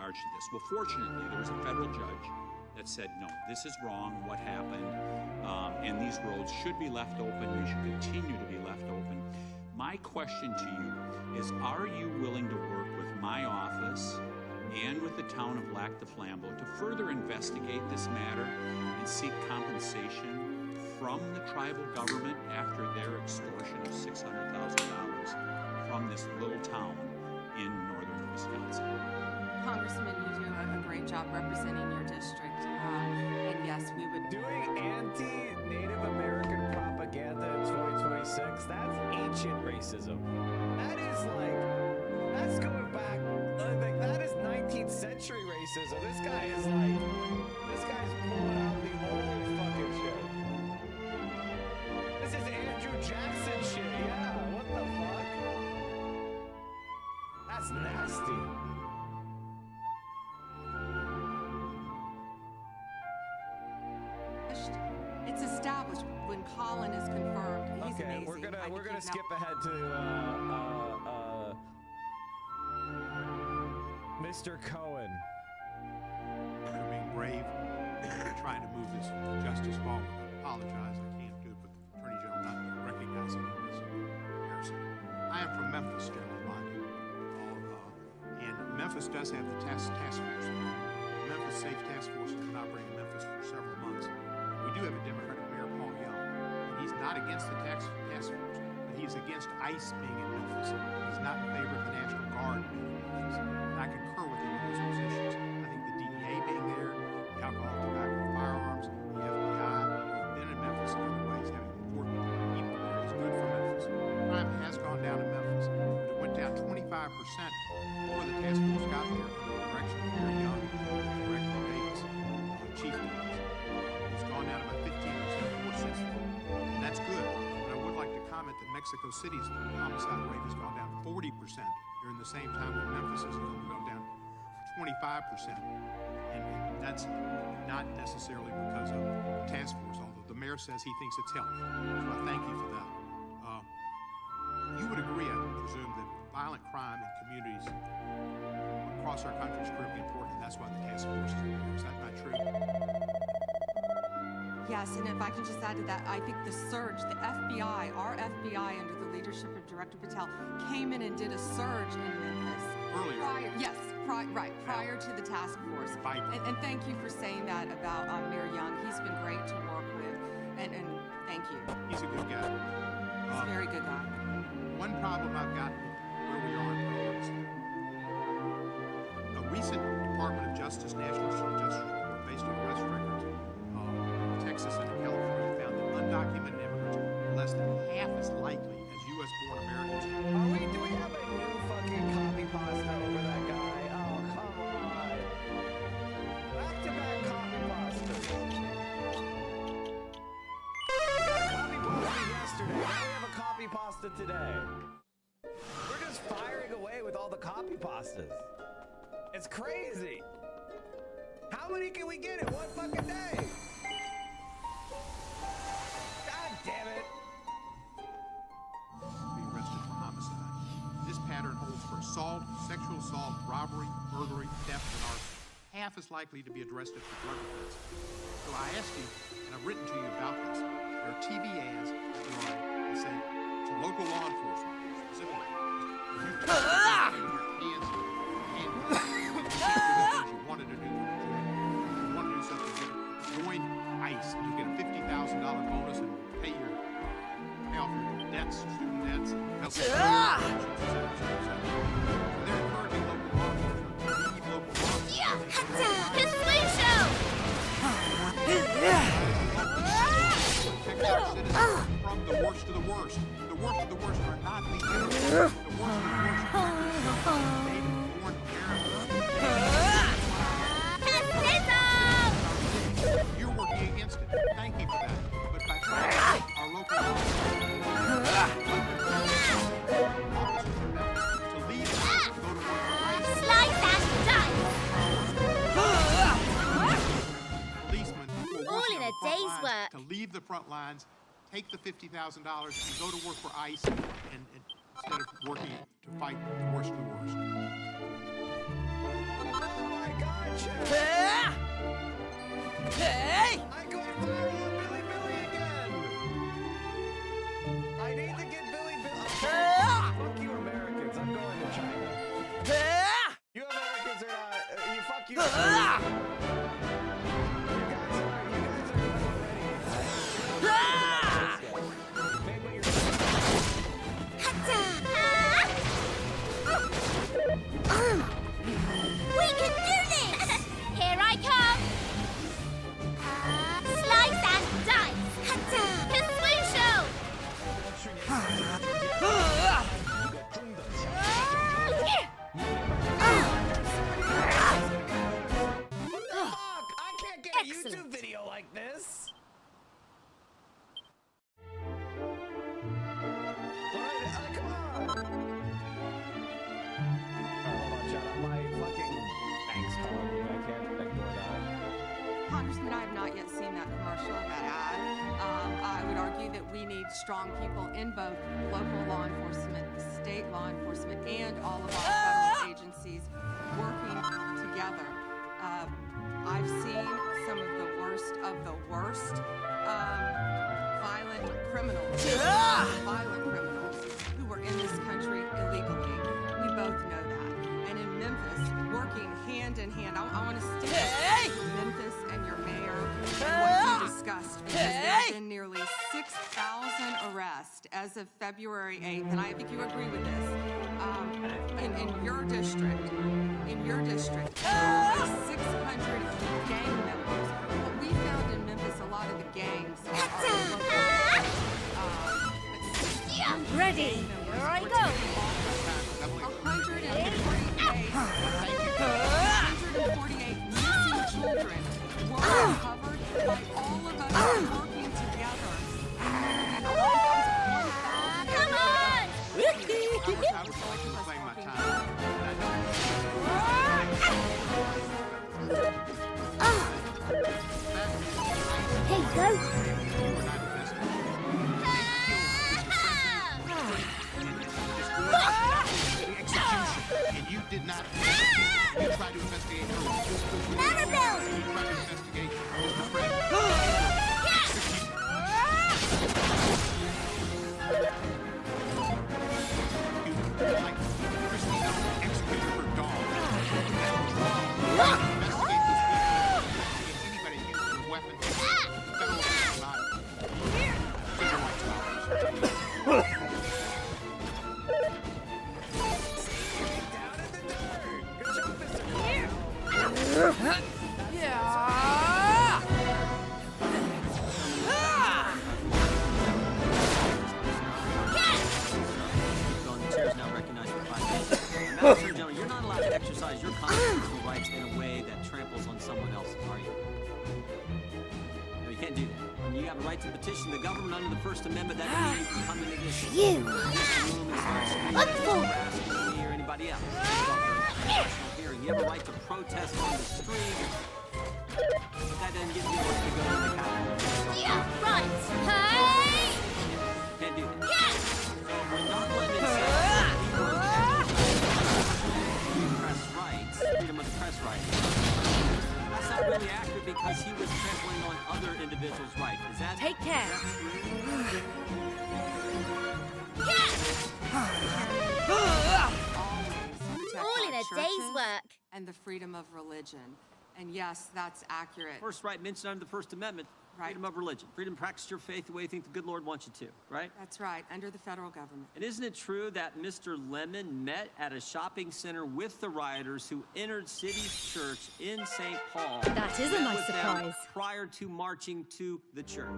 regards to this? Well, fortunately, there was a federal judge that said, no, this is wrong, what happened, and these roads should be left open, they should continue to be left open. My question to you is, are you willing to work with my office and with the town of Lac du Flambeau to further investigate this matter and seek compensation from the tribal government after their extortion of $600,000 from this little town in northern Wisconsin? Congressman, you do a great job representing your district. And yes, we would... Doing anti-Native American propaganda in 2026, that's ancient racism. That is that's going back, that is 19th century racism. This guy's pulling out the old fucking shit. This is Andrew Jackson shit, yeah, what the fuck? That's nasty. It's established when Colin is confirmed. He's okay, amazing. we're gonna skip ahead to Mr. Cohen. They're being brave, trying to move this justice forward. I apologize, I can't do it, but the Attorney General not recognizing it as embarrassing. I am from Memphis, General Bondi, and Memphis does have the task force. Memphis Safe Task Force has been operating in Memphis for several months. We do have a Democratic Mayor, Paul Young, and he's not against the task force, but he is against ICE being in Memphis. He's not in favor of the National Guard being in Memphis. And I concur with him in those positions. I think the DEA being there, the alcohol, tobacco, firearms, the FBI, who have been in Memphis in other ways, having important people there, is good for Memphis. Crime has gone down in Memphis, but it went down 25% before the task force got there under the direction of Mayor Young, Director Davis, Chief Davis. It's gone down about 15% more since then, and that's good. But I would like to comment that Mexico City's homicide rate has gone down 40% during the same time that Memphis has gone down 25%. And that's not necessarily because of the task force, although the mayor says he thinks it's helped. So I thank you for that. You would agree, I presume, that violent crime in communities across our country is critically important, and that's why the task force is there. Is that not true? Yes, and if I can just add to that, I think the surge, the FBI, our FBI under the leadership of Director Patel, came in and did a surge in Memphis. Earlier. Prior to the task force. And thank you for saying that about Mayor Young. He's been great to work with, and thank you. He's a good guy. He's a very good guy. One problem I've got where we are in progress. A recent Department of Justice National Justice report based on arrest records of Texas and California found that undocumented immigrants are less than half as likely as U.S.-born Americans. Do we have a new fucking copy pasta over that guy? Oh, come on. Back-to-back copy pastas. We got a copy pasta yesterday. Now we have a copy pasta today. We're just firing away with all the copy pastas. It's crazy. How many can we get in one fucking day? God damn it. Be arrested for homicide. This pattern holds for assault, sexual assault, robbery, burglary, theft, and arson. Half as likely to be arrested for drug offenses. So I asked you, and I've written to you about this. There are TV ads that say to local law enforcement, specifically, you take your hands you wanted to do. You want to do something good. Join ICE. You get a $50,000 bonus and pay off your debts, student debts, health care. They're encouraging local law enforcement to leave local law enforcement. His slave show! Protect our citizens from the worst of the worst. The worst of the worst are not the immigrants. The worst of the worst are native-born Americans. You're working against it. Thank you for that. But by trying our local law enforcement to leave and go to work for ICE. Slice and dice! Policemen All in a day's work. to leave the front lines, take the $50,000 and go to work for ICE and instead of working to fight the worst of the worst. Hey! I'm going viral on Billy again! I need to get Billy. Fuck you Americans, I'm going to China. You Americans are not, you fuck you. You guys are ready. Made what you're We can do this! Here I come! Slice and dice! Kaswisho! Fuck! I can't get a Excellent. YouTube video like this! Come on! Alright, hold on, shut up. My fucking bank's calling me. I can't ignore that. Congressman, I have not yet seen that commercial, that ad. I would argue that we need strong people in both local law enforcement, state law enforcement, and all of our federal agencies working together. I've seen some of the worst violent criminals who were in this country illegally. We both know that. And in Memphis, working hand in hand, I want to stick with Memphis and your mayor and what you discussed, because there's been nearly 6,000 arrests as of February 8th, and I think you agree with this. In your district, over 600 gang members. What we found in Memphis, a lot of the gangs are local. Ready? Here I go! 148 missing children were recovered by all of us working together. Come on! I would like to reclaim my time. And I know Here you go! you were not investigating. The execution, and you did not. You tried to investigate her. Maribel! You tried to investigate Mr. Fred. You like Christina executed her dog. That was wrong. Investigate these people. Investigate anybody who uses a weapon. Federal not. Civil rights violation. Down in the dirt! Good job, Mr. Cole. Volunteers now recognized for 5 days. Madam Attorney General, you're not allowed to exercise your constitutional rights in a way that tramples on someone else's, are you? No, you can't do that. And you have a right to petition the government under the First Amendment. That means you can come into this room and start screaming, harassing me or anybody else. National hearing. You have a right to protest on the street. That doesn't give you a right to go to the Capitol. Yeah, right! Hey! Can't do that. Yeah! When Don Lemon said he was press rights, freedom of the press rights, that's not really accurate because he was trampling on other individuals' rights. Is that Take care. All in a day's work. And the freedom of religion. And yes, that's accurate. first right mentioned under the First Amendment? Right. Freedom of religion. Freedom to practice your faith the way you think the good Lord wants you to, right? That's right, under the federal government. And isn't it true that Mr. Lemon met at a shopping center with the rioters who entered City's Church in St. Paul? That is a met nice with them surprise. prior to marching to the church.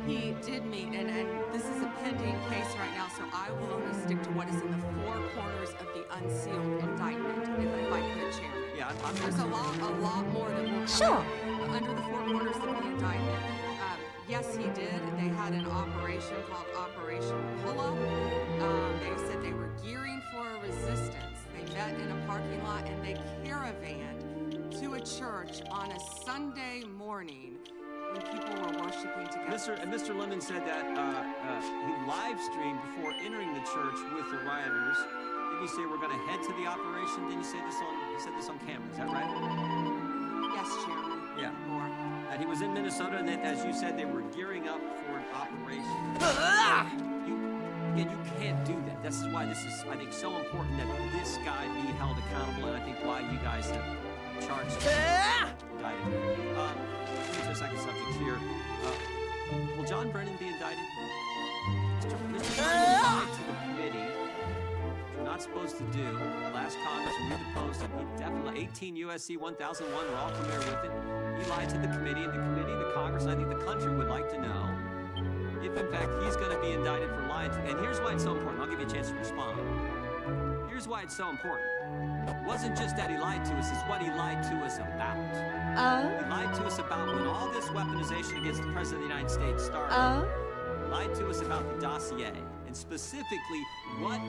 He did meet, and this is a pending case right now, so I will only stick to what is in the four corners of the unsealed indictment, if I could, Chairman. Yeah, I'm There's a lot more that will come Sure. under the four corners of the indictment. Yes, he did. They had an operation called Operation Pull-Up. They said they were gearing for a resistance. They met in a parking lot and they caravanned to a church on a Sunday morning when people were worshiping together. Mr. Lemon said that he live streamed before entering the church with the rioters. Did you say we're going to head to the operation? Did you say this on? You said this on camera. Is that right? Yes, Chairman. Yeah. Or That he was in Minnesota, and that, as you said, they were gearing up for an operation. You can't do that. This is why this is, I think, so important that this guy be held accountable, and I think why you guys have charged him. Indicted. Let me just second subject here. Will John Brennan be indicted? Mr. Brennan lied to the committee. You're not supposed to do. Last Congress, when we deposed him, he definitely, 18 U.S.C. 1001, we're all familiar with it. He lied to the committee, and the committee, the Congress, and I think the country would like to know if, in fact, he's going to be indicted for lying to, and here's why it's so important. I'll give you a chance to respond. Here's why it's so important. It wasn't just that he lied to us, it's what he lied to us about. He lied to us about when all this weaponization against the President of the United States started. He lied to us about the dossier, and specifically what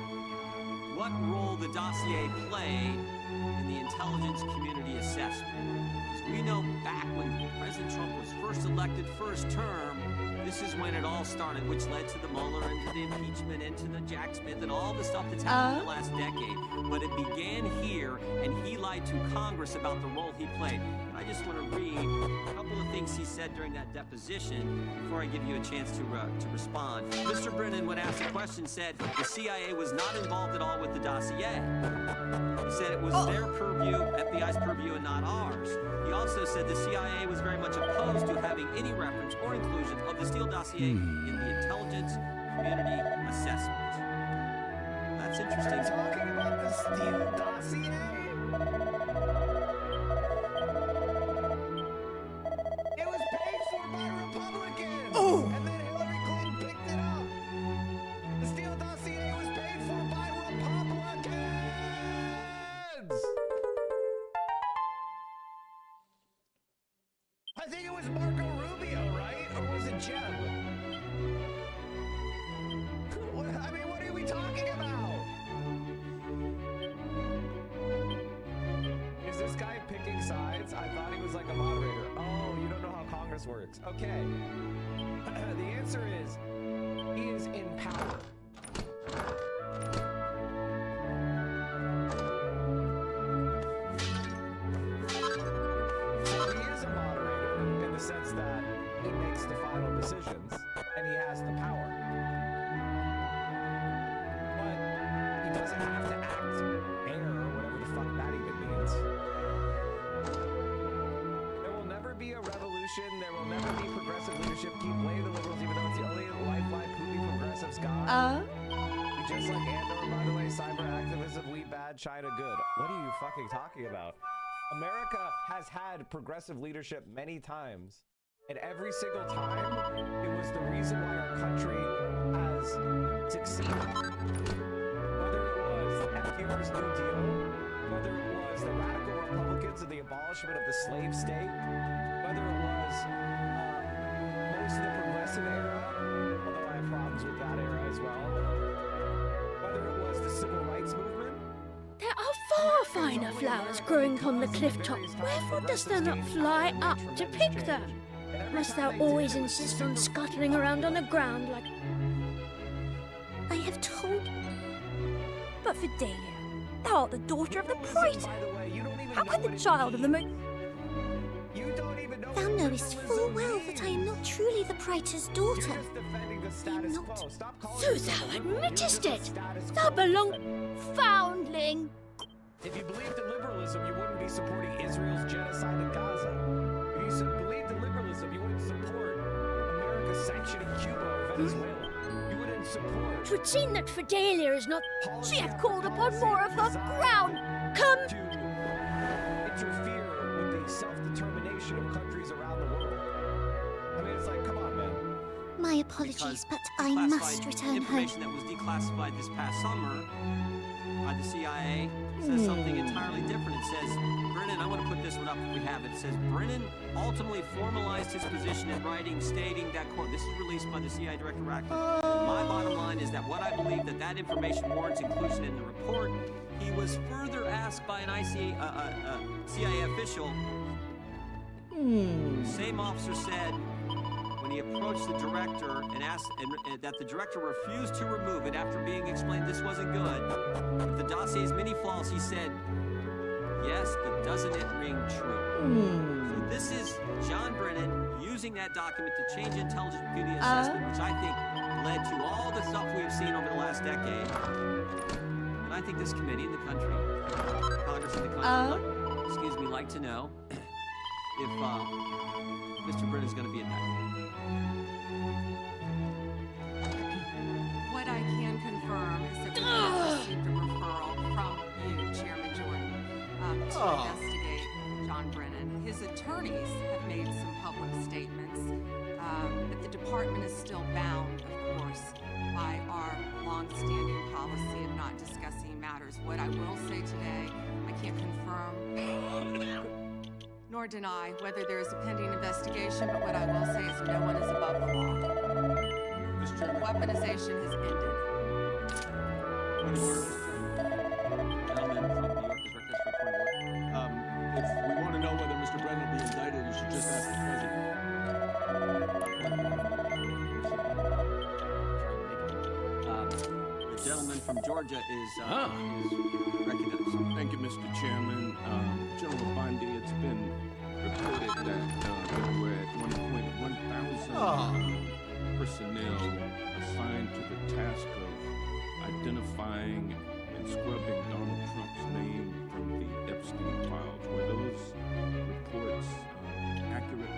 role the dossier played in the intelligence community assessment. As we know, back when President Trump was first elected, first term, this is when it all started, which led to the Mueller and to the impeachment and to the Jack Smith and all the stuff that's happened in the last decade. But it began here, and he lied to Congress about the role he played. And I just want to read a couple of things he said during that deposition before I give you a chance to respond. Mr. Brennan, when asked a question, said the CIA was not involved at all with the dossier. He said it was their purview, FBI's purview, and not ours. He also said the CIA was very much opposed to having any reference or inclusion of the Steele dossier in the intelligence community assessment. That's interesting. We're talking about the Steele dossier? It was paid for by Republicans! And then Hillary Clinton picked it up! The Steele dossier was paid for by Republicans! I think it was Marco Rubio, right? Or was it Jeb? I mean, what are we talking about? Is this guy picking sides? I thought he was like a moderator. Oh, you don't know how Congress works. Okay. The answer is, he is in power. So he is a moderator in the sense that he makes the final decisions and he has the power. But he doesn't have to act air or whatever the fuck that even means. There will never be a revolution. There will never be progressive leadership. Keep blaming the liberals, even though it's the only lifeline poopy progressives got. Just like Andor, by the way, cyber activism, we bad, China good. What are you fucking talking about? America has had progressive leadership many times, and every single time, it was the reason why our country has succeeded. Whether it was FDR's New Deal, whether it was the radical Republicans and the abolishment of the slave state, whether it was most of the progressive era, although I have problems with that era as well, whether it was the civil rights movement. There are far finer flowers growing on the cliff top. Wherefore dost thou not fly up to pick them? Must thou always insist on scuttling around on the ground like... I have told... But Fidelia, thou art the daughter of the praetor. How could the child of the Thou knowest full well that I am not truly the praetor's daughter. Not. So thou admittest it! Thou belong... foundling! If you believed in liberalism, you wouldn't be supporting Israel's genocide in Gaza. If you believed in liberalism, you wouldn't support America's sanctioning Cuba or Venezuela. You wouldn't support... 'Twould seem that Fidelia is not... She hath called upon more of her ground! Come... to interfere with the self-determination of countries around the world. I mean, it's like, come on, man. My apologies, but I must return home. Information that was declassified this past summer by the CIA says something entirely different. It says, Brennan, I want to put this one up if we have it. It says, Brennan ultimately formalized his position in writing, stating that, quote, this is released by the CIA Director Ratcliffe. My bottom line is that what I believe that information warrants inclusion in the report. He was further asked by an CIA official. Same officer said, when he approached the director and asked that the director refused to remove it after being explained this wasn't good, With the dossier's many flaws, he said, yes, but doesn't it ring true? So this is John Brennan using that document to change intelligence community assessment, which I think led to all the stuff we've seen over the last decade. And I think this committee in the country, Congress in the country, like to know if Mr. Brennan's going to be indicted. What I can confirm is that we have received a referral from you, Chairman Jordan, to investigate John Brennan. His attorneys have made some public statements, but the department is still bound, of course, by our long-standing policy of not discussing matters. What I will say today, I can't confirm nor deny whether there is a pending investigation, but what I will say is no one is above the law. Mr. Chairman. Weaponization has ended. Point of order, Mr. Chairman. Gentleman from New York is recognized for a point of order. If we want to know whether Mr. Brennan will be indicted, you should just ask the president. The gentleman from Georgia is recognized. Thank you, Mr. Chairman. General Bondi, it's been reported that there were at one point 1,000 personnel assigned to the task of identifying and scrubbing Donald Trump's name from the Epstein files. Were those reports accurate?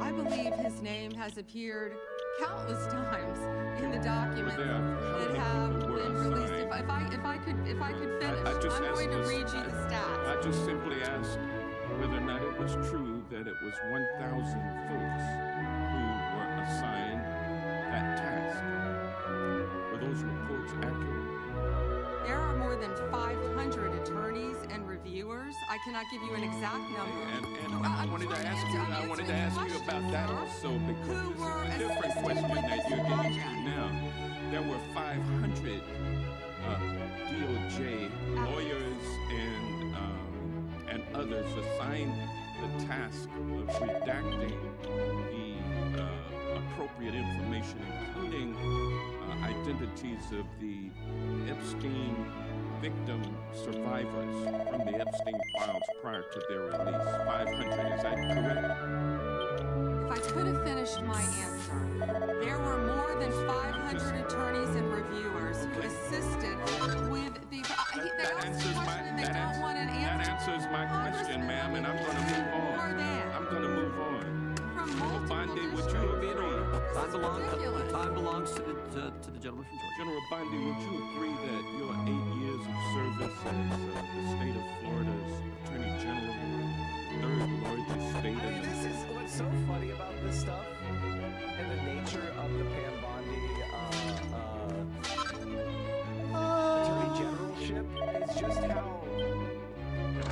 I believe his name has appeared countless times in the documents Well, that have been released. If I could finish, I'm going to read you the stats. I just simply asked whether or not it was true that it was 1,000 folks who were assigned that task. Were those reports accurate? There are more than 500 attorneys and reviewers. I cannot give you an exact number. And I wanted to ask you about that also, because this is a different question that you're getting to now. There were 500 DOJ lawyers and others assigned the task of redacting the appropriate information, including identities of the Epstein victim survivors from the Epstein files prior to their release. 500, is that correct? If I could have finished my answer, there were more than 500 attorneys and reviewers who assisted with the. They asked a question and they don't want an answer. That answers my question, ma'am, and I'm going to move on. More than. I'm going to move on. From General multiple Bondi, would districts. you agree? ridiculous. Time belongs to the gentleman from Georgia. General Bondi, would you agree that your 8 years of service as the state of Florida's Attorney General, third largest state I mean, in this is what's so funny about this stuff and the nature of the Pam Bondi Attorney Generalship is just how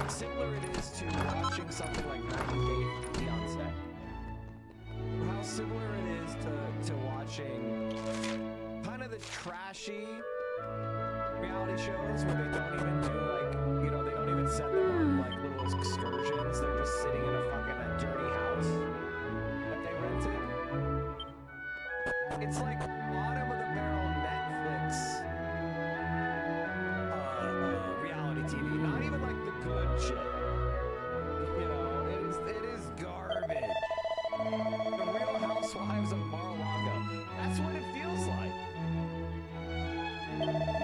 similar it is to watching something like 90 Day Fiancé. How similar it is to watching kind of the trashy reality shows where they don't even do they don't even send them on like little excursions. They're just sitting in a fucking dirty house that they rented. It's like bottom of the barrel Netflix reality TV. Not even like the good shit. You know, it is garbage. The Real Housewives of Mar-a-Lago. That's what it feels like.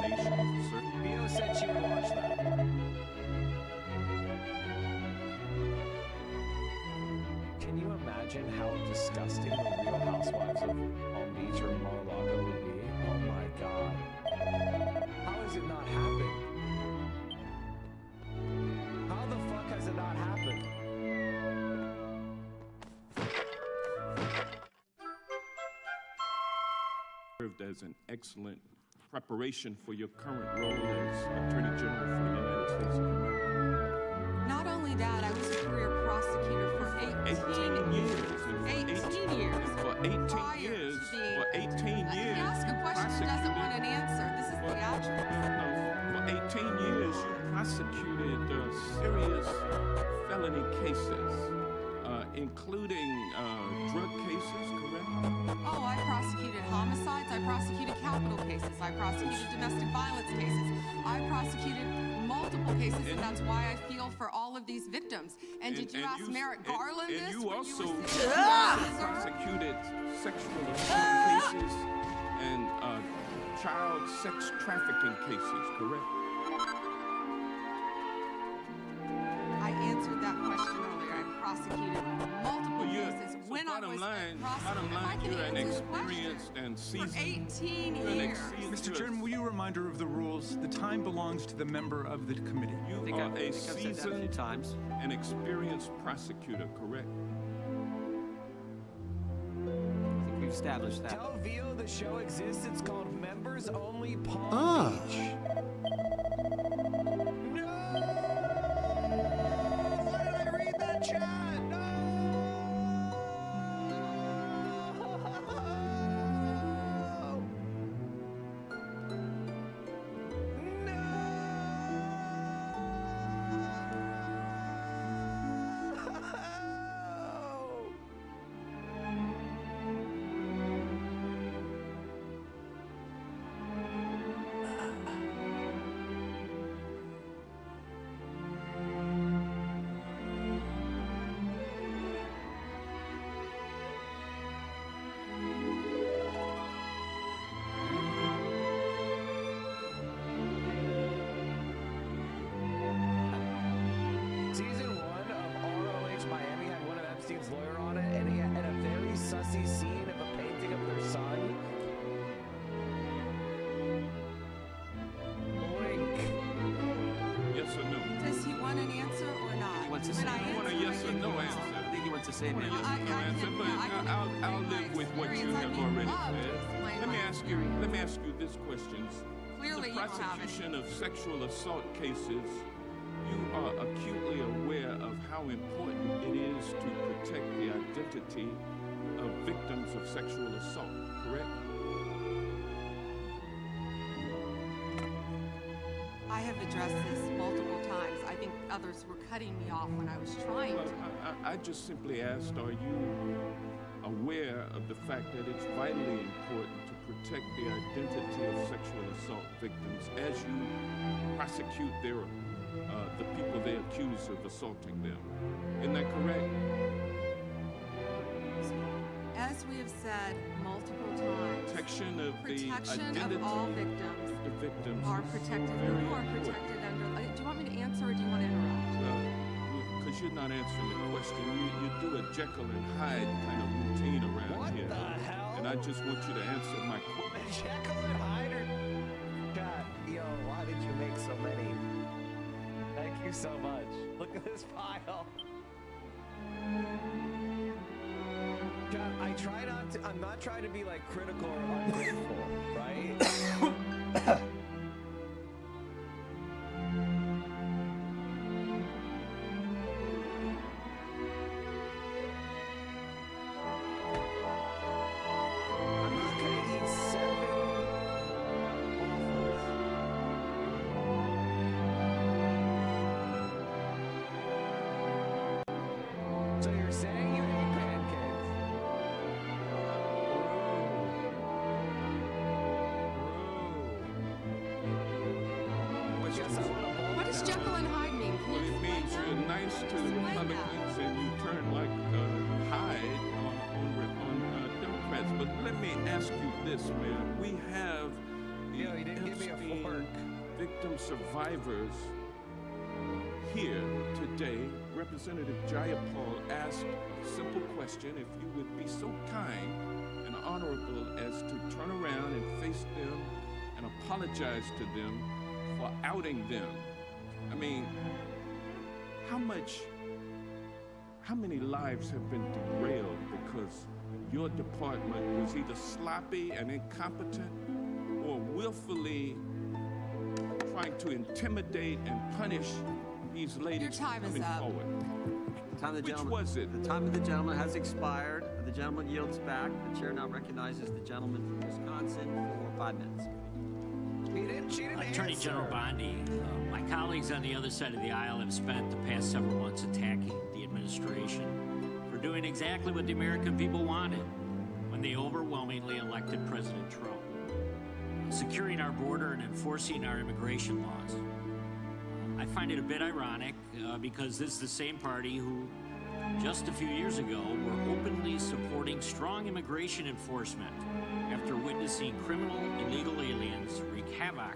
nation, sir. Theo said she would watch that. Can you imagine how disgusting the Real Housewives of Palm Beach or Mar-a-Lago would be? Oh my god. How has it not happened? How the fuck has it not happened? Served as an excellent preparation for your current role as Attorney General for the United States of America. Not only that, I was a career prosecutor for 18 years. 18 years. And for 18 Prior years, to being- for 18 If years, you ask a question that doesn't want an answer, this is theatrics. For 18 years, you prosecuted serious felony cases, including drug cases, correct? Oh, prosecuted capital cases. I prosecuted domestic violence cases. I prosecuted multiple cases, and that's why I feel for all of these victims. And did you ask Merrick Garland and this? you when also you were sitting in the prosecuted sexual assault cases and child sex trafficking cases, correct? I answered that question earlier. I prosecuted multiple cases when I was Bottom line, you're an experienced and seasoned. for 18 years. Mr. Chairman, will you remind her of the rules? The time belongs to the member of the committee. You are a I've said that a few seasoned times. and experienced prosecutor, correct? I think we've established that. Tell Vio the show exists. It's called Members Only Palm Beach. No! Why did I read that chat? No! Season 1 of ROH Miami had one of Epstein's lawyer on it, and he had a very sussy scene of a painting of their son. Wink. Yes or no? Does he want an answer or not? He wants to When say- I I want a answer, yes or I no think answer. I think he wants to say Well, maybe. yes or no answer, but I'll live with what you have already said. Let me ask you this question. Clearly the you haven't. prosecution of sexual assault cases, you are acutely aware of how important it is to protect the identity of victims of sexual assault, correct? I have addressed this multiple times. I think others were cutting me off when I was trying Well, to. I just simply asked, are you aware of the fact that it's vitally important to protect the identity of sexual assault victims as you prosecute the people they accuse of assaulting them? Isn't that correct? As we have said multiple times, Protection of the protection identity of all victims of the victims are is protected. very Who are important. protected under? Do you want me to answer or do you want to interrupt? Because you're not answering the question. You do a Jekyll and Hyde kind of routine around What here. the hell? And I just want you to answer my question. Jekyll and Hyde or... God, yo, why did you make so many? Thank you so much. Look at this pile. God, I try not to... I'm not trying to be, like, critical or ungrateful, right? I'm not gonna eat 7 waffles. So you're saying you ate pancakes? What does Jekyll and Hyde mean? Can Well, you it explain means that? you're nice to the Explain that. Republicans and you turn like Hyde on Democrats. But let me ask you this, man. We have the Yo, you didn't give me a Epstein fork. victim survivors here today. Representative Jayapal asked a simple question. If you would be so kind and honorable as to turn around and face them and apologize to them for outing them. I mean, how many lives have been derailed because your department was either sloppy and incompetent or willfully trying to intimidate and punish these ladies Your time is coming up. forward? The time of the Which gentleman, was it? The time of the gentleman has expired. The gentleman yields back. The chair now recognizes the gentleman from Wisconsin for 5 minutes. She didn't Attorney answer. General Bondi, my colleagues on the other side of the aisle have spent the past several months attacking the administration for doing exactly what the American people wanted. when they overwhelmingly elected President Trump, securing our border and enforcing our immigration laws. I find it a bit ironic because this is the same party who, just a few years ago, were openly supporting strong immigration enforcement after witnessing criminal illegal aliens wreak havoc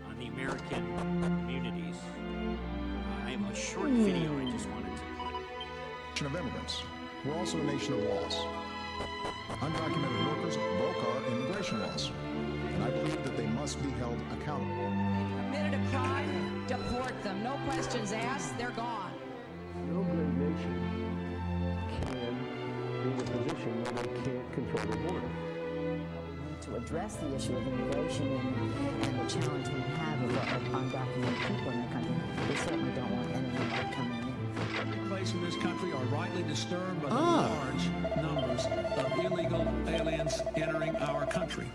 on the American communities. I have a short video I just wanted to play. Nation of immigrants. We're also a nation of laws. Undocumented workers broke our immigration laws, and I believe that they must be held accountable. Committed a crime, deport them. No questions asked, they're gone. No great nation can be in a position where they can't control the border. To address the issue of immigration and the challenge we have of undocumented people in our country, we certainly don't want anyone coming in. Every place in this country are rightly disturbed by the large numbers of illegal aliens entering our country.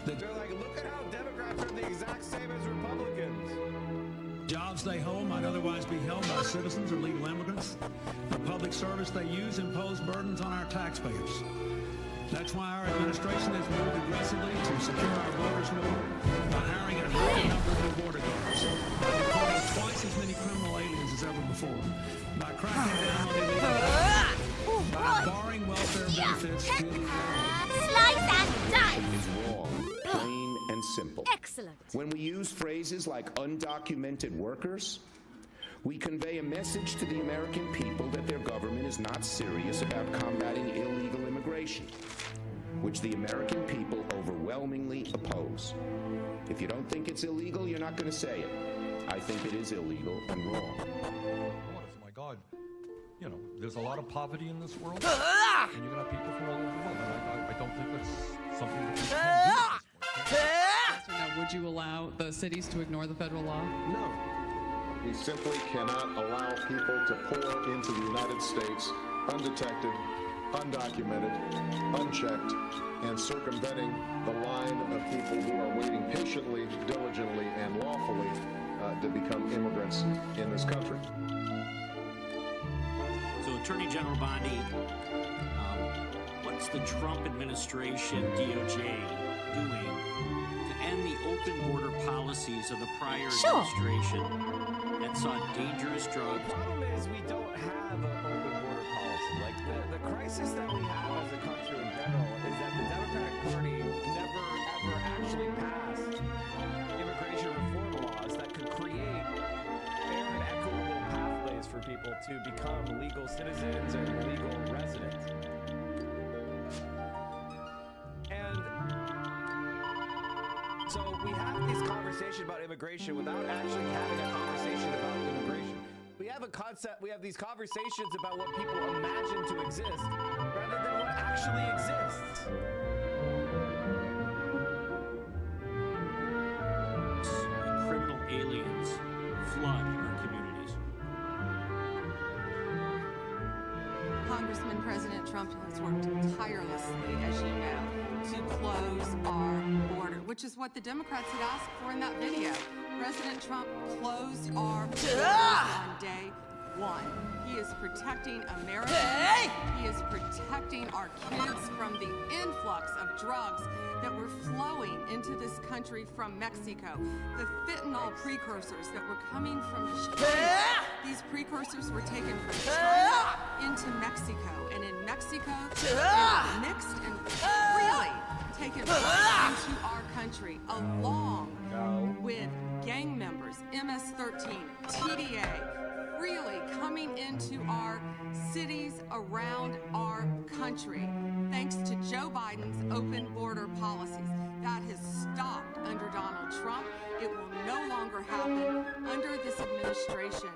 They're like, look at how Democrats are the exact same as Republicans. Jobs they hold might otherwise be held by citizens or legal immigrants. The public service they use impose burdens on our taxpayers. That's why our administration has moved aggressively to secure our borders more by hiring a record number of new border guards, by deporting twice as many criminal aliens as ever before, by cracking down on illegal immigration, by barring welfare benefits to illegal aliens. Slice and dice! Is wrong, plain and simple. Excellent. When we use phrases like undocumented workers, we convey a message to the American people that their government is not serious about combating illegal immigration, which the American people overwhelmingly oppose. If you don't think it's illegal, you're not going to say it. I think it is illegal and wrong. My God, you know, there's a lot of poverty in this world, and you're going to have people from all over the world. And I don't think that's something that we can do. Yes or no, would you allow the cities to ignore the federal law? No. We simply cannot allow people to pour into the United States undetected, undocumented, unchecked, and circumventing the line of people who are waiting patiently, diligently, and lawfully to become immigrants in this country. So, Attorney General Bondi, what's the Trump administration, DOJ, doing to end the open border policies of the prior administration that saw dangerous drugs? The problem is we don't have an open border policy. Like the crisis that we have as a country in general is that the Democratic Party never ever actually passed immigration reform laws that could create fair and equitable pathways for people to become legal citizens and legal residents. And so we have this conversation about immigration without actually having a conversation about immigration. We have a concept, we have these conversations about what people imagine to exist rather than what actually exists. Criminal aliens flood our communities. Congressman, President Trump has worked tirelessly, as you know, to close our border, which is what the Democrats had asked for in that video. President Trump closed our borders on day one. He is protecting Americans. He is protecting our kids from the influx of drugs that were flowing into this country from Mexico. The fentanyl precursors that were coming from China. These precursors were taken from China into Mexico, and in Mexico, they were mixed and freely taken into our country, along with gang members, MS-13, TDA, freely coming into our cities around our country, thanks to Joe Biden's open border policies. That has stopped under Donald Trump. It will no longer happen under this administration,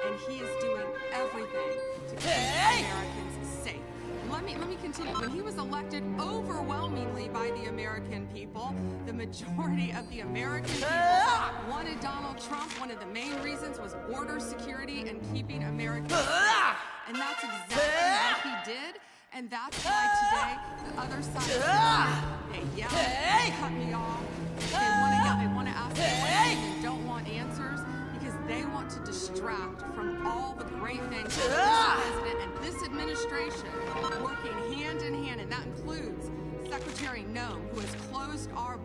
and he is doing everything to keep Americans safe. Let me continue. When he was elected overwhelmingly by the American people, the majority of the American people wanted Donald Trump. One of the main reasons was border security and keeping Americans safe. And that's exactly what he did. And that's why today the other side, they yell, they cut me off, they want to yell, they want to ask me questions and don't want answers because they want to distract from all the great things that this president and this administration working hand in hand, and that includes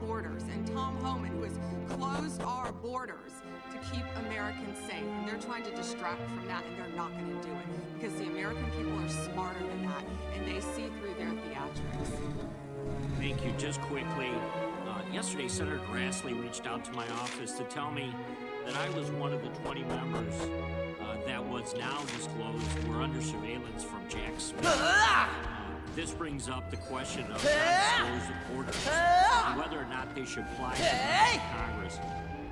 borders, and Tom Homan, who has closed our borders to keep Americans safe. And they're trying to distract from that, and they're not going to do it because the American people are smarter than that, and they see through their theatrics. Thank you. Just quickly, yesterday Senator Grassley reached out to my office to tell me that I was one of the 20 members that was now disclosed were under surveillance from Jack Smith. This brings up the question of undisclosed orders and whether or not they should fly to Congress.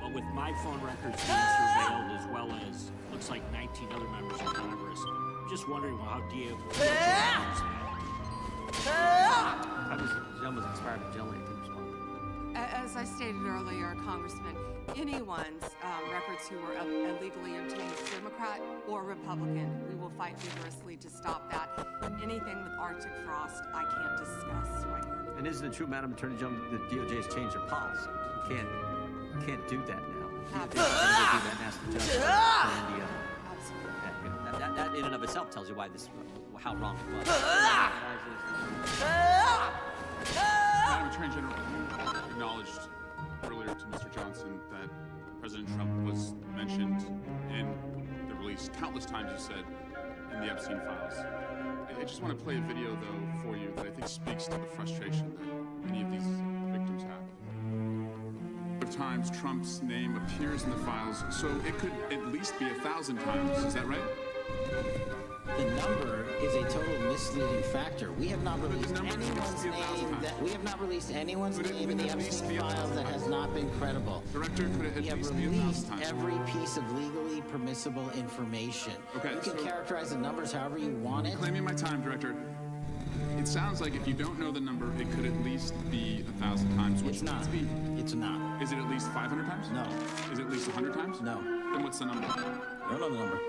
But with my phone records being surveilled, as well as looks like 19 other members of Congress, I'm just wondering how DOJ handles that. Jen was inspired by Jelly to respond. As I stated earlier, Congressman, anyone's records who were illegally obtained, Democrat or Republican, we will fight vigorously to stop that. Anything with Arctic frost, I can't discuss right now. And isn't it true, Madam Attorney General, that DOJ has changed their policy? You can't do that now. If they do that and ask the judge for India. Absolutely. That in and of itself tells you why how wrong it was. Madam Attorney General, you acknowledged earlier to Mr. Johnson that President Trump was mentioned in the release countless times, you said, in the Epstein files. I just want to play a video, though, for you that I think speaks to the frustration that many of these victims have. Of times Trump's name appears in the files, so it could at least be 1,000 times. Is that right? The number is a total misleading factor. We have not released anyone's name in the Epstein files that has not been credible. Director, could it we have released every piece of legally permissible information. Okay, you can characterize the numbers however you want it. Claiming my time, Director. It sounds like if you don't know the number, it could at least be 1,000 times. Which it's not. It's not. Is it at least 500 times? No. Is it at least 100 times? No. Then what's the number? I don't know the number.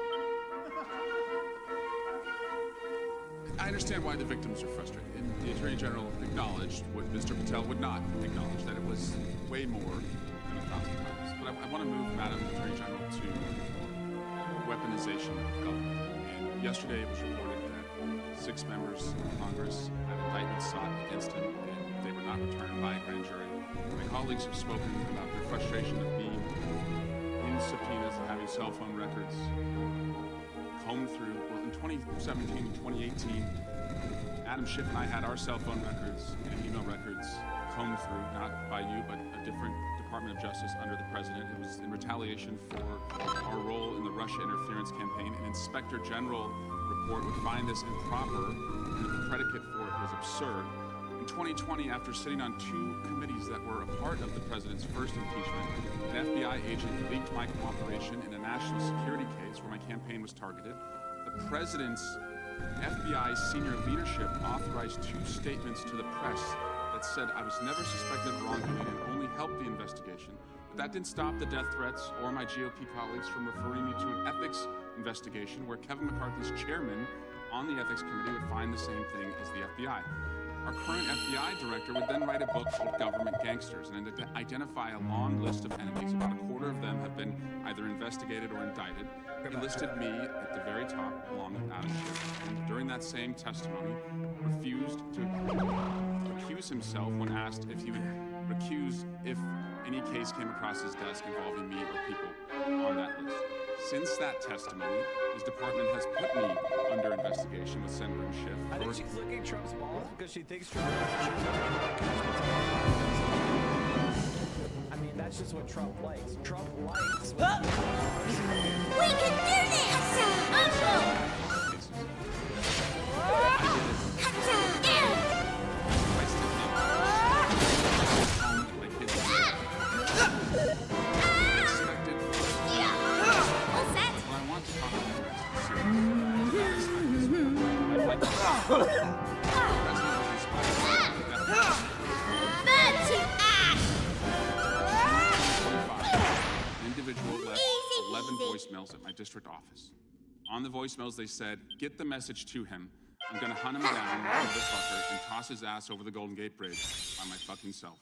I understand why the victims are frustrated. The Attorney General acknowledged what Mr. Patel would not acknowledge, that it was way more than 1,000 times. But I want to move, Madam Attorney General, to weaponization of government. And yesterday it was reported that 6 members of Congress had indictments sought against him, and they were not returned by a grand jury. My colleagues have spoken about their frustration of being in subpoenas and having cell phone records combed through. Well, in 2017 and 2018, Adam Schiff and I had our cell phone records and email records combed through, not by you, but a different Department of Justice under the President. It was in retaliation for our role in the Russia interference campaign. An Inspector General report would find this improper, and that the predicate for it was absurd. In 2020, after sitting on 2 committees that were a part of the President's first impeachment, an FBI agent leaked my cooperation in a national security case where my campaign was targeted. The President's FBI senior leadership authorized 2 statements to the press that said I was never suspected of wrongdoing and only helped the investigation. But that didn't stop the death threats or my GOP colleagues from referring me to an ethics investigation where Kevin McCarthy's chairman on the ethics committee would find the same thing as the FBI. Our current FBI director would then write a book called Government Gangsters and identify a long list of enemies. About a quarter of them have been either investigated or indicted. He listed me at the very top, along with Adam Schiff, and during that same testimony, refused to recuse himself when asked if he would recuse if any case came across his desk involving me or people on that list. Since that testimony, his department has put me under investigation with Senator Schiff. I think she's licking Trump's balls because she thinks Trump I mean, that's just what Trump likes. Trump likes. We can do this! Uncle! Individual left 11 voicemails at my district office. On the voicemails, they said, "Get the message to him. I'm gonna hunt him down, motherfucker, and toss his ass over the Golden Gate Bridge by my fucking self."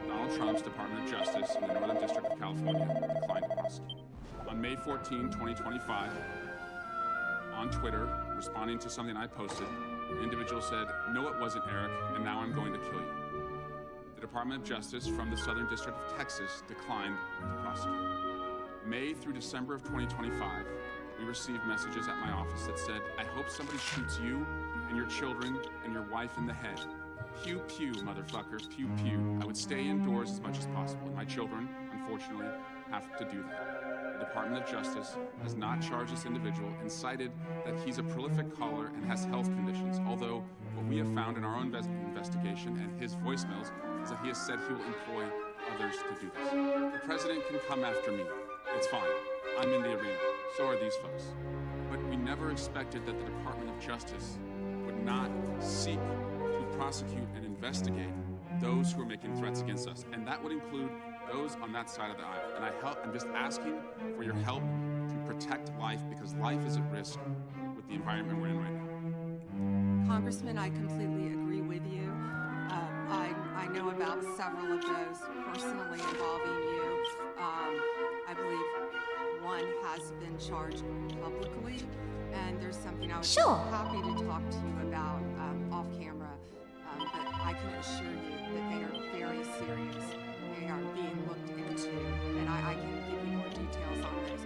Donald Trump's Department of Justice in the Northern District of California declined to prosecute. On May 14, 2025, on Twitter, responding to something I posted, the individual said, "No, it wasn't Eric, and now I'm going to kill you." The Department of Justice from the Southern District of Texas declined to prosecute. May through December of 2025, we received messages at my office that said, "I hope somebody shoots you and your children and your wife in the head. Pew, pew, motherfucker, pew, pew." I would stay indoors as much as possible, and my children, unfortunately, have to do that. The Department of Justice has not charged this individual and cited that he's a prolific caller and has health conditions, although what we have found in our own investigation and his voicemails is that he has said he will employ others to do this. The president can come after me. It's fine. I'm in the arena. So are these folks. But we never expected that the Department of Justice would not seek to prosecute and investigate those who are making threats against us. And that would include those on that side of the aisle. And I'm just asking for your help to protect life, because life is at risk with the environment we're in right now. Congressman, I completely agree with you. I know about several of those personally involving you. I believe one has been charged publicly, and there's something I would be happy to talk to you about off camera, but I can assure you that they are very serious. They are being looked into, and I can give you more details on those.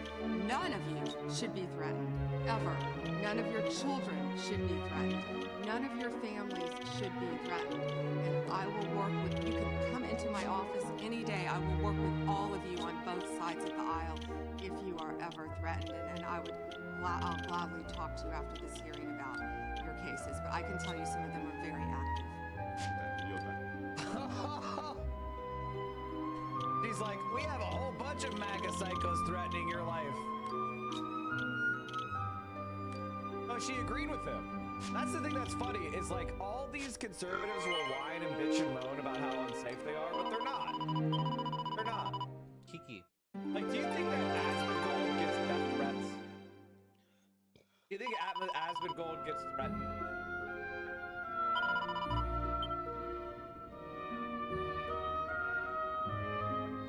None of you should be threatened, ever. None of your children should be threatened. None of your families should be threatened. And I will work with, you can come into my office any day. I will work with all of you on both sides of the aisle if you are ever threatened. And I'll gladly talk to you after this hearing about your cases. But I can tell you some of them are very active. He's like, we have a whole bunch of MAGA psychos threatening your life. Oh, she agreed with him. That's the thing that's funny, is like all these conservatives will whine and bitch and moan about how unsafe they are, but they're not. They're not. Kiki. Like, do you think that Asmongold gets death threats? Do you think Asmongold gets threatened?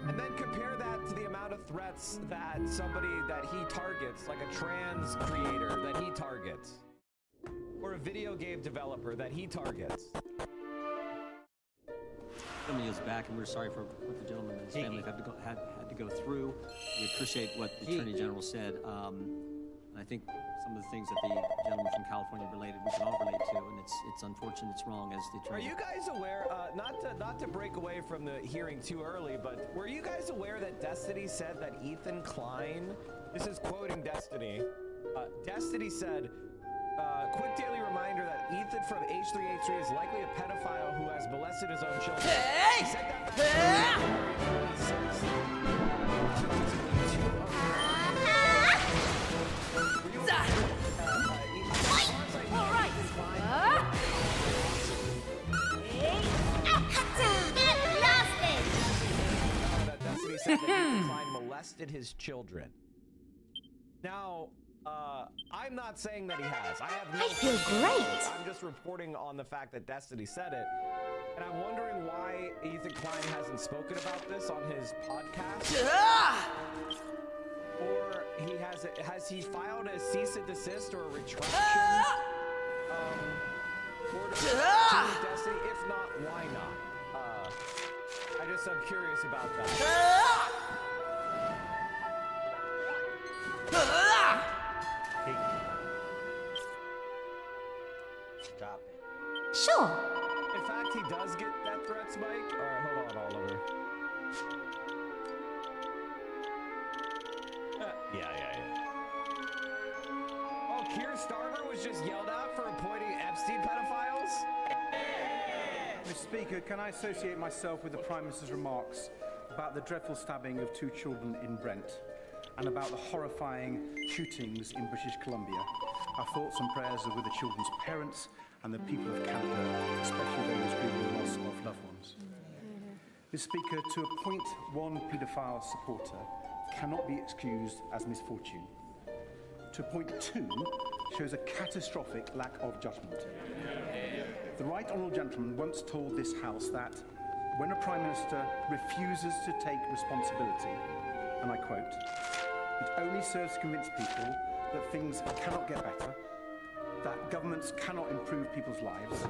And then compare that to the amount of threats that somebody that he targets, like a trans creator that he targets, or a video game developer that he targets. Gentleman yields back, and we're sorry for what the gentleman and his family had to go through. We appreciate what the Attorney General said. And I think some of the things that the gentleman from California related, we can all relate to, and it's unfortunate, it's wrong, as the Attorney. Are you guys aware? Not to break away from the hearing too early, but were you guys aware that Destiny said that Ethan Klein? This is quoting Destiny. Destiny said. Quick daily reminder that Ethan from H3H3 is likely a pedophile who has molested his own children. He said that Destiny said that Ethan Klein molested his children. Now, I'm not saying that he has. I have no. I feel great. I'm just reporting on the fact that Destiny said it, and I'm wondering why Ethan Klein hasn't spoken about this on his podcast. Or has he filed a cease and desist or a retraction order to Destiny? If not, why not? I'm curious about that. Stop it. Sure. In fact, he does get death threats, Mike. All right, hold on, Oliver. Yeah. Oh, Keir Starmer was just yelled out for appointing Epstein pedophiles? Mr. Speaker, can I associate myself with the Prime Minister's remarks about the dreadful stabbing of 2 children in Brent and about the horrifying shootings in British Columbia? Our thoughts and prayers are with the children's parents and the people of Canada, especially those grieving the loss of loved ones. Mr. Speaker, to appoint one paedophile supporter cannot be excused as misfortune. To appoint 2 shows a catastrophic lack of judgment. The Right Honourable Gentleman once told this House that when a Prime Minister refuses to take responsibility, and I quote, "It only serves to convince people that things cannot get better, that governments cannot improve people's lives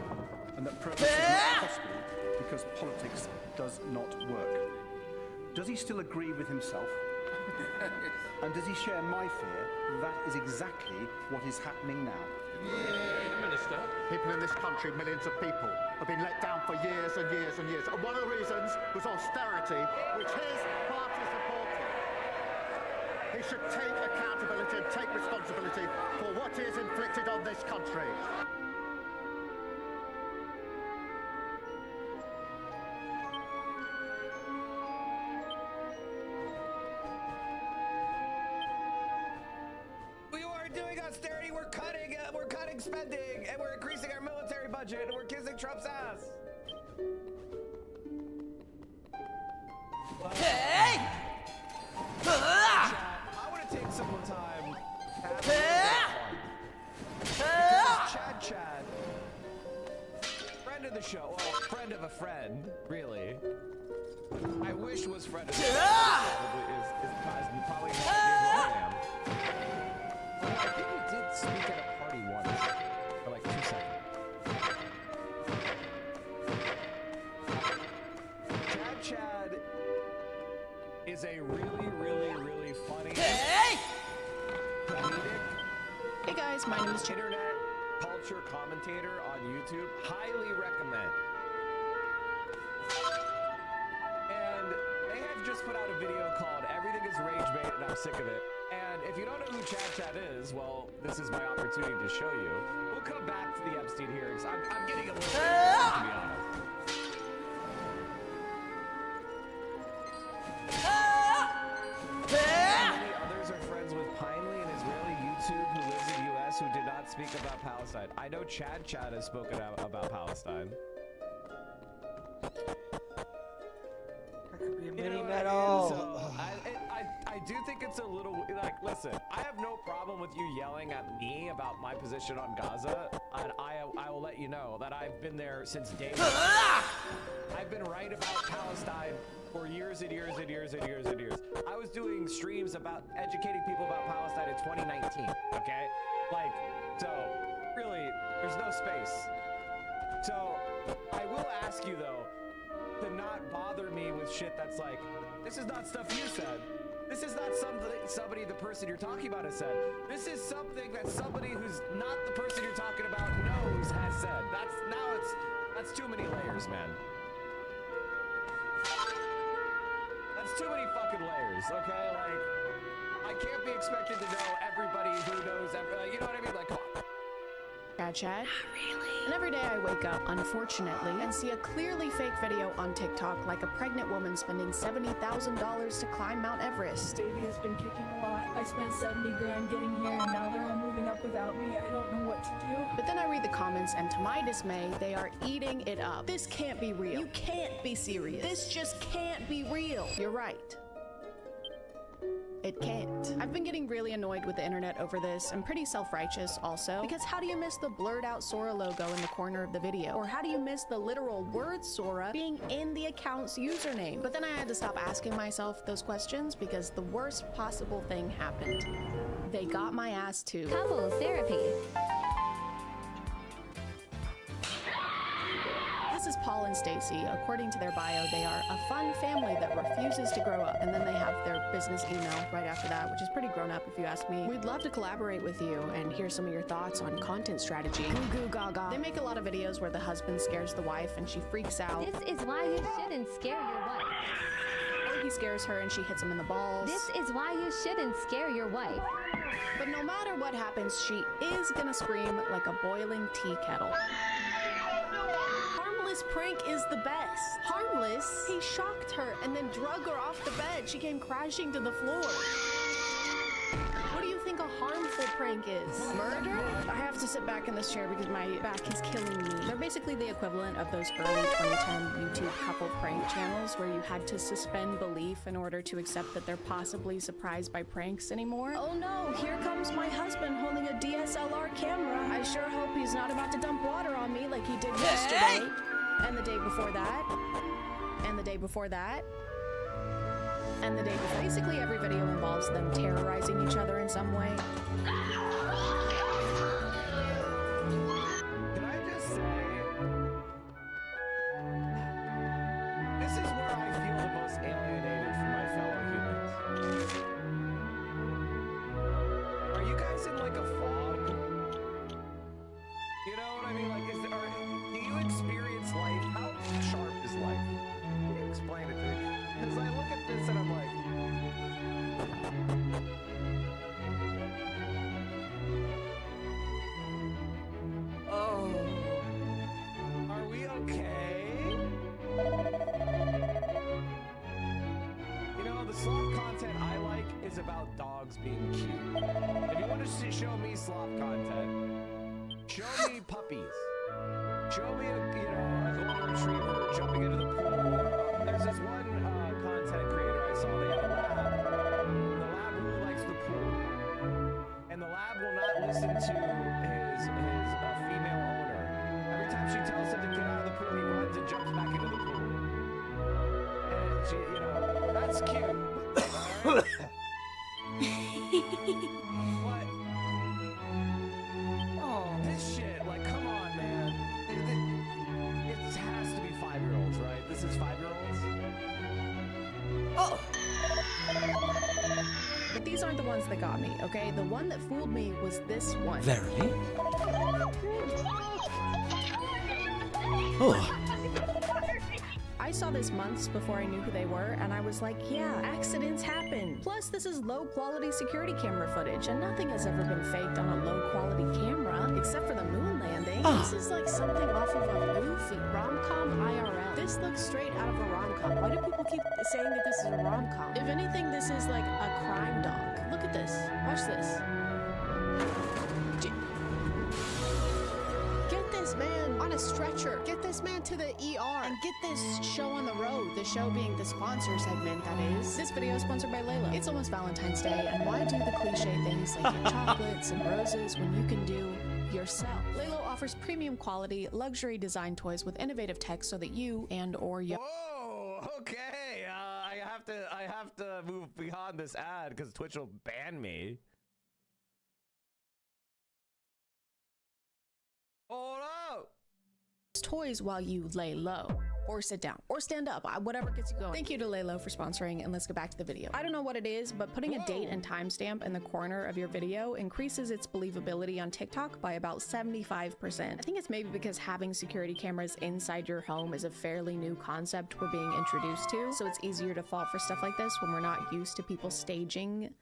and that progress is not possible because politics does not work. Does he still agree with himself? And does he share my fear that is exactly what is happening now? Minister. People in this country, millions of people, have been let down for years and years and years. And one of the reasons was austerity, which his party supported. He should take accountability and take responsibility for what he has inflicted on this country. We are doing austerity, we're cutting spending, and we're increasing our military budget, and we're kissing Trump's ass. Hey! I want to take some time. Chad. Friend of the show. Well, friend of a friend, really. I wish was friend of the show. Probably not who I am. I think we did speak at a party once for like 2 seconds. Chad is a really funny. Hey guys, my name is Chad. Internet culture commentator on YouTube. Highly recommend. And they have just put out a video called "Everything is Rage Bait" and I'm sick of it. And if you don't know who Chad is, well, this is my opportunity to show you. We'll come back to the Epstein hearings. I'm getting a little to be honest. Many others are friends with Pinely, an Israeli YouTube who lives in the U.S. who did not speak about Palestine. I know Chad has spoken out about Palestine. Mini metal. So, I do think it's a little like, listen, I have no problem with you yelling at me about my position on Gaza, and I will let you know that I've been there since day one. I've been right about Palestine for years and years and years and years and years. I was doing streams about educating people about Palestine in 2019, okay? Like, so really, there's no space. So I will ask you though, to not bother me with shit that's like, this is not stuff you said. This is not somebody the person you're talking about has said. This is something that somebody who's not the person you're talking about knows has said. That's too many layers, man. That's too many fucking layers, okay? Like, I can't be expected to know everybody who knows everything. You know what I mean? Like, come on. Chad. Really? And every day I wake up, unfortunately, and see a clearly fake video on TikTok like a pregnant woman spending $70,000 to climb Mount Everest. Baby has been kicking a lot. I spent 70 grand getting here and now they're all moving up without me. I don't know what to do. But then I read the comments and to my dismay, they are eating it up. This can't be real. You can't be serious. This just can't be real. You're right. It can't. I've been getting really annoyed with the internet over this. I'm pretty self-righteous also, because how do you miss the blurred out Sora logo in the corner of the video? Or how do you miss the literal word Sora being in the account's username? But then I had to stop asking myself those questions because the worst possible thing happened. They got my ass too. Couples therapy. This is Paul and Stacy. According to their bio, they are a fun family that refuses to grow up, and then they have their business email right after that, which is pretty grown up if you ask me. We'd love to collaborate with you and hear some of your thoughts on content strategy. Goo goo gaga. They make a lot of videos where the husband scares the wife and she freaks out. This is why you shouldn't scare your wife. Or he scares her and she hits him in the balls. This is why you shouldn't scare your wife. But no matter what happens, she is gonna scream like a boiling tea kettle. Harmless prank is the best. Harmless? He shocked her and then drug her off the bed. She came crashing to the floor. What do you think a harmful prank is? Murder? I have to sit back in this chair because my back is killing me. They're basically the equivalent of those early 2010 YouTube couple prank channels where you had to suspend belief in order to accept that they're possibly surprised by pranks anymore. Oh no, here comes my husband holding a DSLR camera. I sure hope he's not about to dump water on me like he did yesterday. And the day before that. And the day before that. And the day before. Basically every video involves them terrorizing each other in some way. about dogs being cute. If you want to show me slop content, show me puppies. Show me a golden retriever jumping into the pool. There's this one content creator I saw. They had a lab. The lab really likes the pool, and the lab will not listen to his female owner. Every time she tells him to get out of the pool, he runs and jumps back into the pool. And she, that's cute. What? Oh, this shit! Like, come on, man. It has to be 5-year-olds, right? This is 5-year-olds. Oh. But these aren't the ones that got me, okay? The one that fooled me was this one. Verily? Oh. I saw this months before I knew who they were, and I was like, yeah, accidents happen. Plus, this is low-quality security camera footage, and nothing has ever been faked on a low-quality camera, except for the moon landing. This is like something off of a movie. Rom-com IRL. This looks straight out of a rom-com. Why do people keep saying that this is a rom-com? If anything, this is like a crime dog. Look at this. Watch this. Get this man on a stretcher. Get this man to the ER. And get this show on the road. The show being the sponsor segment, that is. This video is sponsored by Laylo. It's almost Valentine's Day, and why do the cliche things like get chocolates and roses when you can do yourself? Laylo offers premium quality, luxury design toys with innovative tech so that you and/or your Whoa, okay. I have to move beyond this ad because Twitch will ban me. Hold up. toys while you lay low. Or sit down, or stand up, whatever gets you going. Thank you to Laylo for sponsoring, and let's get back to the video. I don't know what it is, but putting a date and timestamp in the corner of your video increases its believability on TikTok by about 75%. I think it's maybe because having security cameras inside your home is a fairly new concept we're being introduced to, so it's easier to fall for stuff like this when we're not used to people staging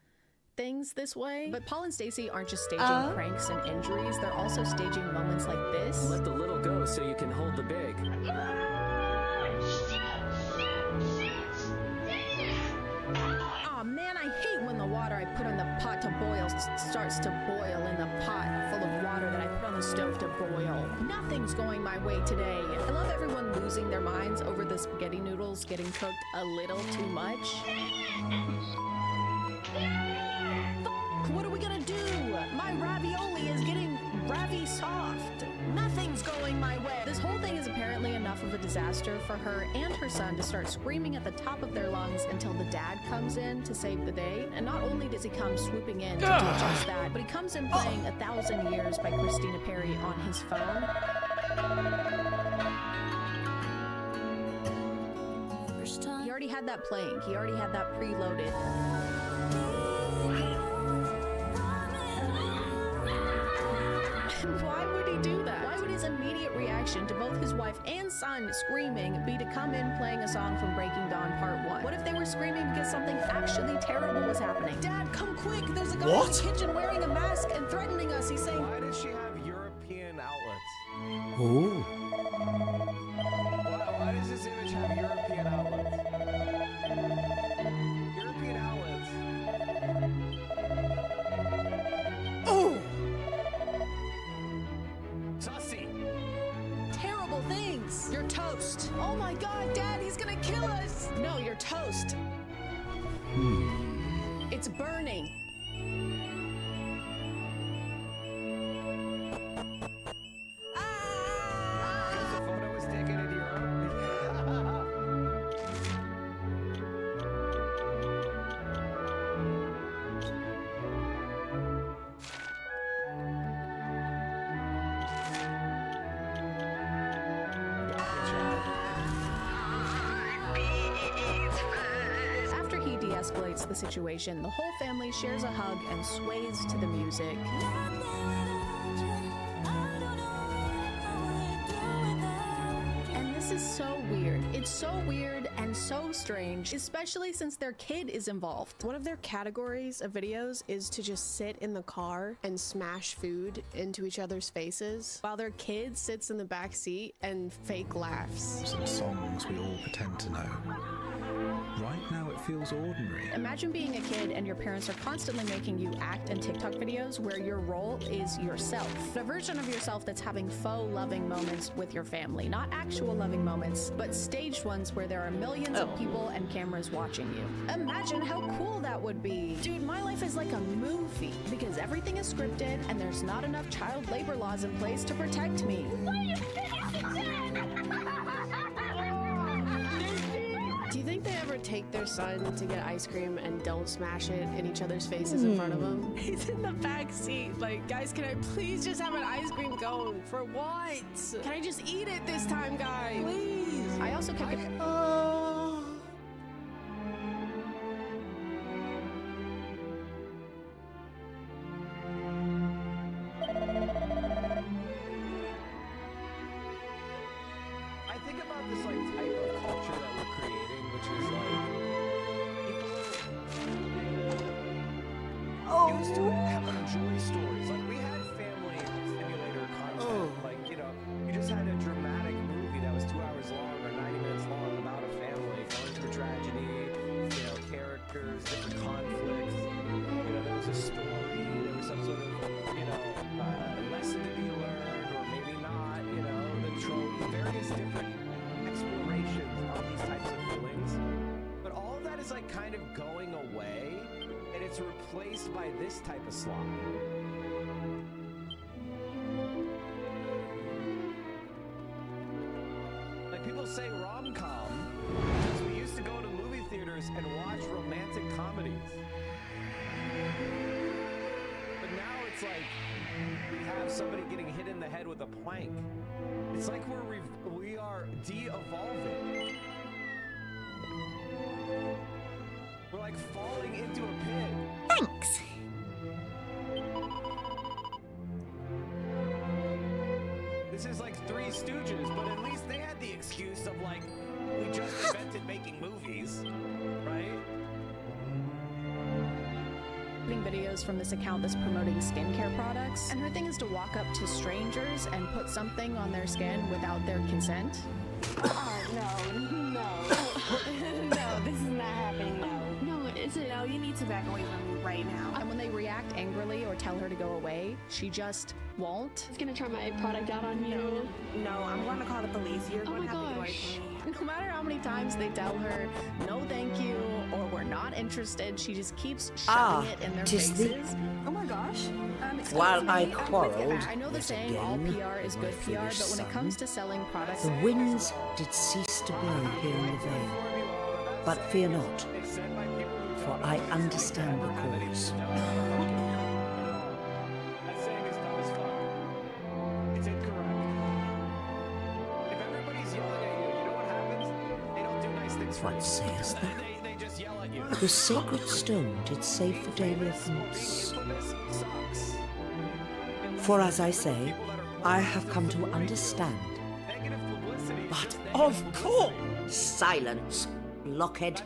things this way. But Paul and Stacey aren't just staging pranks and injuries, they're also staging moments like this. Let the little go so you can hold the big. Aw man, I hate when the water I put on the pot to boil starts to boil in the pot full of water that I put on the stove to boil. Nothing's going my way today. I love everyone losing their minds over the spaghetti noodles getting cooked a little too much. What are we gonna do? My ravioli is getting ravi soft. Nothing's going my way. This whole thing is apparently enough of a disaster for her and her son to start screaming at the top of their lungs until the dad comes in to save the day. And not only does he come swooping in to do just that, but he comes in playing 1,000 Years by Christina Perri on his phone. He already had that playing. He already had that preloaded. Why would he do that? Why would his immediate reaction to both his wife and son screaming be to come in playing a song from Breaking Dawn Part 1? What if they were screaming because something actually terrible was happening? Dad, come quick! There's a guy in the kitchen wearing a mask and threatening us. He's saying, why does she have European outlets? Ooh. Why does this image have European outlets? European outlets. oh! Sussy. Terrible things! You're toast. Oh my god, Dad, he's gonna kill us! No, you're toast. It's burning. The photo was taken in Europe. After he de-escalates the situation, the whole family shares a hug and sways to the music. And this is so weird. It's so weird and so strange, especially since their kid is involved. One of their categories of videos is to just sit in the car and smash food into each other's faces while their kid sits in the back seat and fake laughs. Some songs we all pretend to know. Right now it feels ordinary. Imagine being a kid and your parents are constantly making you act in TikTok videos where your role is yourself. A version of yourself that's having faux loving moments with your family. Not actual loving moments, but staged ones where there are millions of people and cameras watching you. Imagine how cool that would be. Dude, my life is like a movie because everything is scripted and there's not enough child labor laws in place to protect me. Do you think they ever take their son to get ice cream and don't smash it in each other's faces in front of him? He's in the back seat. Like, guys, can I please just have an ice cream cone for once? Can I just eat it this time, guys? Please. I also kept I think about this like type of culture that we're creating, which is like people used to enjoy stories. Like we had family simulator content. Like, you know, you just had a dramatic movie that was 2 hours long or 90 minutes long about a family going through tragedy, you know, characters, different conflicts. You know, there was a story, there was some sort of, you know, lesson to be learned, or maybe not, you know, the trope, various different explorations of these types of feelings. But all of that is like kind of going away, and it's replaced by this type of slop. Like people say rom-com because we used to go to movie theaters and watch romantic comedies. But now it's like we have somebody getting hit in the head with a plank. It's like we are de-evolving. We're like falling into a pit. Thanks. This is like Three Stooges, but at least they had the excuse of like, we just invented making movies, right? videos from this account that's promoting skincare products, and her thing is to walk up to strangers and put something on their skin without their consent. No, this is not happening, no, is it? No, you need to back away from me right now. And when they react angrily or tell her to go away, she just won't. It's gonna try my product out on you. No, I'm gonna call the police. You're gonna have to get away from me. No matter how many times they tell her, no thank you, or we're not interested, she just keeps shoving it in their faces. Oh my gosh. While I quarreled, I know the saying all PR is good PR, but when it comes to selling products, the winds did cease to blow here in the vale. But fear not, for I understand the cause. What sayest thou? The sacred stone did save Fidelia from For as I say, I have come to understand. But of course, silence, blockhead.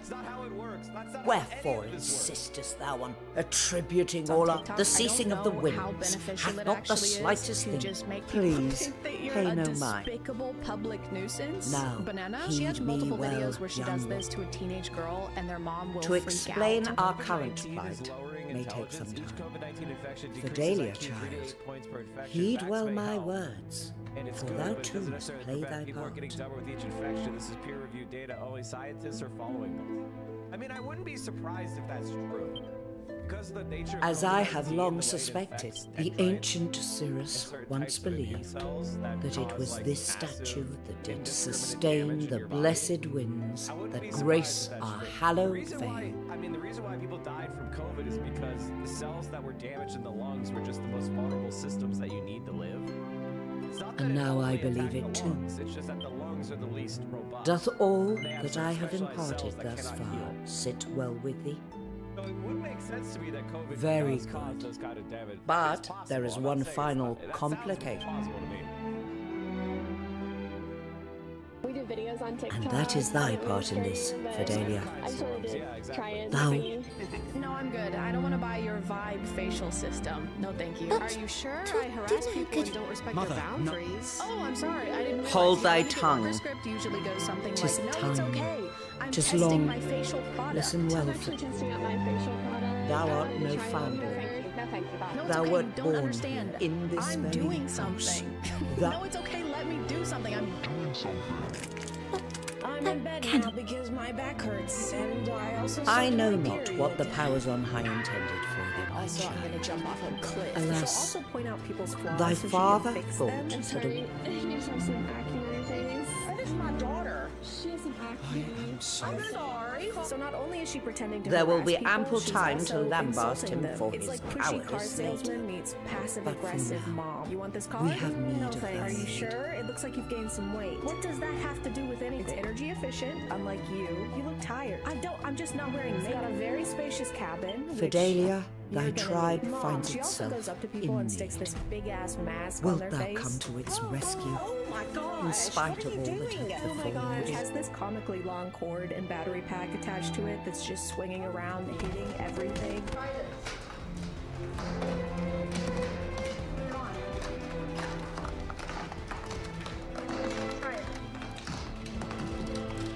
Wherefore insistest thou on attributing all the ceasing of the winds hath not the slightest thing. Please, pay no mind. Despicable public nuisance. Now, Banana, she has multiple well, videos where she does young this to a teenage girl, and their mom will To freak explain out. our current plight may take some time. Fidelia, child, heed well my words, for thou too must play thy part. This is peer-reviewed data. Only scientists are following this. I mean, I wouldn't be surprised if that's true. Because of the nature of As I have COVID-19 long and the way it suspected, affects the X-rays ancient and Cyrus certain once types of immune believed cells that it cause, was like, this massive statue that did indiscriminate sustain damage to the your body. blessed winds I wouldn't be that surprised grace if that's our true. The hallowed reason why- fame. I mean, the reason why people died from COVID is because the cells that were damaged in the lungs were just the most vulnerable systems that you need to live. It's not that And it now I only believe attacked it the too. lungs, it's just that the lungs are the least robust. Doth all They have that certain I have specialized imparted cells that thus cannot far heal. sit well with thee? So it would make sense to me that COVID Very does cause good. those kind of damage. But It's possible. there is I'm not one saying it's final not. That sounds complication. plausible to me. We do videos on TikTok. And that is thy part in this, Fidelia. I just wanted to try it. Thou. No, I'm good. I don't want to buy your vibe facial system. No, thank you. But Are you sure? to I harass do people good- and don't respect Mother, their no. boundaries. Oh, I'm sorry. I didn't realize. Hold You thy know, the tongue. order script usually goes something Tis like, no, tongue. it's okay. I'm Tis testing long. my facial product. Listen well. I'm actually testing out my facial product. Thou I art wanted to no try it on founder. her. No, thank you. Bye. No, it's Thou okay. wert You don't born understand. in this I'm very doing house. something. Thou- No, it's okay. Let me do something. I'm doing something. I'm in bed now because my back hurts, and I also. I sucked know my not period. what the powers on high intended for thee, my Also, I'm child. gonna jump off a cliff. Alas, She'll also point out people's flaws thy so she can father fix thought them. that a Sorry, you just have some acne on your face. That is my daughter. She has some acne. I'm sorry. So not only is she pretending to There will harass be people, ample she's time to also lambast insulting him them. for it's his like pushy car cowardice salesman meets passive But for aggressive now, mom. You want this car? we have need no of thanks. thy Are you aid. sure? It looks like you've gained some weight. What does that have to do with anything? It's energy efficient. Unlike you, you look tired. I'm just not wearing makeup. It's got a very spacious cabin. which Fidelia, you're thy gonna tribe need. Mom, finds she also itself goes up to people in and need. sticks this big ass mask on Wilt their thou face. come to its rescue? Oh my gosh! In spite what of are you all that doing? hath Oh my befallen gosh! thee? It has this comically long cord and battery pack attached to it that's just swinging around, hitting everything. Try it.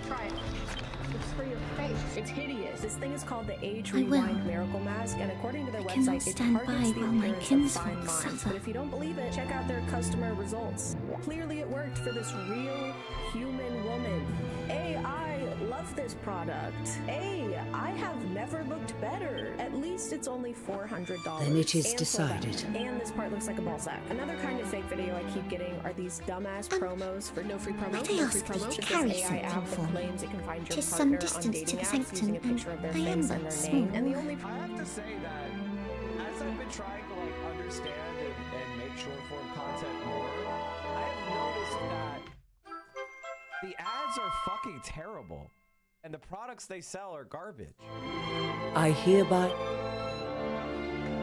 Try it. It's for your face. It's hideous. This thing is called the Age I will. Rewind Miracle Mask, and according to their I cannot website, it stand targets by the while my appearance of kinsfolk fine lines. suffer. But if you don't believe it, check out their customer results. Clearly, it worked for this real human woman. I love this product. I have never looked better. At least it's only $400. Then it is And decided. sold out. And this part looks like a ball sack. Another kind of fake video I keep getting are these dumbass promos for no free promo. might I No ask free thee promo. to It's carry this AI something app for that me? claims it can find your 'Tis some partner on distance dating to the apps sanctum, using a picture of their and I am face and but their small. name. And the only I have to say that as I've been trying to like understand and make short form content more, I have noticed that the ads are fucking terrible, and the products they sell are garbage. I hereby.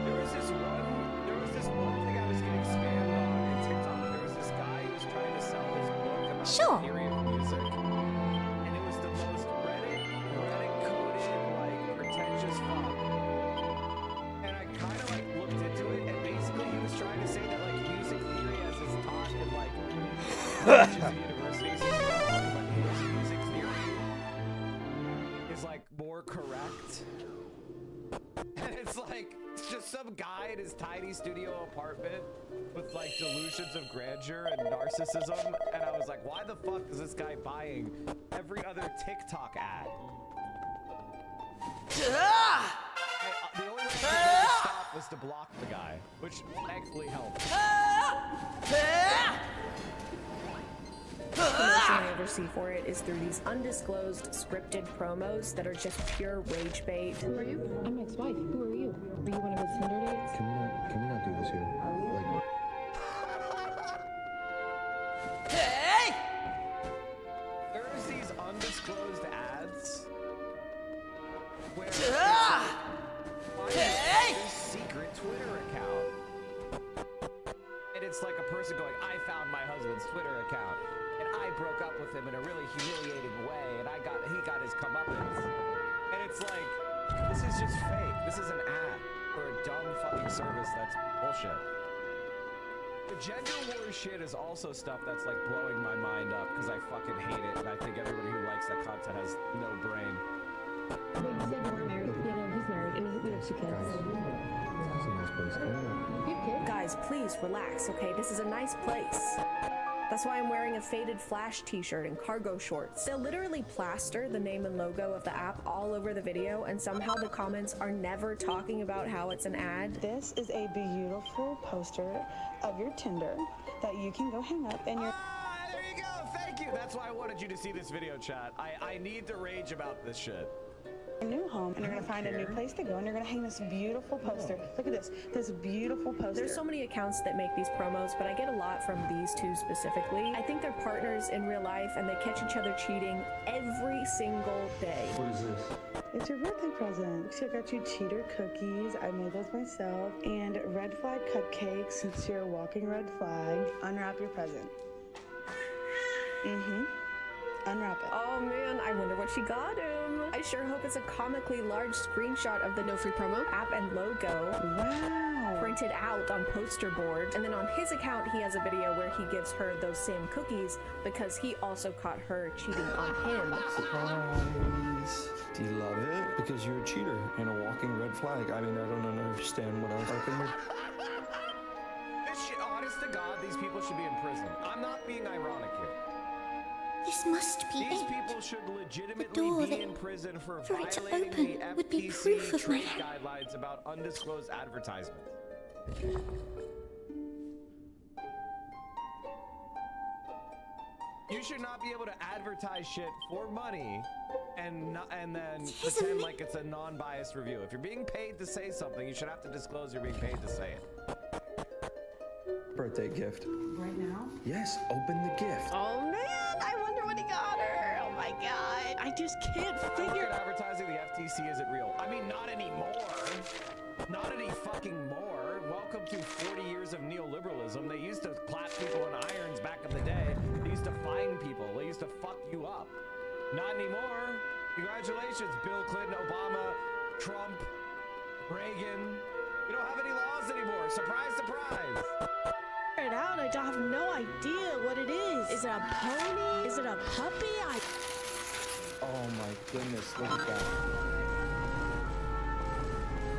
There was this one thing I was getting spammed on in TikTok. There was this guy who was trying to sell his book about Sure. the theory of music, and it was the most Reddit coded, like pretentious fuck. And I kind of like looked into it, and basically he was trying to say that like music theory as it's taught in like colleges and universities as well, like music theory is like more correct. And it's like, it's just some guy in his tiny studio apartment with like delusions of grandeur and narcissism. And I was like, why the fuck is this guy buying every other TikTok ad? The only way to make it stop was to block the guy, which thankfully helped. The promotion I ever see for it is through these undisclosed scripted promos that are just pure rage bait. Who are you? I'm ex-wife. Who are you? Are you one of his Tinder dates? Can we not do this here? There's these undisclosed ads where this secret Twitter account, and it's like a person going, I found my husband's Twitter account, and I broke up with him in a really humiliating way, and he got his comeuppance. And it's like, this is just fake. This is an ad for a dumb fucking service that's bullshit. The gender war shit is also stuff that's like blowing my mind up because I fucking hate it, and I think everybody who likes that content has no brain. Wait, you said you weren't married? Yeah, no, he's married. And we have 2 kids. That's a nice place. Come on. You have kids? Guys, please relax, okay? This is a nice place. That's why I'm wearing a faded Flash t-shirt and cargo shorts. They'll literally plaster the name and logo of the app all over the video, and somehow the comments are never talking about how it's an ad. This is a beautiful poster of your Tinder that you can go hang up in your... There you go. Thank you. That's why I wanted you to see this video, chat. I need to rage about this shit. new home, and you're gonna find a new place to go, and you're gonna hang this beautiful poster. Look at this beautiful poster. There's so many accounts that make these promos, but I get a lot from these two specifically. I think they're partners in real life, and they catch each other cheating every single day. What is this? It's your birthday present. So I got you cheater cookies. I made those myself, and red flag cupcakes. Since you're a walking red flag, unwrap your present. Unwrap it. Oh man, I wonder what she got him. I sure hope it's a comically large screenshot of the No Free Promo app and logo. Wow. Printed out on poster board. And then on his account, he has a video where he gives her those same cookies because he also caught her cheating on him. Surprise. Do you love it? Because you're a cheater and a walking red flag. I mean, I don't understand what else I can do. This shit, honest to God, these people should be in prison. I'm not being ironic here. This must be These it. people should The legitimately door be in prison for for it to violating open the would be proof FTC of my- trade guidelines about undisclosed advertisements. You should not be able to advertise shit for money and then pretend like it's a non-biased review. If you're being paid to say something, you should have to disclose you're being paid to say it. Birthday gift. Right now? Yes, open the gift. Oh man, I wonder what he got her. Oh my god. I just can't figure. Advertising the FTC isn't real. I mean, not anymore. Not any fucking more. Welcome to 40 years of neoliberalism. They used to clap people in irons back in the day. They used to fine people. They used to fuck you up. Not anymore. Congratulations, Bill Clinton, Obama, Trump, Reagan. We don't have any laws anymore. Surprise, surprise. It out. I don't have no idea what it is. Is it a pony? Is it a puppy? Oh my goodness, look at that.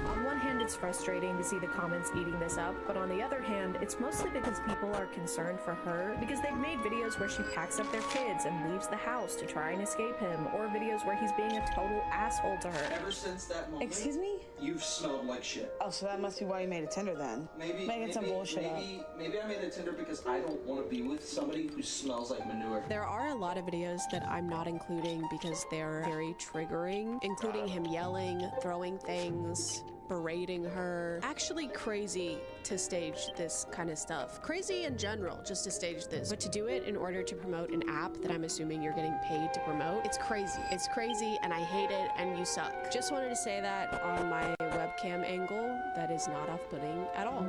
On one hand, it's frustrating to see the comments eating this up, but on the other hand, it's mostly because people are concerned for her because they've made videos where she packs up their kids and leaves the house to try and escape him, or videos where he's being a total asshole to her. Ever since that moment, Excuse me? you've smelled like shit. Oh, so that must be why you made a Tinder then. Making some bullshit up. Maybe I made a Tinder because I don't want to be with somebody who smells like manure. There are a lot of videos that I'm not including because they're very triggering, including him yelling, throwing things, berating her. Actually crazy to stage this kind of stuff. Crazy in general, just to stage this. But to do it in order to promote an app that I'm assuming you're getting paid to promote, it's crazy. It's crazy and I hate it and you suck. Just wanted to say that on my webcam angle, that is not off-putting at all.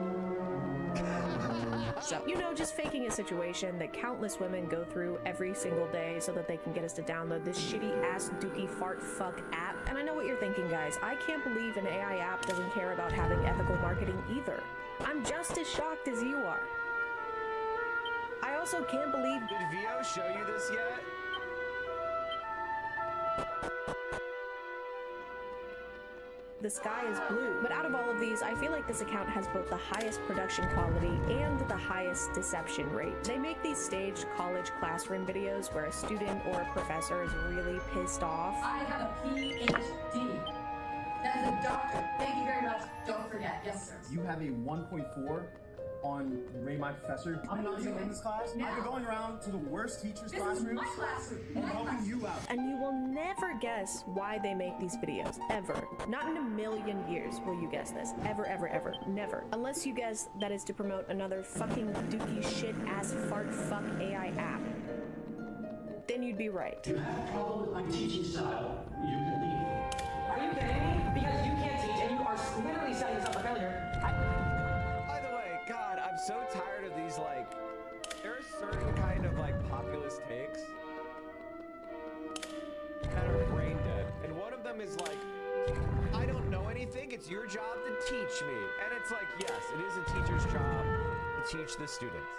So, you know, just faking a situation that countless women go through every single day so that they can get us to download this shitty ass dookie fart fuck app. And I know what you're thinking, guys. I can't believe an AI app doesn't care about having ethical marketing either. I'm just as shocked as you are. I also can't believe— Did Vio show you this yet? the sky is blue. But out of all of these, I feel like this account has both the highest production quality and the highest deception rate. They make these staged college classroom videos where a student or a professor is really pissed off. I have a PhD. That is a doctor. Thank you very much. Don't forget. Yes, sir. You have a 1.4 on Ray My Professor. I'm not even in this class. I've been going around to the worst teachers' classrooms. My classroom. I'm helping you out. And you will never guess why they make these videos. Ever. Not in a million years will you guess this. Ever, ever, ever. Never. Unless you guess that is to promote another fucking dookie shit ass fart fuck AI app. Then you'd be right. You have a problem with my teaching style. You can leave. Are you kidding me? Because you can't teach and you are literally setting yourself for failure. By the way, God, I'm so tired of these, like, there are certain kind of, like, populist takes that are brain dead. And one of them is like, I don't know anything, it's your job to teach me. And it's like, yes, it is a teacher's job to teach the students,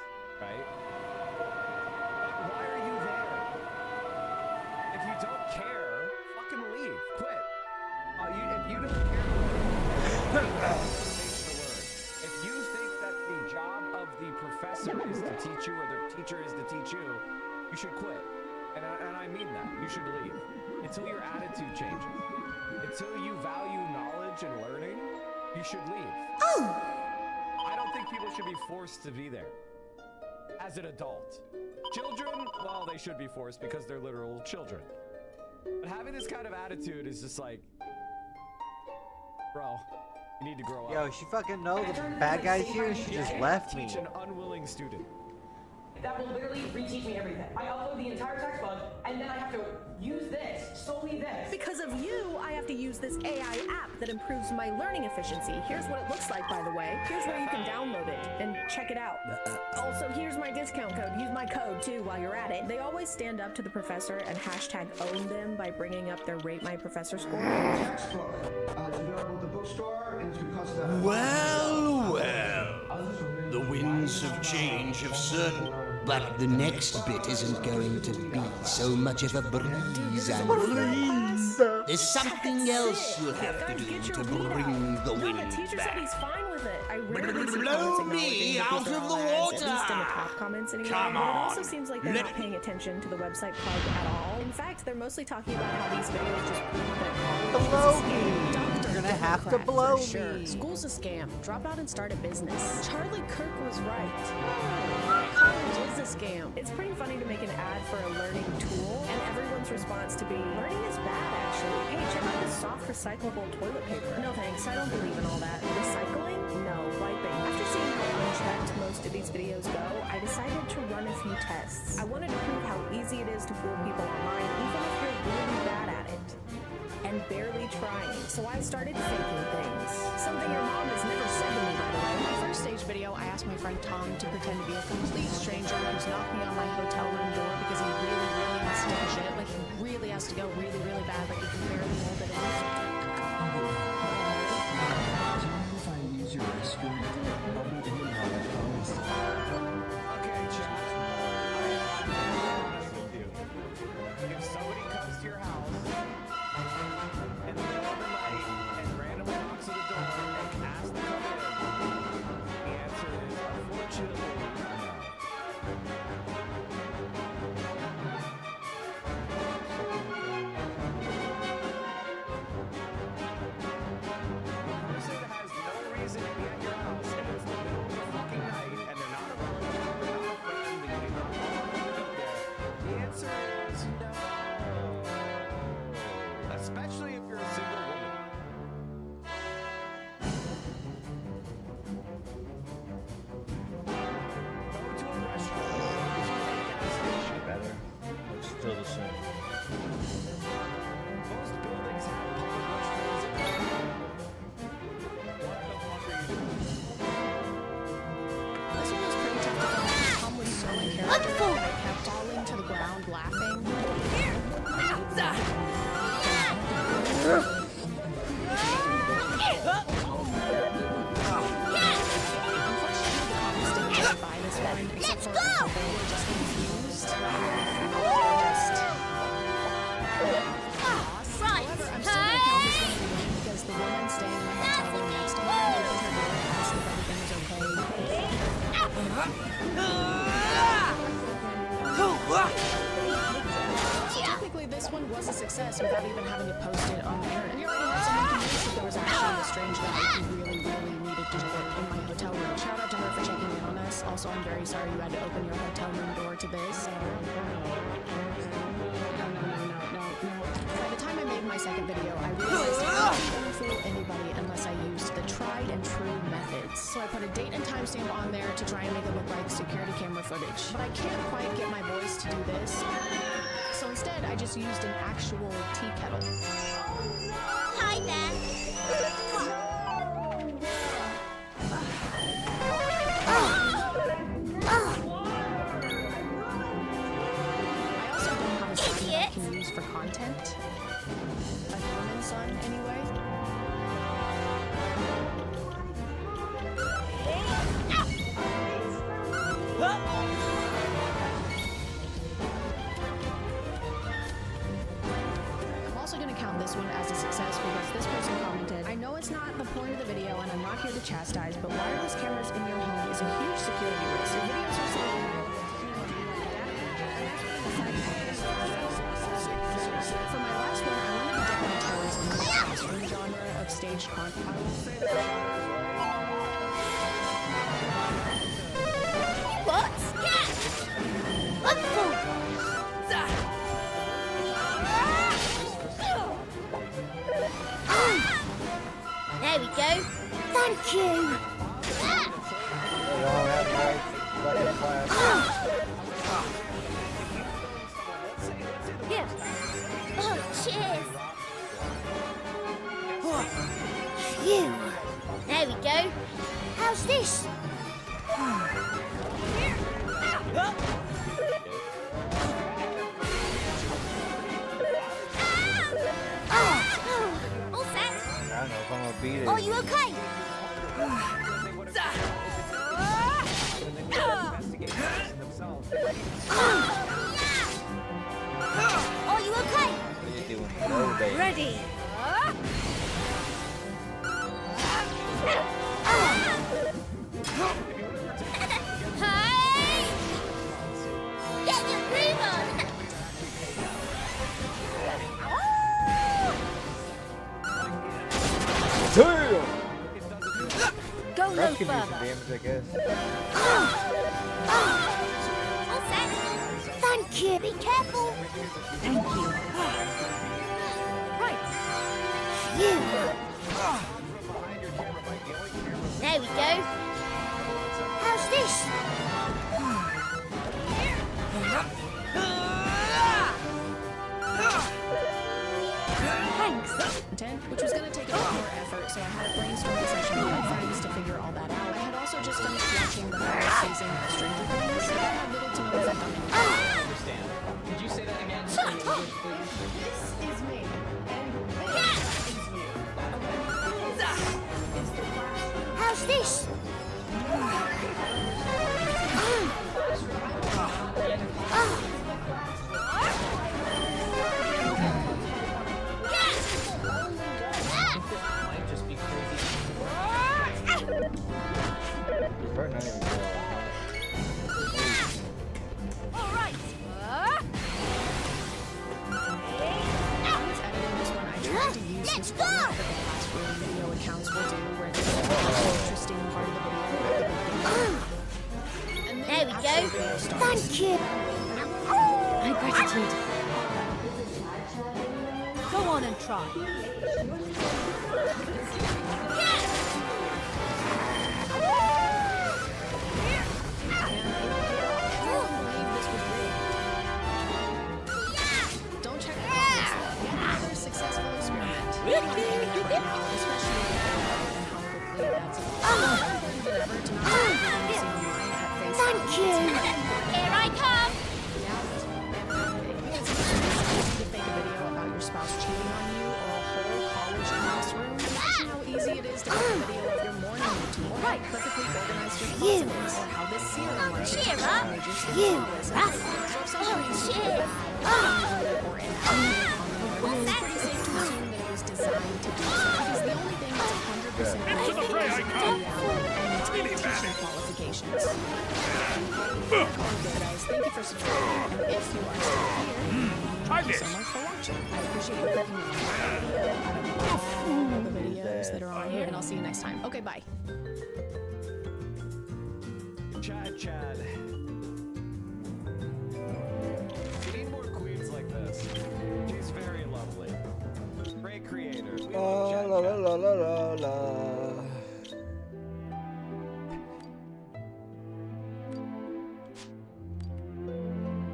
right? But why are you there? If you don't care, fucking leave, quit. If you don't care, if you think that the job of the professor is to teach you or the teacher is to teach you, you should quit. And I mean that. You should leave. Until your attitude changes. Until you value knowledge and learning, you should leave. Oh! I don't think people should be forced to be there. As an adult. Children, well, they should be forced because they're literal children. But having this kind of attitude is just like, bro, you need to grow up. Yo, she fucking know the bad guys here. She just left me. Teach an unwilling student. That will literally reteach me everything. I upload the entire textbook and then I have to use this, solely this. Because of you, I have to use this AI app that improves my learning efficiency. Here's what it looks like, by the way. Here's where you can download it and check it out. Also, here's my discount code. Use my code, too, while you're at it. They always stand up to the professor and hashtag own them by bringing up their Rate My Professor score. Textbook. It's available at the bookstore, and it's going to cost that. Well, well. The winds of change have certain. But the next bit isn't going to be so much of a breeze, I'm afraid. There's something else you'll have to do to bring the wind The teacher said back. he's fine with it. I rarely see Blow comments me acknowledging out that these are of the all ads, water. At least in the top comments anyway. Come But it on. also seems like they're not paying attention to the website plug at all. In fact, they're mostly talking about how these videos just prove that Blow me. You're gonna have to blow me. sure. School's a scam. Drop out and start a business. Charlie Kirk was right. College is a scam. It's pretty funny to make an ad for a learning tool, and everyone's response to be, learning is bad, actually. Hey, check out this soft recyclable toilet paper. No thanks, I don't believe in all that. Recycling? No, wiping. After seeing how unchecked most of these videos go, I decided to run a few tests. I wanted to prove how easy it is to fool people online, even if you're really bad at it. And barely trying, so I started faking things. Something your mom has never said to me, by the way. In my first stage video, I asked my friend Tom to pretend to be a complete stranger who's knocking on my hotel room door because he really, really has to take a shit. Like, he really has to go really, really bad, like he can barely hold it in. If I use your restroom, I'll be in and out, I promise. Okay, chat. I'm honest with you. If somebody comes to your house in the middle of the night and randomly knocks on the door and asks to come in, the answer is unfortunately no. The person has no reason to be at your house and it's the middle of the fucking night and they're not a relative, they're not a friend, and you do not want them to live there. The answer is no. Especially if you're a single woman. Go to a restaurant. Gas station. Better. It's still the same. Most buildings have public restrooms in them. What the fuck are you doing? This one was pretty tough to film. Tom was so in character, and I kept falling to the ground laughing. Let's go! Right. I'm still gonna count this one as a win because the woman staying in the hotel room next to me opened her door and asked if everything was okay. Technically, this one was a success without even having to post it on the internet. We already had someone convinced that there was actually a strange guy who really, really needed to work in my hotel room. Shout out to her for checking in on us. Also, I'm very sorry you had to open your hotel room door to this. By the time I made my second video, I realized I wasn't going to fool anybody unless I used the tried and true methods. So I put a date and timestamp on there to try and make it look like security camera footage. But I can't quite get my voice to do this. So instead, I just used an actual tea kettle. Hi there. I also don't have a son that I can use for content. A human son, anyway. I'm also going to count this one as a success because this person commented, I know it's not the point of the video and I'm not here to chastise, but wireless cameras in your home is a huge security risk. Your videos are so... For my last one, I wanted to dip my toes in the classroom genre of staged content. I will say What? Yes! Wonderful! There we go. Thank you. Let's say the Oh, cheers! Phew! There we go. How's this? All set? I don't know if I'm gonna beat it. Are you okay? Are you okay? What are you doing? No, baby. Ready? Hey! Get your groove on! Damn! Go no That could do further. some damage, I guess. All set? Thank you. Be careful. Thank you. Right. Phew. There we go. How's this? Thanks. Content, which was going to take a lot more effort, so I had a brainstorming session with my friends to figure all that out. I had also just finished watching the final season of Stranger Things, so that had little to no effect on me. I understand. Could you say that again? In English, please? This is me. And Yeah. this is you. It's the class. How's this? Might just be crazy. You're probably not even good. All right. I was editing this one. I tried to use this format that the classroom video accounts will do, where there's a really interesting part of the video. And then There we actual go. video starts. Thank you. My gratitude. Go on and try. Don't check it out. Another successful experiment. Especially how quickly that's important than ever to not Thank you. Here I come. It's easy to fake a video about your spouse cheating on you or a whole college classroom. Imagine how easy it is to make a video of your morning routine or how perfectly organized your closet is or how this ceiling light is Cheer showing up. major skin You. colors. Rough. So if something is Cheers. or it's pretty safe to assume that it was designed to do so because the only thing that's 100% qualifications. Okay, guys, thank you for subscribing, and if you are still here, thank you so much for watching. I appreciate you clicking on all the videos that are on here, and I'll see you next time. Okay, bye. Chad. We need more queens like this. She's very lovely. Great creator. We love Chad. La la la la la la.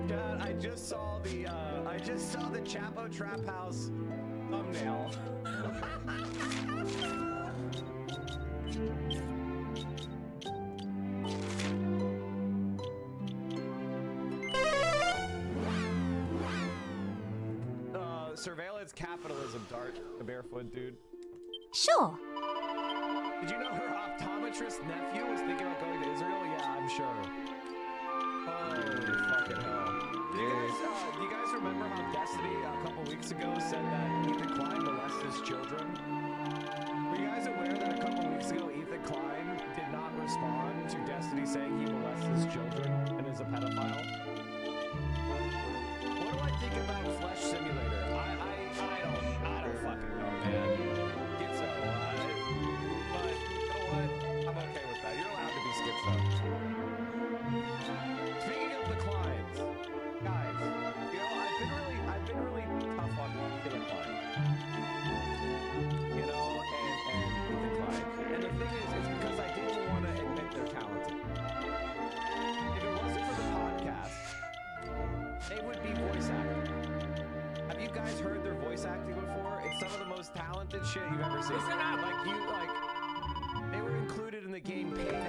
Chad, I just saw the Chapo Trap House thumbnail. Surveillance capitalism, Dart, the barefoot dude. Sure. Did you know her optometrist nephew was thinking about going to Israel? Yeah, I'm sure. Holy fucking hell. Do you guys remember how Destiny a couple weeks ago said that Ethan Klein molested his children? Were you guys aware that a couple weeks ago Ethan Klein did not respond to Destiny saying he molested his children and is a pedophile? What do I think about Flesh Simulator? I don't fucking know, man. Schizo, but you know what? I'm okay with that. You don't have to be schizo. Speaking of the Kleins, guys, you know, I've been really tough on Killer Klein. some of the most talented shit you've ever seen. Listen up. They were included in the game Payday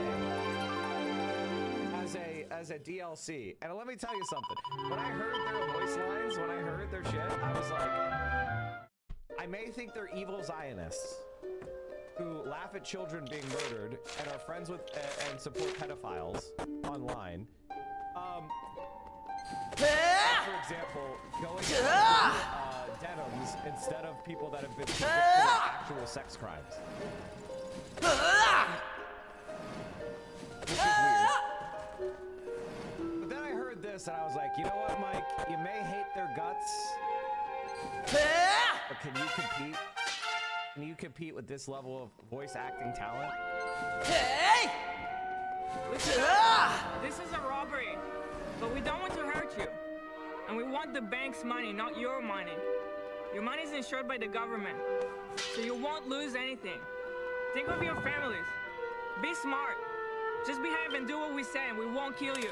as a DLC. And let me tell you something. When I heard their voice lines, when I heard their shit, I was like, I may think they're evil Zionists who laugh at children being murdered and are friends with and support pedophiles online. For example, going after denims instead of people that have been convicted of actual sex crimes. Which is weird. But then I heard this and I was like, you know what, Mike? You may hate their guts, but can you compete? Can you compete with this level of voice acting talent? Listen, this is a robbery, but we don't want to hurt you. And we want the bank's money, not your money. Your money is insured by the government, so you won't lose anything. Think of your families. Be smart. Just behave and do what we say, and we won't kill you.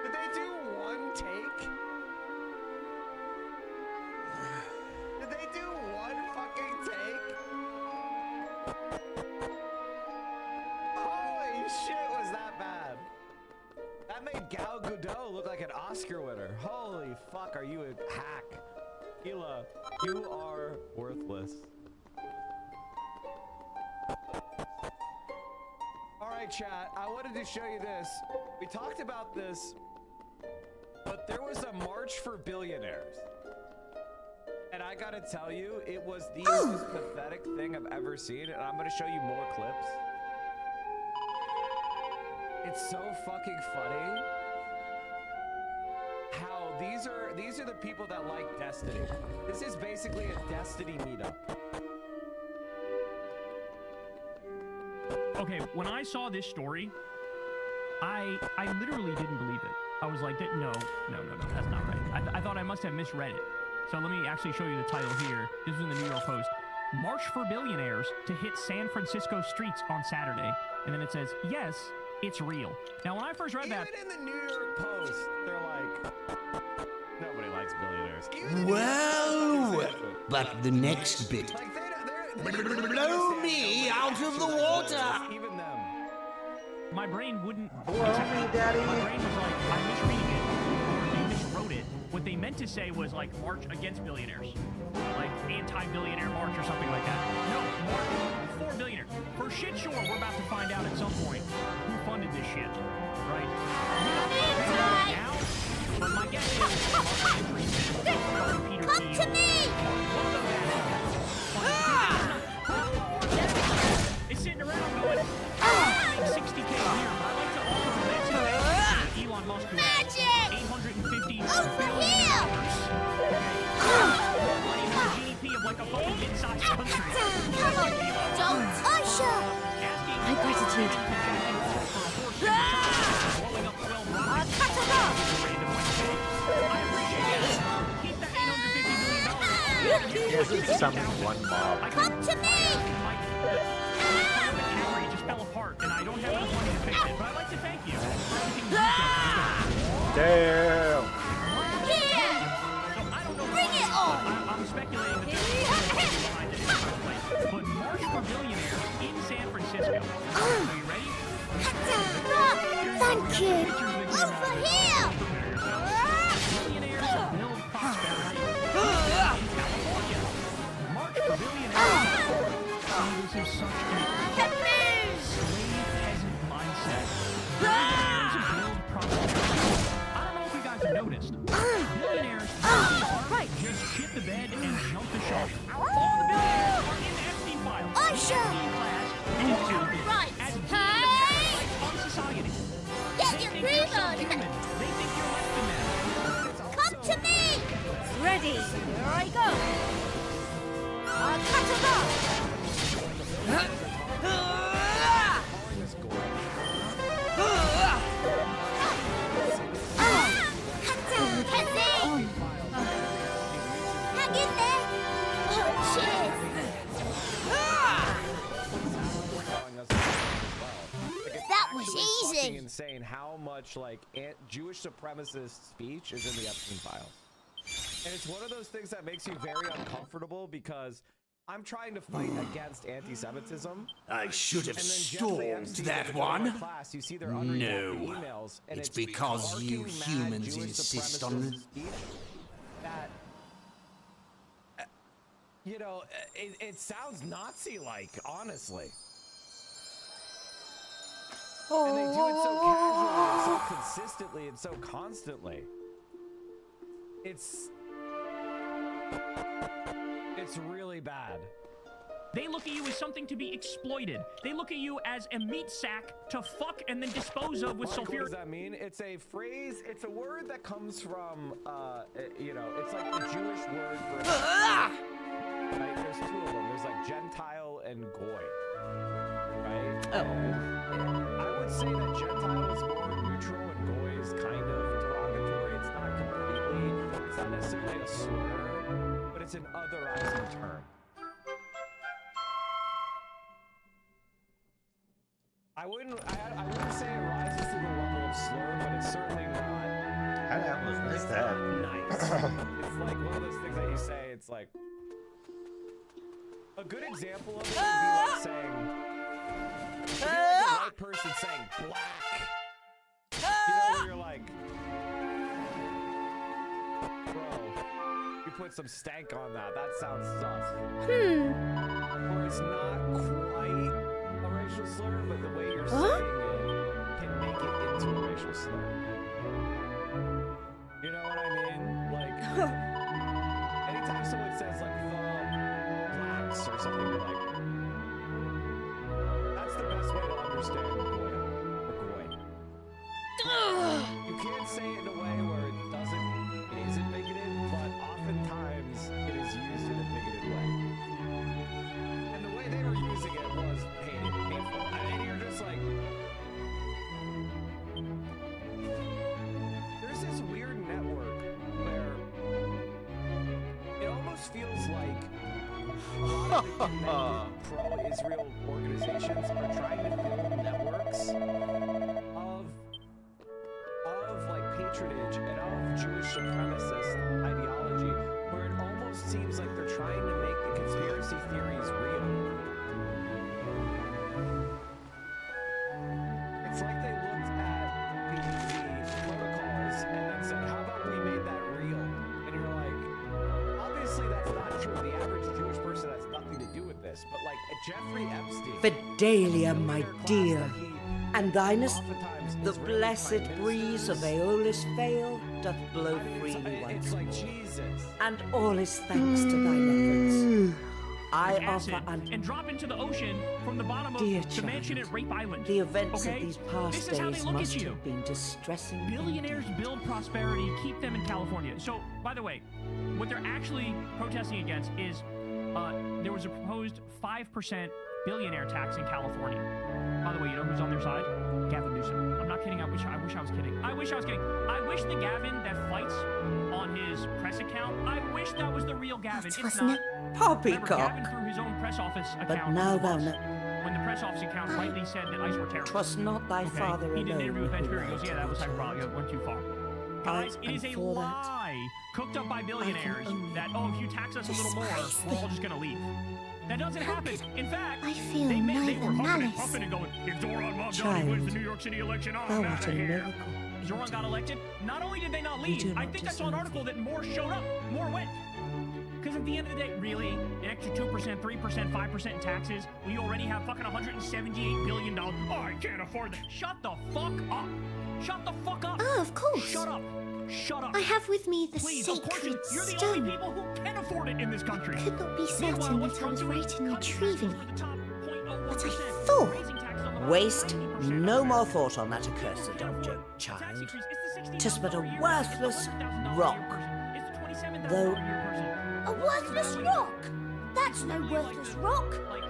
Did they do one take? Did they do one fucking take? Holy shit, was that bad? That made Gal Gadot look like an Oscar winner. Holy fuck, are you a hack? Hila, you are worthless. Alright, chat, I wanted to show you this. We talked about this, but there was a march for billionaires. And I gotta tell you, it was the most pathetic thing I've ever seen, and I'm gonna show you more clips. It's so fucking funny how these are the people that like Destiny. This is basically a Destiny meetup. Okay, when I saw this story, I literally didn't believe it. I was like, no, that's not right. I thought I must have misread it. So let me actually show you the title here. This was in the New York Post. March for billionaires to hit San Francisco streets on Saturday. And then it says, yes, it's real. Now, when I first read that... Even in the New York Post, they're like, nobody likes billionaires. Well, but the next bit. Blow me out of the water! Even them. My brain wouldn't... Blow me, Daddy! My brain was like, I'm misreading it, or they miswrote it. What they meant to say was like march against billionaires, like anti-billionaire march or something like that. No, march for billionaires. For shit sure, we're about to find out at some point who funded this shit, right? We don't know now, but my guess is Peter Come to me! It's sitting around going, 60K a year. I'd like to offer Elon Musk who has 850 Over here! GDP of like a fucking mid-sized country. Come on, don't push her! My gratitude. Cut it off! Yes, it's someone mob. Come to me! Just fell apart, and I don't have enough money to fix it, but I'd like to thank you. Damn! Here! Bring it on! I'm speculating that there's behind it in the first place, but March for Billionaires in San Francisco. Are you ready? Thank you! Over here! Billionaires build prosperity. California. March for Billionaires. This is such a slave peasant mindset. Billionaires build prosperity. I don't know if you guys have noticed. Billionaires just shit the bed and jump the shark. All the billionaires are in the Epstein files. Epstein class and Right. as on society. Get your breathing insane how much like Jewish supremacist speech is in the Epstein files. And it's one of those things that makes you very uncomfortable because I'm trying to fight against anti-Semitism. I should have and then Jeffrey stormed Epstein that in my one. Class, you see their unredacted No, emails, and it's because you humans insist on... That, you know, it sounds Nazi-like, honestly. And they do it so casually and so consistently and so constantly. It's really bad. They look at you as something to be exploited. They look at you as a meat sack to fuck and then dispose of with Mark, sulfuric. what does that mean? It's a phrase, it's a word that comes from, you know, it's like the Jewish word for... Right? There's two of them. There's like Gentile and Goy. Right? Oh. I would say that Gentile is more neutral and Goy is kind of derogatory. It's not completely, it's not necessarily a slur, but it's an otherizing term. I wouldn't say it rises to the level of slur, but it's certainly not. I almost missed that. Nice. It's like one of those things that you say, it's like... A good example of it would be like saying... It'd be like a white person saying black. You know, where you're like... Bro, you put some stank on that. That sounds sus. Or it's not quite a racial slur, but the way you're saying it can make it into a racial slur. You know what I mean? Like, anytime someone says like the blacks or something, you're like, that's the best way to understand Goy. You can't say it in a way where it isn't bigoted, but oftentimes it is used in a bigoted way. And the way they were using it was painful. And you're just like, there's this weird network where it almost feels like a lot of the connected pro-Israel organizations are trying to build networks of like patronage and of Jewish supremacist ideology, where it almost seems like they're trying to make the conspiracy theories real. It's like they looked at the protocols and then said, how about we made that real? And you're like, obviously that's not true. The average Jewish person has nothing to do with this. But like Jeffrey Epstein... Fidelia, my dear, and thyness, the blessed breeze of Aeolus Vale doth blow freely once more, and all is thanks to thine efforts. I offer unto and drop into the ocean from the bottom of dear the mansion at Rape Island. The events okay? of these past This is how they days look at must you. have been distressing. Billionaires build prosperity, keep them in California. So, by the way, what they're actually protesting against is there was a proposed 5% billionaire tax in California. By the way, you know who's on their side? Gavin Newsom. I'm not kidding. I wish I was kidding. I wish the Gavin that fights on his press account, I wish that was the real Gavin. It's not. Poppycock. Gavin through his own press office account. But now thou when the press office account rightly said that ICE were terrorists. 'Twas not thy father He did an alone interview with Ben who Shapiro. He goes, yeah, that was loved hyperbolic. It went too far. Guys, it is a lie cooked up by billionaires that, oh, if you tax us a little more, we're all just going to leave. That doesn't happen. In fact, I feel they were neither huffing and malice. puffing and going, if Zoran Mamdani Child, wins the New York City election, thou I'm art out a of here. miracle. Zoran got elected. Not only did they not do leave, I not think I saw an deserve article that more showed up, more went. Because at the end of the day, really, an extra 2%, 3%, 5% in taxes, we already have fucking $178 billion. Oh, I can't afford that. Shut the fuck up. Shut the fuck up. Oh, of course. Shut up. Shut up. I have with me the Please, of course sacred you're the stone. only people who can afford it in this country. I could not be Meanwhile, certain what's that I was Trump doing? right in Cutting retrieving taxes for the top 0.01%, But I thought. raising taxes on the Waste bottom 90% no of more Americans. thought on that accursed object, Tax child. increase, it's the Tis but a $60,000 a year. worthless It's the $100,000 a year rock. person. It's the $27,000 Though- a year person. A worthless rock? That's no worthless rock. Like,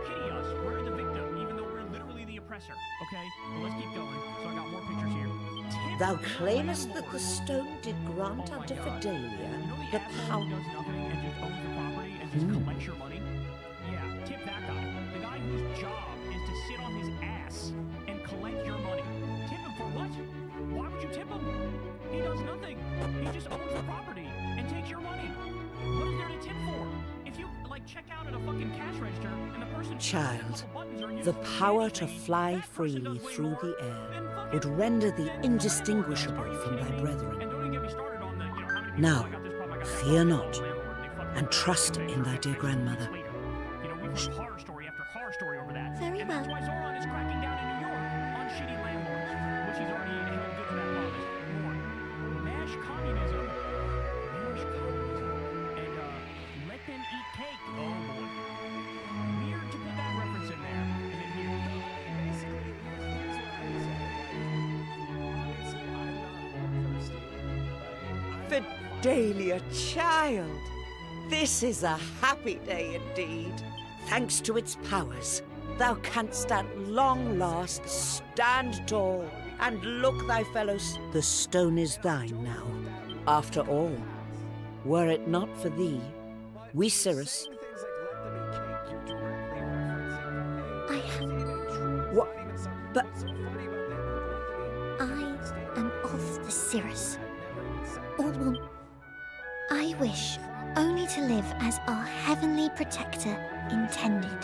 pity us. We're the victim, even though we're literally the oppressor. Okay? Well, let's keep going. So I got more pictures here. Thou claimest that the stone did grant Oh my unto God. Fidelia You know the the asshole power. who does nothing and just owns the property and just collects your money? Yeah, tip that guy. The guy whose job is to sit on his ass and collect your money. Tip him the fucking cash register, and the person Child, the power to fly freely through the air would render thee indistinguishable from thy brethren. Now, fear not, and trust in thy dear grandmother. You know, we've heard horror story after horror story over that. Very and that's well. why Zoran is cracking down in New York on shitty landlords, which he's already held good to that promise. More. Mash communism. Mash communism. And, let them eat cake. Oh, boy. Weird to put that reference in there. And then here. Basically, here's what I would say. Obviously, I'm not thirsty, right? Fidelia, child, this is a happy day indeed. Thanks to its powers, thou canst at long last stand tall and look thy fellows. The stone is thine now. After all, were it not for thee, we Cirrus. I have. What? But I am of the Cirrus. All one. I wish only to live as our heavenly protector intended.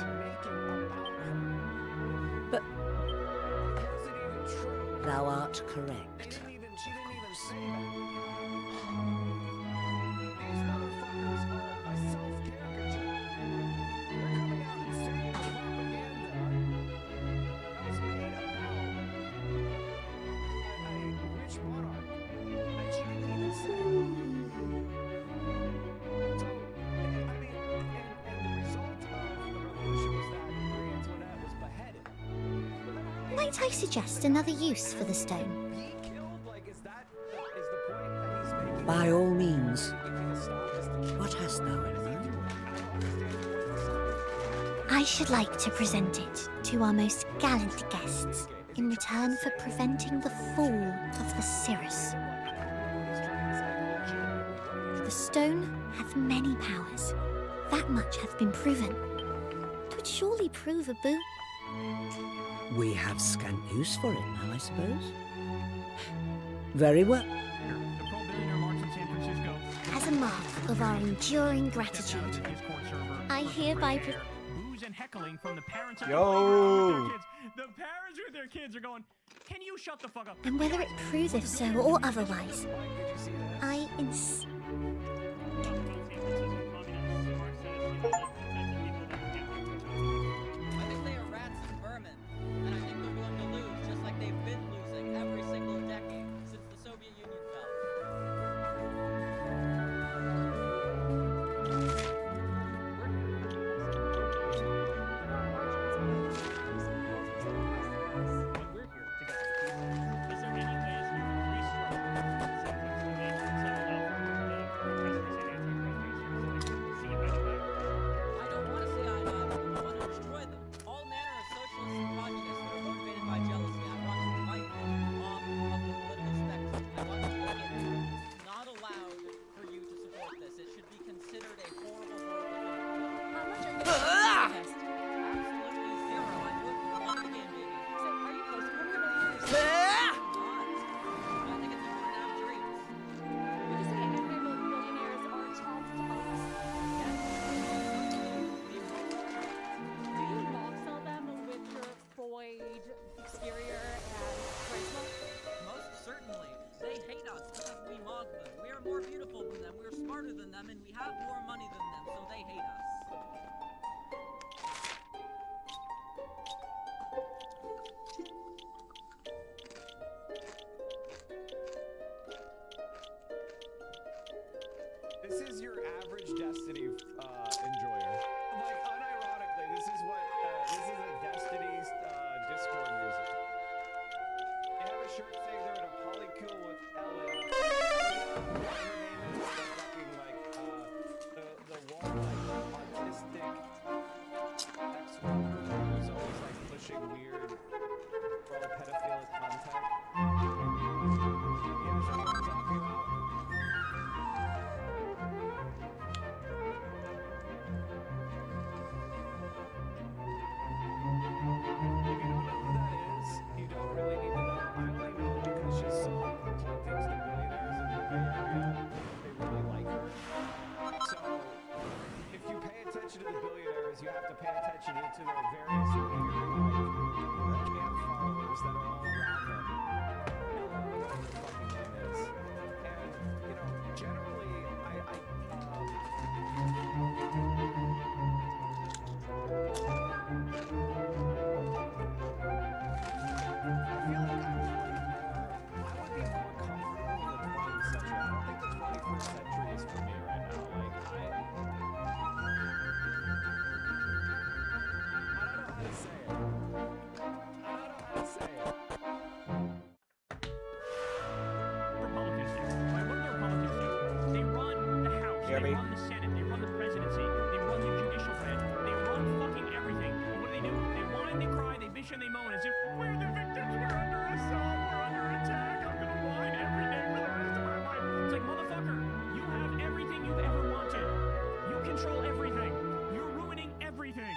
But thou art correct. Might I suggest another use for the stone? By all means. What hast thou in mind? I should like to present it to our most gallant guests in return for preventing the fall of the Cirrus. The stone hath many powers. That much hath been proven. 'Twould surely prove a boon. We have scant use for it now, I suppose. Very well. The pro-billionaire marks in San Francisco. As a mark of our enduring gratitude, I hereby Booze and heckling from the parents of Yo. the kids. The parents with their kids are going, can you shut the fuck up? and whether it proveth so or otherwise, I I think they are rats and vermin, and I think they're going to lose, just like they've been losing every single decade since the Soviet Union fell. I don't want to see eye to eye with them. I want to destroy them. All manner of socialists and communists that are motivated by jealousy. I want to wipe them off of the political spectrum. I want to make it not allowed for you to support this. It should be considered a horrible, horrible thing. How much are you contest? Absolutely zero. I do it for the love of the game, baby. So are you close to $1 million? I think it's important to have dreams. Would you say incredible billionaires are charged to us? Do you mock sell them with your Freud exterior and charisma? Most certainly. They hate us because we mock them. We are more beautiful than them, we're smarter than them, and we have more money than them, so they hate us. This is your average Destiny enjoyer. Like, unironically, this is a Destiny's Discord music. They have a shirt saying they're in a polycule with Ellen. Her name is the fucking, like, the one, like, autistic ex-worker who's always, like, pushing weird pedophilic content. You guys know what I'm talking about? You don't really need to know. I only know because she sold things to billionaires in the Bay Area. They really like her. So, if you pay attention to the billionaires, is you have to pay attention to their various weird, like, camp followers that are all around them. Whatever the fucking name is. And, you know, generally, They run the Senate, they run the presidency, they run the judicial branch, they run fucking everything. And what do? They whine, they cry, they bitch and they moan as if we're the victims, we're under assault, we're under attack, I'm gonna whine every day for the rest of my life. It's like, motherfucker, you have everything you've ever wanted. You control everything. You're ruining everything.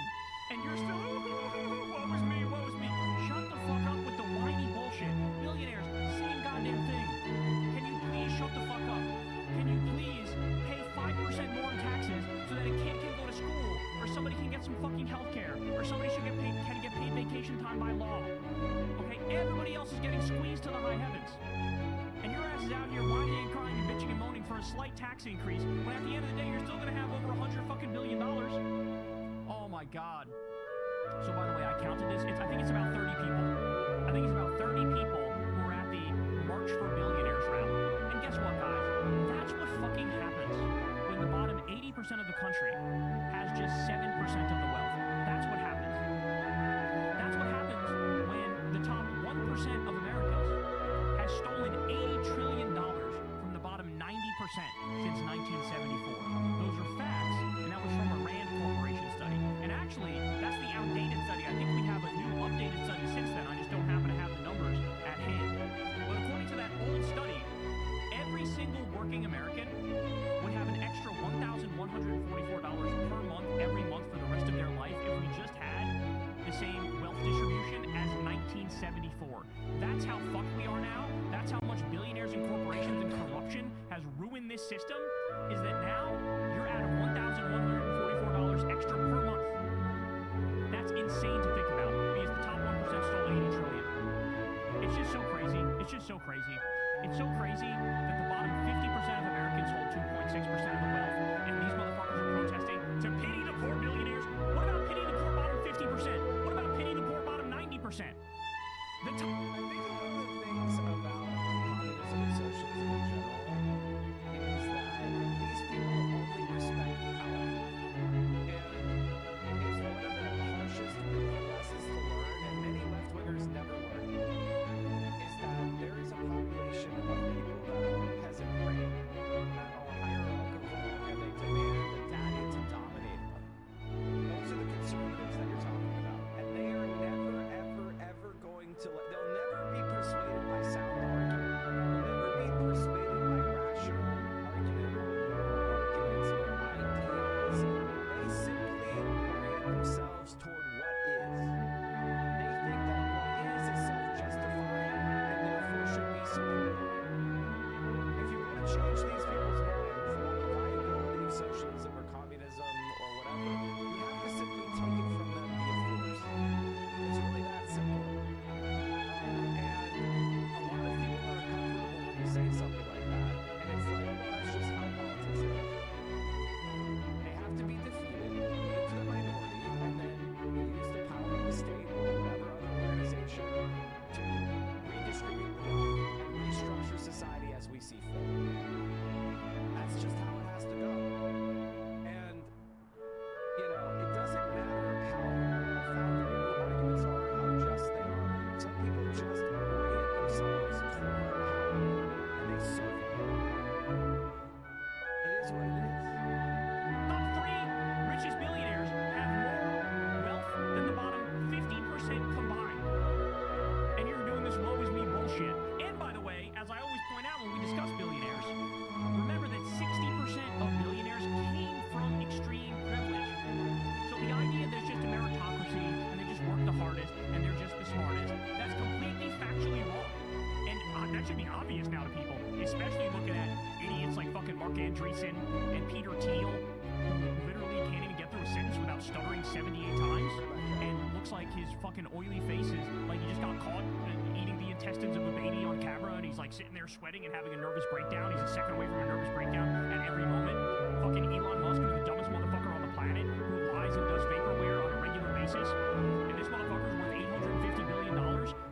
And you're still, woe is me, woe is me. Shut the fuck up with the whiny bullshit. Billionaires, same goddamn thing. Can you please shut the fuck up? Can you please pay 5% more in taxes so that a kid can go to school, or somebody can get some fucking health care, or somebody can get paid vacation time by law? Okay, everybody else is getting squeezed to the high heavens, and your ass is out here whining and crying and bitching and moaning for a slight tax increase, when at the end of the day you're still gonna have over $100 fucking billion. Oh my god. So by the way, I counted this. I think it's about 30 people. I think it's about 30 people who are at the March for Billionaires rally. And guess what, guys? That's what fucking happens when the bottom 80% of the country has just 7% of the wealth. That's what happens. That's what happens when the top 1% of Americans has stolen $80 trillion from the bottom 90% since 1974. Those are facts, and that was from a Rand Corporation study. And actually, that's the outdated study. I think we have a new updated study since then. I just don't happen to have the numbers at hand. But according to that old study, every single working American would have an extra $1,144 per month every month for the rest of their life if we just had the same wealth distribution as 1974. That's how fucked we are now. That's how much billionaires and corporations and corruption has ruined this system, is that now you're at $1,144 extra per month. That's insane to think about, because the top 1% stole $80 trillion. It's just so crazy. It's just so crazy. It's so crazy that the bottom 50% of Americans hold 2.6% of the wealth, and these motherfuckers are protesting to pity the poor billionaires. What about pity the poor bottom 50%? What about pity the poor bottom 90%? The top. I think one of the things about communism and socialism in general is that these people only respect power. And it's one of the harshest lessons to learn, and many left-wingers never learn, is that there is a population of people that are peasant brain, that are hierarchical, and they demand the daddy to dominate them. Those are the conservatives that you're talking about. And they are never, ever, ever going to they'll never be persuaded by sound argument. They'll never be persuaded by rational argument or arguments or ideas. They simply orient themselves toward what is. They think that what is self-justifying and therefore should be supported. If you want to change these people's minds on the viability of socialism or communism or whatever, you have to simply take it from them via force. It's really that simple. And a lot of people are uncomfortable when you say something like that. And it's like, well, that's just how politics is. They have to be defeated, put into the minority, and then use the power of the state or whatever other organization to redistribute the wealth and restructure society as we see fit. That's just how it has to go. And, you know, it doesn't matter how founded your arguments are or how just they are. Some people just orient themselves toward power, and they serve it. It is what it is. Top 3 richest billionaires have more wealth than the bottom 50% combined. And you're doing this woe is me bullshit. And by the way, as I always point out when we discuss billionaires, remember that 60% of billionaires came from extreme privilege. So the idea that it's just a meritocracy and they just work the hardest and they're just the smartest, that's completely factually wrong. And that should be obvious now to people, especially looking at idiots like fucking Mark Andreessen and Peter Thiel, who literally can't even get through a sentence without stuttering 78 times, and looks like his fucking oily face is like he just got caught eating the intestines of a baby on camera, and he's like sitting there sweating and having a nervous breakdown. He's a second away from a nervous breakdown at every moment. Fucking Elon Musk, who's the dumbest motherfucker on the planet, who lies and does vaporware on a regular basis, and this motherfucker's worth $850 billion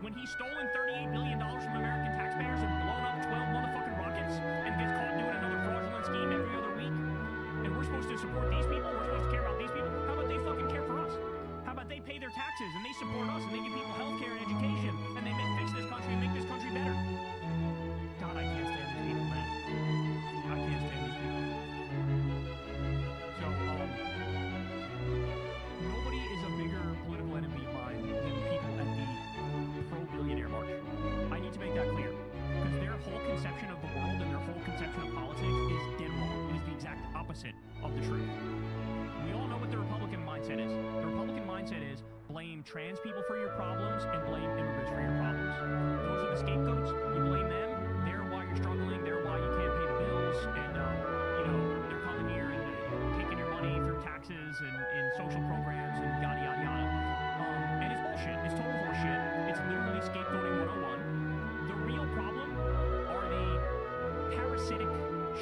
when he's stolen $38 billion from American taxpayers and blown up 12 motherfucking rockets and gets caught doing another fraudulent scheme every other week. And we're supposed to support these people? We're supposed to care about these people? How about they fucking care for us? How about they pay their taxes and they support us and they give people health care and education and they fix this country and make this country better? God, I can't stand these people, man. I can't stand these people. So, nobody is a bigger political enemy of mine than people at the pro-billionaire march. I need to make that clear. Because their whole conception of the world and their whole conception of politics is dead wrong. It is the exact opposite of the truth. We all know what the Republican mindset is. The Republican mindset is blame trans people for your problems and blame immigrants for your problems. Those are the scapegoats. You blame them. They're why you're struggling. They're why you can't pay the bills. And, they're coming here and taking your money through taxes and social programs and yada, yada, yada. And it's bullshit. It's total horseshit. It's literally scapegoating 101. The real problem are the parasitic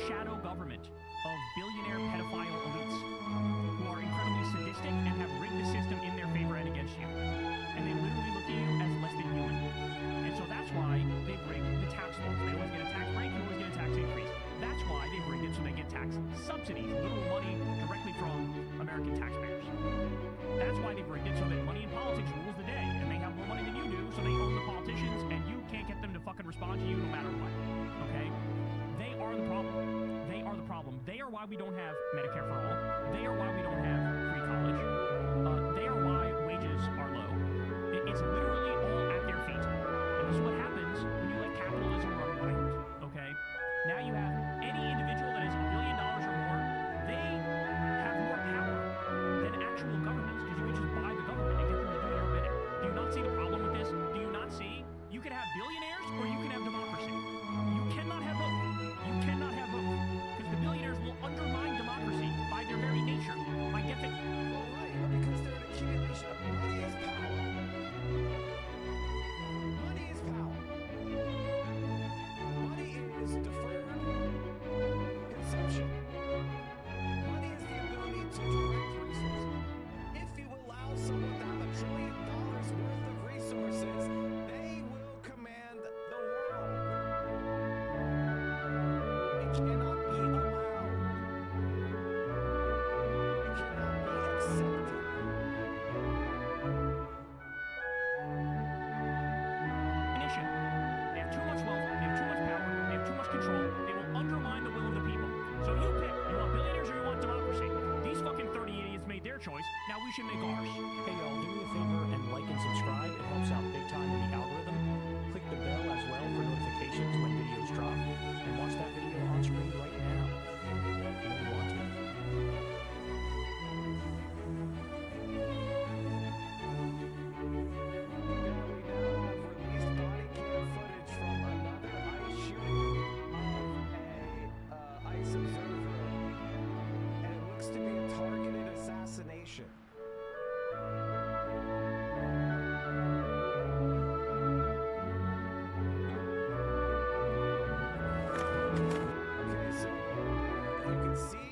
shadow government of billionaire pedophile elites who are incredibly sadistic and have rigged the system in their favor and against you. And they literally look at you as less than human. And so that's why they've rigged the tax laws. They always get a tax break, you always get a tax increase. That's why they've rigged it so they get tax subsidies, literal money directly from American taxpayers. That's why they've rigged it so that money in politics rules the day, and they have more money than you do, so they own the politicians, and you can't get them to fucking respond to you no matter what. Okay? They are the problem. They are the problem. They are why we don't have Medicare for all. They are why we don't have free college. They are why wages are low. It's literally all at their feet. And this is what happens when you let capitalism run wild. Okay? Now you have any individual that is $1 billion or more, they have more power than actual governments because you can just buy the government and get them to do your bidding. Do you not see the problem with this? Do you not see? You can have billionaires or you can have democracy. You cannot have both. You cannot have both. Because the billionaires will undermine democracy by their very nature, by definition. Well, right, because they're an accumulation of money is power. Money is power. Money is deferred consumption. Money is the ability to direct resources. If you allow someone to have $1 trillion worth of resources, they will command the world. It cannot be allowed. It cannot be accepted. Definition. They have too much wealth, they have too much power, they have too much control, they will undermine the will of the people. So you pick, you want billionaires or you want democracy? These fucking 30 idiots made their choice, now we should make ours. Hey y'all, do me a favor and like and subscribe. It helps out big time in the algorithm. Click the bell as well for notifications when videos drop. And watch that video on screen right now. If you want to. ICE observer, and it looks to be a targeted assassination. Okay, so you can see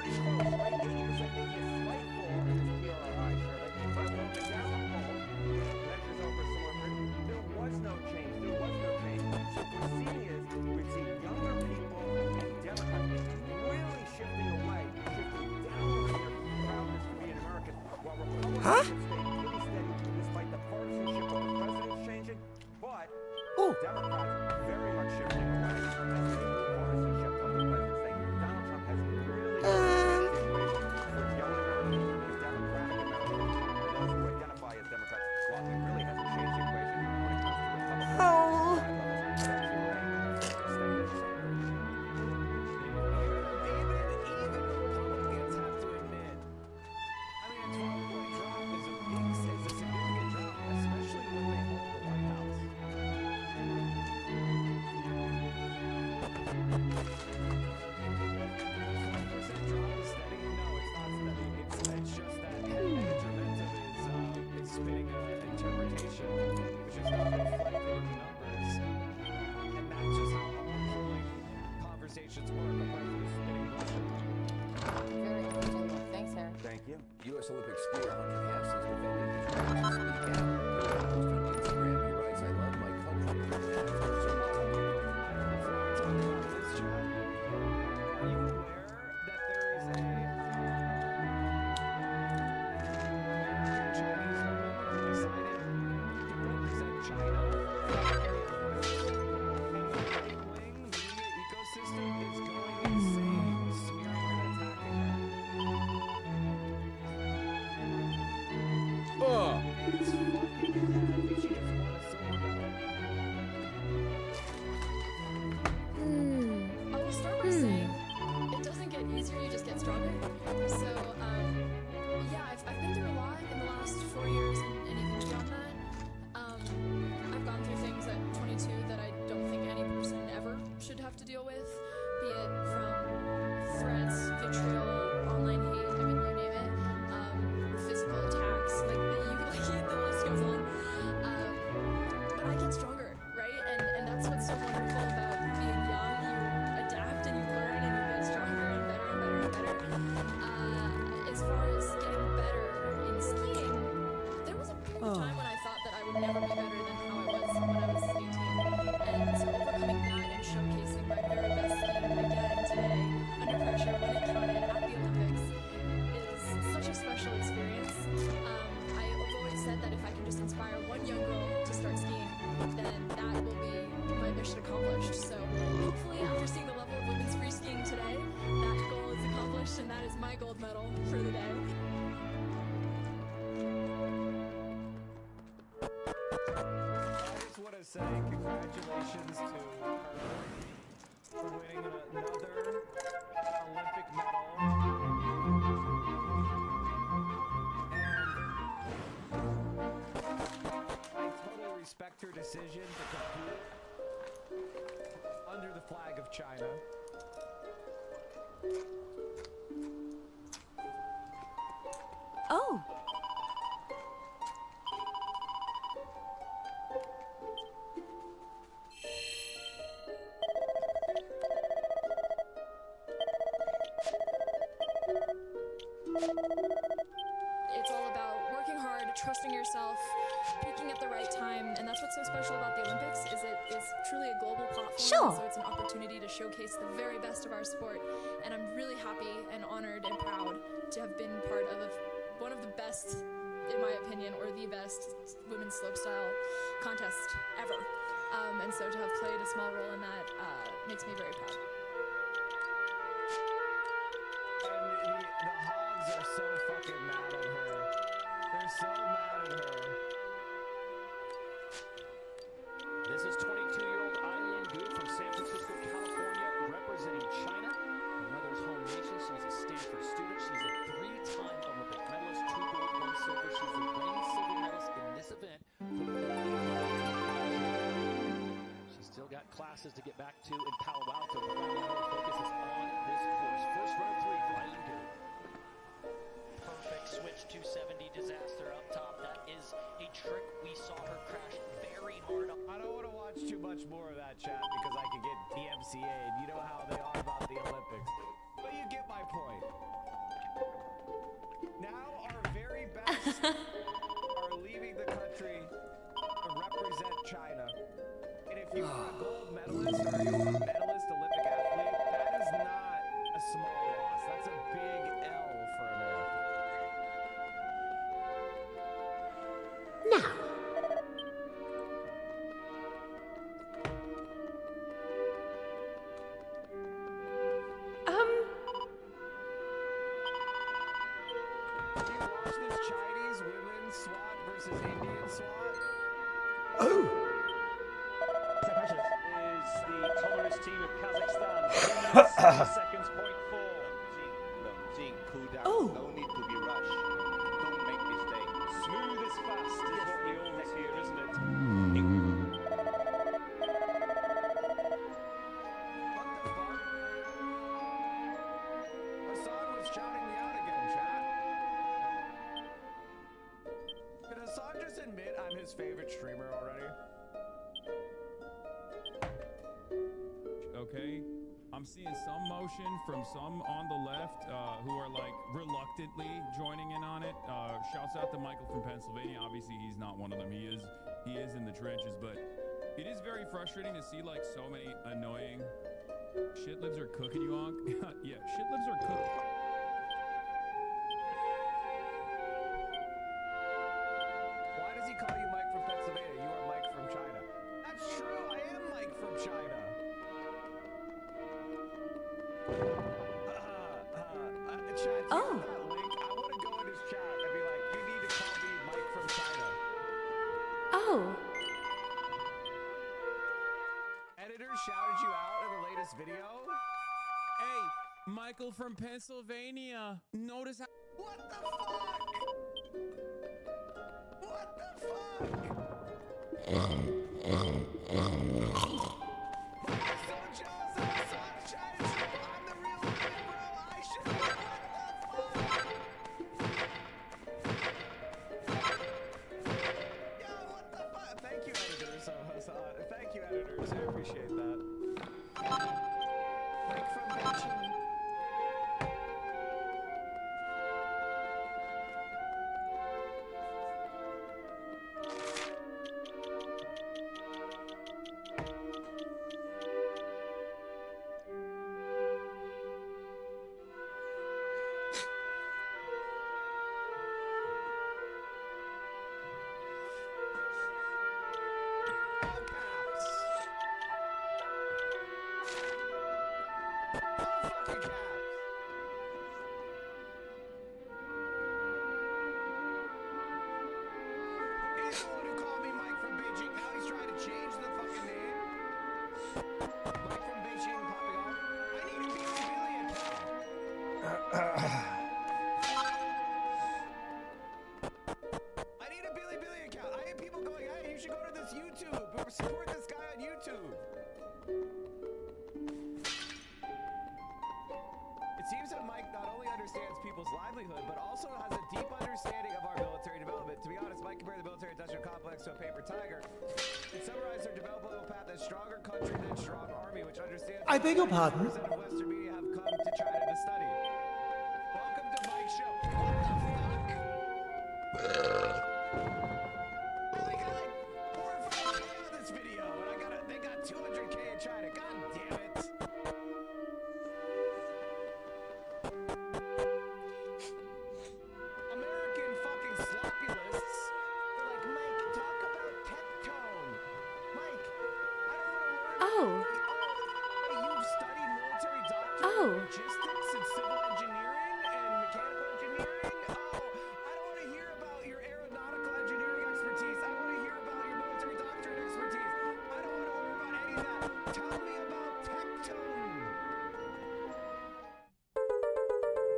pretty Huh? Despite the partisanship of the president's changing, but Democrats very much shifting away from the partisanship of the president's thing. Donald Trump has really for young Americans, those Democratic Americans, those who identify as Democrats, while he really hasn't changed the equation when it comes to Republicans. U.S. Olympic skier Hunter Hess has defended his right to speak out. He posted on Instagram, he writes, "I love my country." Are you aware that there is a Chinese woman who decided to represent China and the right-wing media ecosystem is going insane, smearing and attacking her? It's fucking bad. She just won a silver medal. I will start by saying it doesn't get easier, you just get stronger. So, yeah, I've been through a lot in the last 4 years and even beyond that. I've gone through things at 22 that I don't think any person ever should have to deal with, be it from threats, vitriol, online hate, I mean, you name it, physical attacks, like the list goes on. But I get stronger, right? And that's what's so wonderful about being young. You adapt and you learn and you get stronger and better and better and better. As far as getting better in skiing, there was a period of time when I thought that I would never be better than how I was when I was 18. And so overcoming that and showcasing my very best skiing again today under pressure when it counted at the Olympics is such a special experience. I've always said that if I can just inspire one young girl to start skiing, then that will be my mission accomplished. So hopefully after seeing the level of women's free skiing today, that goal is accomplished and that is my gold medal for the day. I just want to say congratulations to her for winning another Olympic medal. I totally respect her decision to compete under the flag of China. Oh. It's all about working hard, trusting yourself, peaking at the right time, and that's what's so special about the Olympics is it is truly a global platform. Sure. So it's an opportunity to showcase the very best of our sport, and I'm really happy and honored and proud to have been part of one of the best, in my opinion, or the best women's slopestyle contest ever. And so to have played a small role in that makes me very proud. And the Hogs are so fucking mad at her. They're so mad at her. This is 22-year-old Eileen Gu from San Francisco, California, representing China, her mother's home nation. She's a Stanford student. She's a 3-time Olympic medalist, 2 gold, 1 silver. She's the reigning silver medalist in this event. She's still got classes to get back to in Palo Alto, but right now her focus is on this course. First run of 3 for Eileen Gu. Perfect switch 270 disaster up top. That is a trick. We saw her crash very hard. I don't want to watch too much more of that chat because I could get DMCA'd. You know how they are about the Olympics. But you get my point. Now our very best are leaving the country to represent China. And if you are a gold medalist or you're a medalist Olympic athlete, that is not a small loss. That's a big L for America. versus Indian SWAT. Oh! Is the Tolerist team of Kazakhstan. 2 minutes, 6 seconds, point 4. Jing, cool down. Oh. No need to be rushed. Don't make mistakes. Smooth as fast is what we always hear, isn't it? Hassan was shouting me out again, chat. Did Hassan just admit I'm his favorite streamer already? Okay, I'm seeing some motion from some on the left who are like reluctantly joining in on it. Shouts out to Michael from Pennsylvania. Obviously, he's not one of them. He is in the trenches, but it is very frustrating to see like so many annoying shitlibs are cooking you on. Yeah, shitlibs are cooking. Why does he call you Mike from Pennsylvania? You are Mike from China. That's true. I am Mike from China. Chat, Oh. that link, I want to go in his chat and be like, you need to call me Mike from China. Oh. Editor shouted you out in the latest video. Hey, Michael from Pennsylvania. Notice how. What the fuck? What the fuck? Thank you, editors. Thank you, editors. I appreciate that. Mike from Beijing. He's the one who called me Mike from Beijing. Now he's trying to change the fucking name. Mike from Beijing popping off. I need a Billy account. I need a Billy account. I have people going, hey, you should go to this YouTube. Support this guy on YouTube. It seems that Mike not only understands people's livelihood, but also has a deep understanding of our military development. To be honest, Mike compared the military-industrial complex to a paper tiger. It summarized their developmental path as stronger country than strong army, which understands. I beg your pardon? Of Western media have come to China to study. Welcome to Mike's show. What the fuck? They got like 4 or 5K on this video, and they got 200K in China. God damn it. American fucking sloppy lists. They're like, Mike, talk about tectone. Mike, I don't want to learn. Oh. You've studied military doctrine, Oh. logistics, and civil engineering, and mechanical engineering. Oh, I don't want to hear about your aeronautical engineering expertise. I want to hear about your military doctrine expertise. I don't want to learn about any of that. Tell me about tectone.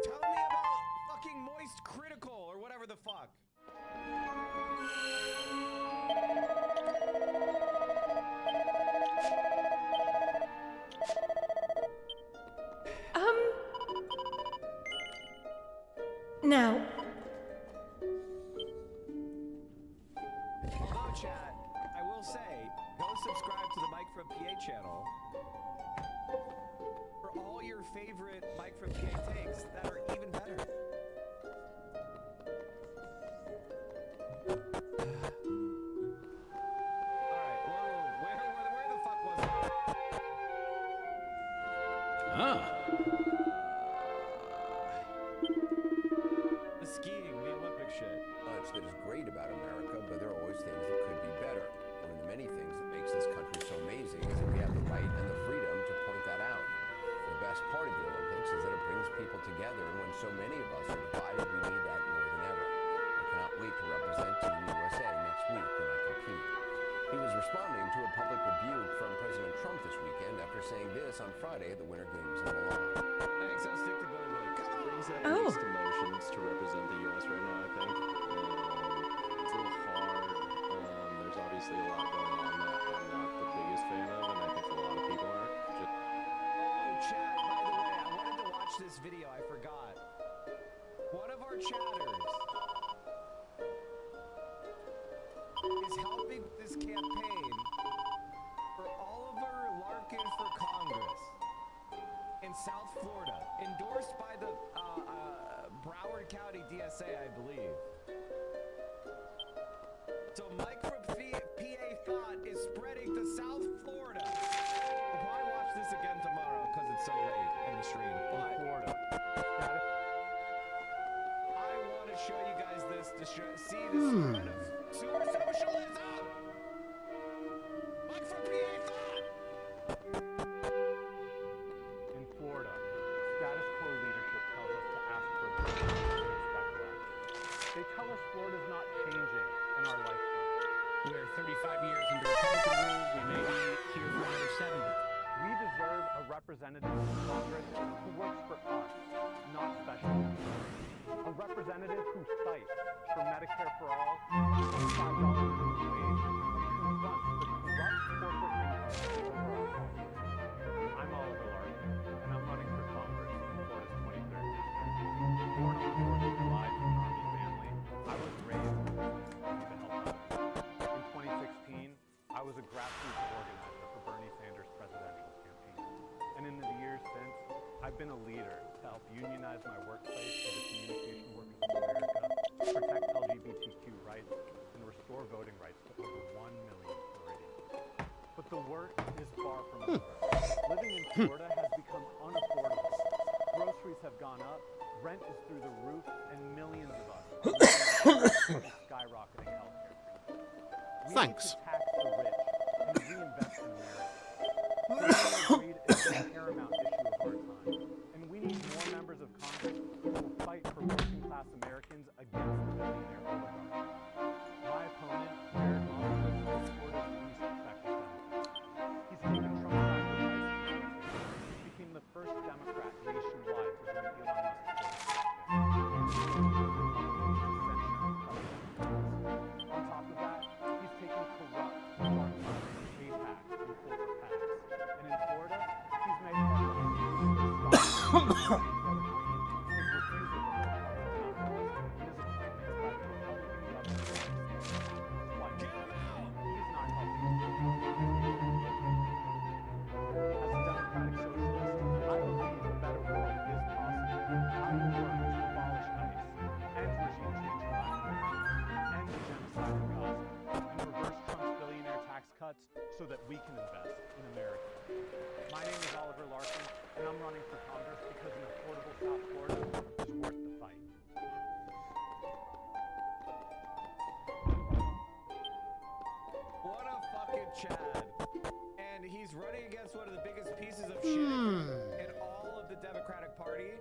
Tell me about fucking moist critical or whatever the fuck. Now, Although, chat, I will say, go subscribe to the Mike from PA channel for all your favorite Mike from PA takes that are even better. Alright, where the fuck was I? The skiing, the Olympic shit. Much that is great about America, but there are always things that could be better. One of the many things that makes this country so amazing is that we have the right and the freedom to point that out. The best part of the Olympics is that it brings people together, and when so many of us are divided, we need that more than ever. cannot wait to represent Team USA next week when I compete. He was responding to a public rebuke from President Trump this weekend after saying this on Friday at the Winter Games in Milan. Thanks, I'll stick to Billy Boy. Come on! Brings up Oh. mixed emotions to represent the U.S. right now, I think. It's a little hard. There's obviously a lot going on that I'm not the biggest fan of, and I think a lot of people aren't. Oh, chat, by the way, I wanted to watch this video. I forgot. One of our chatters is helping this campaign for Oliver Larkin for Congress in South Florida, endorsed by the Broward County DSA, I believe. So Mike from PA Thought is spreading to South Florida. We'll probably watch this again tomorrow because it's so late in the stream. But Florida. I want to show you guys this to see the spread of sewer socialism. Mike from PA Thought. In Florida, status quo leadership tells us to ask for more and expect less. They tell us Florida's not changing in our lifetime. We're 35 years into Republican rule. We may be here for another 70. We deserve a representative in Congress who works for us, not special. A representative who fights for Medicare for all, $5 minimum wage, and confronts the corrupt corporate interests over our health. I'm Oliver Larkin, and I'm running for Congress in Florida's 23rd district. Born on the 4th of July to an Army family, I was raised in business to help others. In 2016, I was a grassroots organizer for Bernie Sanders' presidential campaign. And in the years since, I've been a leader to help unionize my workplace for the Communication Workers of America, protect LGBTQ rights, and restore voting rights to over 1 million Floridians. But the work is far from over. Living in Florida has become unaffordable. Groceries have gone up, rent is through the roof, and millions of us are skyrocketing healthcare. We Thanks. need to tax the rich and reinvest in America. Personal greed is a paramount issue of our time, and we need more members of Congress who will fight for working-class Americans against the billionaire oligarchs. My opponent, Jared Moskowitz, is Florida's least effective Democrat. He's taken Trump's side for vice president. He became the first Democrat nationwide to win Elon Musk's On top of that, he's taken corrupt, dark money, APAC, and corporate PACs. And in Florida, he's made so that we can invest in America. My name is Oliver Larkin, and I'm running for Congress because an affordable South Florida is worth the fight. What a fucking Chad. And he's running against one of the biggest pieces of shit in all of the Democratic Party.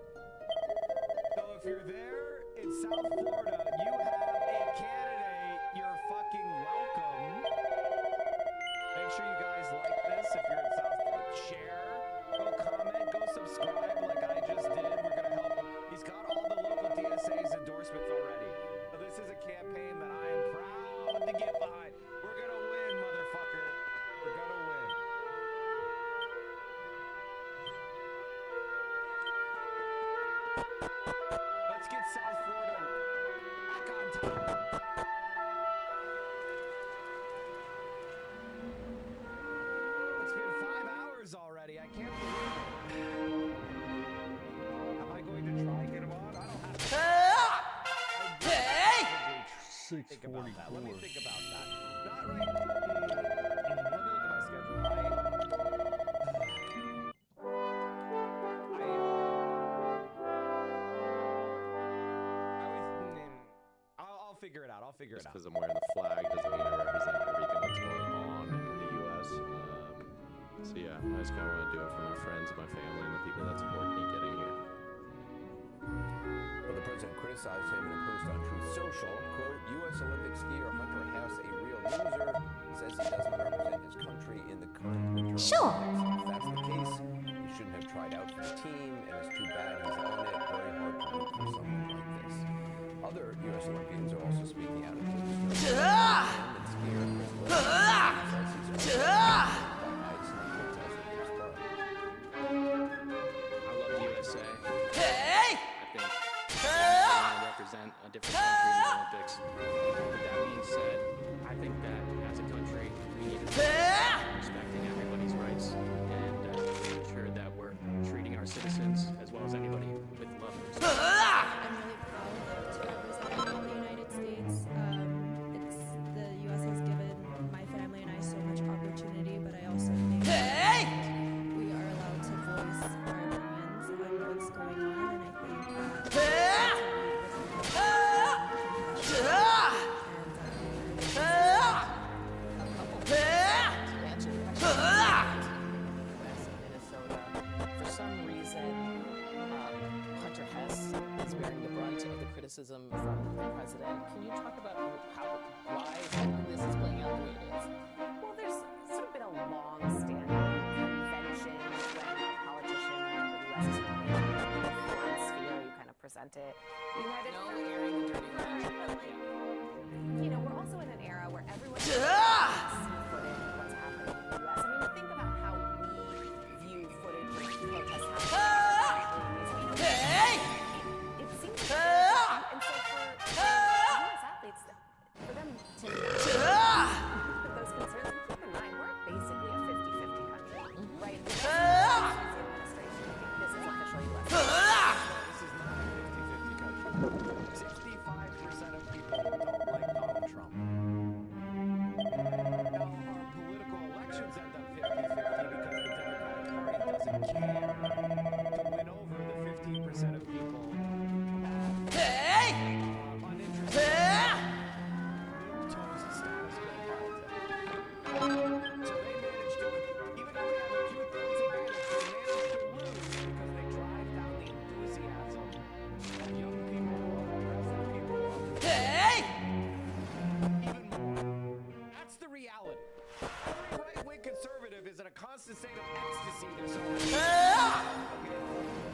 So if you're there in South Florida, you have a candidate, you're fucking welcome. Make sure you guys like this if you're in South Florida. Share, go comment, go subscribe like I just did. We're going to help him. He's got all the local DSA's endorsements already. So this is a campaign that I am proud to get behind. We're going to win, motherfucker. We're going to win. Let's get South Florida back on top. It's been 5 hours already. I can't believe it. Am I going to try and get him on? I don't have to. Think about that. Let me think about that. Not right. Let me look at my schedule. I'll figure it out. I'll figure it out. Because I'm wearing the flag doesn't mean I represent everything that's going on in the U.S. So yeah, I just kind of want to do it for my friends and my family and the people that support me getting here. But the president criticized him in a post on Truth Social. Quote, U.S. Olympic skier Hunter Hess, a real loser, says he doesn't represent his country in the current Winter Sure. Olympics. If that's the case, he shouldn't have tried out for the team, and it's too bad he's on it. Very hard to root for someone like this. Other U.S. Olympians are also speaking out against the skier Chris Lewis says he's I love the USA. Hey! I think I represent a different country in the Olympics. With that being said, I think that as a country, we need to be respecting everybody's rights and making sure that we're treating our citizens as well as anybody with love. I'm really proud to represent the United States. It's the U.S. has given my family and I so much opportunity, but I also think we are allowed to voice our opinions on what's going on, and I think For some reason, Hunter Hess is bearing the brunt of the criticism from the president. Can you talk about why this is playing out the way it is? Well, there's sort of been a long-standing convention when a politician in the U.S. is in a foreign sphere, you kind of present it. No airing the dirty laundry. You know, we're also in an era where everyone can see footage of what's happening in the U.S. I mean, think about how we view footage of protests happening. It seems like and so for U.S. athletes, for them to put those concerns, and keep in mind, we're basically a 50-50 country, right? The administration, I think this is officially U.S. This is not a 50-50 country. 65% of people don't like Donald Trump. Now, our political elections end up 50-50 because the Democratic Party doesn't care to win over the 15% of people uninterested in toes and status quo politics. So they managed to, even though they have a few things advantage, they managed to lose because they drive down the enthusiasm of young people, of progressive people, of even more. That's the reality. Every right-wing conservative is in a constant state of ecstasy. They're so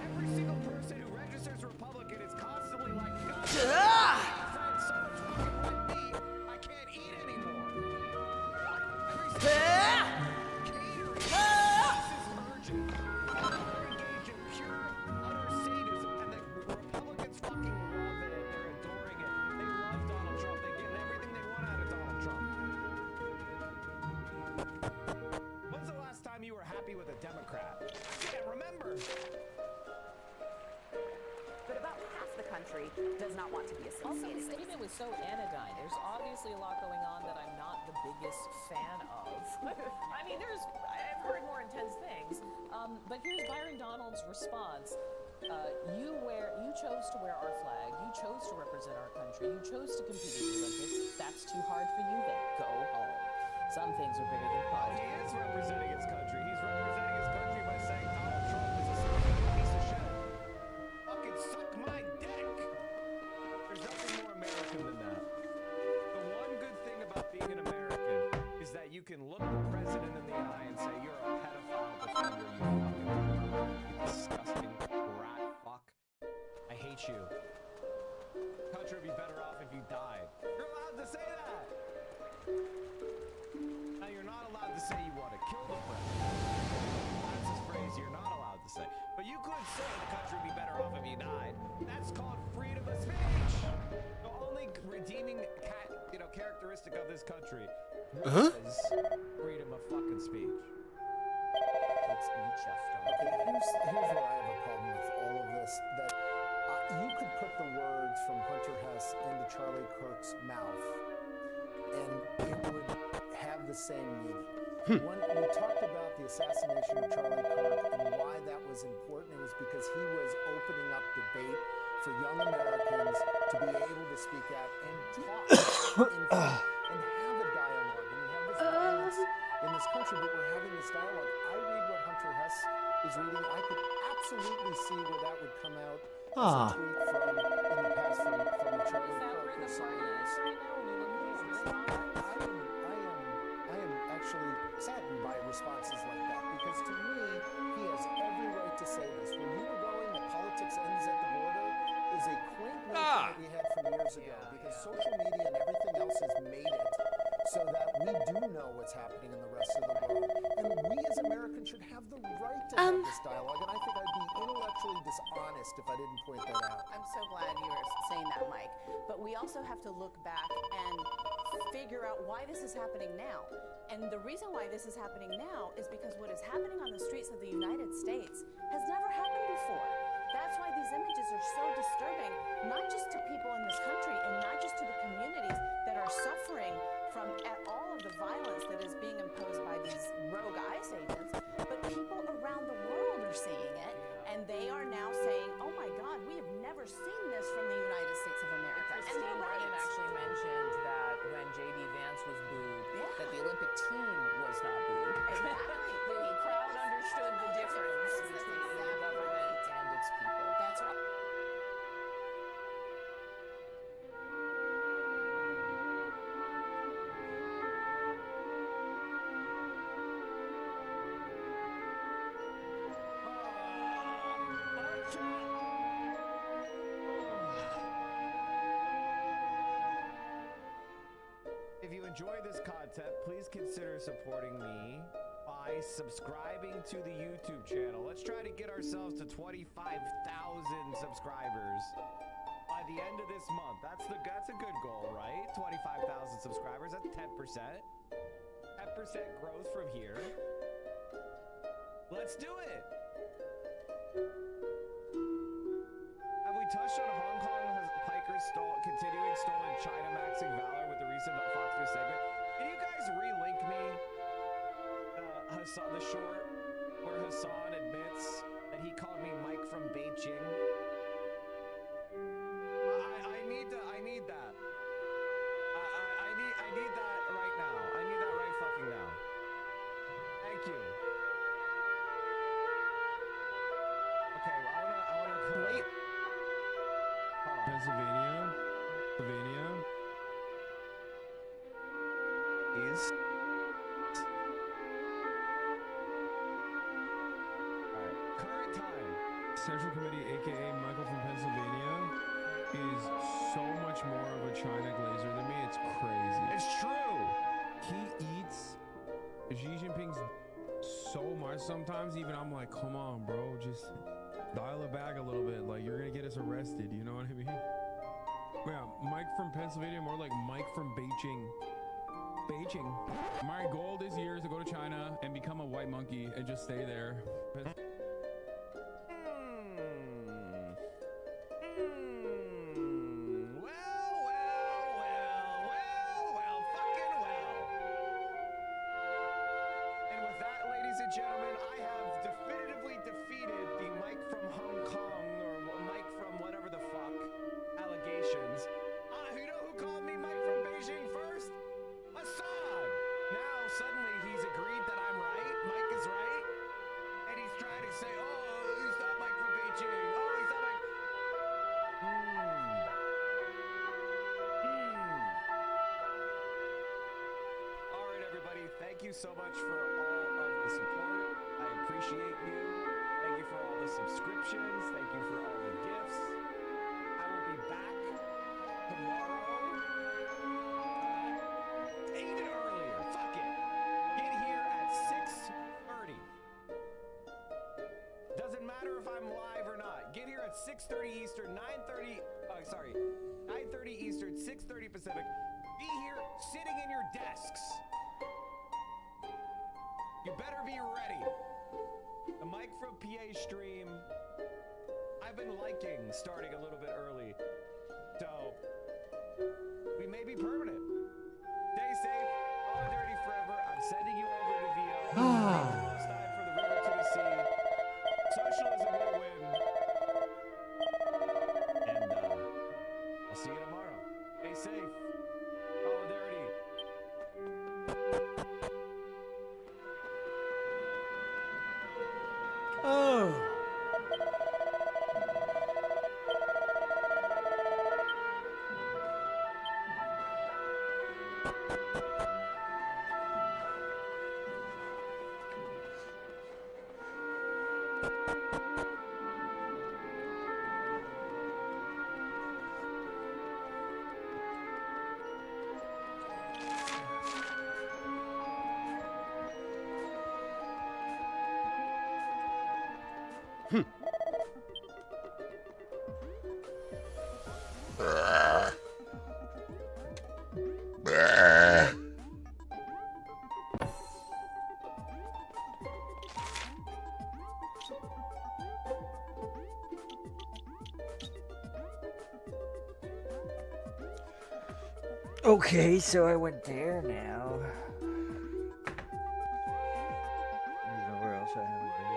every single person who registers Republican is constantly like, God, so much fucking red meat, I can't eat anymore. Every single catering, this is urgent. They're engaged in pure, utter sadism, and the Republicans fucking love it. They're adoring it. They love Donald Trump. They're getting everything they want out of Donald Trump. When's the last time you were happy with a Democrat? I can't remember. But about half the country does not want to be Also, the associated with. statement was so anodyne. There's obviously a lot going on that I'm not the biggest fan of. I mean, I've heard more intense things. But here's Byron Donald's response. You chose to wear our flag. You chose to represent our country. You chose to compete in the Olympics. That's too hard for you, then go home. Some things are bigger than pride. He is representing his country. He's representing his country by saying Donald Trump is a stupid piece of shit. Fucking suck my dick. There's nothing more American than that. The one good thing about being an American is that you can look the president in the eye and say, you're a pedophile defender, you fucking disgusting rat fuck. I hate you. The country would be better off if you died. You're allowed to say that. Now, you're not allowed to say you want to kill the president. That's a phrase you're not allowed to say. But you could say the country would be better off if you died. That's called freedom of speech. The only redeeming characteristic of this country is freedom of fucking speech. Here's where I have a problem with all of this. That you could put the words from Hunter Hess into Charlie Kirk's mouth, and it would have the same meaning. When we talked about the assassination of Charlie Kirk and why that was important, it was because he was opening up debate for young Americans to be able to speak out and talk and have a dialogue. And we have this violence in this country, but we're having this dialogue. I read what Hunter Hess is reading. I could absolutely see where that would come out Ah. tweet from in the past from the Charlie Kirk who silence. I am actually saddened by responses like that because to me, he has every right to say this. Where you were going, the politics ends at the border, is a quaint notion that we had from years ago because social media and everything else has made it so that we do know what's happening in the rest of the world. And we as Americans should have the right to have this dialogue. And I think I'd be intellectually dishonest if I didn't point that out. I'm so glad you were saying that, Mike. But we also have to look back and figure out why this is happening now. And the reason why this is happening now is because what is happening on the streets of the United States has never happened before. That's why these images are so disturbing, not just to people in this country and not just to the communities that are suffering from all of the violence that is being imposed by these rogue ICE agents, but people around the world are seeing it, and they are now saying, oh my God, we have never seen this from the United States of America. Christine Brennan actually mentioned that when J.D. Vance was booed, that the Olympic team was not booed. Exactly. The crowd understood the difference between the government and its people. That's right. If you enjoy this content, please consider supporting me by subscribing to the YouTube channel. Let's try to get ourselves to 25,000 subscribers by the end of this month. That's a good goal, right? 25,000 subscribers, that's 10%. 10% growth from here. Let's do it. Have we touched on Hong Kong Pikers continuing stolen China maxing valor with the recent Fox News segment? Can you guys relink me the short where Hassan admits that he called me Mike from Beijing? I need that. I need that right now. I need that right fucking now. Thank you. Okay, I wanna complete. Pennsylvania. Is. Alright, current time. Central Committee, aka Michael from Pennsylvania, is so much more of a China glazer than me. It's crazy. It's true. He eats Xi Jinping's so much sometimes. Even I'm like, come on, bro, just dial it back a little bit. Like, you're gonna get us arrested. You know what I mean? Yeah, Mike from Pennsylvania, more like Mike from Beijing. My goal this year is to go to China and become a white monkey and just stay there. And with that, ladies and gentlemen, I have definitively defeated the Mike from Hong Kong or Mike from whatever the fuck allegations. You know who called me Mike from Beijing first? Hassan. Now suddenly he's agreed that I'm right. Mike is right, and he's trying to say, "Oh, he's not Mike from Beijing. Oh, he's not Mike." All right, everybody. Thank you so much for all of the support. I appreciate you. Thank you for all the subscriptions. Thank you for all the gifts. I will be back tomorrow. Even earlier. Fuck it. Get here at 6:30. Doesn't matter if I'm live or not. Get here at 6:30 Eastern, 9:30 Eastern, 6:30 Pacific. Be here sitting in your desks. You better be ready. The Mike from PA stream, I've been liking starting a little bit early. So, we may be permanent. Stay safe. All dirty forever. I'm sending you over to VO. It's time for the river to the sea. Socialism will win. And I'll see you tomorrow. Stay safe. Solidarity. Oh. Okay, so I went there now. There's nowhere else I haven't been.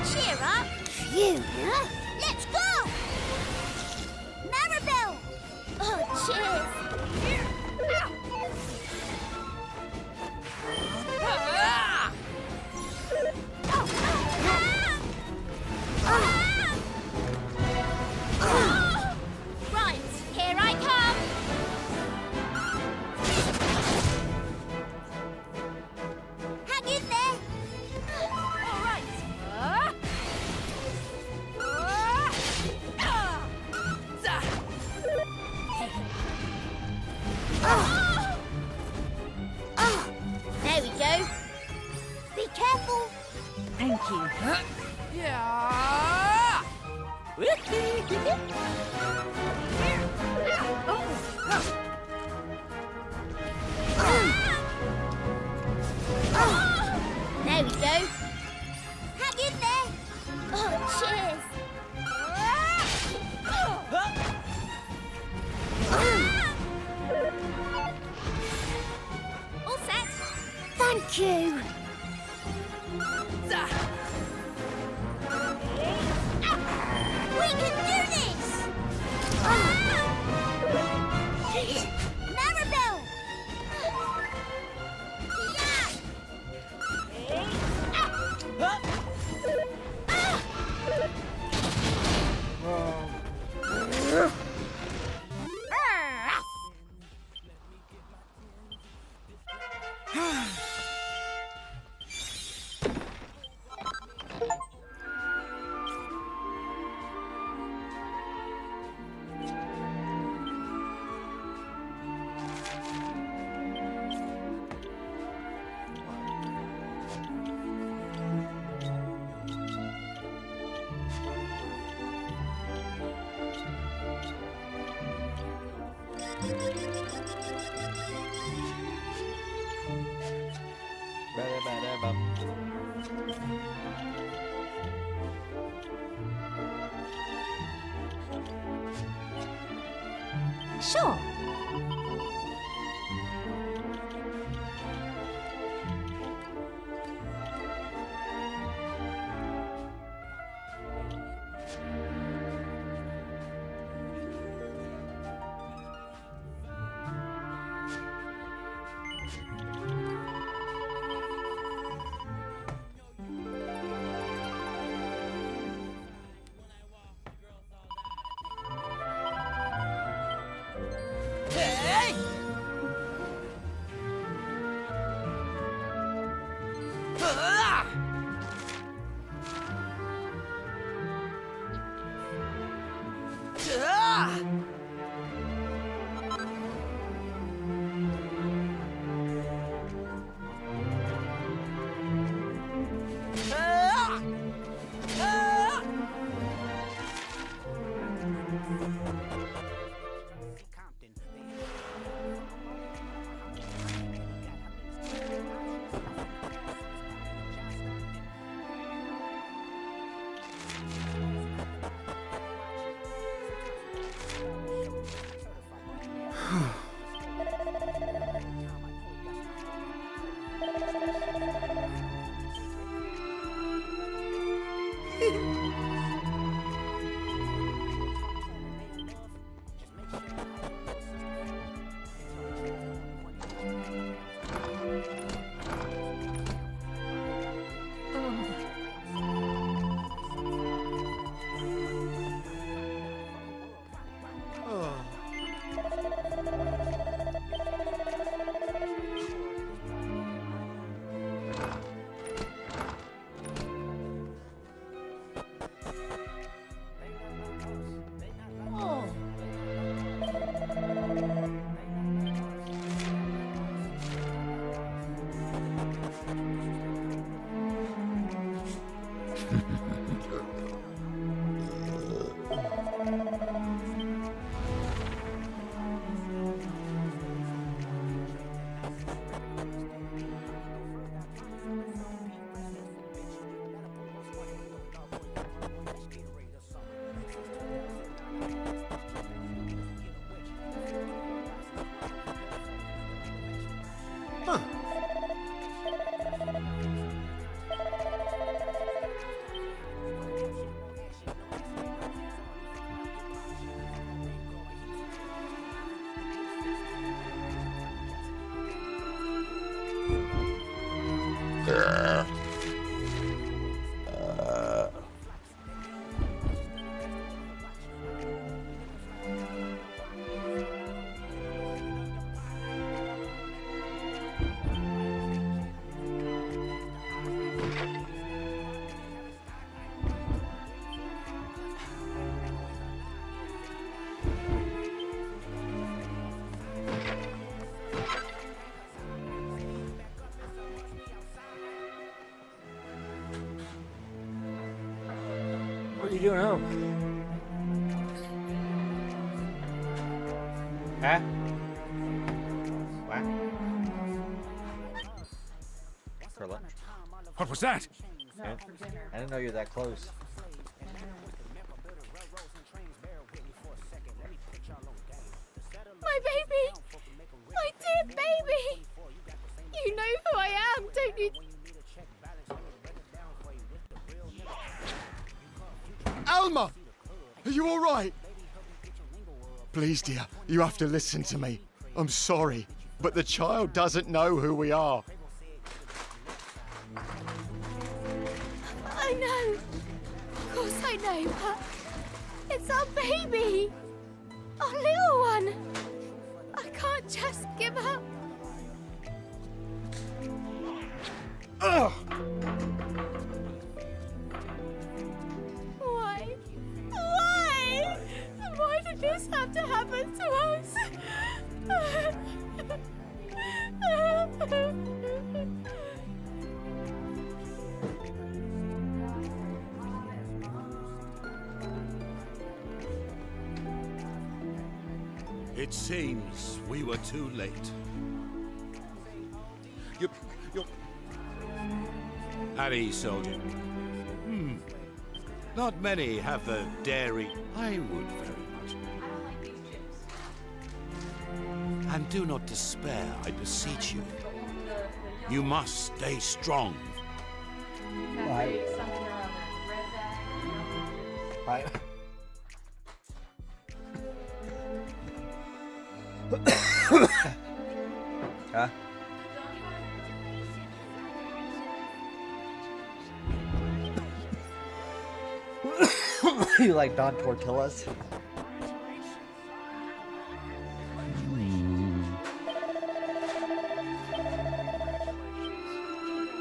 Cheer up! Phew! Let's go! Maribel! Oh, cheers! Right, here I come! Hang in there! All right. There we go. Be careful. Thank you. There we go. Hang in there. Oh, cheers. All set. Thank you. We can do this. Maribel. Sure. What are you doing home? Huh? What? Carla? What was that? Yeah. I didn't know you were that close. My baby! My dear baby! You know who I am, don't you? Alma! Are you alright? Please, dear, you have to listen to me. I'm sorry, but the child doesn't know who we are. I know. Of course I know, but it's our baby. Our little one. I can't just give up. Ugh! Why? Why? Why did this have to happen to us? It seems we were too late. You're... At ease, soldier. Not many have the daring. I would very much. And do not despair, I beseech you. You must stay strong. Why? Huh? You like Don Tortillas?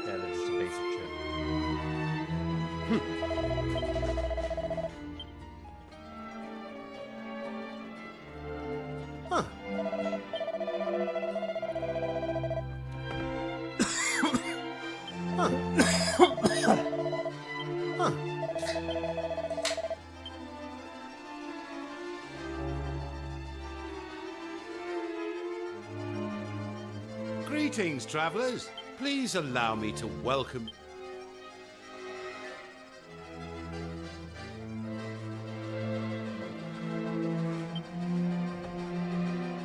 Yeah, that's just a basic chip. Greetings, travellers. Please allow me to welcome...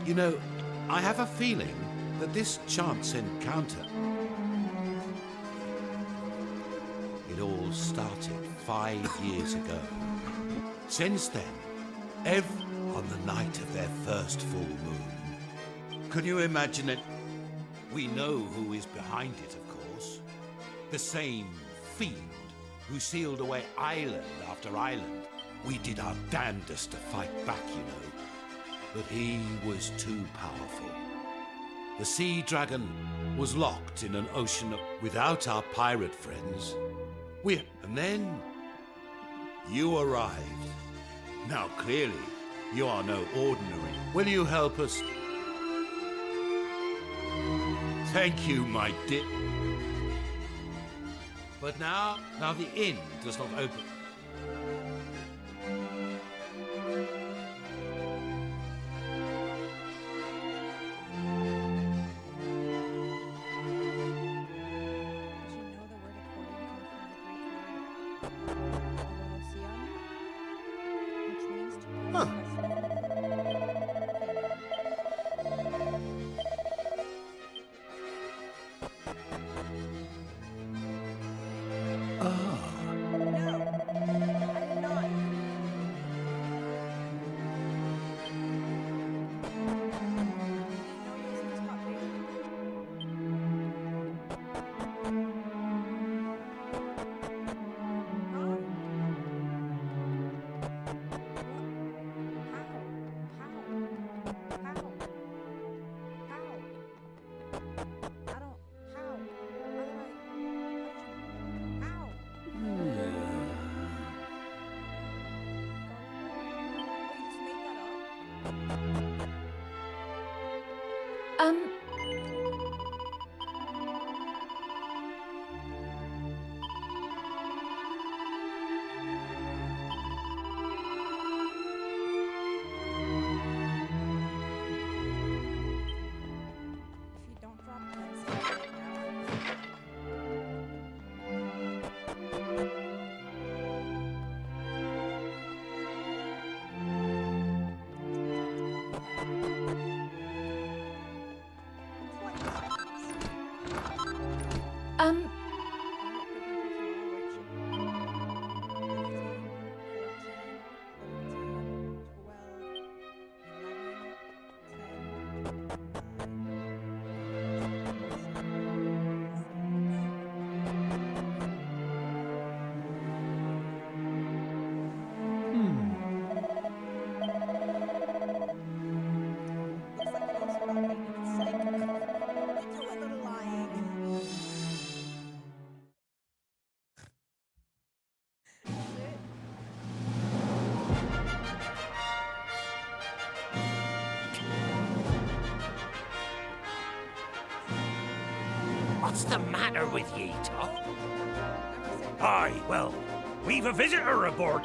You know, I have a feeling that this chance encounter... It all started 5 years ago. Since then, on the night of their first full moon. Can you imagine it? We know who is behind it, of course. The same fiend who sealed away island after island. We did our damnedest to fight back, you know. But he was too powerful. The Sea Dragon was locked in an ocean without our pirate friends. And then you arrived. Now clearly, you are no ordinary. Will you help us? Thank you, my dear. But now the inn does not open. What's the matter with ye, Top? Aye, well, we've a visitor aboard.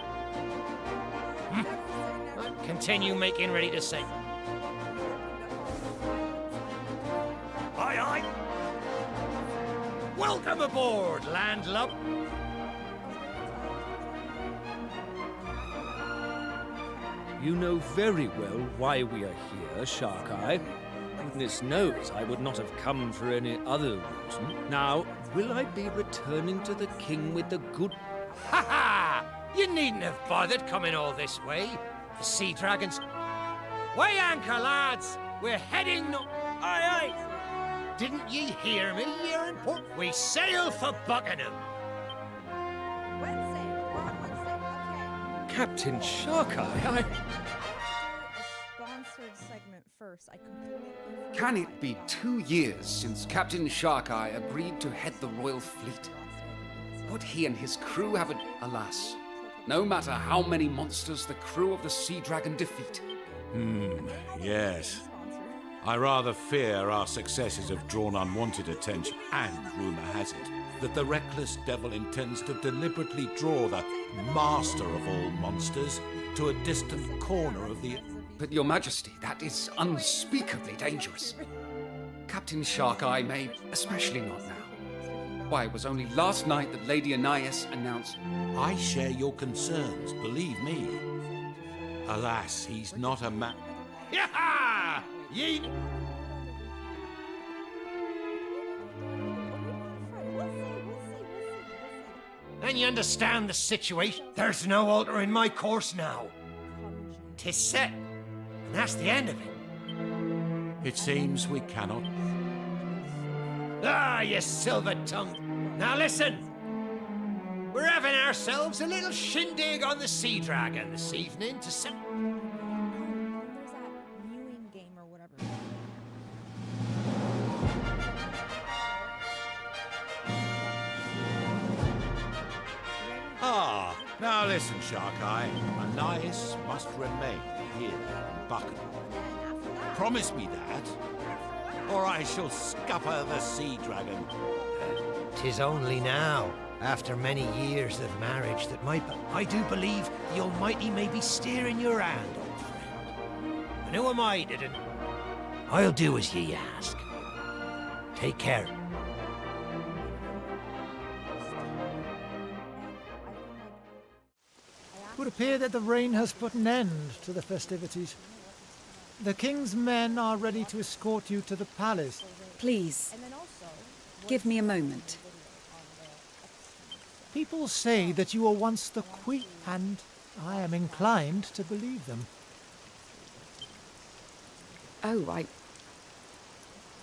Continue making ready to sail. Aye, aye. Welcome aboard, landlub. You know very well why we are here, Shark Eye. Goodness knows I would not have come for any other reason. Now, will I be returning to the king with the good... Ha ha! You needn't have bothered coming all this way. The Sea Dragons... Weigh anchor, lads! We're heading... Aye, aye! Didn't ye hear me, you're important? We sail for Buckingham! Captain Shark Eye, Sponsored segment first. I completely forgot. Can it be 2 years since Captain Shark Eye agreed to head the Royal Fleet? Would he and his crew have alas, no matter how many monsters the crew of the Sea Dragon defeat? Yes. I rather fear our successes have drawn unwanted attention, and rumour has it that the reckless devil intends to deliberately draw the master of all monsters to a distant corner of the... But, Your Majesty, that is unspeakably dangerous. Captain Sharkeye may, especially not now. Why, it was only last night that Lady Anais announced... I share your concerns, believe me. Alas, he's not a man. Yeah! Ye... And you understand the situation? There's no altering my course now. 'Tis set, and that's the end of it. It seems we cannot. Ah, you silver-tongued. Now listen. We're having ourselves a little shindig on the Sea Dragon this evening to There's that mewing game or whatever. Ah, now listen, Sharkeye. Anais must remain here in Buckingham. Promise me that, or I shall scupper the Sea Dragon. 'Tis only now, after many years of marriage, that I do believe the Almighty may be steering your hand, old friend. And who am I to I'll do as ye ask. Take care. It would appear that the rain has put an end to the festivities. The king's men are ready to escort you to the palace. Please, give me a moment. People say that you were once the queen, and I am inclined to believe them. Oh,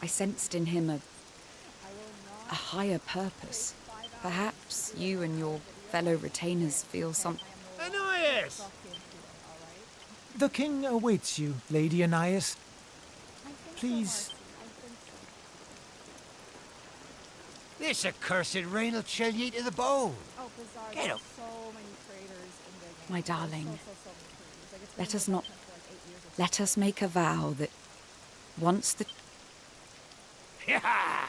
I sensed in him a higher purpose. Perhaps you and your fellow retainers feel something. Anais! The king awaits you, Lady Anais. Please. This accursed rain will chill ye to the bone. Get up. My darling, let us make a vow that once the... Yeah!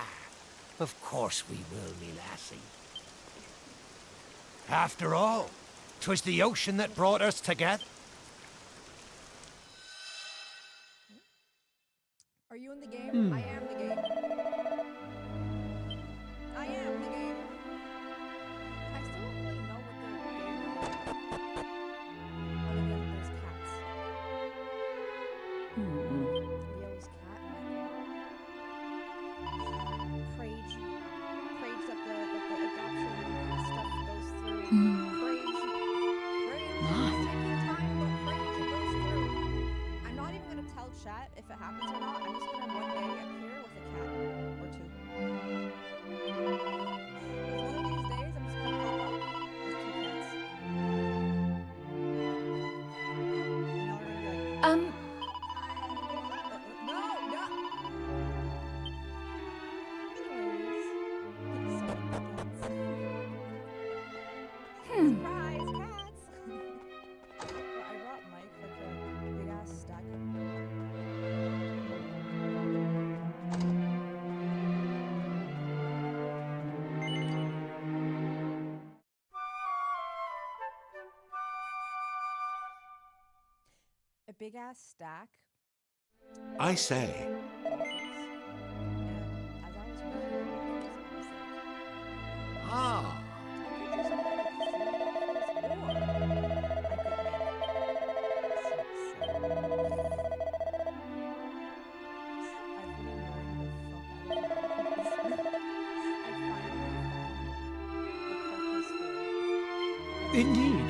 Of course we will, me lassie. After all, 'twas the ocean that brought us together. Are you in the game? I am the game. I am the game. I still don't really know what the game is. Other than there's cats. Leo's cat. Prage that the adoption stuff goes through. Prage is taking time, but Prage it goes through. I'm not even gonna tell chat if it happens or not. I'm just gonna one day appear with a cat or two. One of these days, I'm just gonna pop up with 2 cats. And y'all are gonna be like, no, no. Anyways, so many cats. Surprise, cats! But I brought Mike like a big ass stack of. A big ass stack. I say. Ah. Indeed.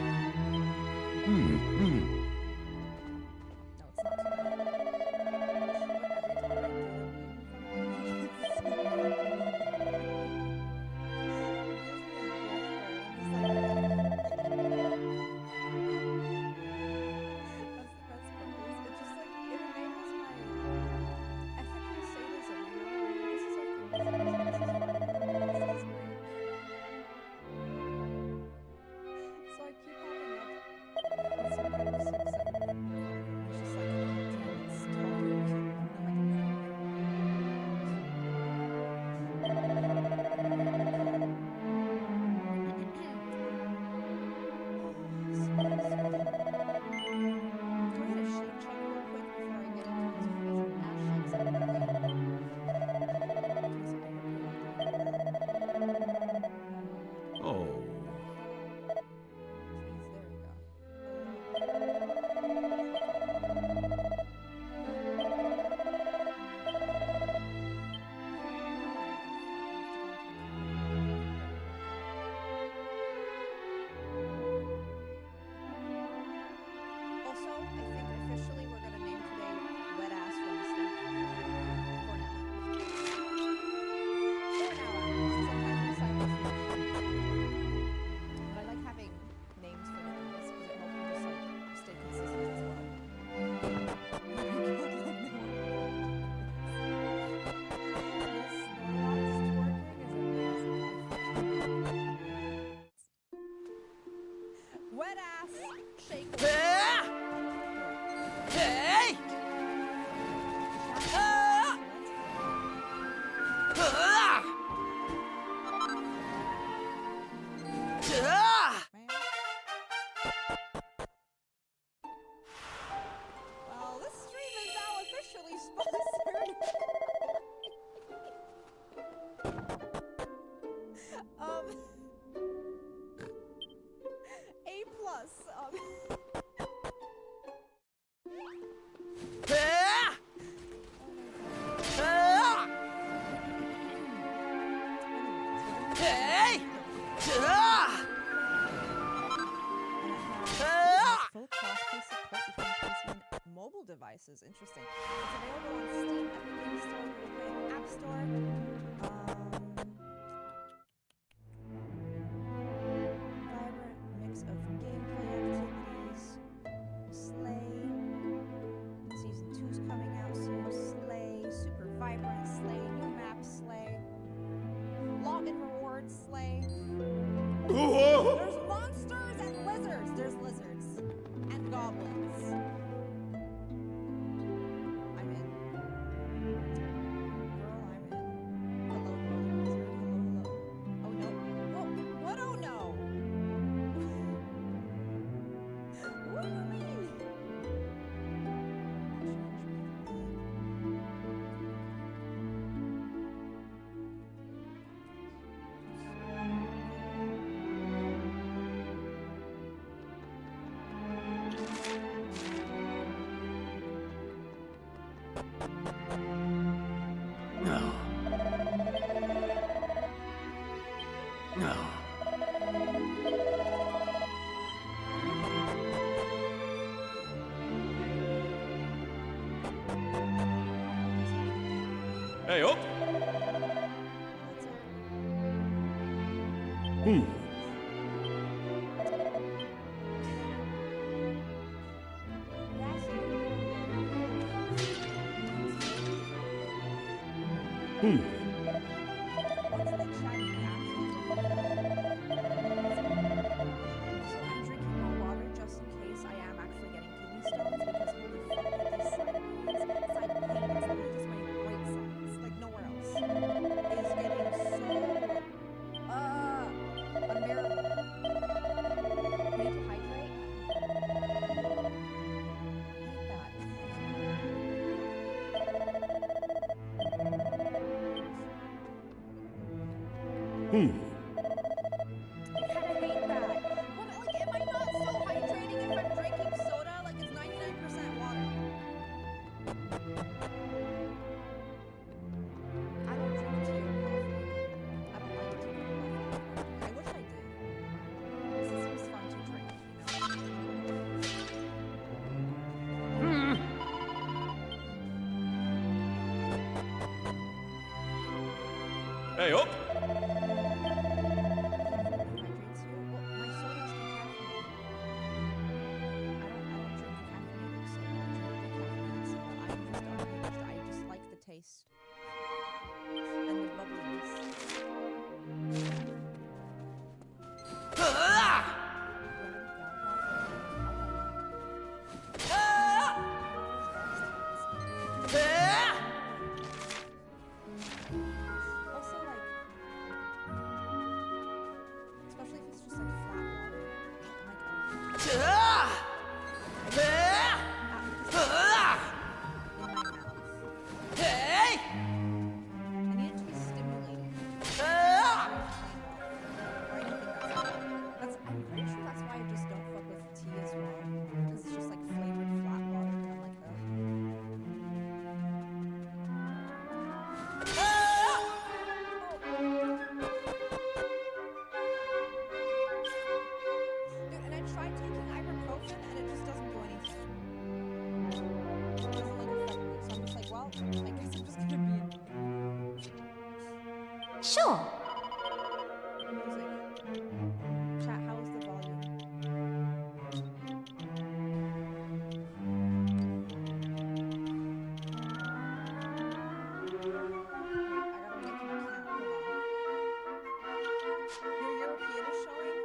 officially, we're gonna name today Wet Ass Wednesday. For now. Sometimes we cycle through. But I like having names for the girls because it helps me just like stay consistent as well. Wet ass shake. Hey! Well, this stream is now officially sponsored. A plus. Hey! Full cross-play support between PC and mobile devices. Interesting. It's available on Steam, Epic Games Store, Google Play, and App Store. Vibrant mix of gameplay activities. Slay. Season 2's coming out soon. Slay. Super vibrant. Slay. New map. Slay. Login rewards. Slay. There's monsters and lizards. There's lizards and goblins. I'm in. Girl, I'm in. Hello, girl, lizard. Hello, hello. Oh no. Oh, what? Oh no. What do you mean? No. No. Hey, up! I'm drinking more water just in case I am actually getting kidney stones because holy fuck with these side pains. Side pain, it's literally just my right sides, like nowhere else. Is getting so unbearable. Need to hydrate. Hate that. I kinda hate that. What, like, am I not so hydrating if I'm drinking soda? Like, it's 99% water. I don't drink tea or coffee. I don't like tea or coffee. I wish I did. This seems fun to drink, Hey, up! taste and the bubbliness. Also, like, Sure. Chat, how is the volume? Your European is showing?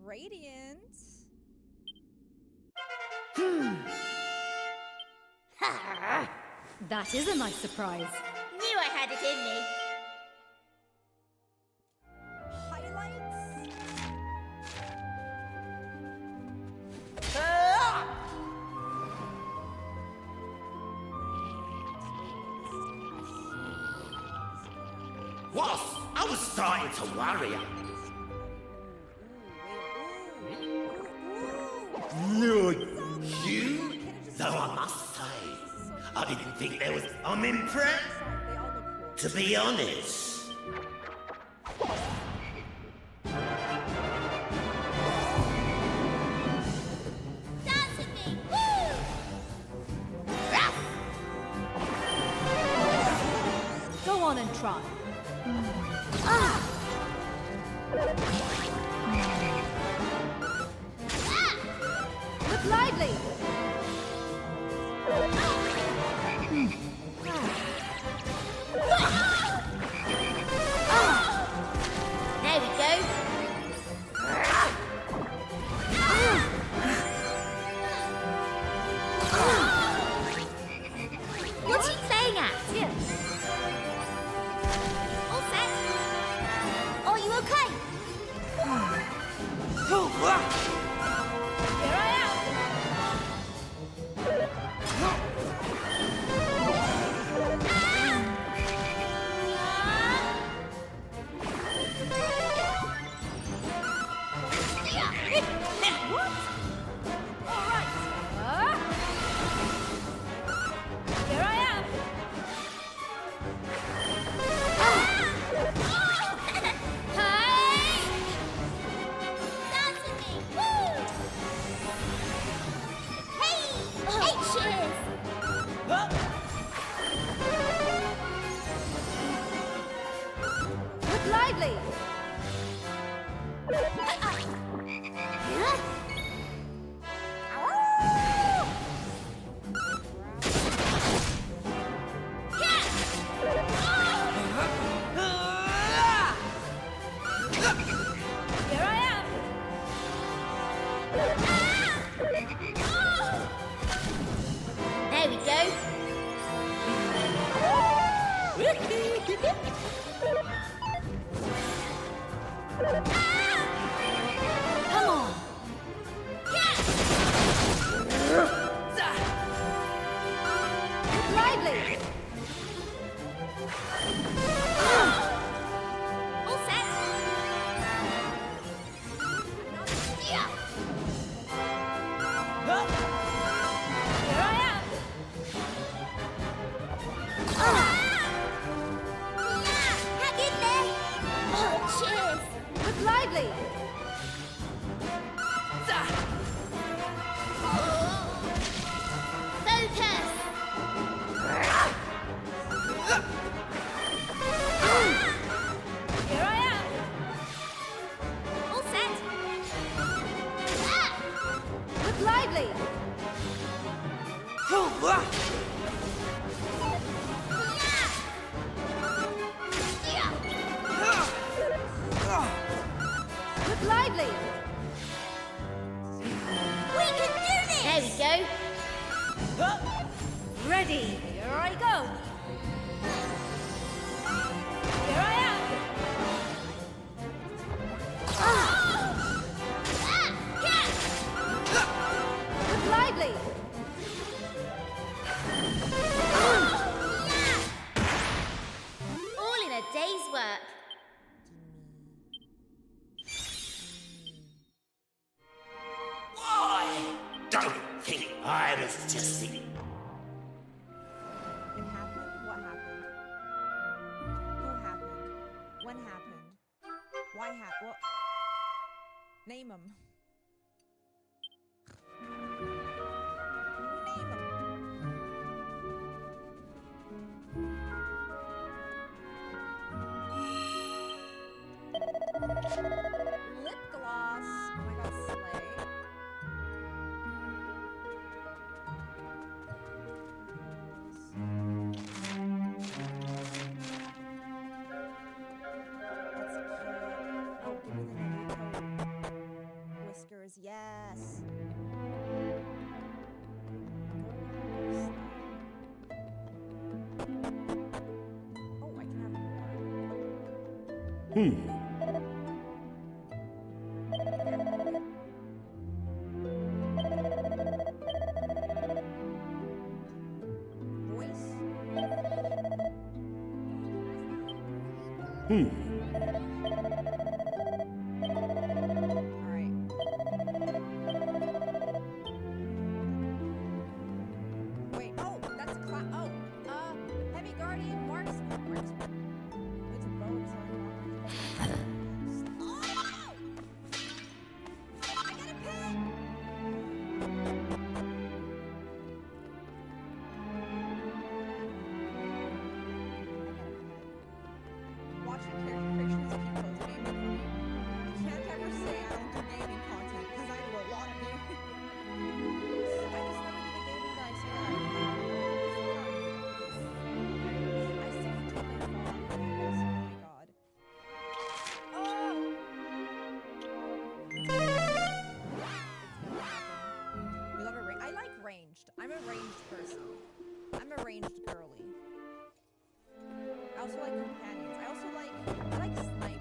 Gradient. That is a nice surprise. Knew I had it in me. What? I was starting to worry. No, you? Though I must say, I didn't think there was... I'm impressed. To be honest. Dance with me! Woo! Go on and try. Look lively! There we go. What are you playing at? Here. All set? Are you okay? Here I am. Lively! Here I am. Come on. Lively. All set. Yeah. Here I am. Hang in there. Oh, cheers. Look lively. Focus. Here I am. All set. Look lively. Look lively. We can do this. There we go. Ready. Here I go. Here I am. Look lively. All in a day's work. Don't think I was just thinking. It happened? What happened? Who happened? When happened? Why happened? What? Name them. Name them. Lip gloss. Oh my god, slay. That's cute. Oh, give me the name. Whiskers, yes. Oh, I can have more. Voice. Alright. Wait, oh, that's a Heavy Guardian Marksman. It's a bow, it's not a Oh! I got a pin! Watching character creation is a keep close gaming for me. You can't ever say I don't do gaming content, because I do a lot of gaming. I just never do the gaming that I say I do. I say enjoy a lot. Oh my god. Oh! We love I like ranged. I'm a ranged person. I'm a ranged girly. I also like companions. I like sniping.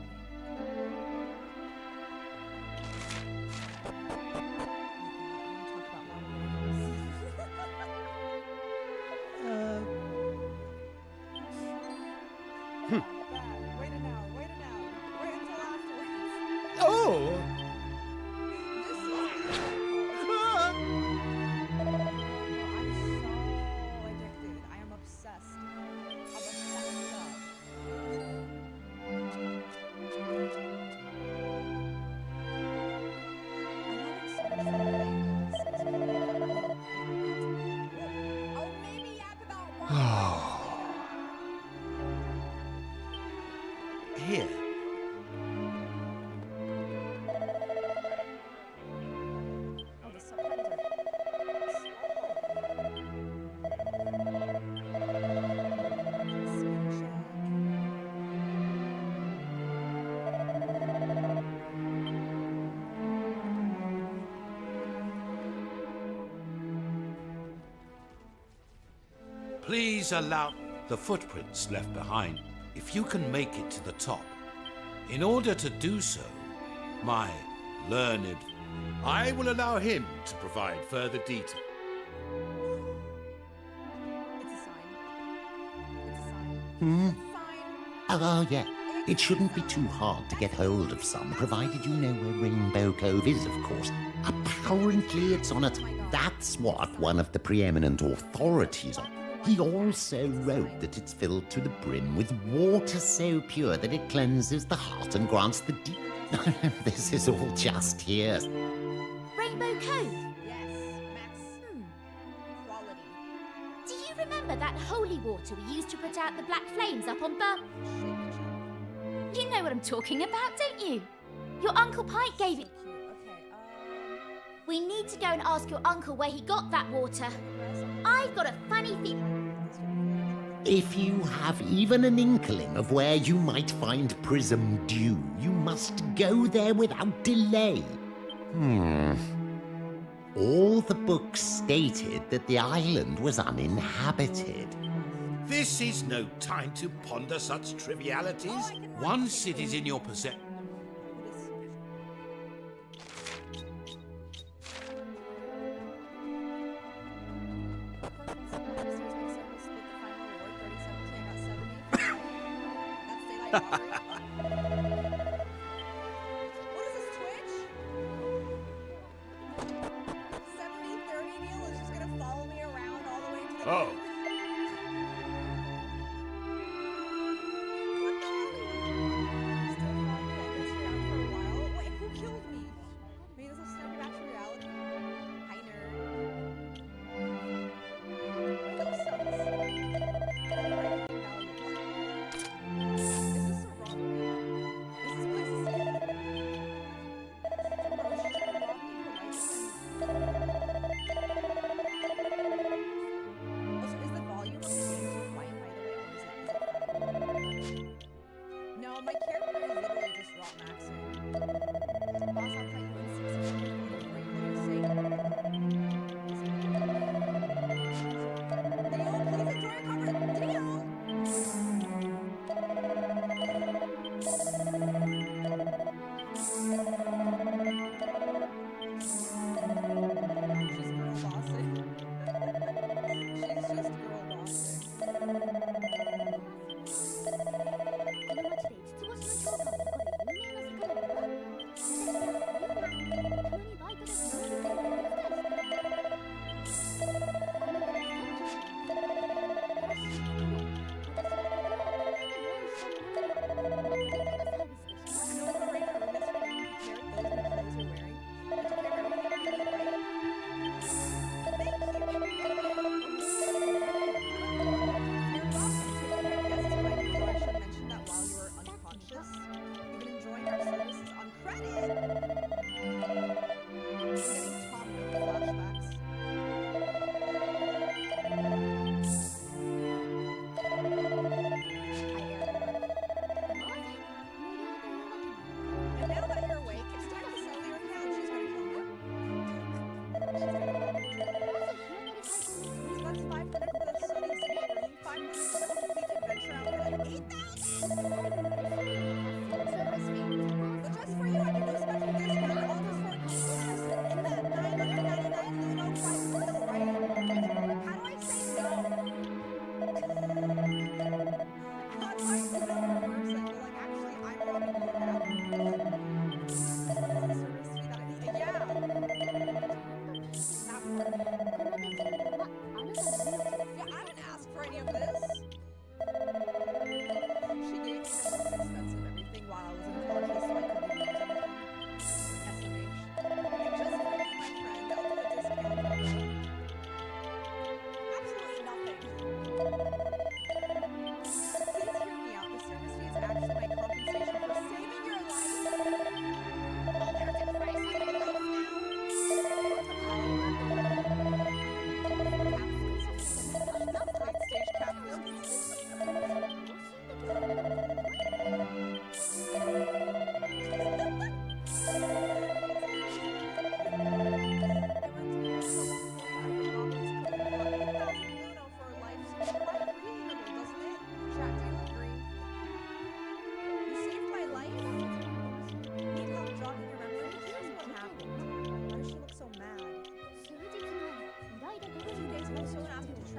Wait it out. Wait until afterwards. Oh! This is I'm so addicted. I am obsessed. Here. Please allow... the footprints left behind. If you can make it to the top, in order to do so, my learned, I will allow him to provide further detail. Oh, yeah. It shouldn't be too hard to get hold of some, provided you know where Rainbow Cove is, of course. Apparently it's on it. That's what one of the preeminent authorities on. He also wrote that it's filled to the brim with water so pure that it cleanses the heart and grants the deep. This is all just here. Rainbow Cove? Do you remember that holy water we used to put out the black flames up on You know what I'm talking about, don't you? Your Uncle Pike gave it. We need to go and ask your uncle where he got that water. I've got a funny feeling. If you have even an inkling of where you might find Prism Dew, you must go there without delay. All the books stated that the island was uninhabited. This is no time to ponder such trivialities. Once it is in your possession. Oh.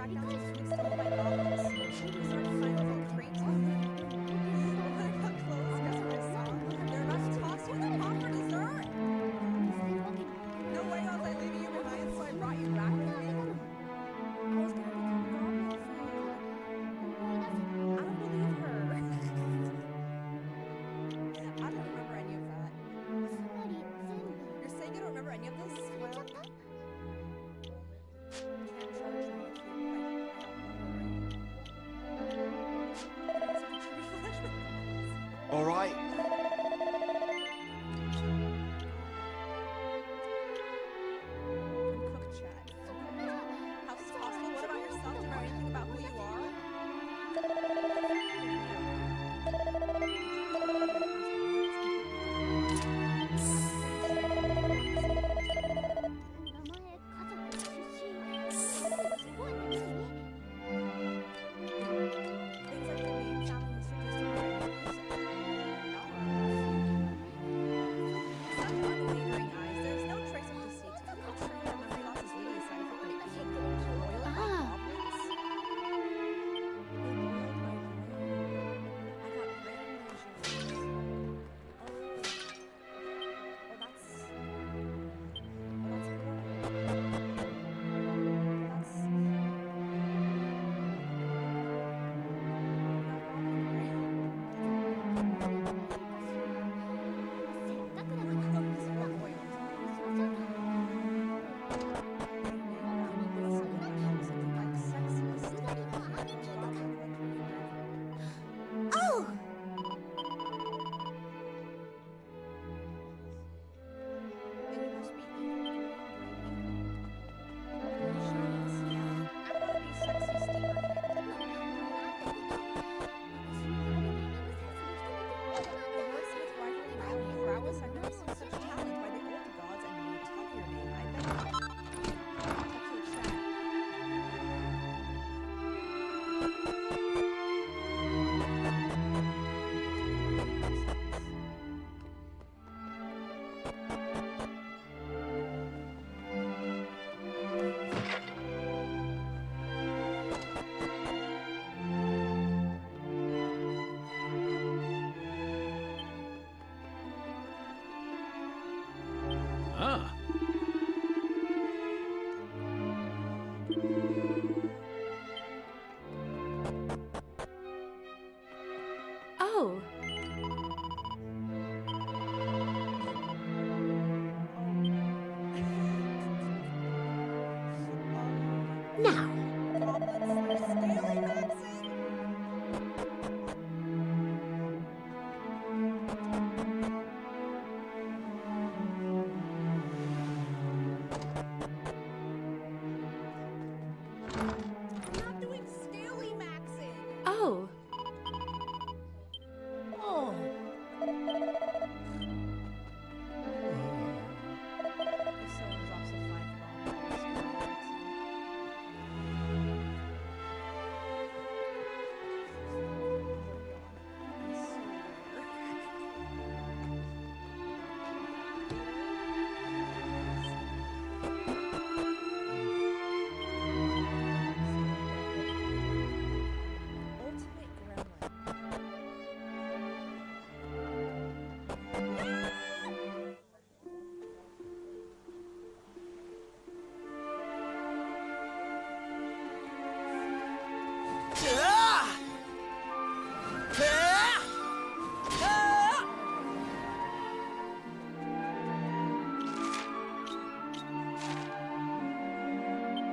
track down some sweet stuff with my goblins. We started finding little crates. When I got close, guess what I saw? They're about to toss you the pot for dessert. No way was I leaving you behind, so I brought you back with me. I was gonna become goblin food. I don't believe her. I don't remember any of that. You're saying you don't remember any of this? Well, you can't charge me if you All right. cook chat. How is this possible? What about yourself? Do you know anything about who you are? Things like your name, family history, just some unwavering eyes. There's no trace of deceit. Could it be true that memory loss is really a side effect of being roiled by goblins? They boiled my brain. I got brain lesions. Oh, that's Oh! Ah. Oh! Now! not doing scaly maxing. Oh! Oh. If someone drops a 5 bomb,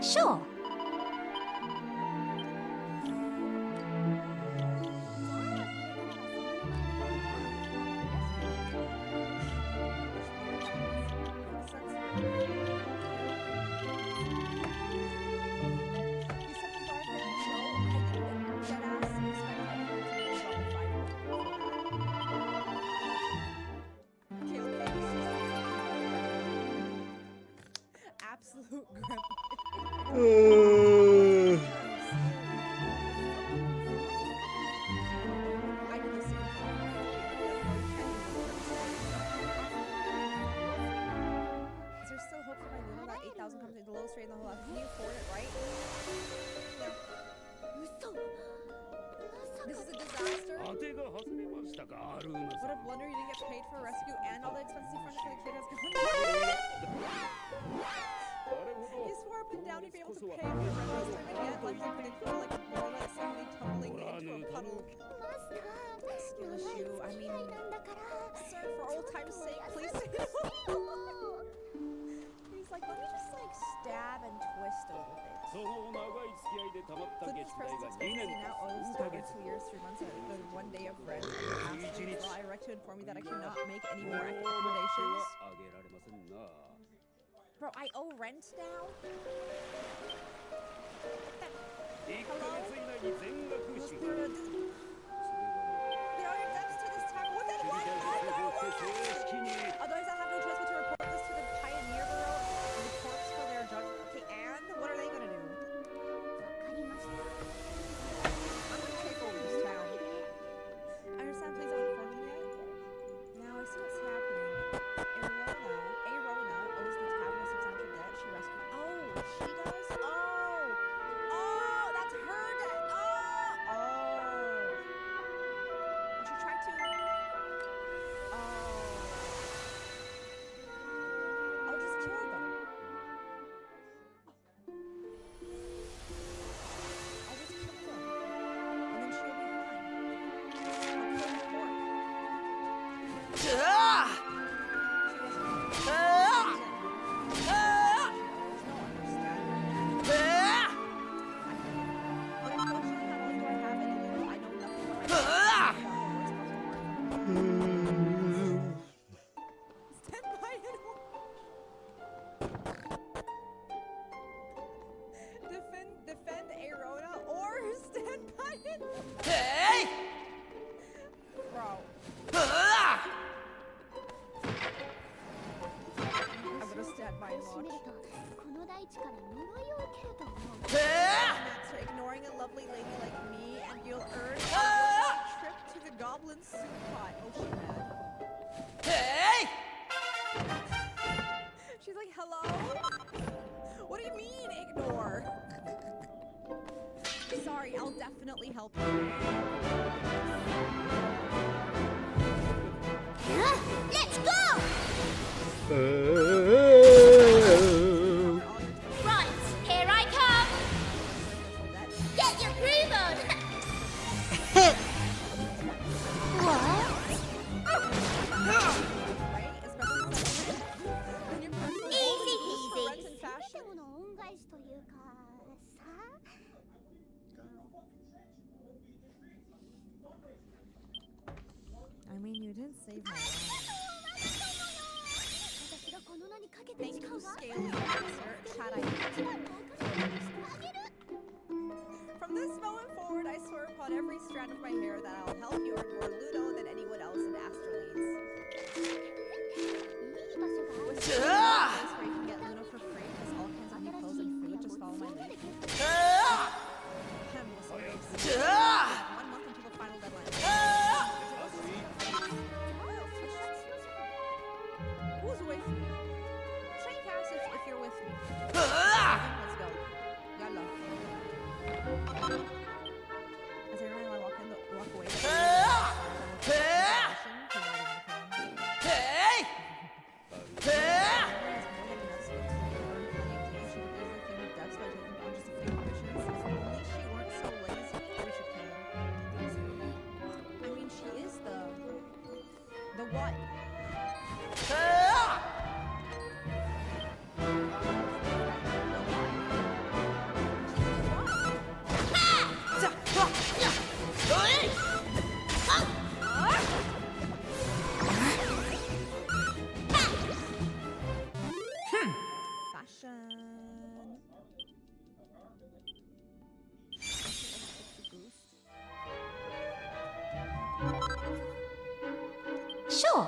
Sure. Absolute grandpa. I did the same thing. Is there still hope for my Luna? That 8,000 comes in the lowest rate in the whole lot. Can you afford it, right? Yeah, What a blunder, you didn't get paid for a rescue and all the expenses you fronted for the kid has gone. He swore up and down he'd be able to pay for the rest time, and yet, like he did feel like a walnut suddenly tumbling into a puddle. Excuse you, I mean, sir, for old time's sake, please. He's like, let me just like stab and twist a little bit. Include this person's expenses, he now owes to over 2 years, 3 months, and the 1 day of rent. Well, I write to inform you that I cannot make any more accommodations. Bro, I owe rent now? Hello? You know, your debts to this time. What the fuck? Otherwise, I'll have no choice but to report this to the Pioneer Bureau and the courts for their judgment. Okay, and what are they gonna do? I'm gonna take over this town. I understand, please don't inform me yet. Now I see what's happening. Arona owes the tavern a substantial debt she rescued. Oh, she does? Oh, that's her debt. Oh. And she tried to. I'll just kill them. I'll just kill them. And then she'll be fine. I'll kill the pork. Defend Arona or stand by it. Hey! Bro. I'm gonna stand by and watch. That's ignoring a lovely lady like me, and you'll earn a trip to the Goblin Soup Pot. Oh, she mad. Hey! She's like, hello? What do you mean, ignore? Sorry, I'll definitely help you. Let's go! Right, here I come! Get your groove on! What? Easy peasy. I mean, you did save my life. Thank you, Scaly Officer. Chat, I From this moment forward, I swear upon every strand of my hair that I'll help you earn more Ludo than anyone else in Astraleads. With place where you can get Ludo for free, plus all kinds of new clothes and food. Just follow my lead. One month until the final deadline. Who's with me? Train pass if you're with me. Let's go. Yalla. As I walk away. I mean, she is the what? Sure.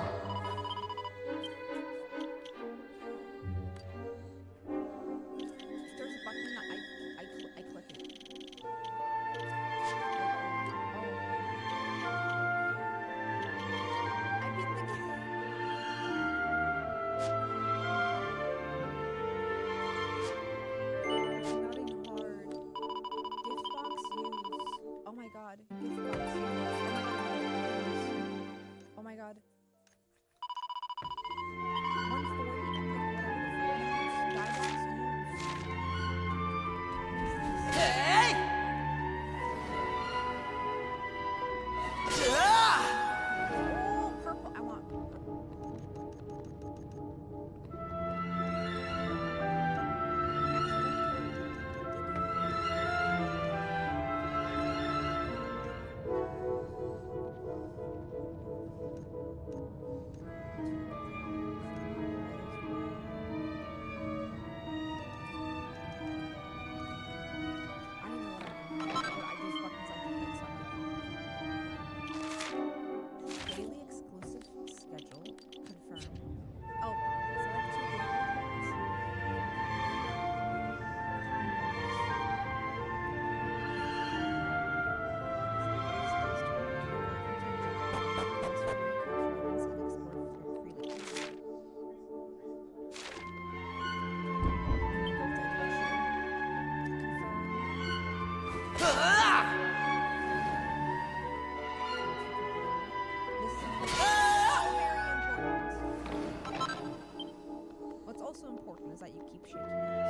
What's also important is that you keep shaking hands.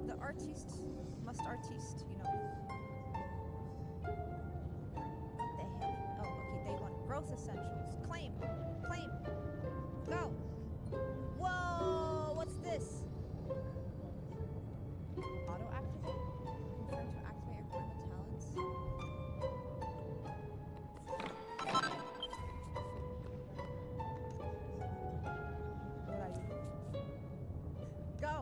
The artiste must artiste, you know. What the hell? Oh, okay, day one. Growth essentials. Claim. Claim. Go. Whoa, what's this? Auto activate? Confirm to activate your formal talents. What are you? Go.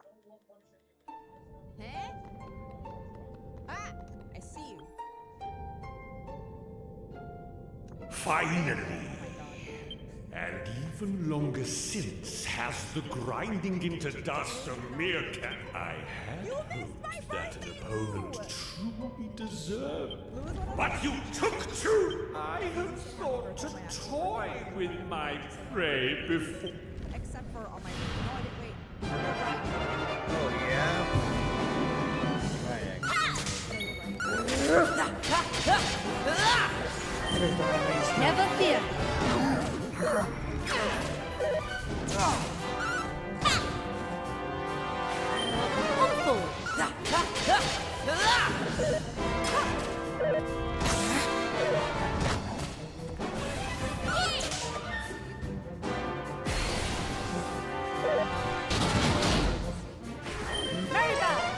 Wait, did I already do it? Huh? Ah, I see you. Finally! And even longer since has the grinding into dust of meerkat I had hoped that an opponent truly deserved. But you took two! I had thought to toy with my prey before. Except for on my. No, I didn't wait. Oh, yeah? Never fear.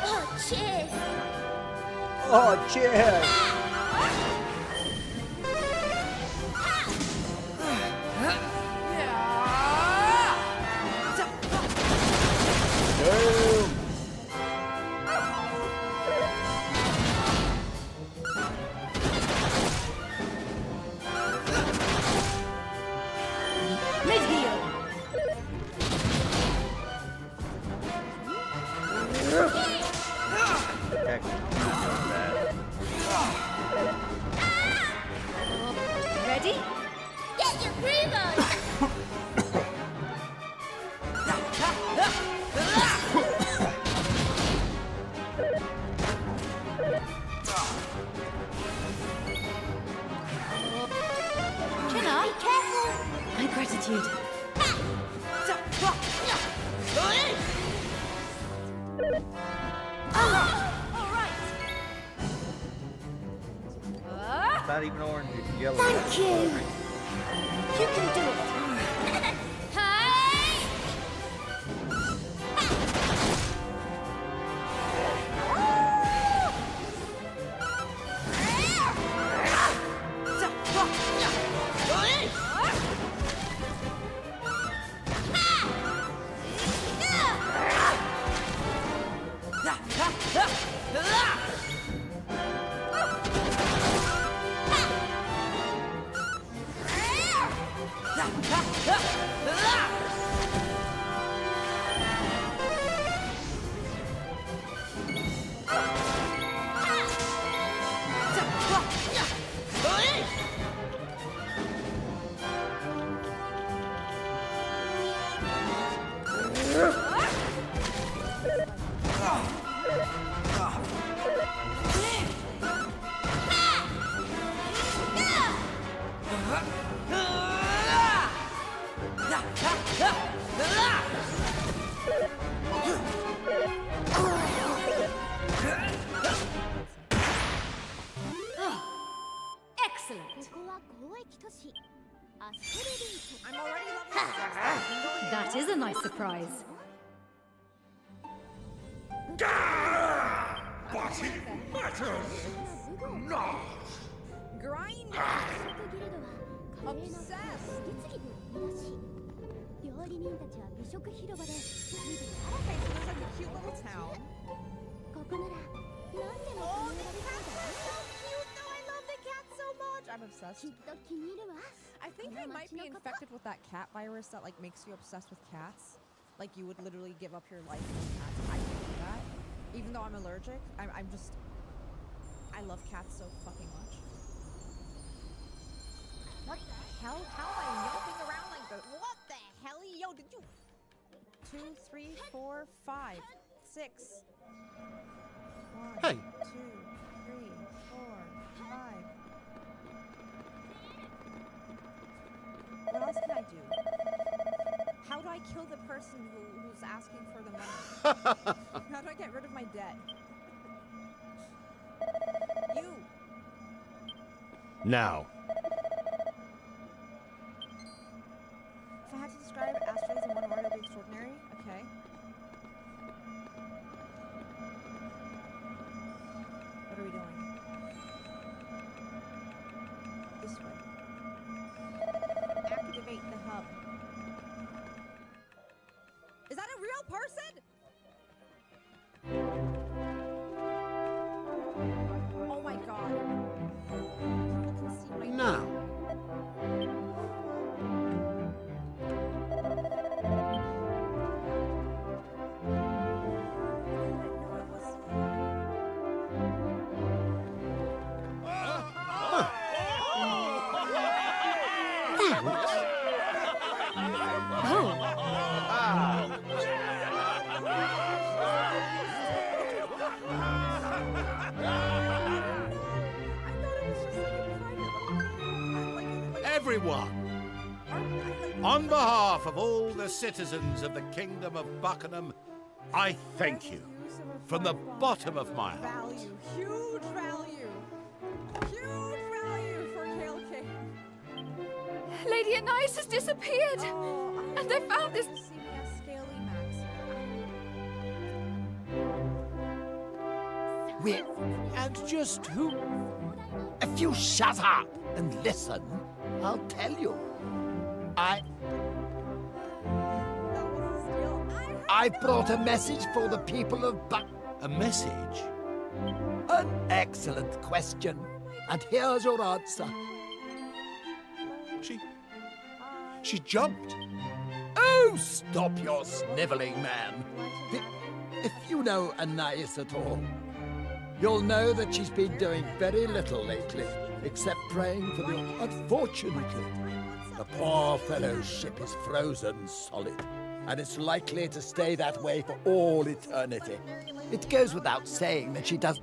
Oh, cheers! Oh, cheers! Mid-heal. Ready? Get your groove on! Can I? Be careful! My gratitude. It's not even orange, it's yellow. Thank you! You can do it! Hey! Excellent. I'm already level That is a nice surprise. But it matters not. Grind. Obsessed. 料理人たちは美食広場で Okay, so there's like a cute little town. ここなら何でも Oh, the cat's so cute though. I love the cat so much. I'm obsessed. きっと気に入るわ I think I might be infected with that cat virus that like makes you obsessed with cats. Like you would literally give up your life for cats. I can do that. Even though I'm allergic, I'm just I love cats so fucking much. What the hell? How am I yelping around like this? What the hell? Yo, did you 2, 3, 4, 5, 6. 1, Hey. 2, 3, 4, 5. What else can I do? How do I kill the person who's asking for the money? How do I get rid of my debt? You! Now, If I had to describe asteroids in one word, it would be extraordinary. Okay. What are we doing? This way. Activate the hub. Is that a real person? Oh my god. People can see my now. Everyone, on behalf of all the citizens of the Kingdom of Buckingham, I thank you from the bottom of my heart. Value. Huge value. Huge value for Kale King. Lady Anais has disappeared! And I found this. And just who? If you shut up and listen, I'll tell you. I brought a message for the people of A message? An excellent question. And here's your answer. She jumped. Oh, stop your sniveling, man. If you know Anais at all, you'll know that she's been doing very little lately, except praying for the... Unfortunately, the poor fellow's ship is frozen solid, and it's likely to stay that way for all eternity. It goes without saying that she does...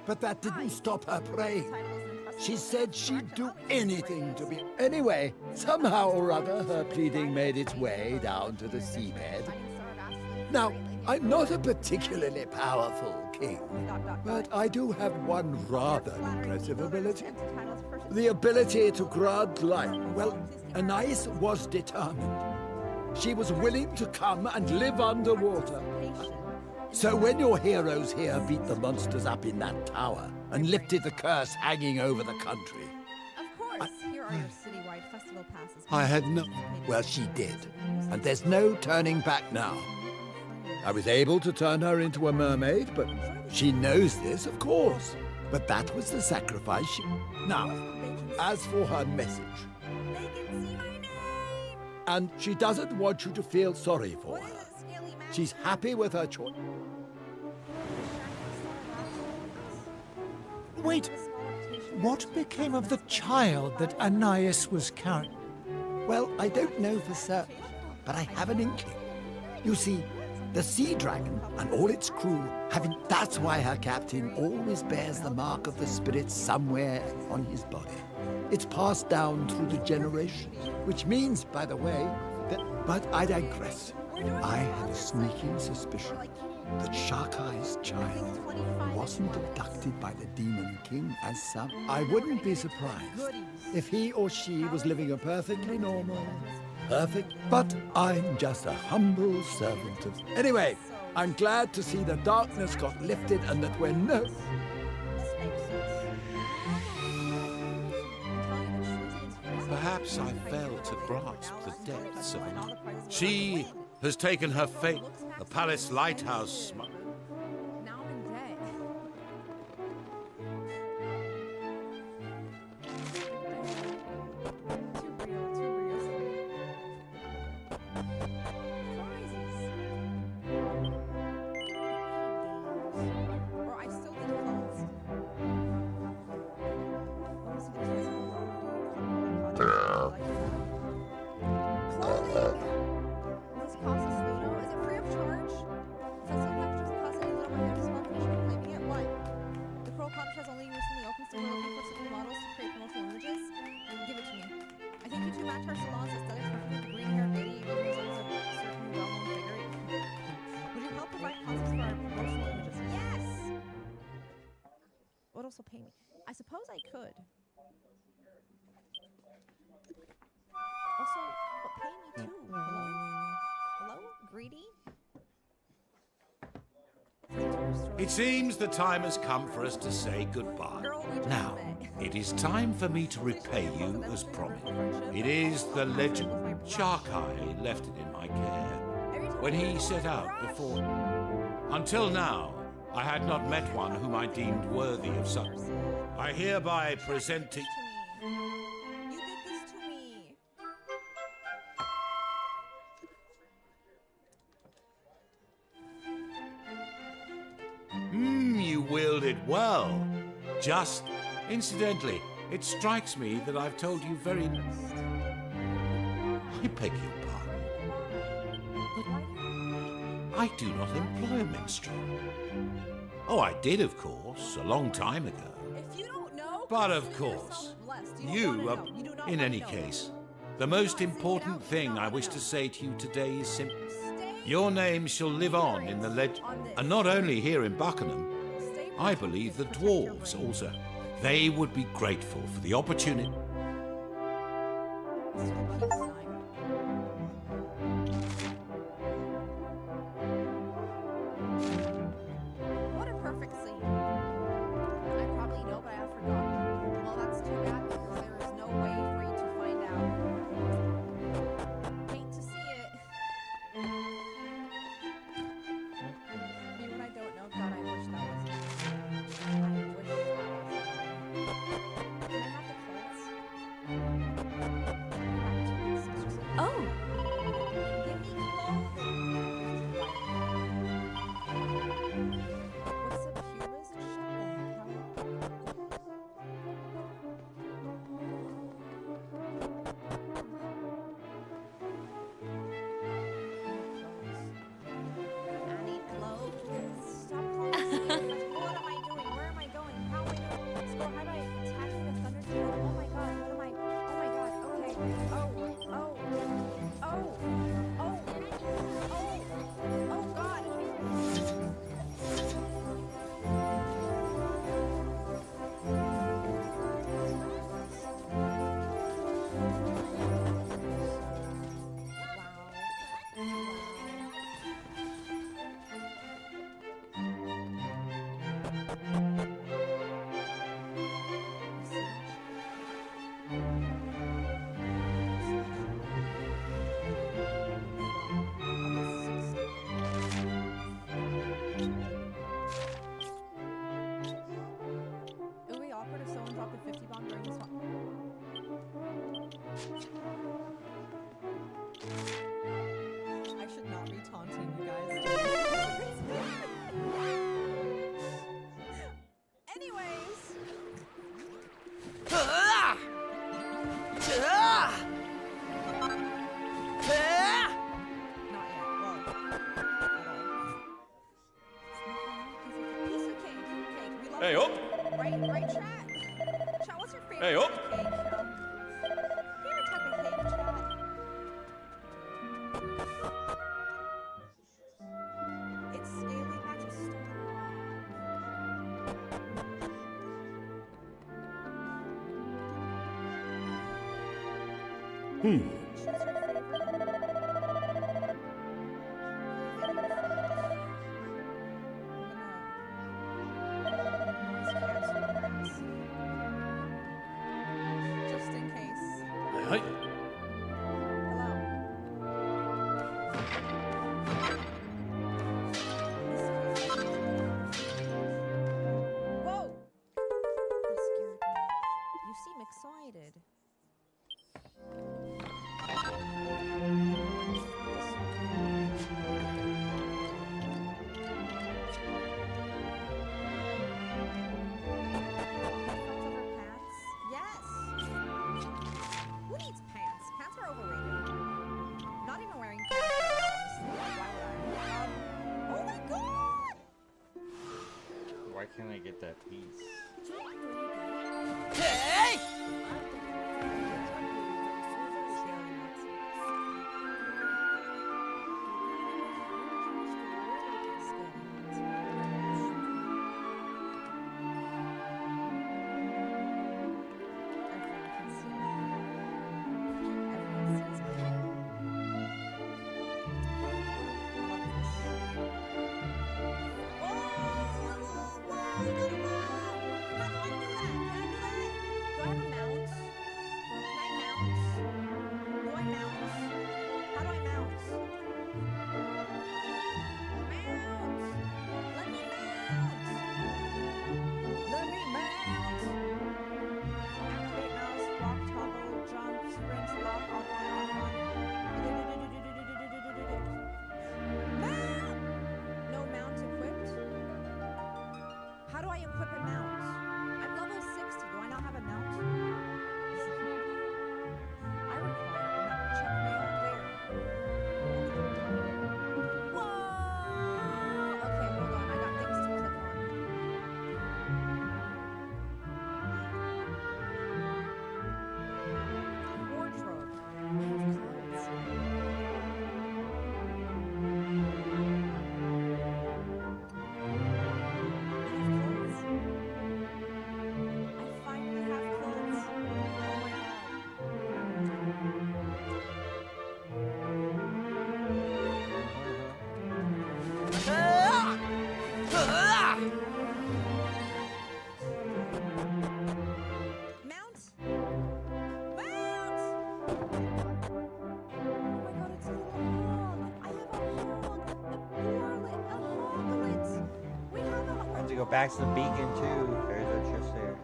But that didn't stop her praying. She said she'd do anything to be... Anyway, somehow or other, her pleading made its way down to the seabed. Now, I'm not a particularly powerful king, but I do have one rather impressive ability. The ability to grant life. Well, Anais was determined. She was willing to come and live underwater. So when your heroes here beat the monsters up in that tower and lifted the curse hanging over the country, Of course, here are your citywide festival passes. I had no... Well, she did. And there's no turning back now. I was able to turn her into a mermaid, but she knows this, of course. But that was the sacrifice she... Now, as for her message... They can see my name! And she doesn't want you to feel sorry for her. She's happy with her choice. Wait, what became of the child that Anais was carrying? Well, I don't know for certain, but I have an inkling. You see, the Sea Dragon and all its crew haven't... That's why her captain always bears the mark of the spirit somewhere on his body. It's passed down through the generations, which means, by the way, that... But I digress. I have a sneaking suspicion that Sharkai's child wasn't abducted by the Demon King as some. I wouldn't be surprised if he or she was living a perfectly normal, but I'm just a humble servant of... Anyway, I'm glad to see the darkness got lifted and that we're no... Perhaps I failed to grasp the depths of it. She has taken her fate. The palace lighthouse... Now I'm dead. Too real. Or I still need clothes. Clothing! This costs us Ludo. Is it free of charge? Since the package doesn't cost any little, my small commission for claiming it. What? The Crow Cottage has only recently opened, so we're looking for simple models to create promotional images. Give it to me. I think you two match our salon's aesthetics perfectly. The green-haired lady even resembles a certain well-known figure. Would you help provide concepts for our promotional images? Yes! What else will pay me? I suppose I could. Also, but pay me too. Hello? Hello? Greedy? It seems the time has come for us to say goodbye. Now, it is time for me to repay you as promised. It is the legend. Sharkai left it in my care when he set out before. Until now, I had not met one whom I deemed worthy of such. I hereby present to you... You did this to me. You wielded well. Just incidentally, it strikes me that I've told you very... I beg your pardon. But I do not employ a minstrel. Oh, I did, of course, a long time ago. If you don't know, But of course, in any case, the most important thing I wish to say to you today is simply, your name shall live on in the legend, and not only here in Buckingham, I believe the dwarves also. They would be grateful for the opportunity. What a perfect scene. I probably know, but I have forgotten. Well, that's too bad because there is no way for you to find out. Hate to see it. Even I don't know, God, I wish that was me. I wish that was me. Can I have the clothes? Oh! Give me clothing! What's a pubis? I need clothes. Stop closing. What am I doing? Where am I going? How am I doing? So how do I attack the thunder? Oh my god, what am I? Oh my god, okay. Oh god. It would be awkward if someone dropped a 50 bomb during this one. Hey, up! Right, chat. Chat, what's your favorite Hey, up! cake? Favorite type of cake, chat? It's scaly patches stone. Just in case. Hey. Whoa! That scared me. You seem excited. Pants? Yes! Who needs pants? Pants are overrated. Not even wearing pants right now, honestly. Like, why would I? Oh my god! Why can't I get that piece? Hey! How do I equip a mount? I'm level 60. Do I not have a mount? I require a mount. Check mail where? Whoa! Okay, hold on. I got things to click on. Wardrobe. I have to go back to the beacon too. There's a chest there.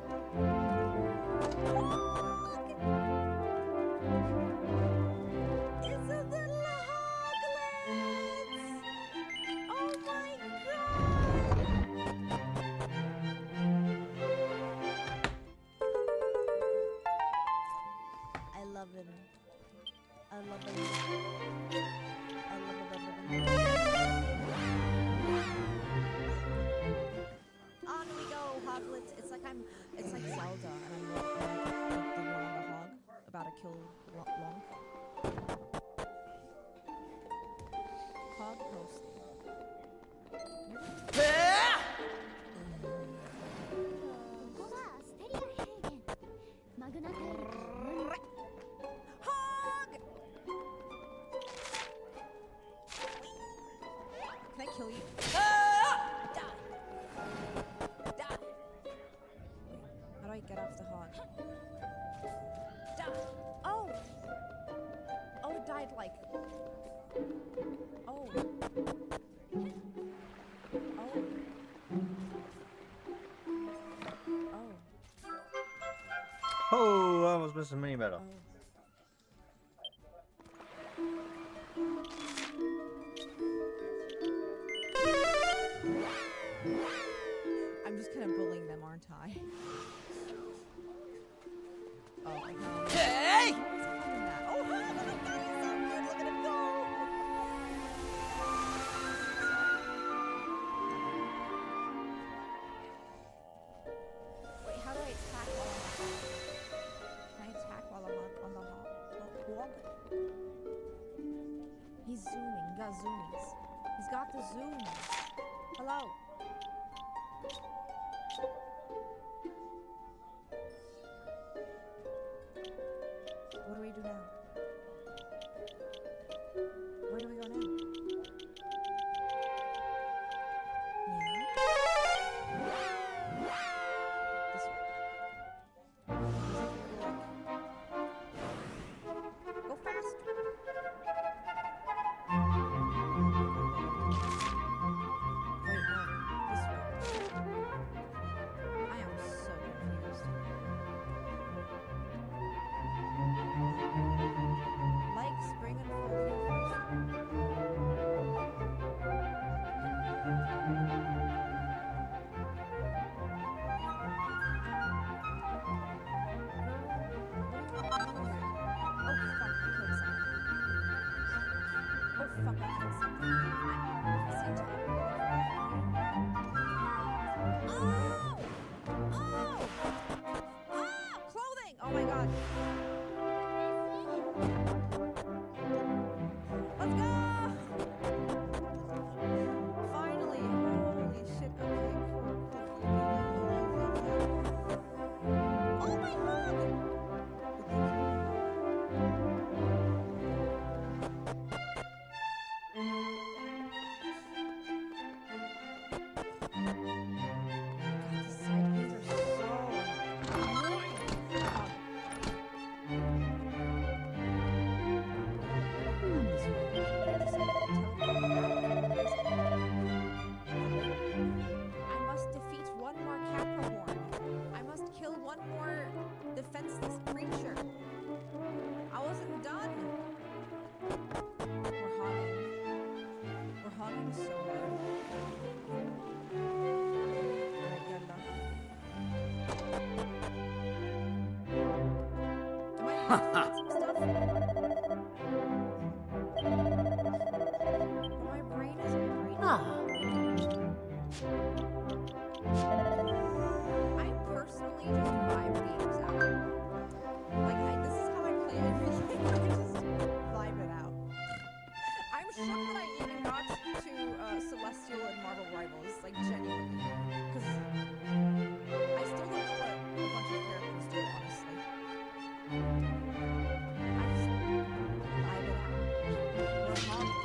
It's a little hoglets! Oh my god! I love him. I love him. I love him. On we go, hoglets. It's like Zelda, and I'm like the one on the hog, about to kill Lonk. Hog host. Hog! Can I kill you? Die! Die! How do I get off the hog? Die! Oh! Oh, it died like... Oh. Oh. Oh. Oh, I almost missed a mini battle. I'm just kind of bullying them, aren't I? He's zooming. He got zoomies. He's got the zoomies. Hello. What do we do now? Where do we go now? This way. Go fast. Wait, no. This way. I am so confused. Like spring and clothing! Oh my god. Let's go! Finally! Holy shit. Okay, cool. Oh my god! I must defeat one more Capricorn. I must kill one more defenseless creature. I wasn't done. We're hogging. We're hogging so hard. Alright, good luck. Am I missing some stuff? My brain is breathing. I personally just vibe games out. Like, this is how I play everything. I just vibe it out. I'm shocked that I even got to Celestial and Marvel Rivals, like, genuinely. Because I still don't know what a bunch of characters do, honestly. I just vibe it out. We're hogging.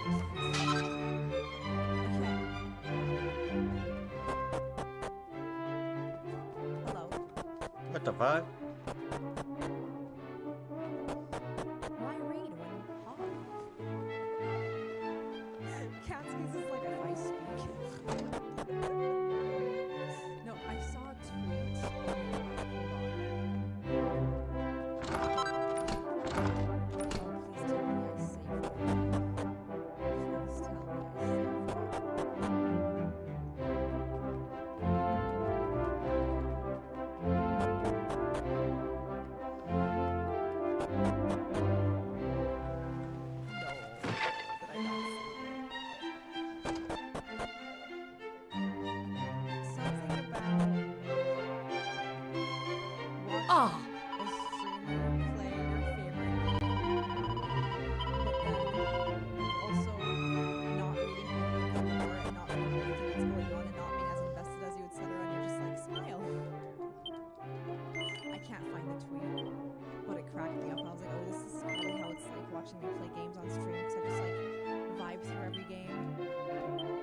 What the fuck? Why read when hog? Catskins is like if I speak. No, I saw a tweet. Ah! Watching me play games on stream, so I just like vibe through every game.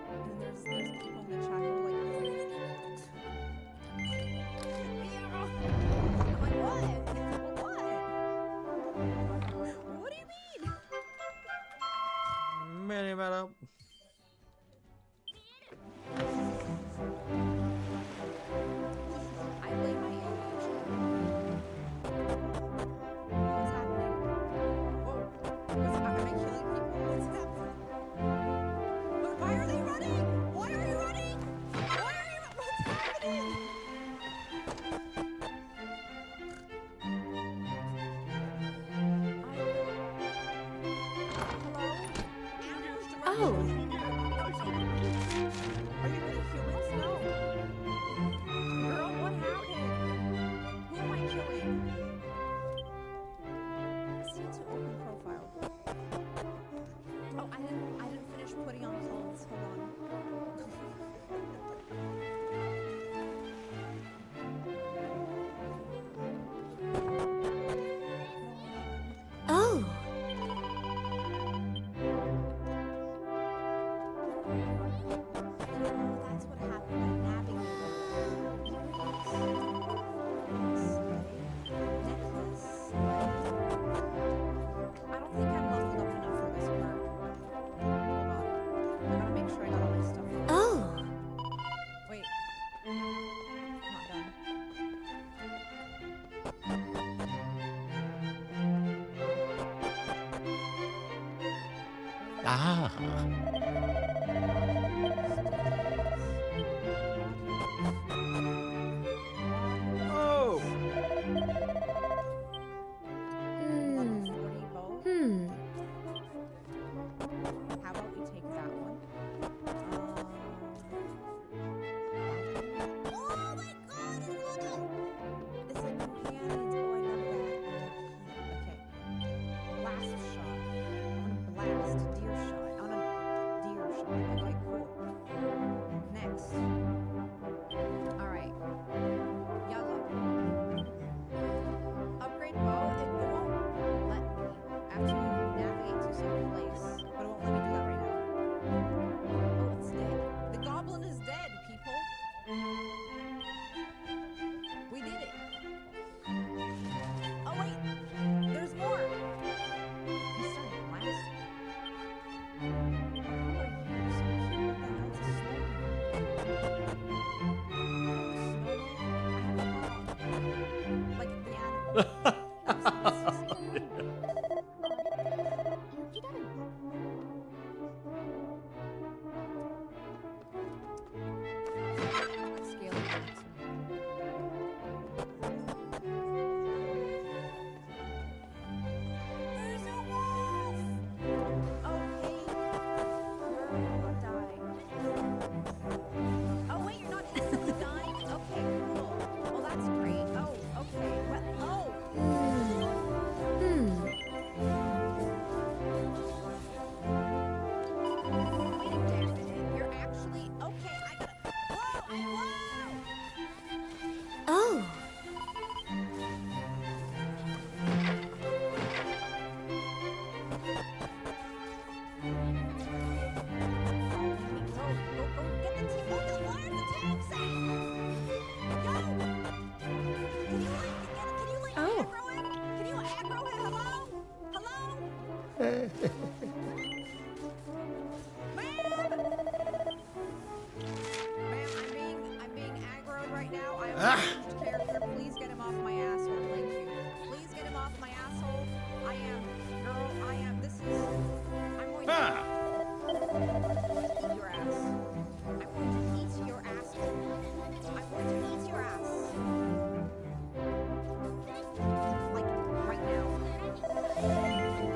And then there's people in the chat who are like, I'm like, what? What do you mean? Many matter. I blame my age. What's happening? Am I killing people? What's happening? Why are they running? Why are you running? What's happening? Oh! Are you really humans? No. Girl, what happened? Who am I killing? See to open profile. Ah. Oh! How about we take that one? Oh my god, it's little! It's like cannons. Oh, I love that. Okay. Blast shot. I want a blast deer shot. I want a deer shot. Okay, cool. Next. Alright. Yellow. Upgrade bow. It won't let me after you navigate to some place, but it won't let me do that right now. Oh, it's dead. The goblin is dead, people. We did it. Oh wait, there's more. He started blasting. Like the animal. Scale it back. There's a wolf! Okay. Girl, die. Oh wait, you're not instantly dying? Okay, cool. Well, that's great. Oh, okay. What? Oh! Wait a damn minute. You're actually... Okay, I gotta... Whoa! Whoa! Oh. I'm being aggroed right now. I'm a changed character. Please get him off my asshole. Thank you. Please get him off my asshole. I am, girl. I am. This is. I'm going to eat your ass. I'm going to eat your asshole. I'm going to eat your ass. Like right now. We ate ass.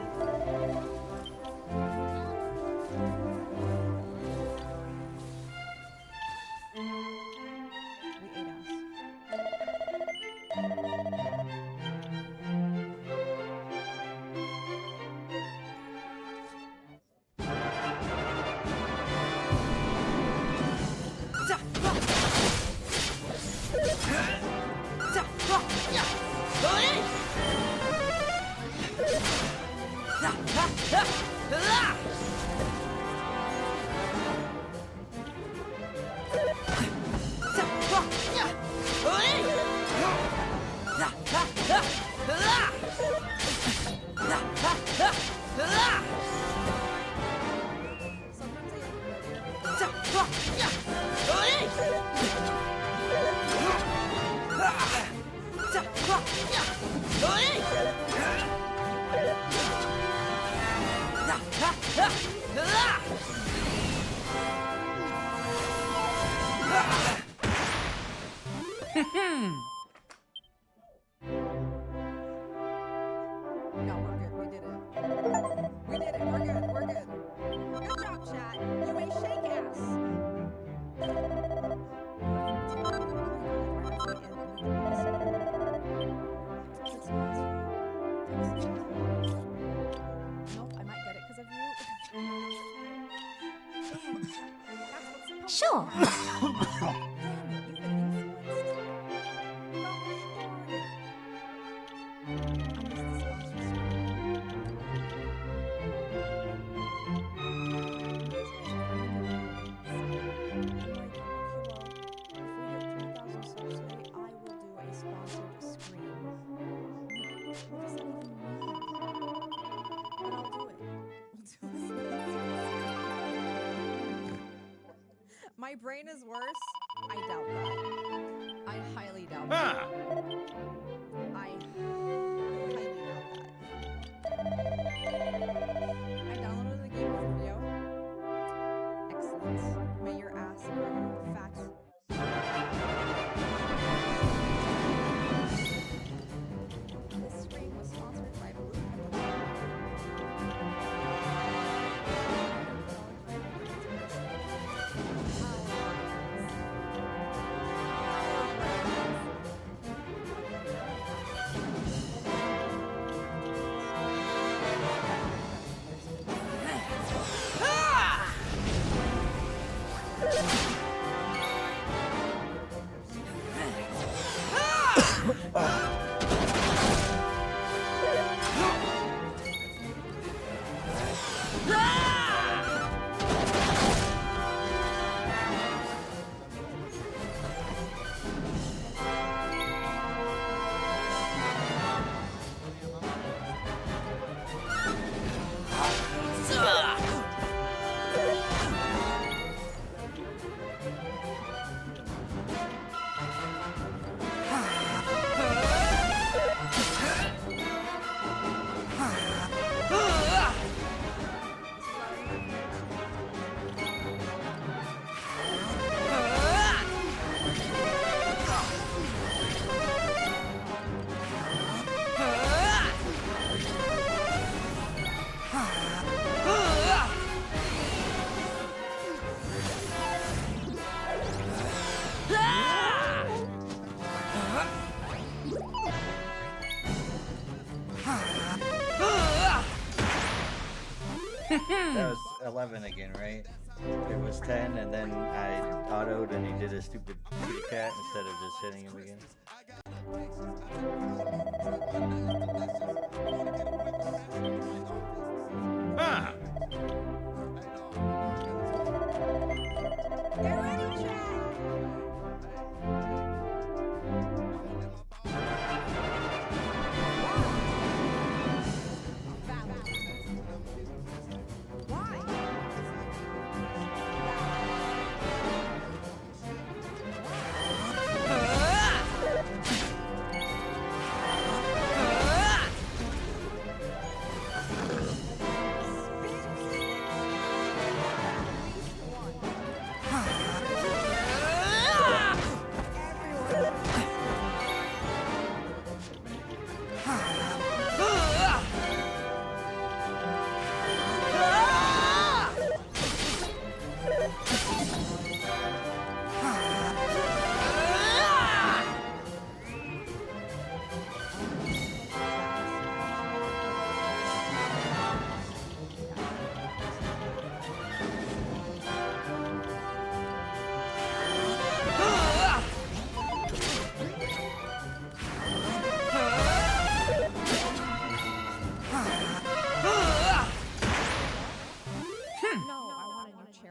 No, we're good. We did it. We did it. We're good. We're good. Good job, chat. You may shake ass. Nope, I might get it because of you. Sure. My brain is worse? I doubt that. I highly doubt that. I highly doubt that. I downloaded the game with That was 11 again, right? It was 10, and then I autoed, and he did a stupid kitty cat instead of just hitting him again. Ah! Get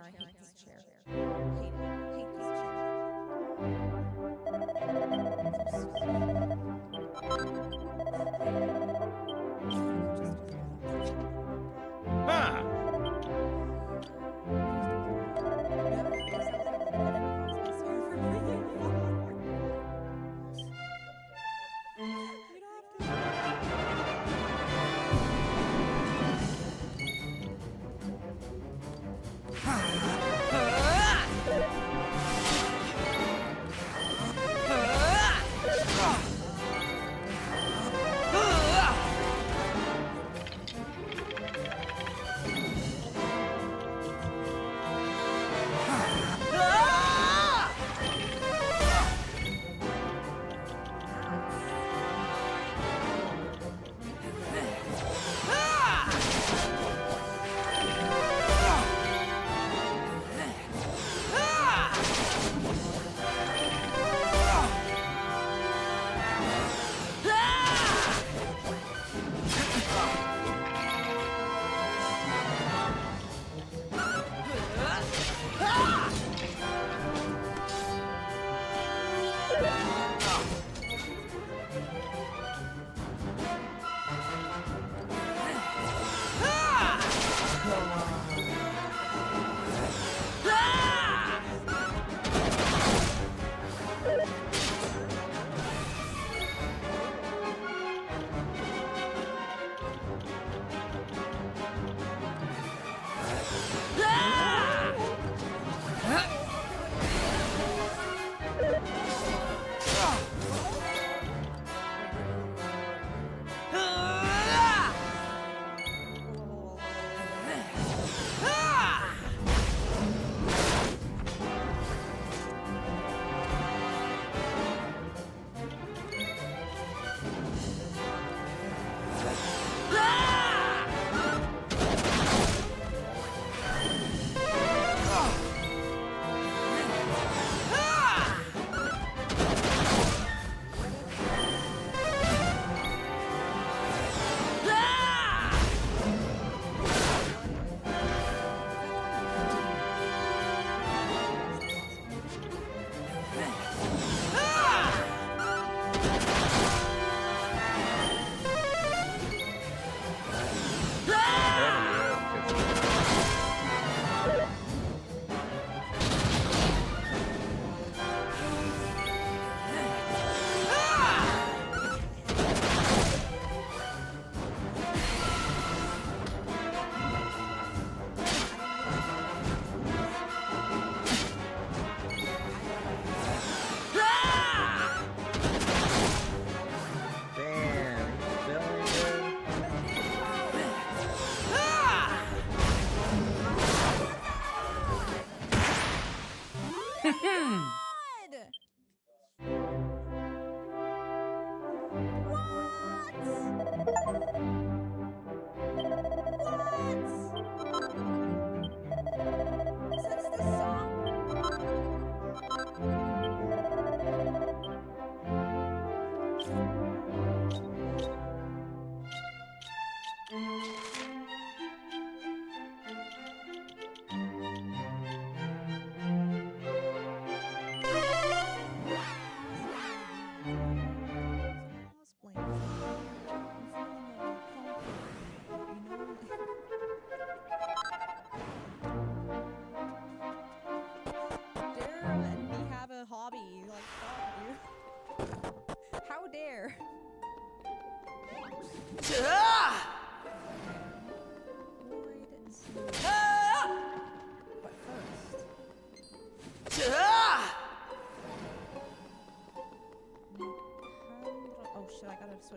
ready, Jack!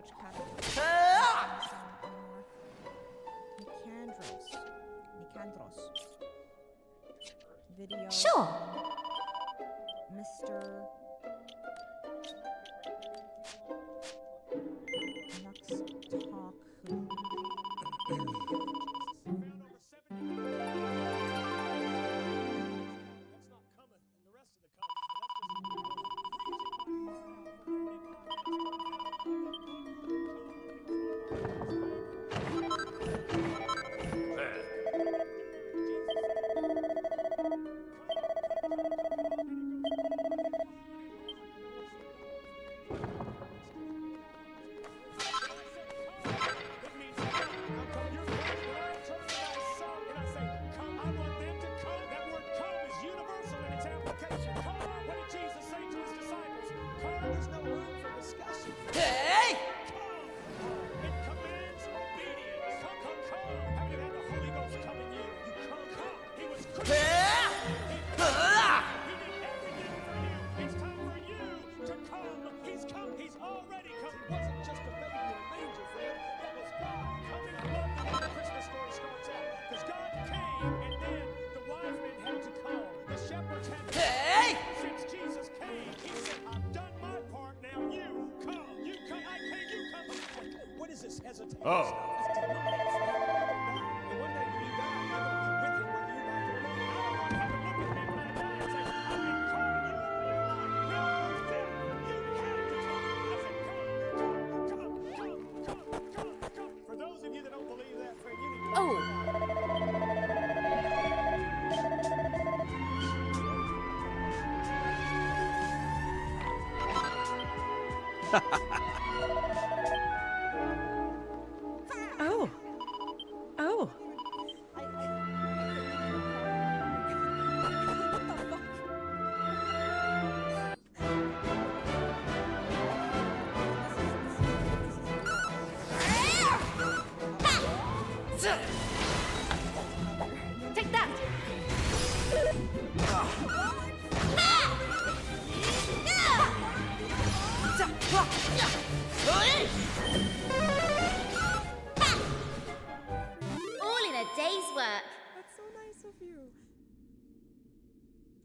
Twitch characters. Nicandros. Video. Sure. Mr. Nux Talk. Oh. Oh. Oh. Take that! All in a day's work. That's so nice of you.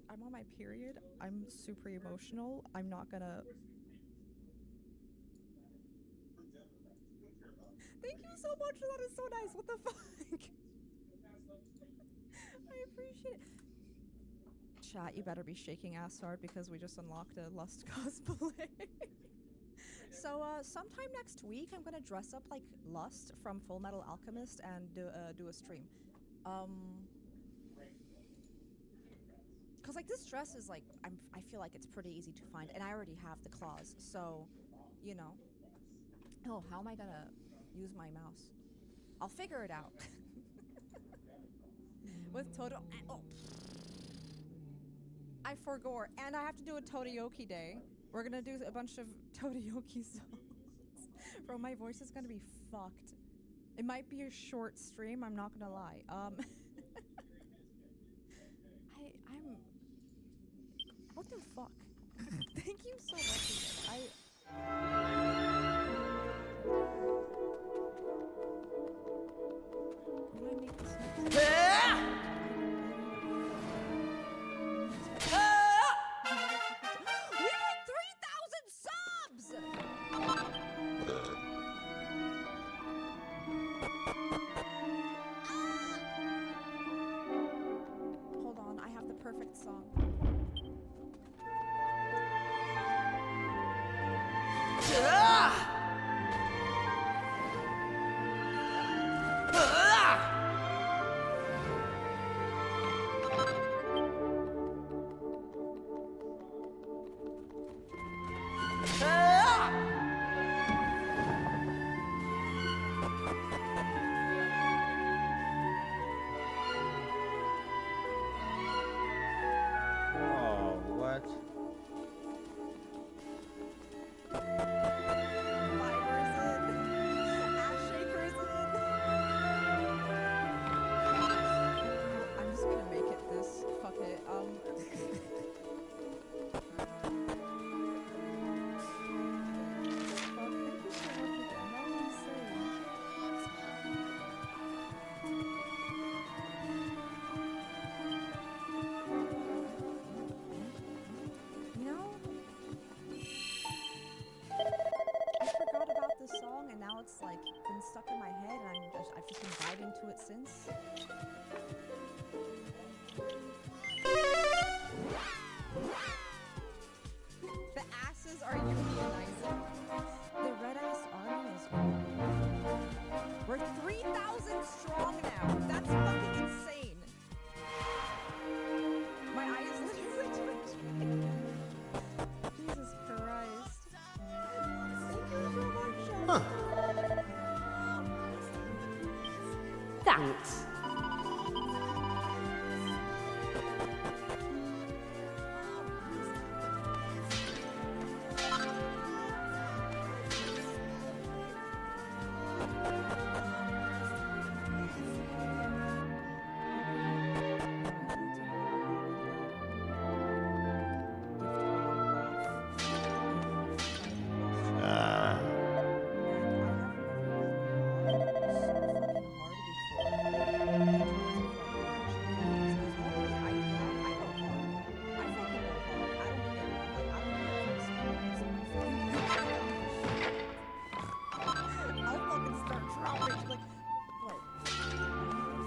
I'm on my period. I'm super emotional. I'm not gonna. Thank you so much. That is so nice. What the fuck? I appreciate it. Chat, you better be shaking ass hard because we just unlocked a Lust cosplay. So, sometime next week, I'm gonna dress up like Lust from Full Metal Alchemist and do a stream. Cause like this dress is like, I feel like it's pretty easy to find, and I already have the claws, so, you know. Oh, how am I gonna use my mouse? I'll figure it out. With Toto. Oh. I forgot, and I have to do a Todoyoki day. We're gonna do a bunch of Todoyoki songs. Bro, my voice is gonna be fucked. It might be a short stream, I'm not gonna lie. I'm what the fuck? Thank you so much. What do I make this next? We hit 3,000 subs! Hold on, I have the perfect song. been stuck in my head, and I've just been vibing to it since. The asses are unionizing. The red ass army is gone. We're 3,000 strong now. That's fucking insane. My eyes literally twitching. Jesus Christ. Thank you so much. Thanks. I'll fucking start dropping, like, what?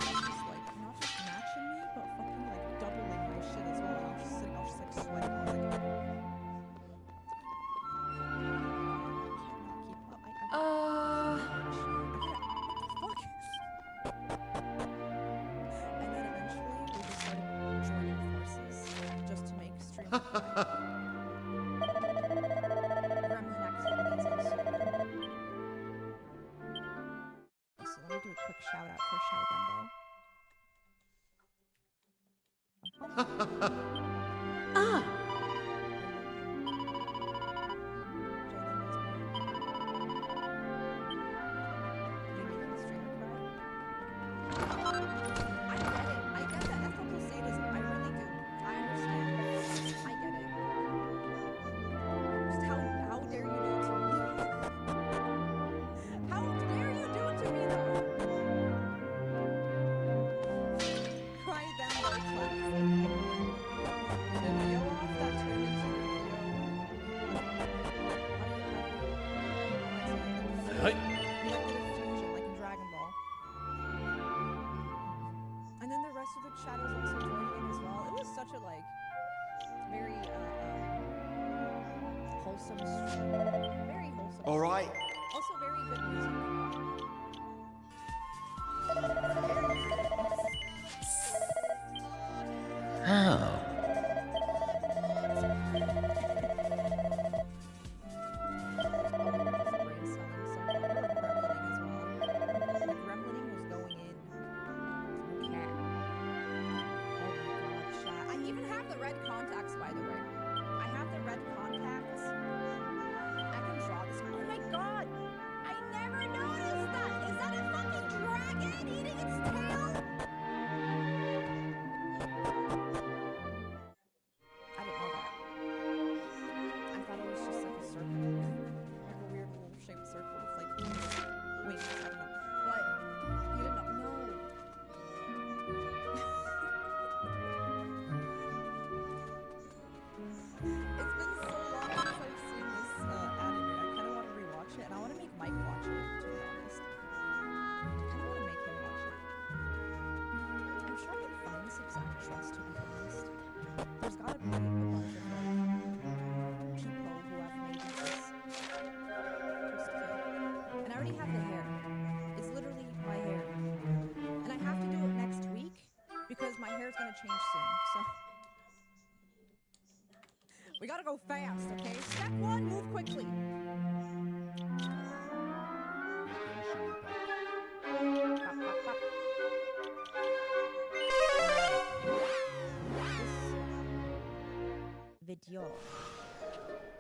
Just like, not just matching me, but fucking like doubling my shit as well. I'll just like sweating, like, keep up. What the fuck? And then eventually we just started joining forces just to make stream. Gremlin activities ensued. So let me do a quick shout out for Shai Gumbo. Ah! I get that ethical sadism. I really do. I understand. I get it. Just how dare you do it to me? How dare you do it to me though? Cry them like classic. The video off that turned into the Hey. diffusion like in Dragon Ball. And then the rest of the chat was also joining in as well. It was such a like very wholesome stream. Very wholesome. All right. Also very good music. How? I even have the red contacts, by the way. I have the red contacts. I can draw this. Oh my god! I never noticed that! Is that a fucking dragon eating its tail? I didn't know that. I thought it was just like a circle. Like a weird little shaped circle with like wings. I don't know. But you didn't know. No. It's been so long since I've seen this anime. I kind of want to rewatch it, and I want to make Mike watch it, to be honest. I kind of want to make him watch it. I'm sure I can find this exact trust, to be honest. There's got to be a bunch of like, people who have made this. And I already have the hair. It's literally my hair. And I have to do it next week because my hair is going to change soon. So we gotta go fast, okay? Step one, move quickly. This video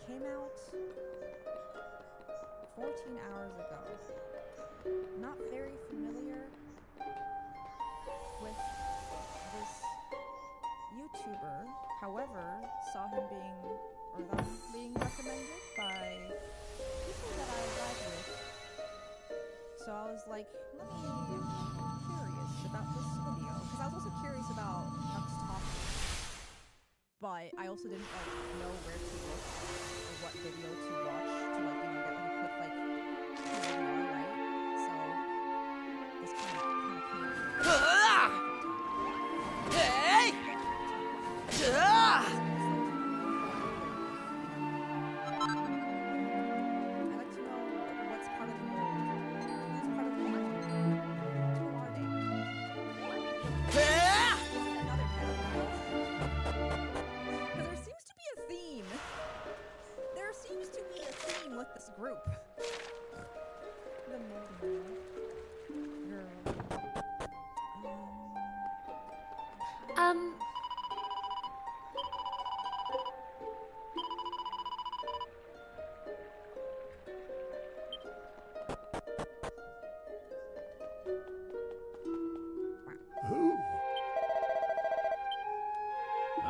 came out 14 hours ago. Not very familiar with this YouTuber. However, saw him being, or them being recommended by people that I read with. So I was like, let me be curious about this video. Because I was also curious about Nux Talk. But I also didn't like know where to look or what video to watch to like, you know, get like a quick like, here we are, right? So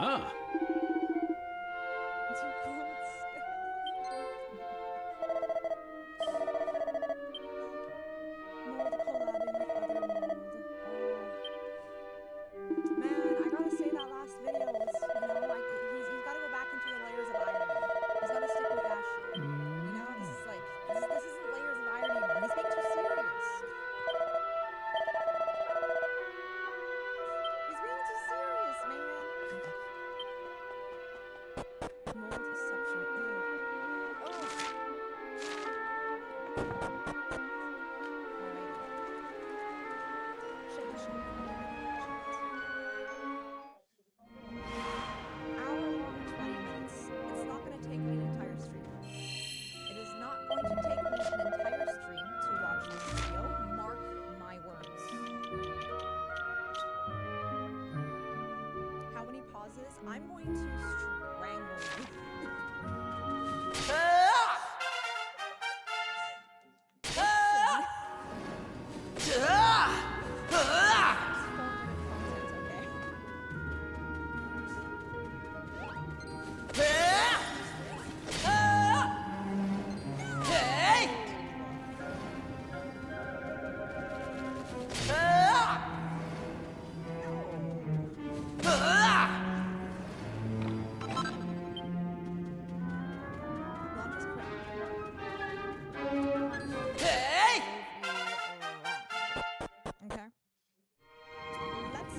Ah. Man, I gotta say that last video was, like, he's gotta go back into the layers of irony. He's gotta stick with that shit. This is like, this isn't layers of irony anymore. He's being too serious. He's being too serious, man. Mold deception. Shake the shit. Hour-long, 20 minutes. It's not going to take me an entire stream. It is not going to take me an entire stream to watch this video. Mark my words. How many pauses? I'm going to strangle you. Okay. Let's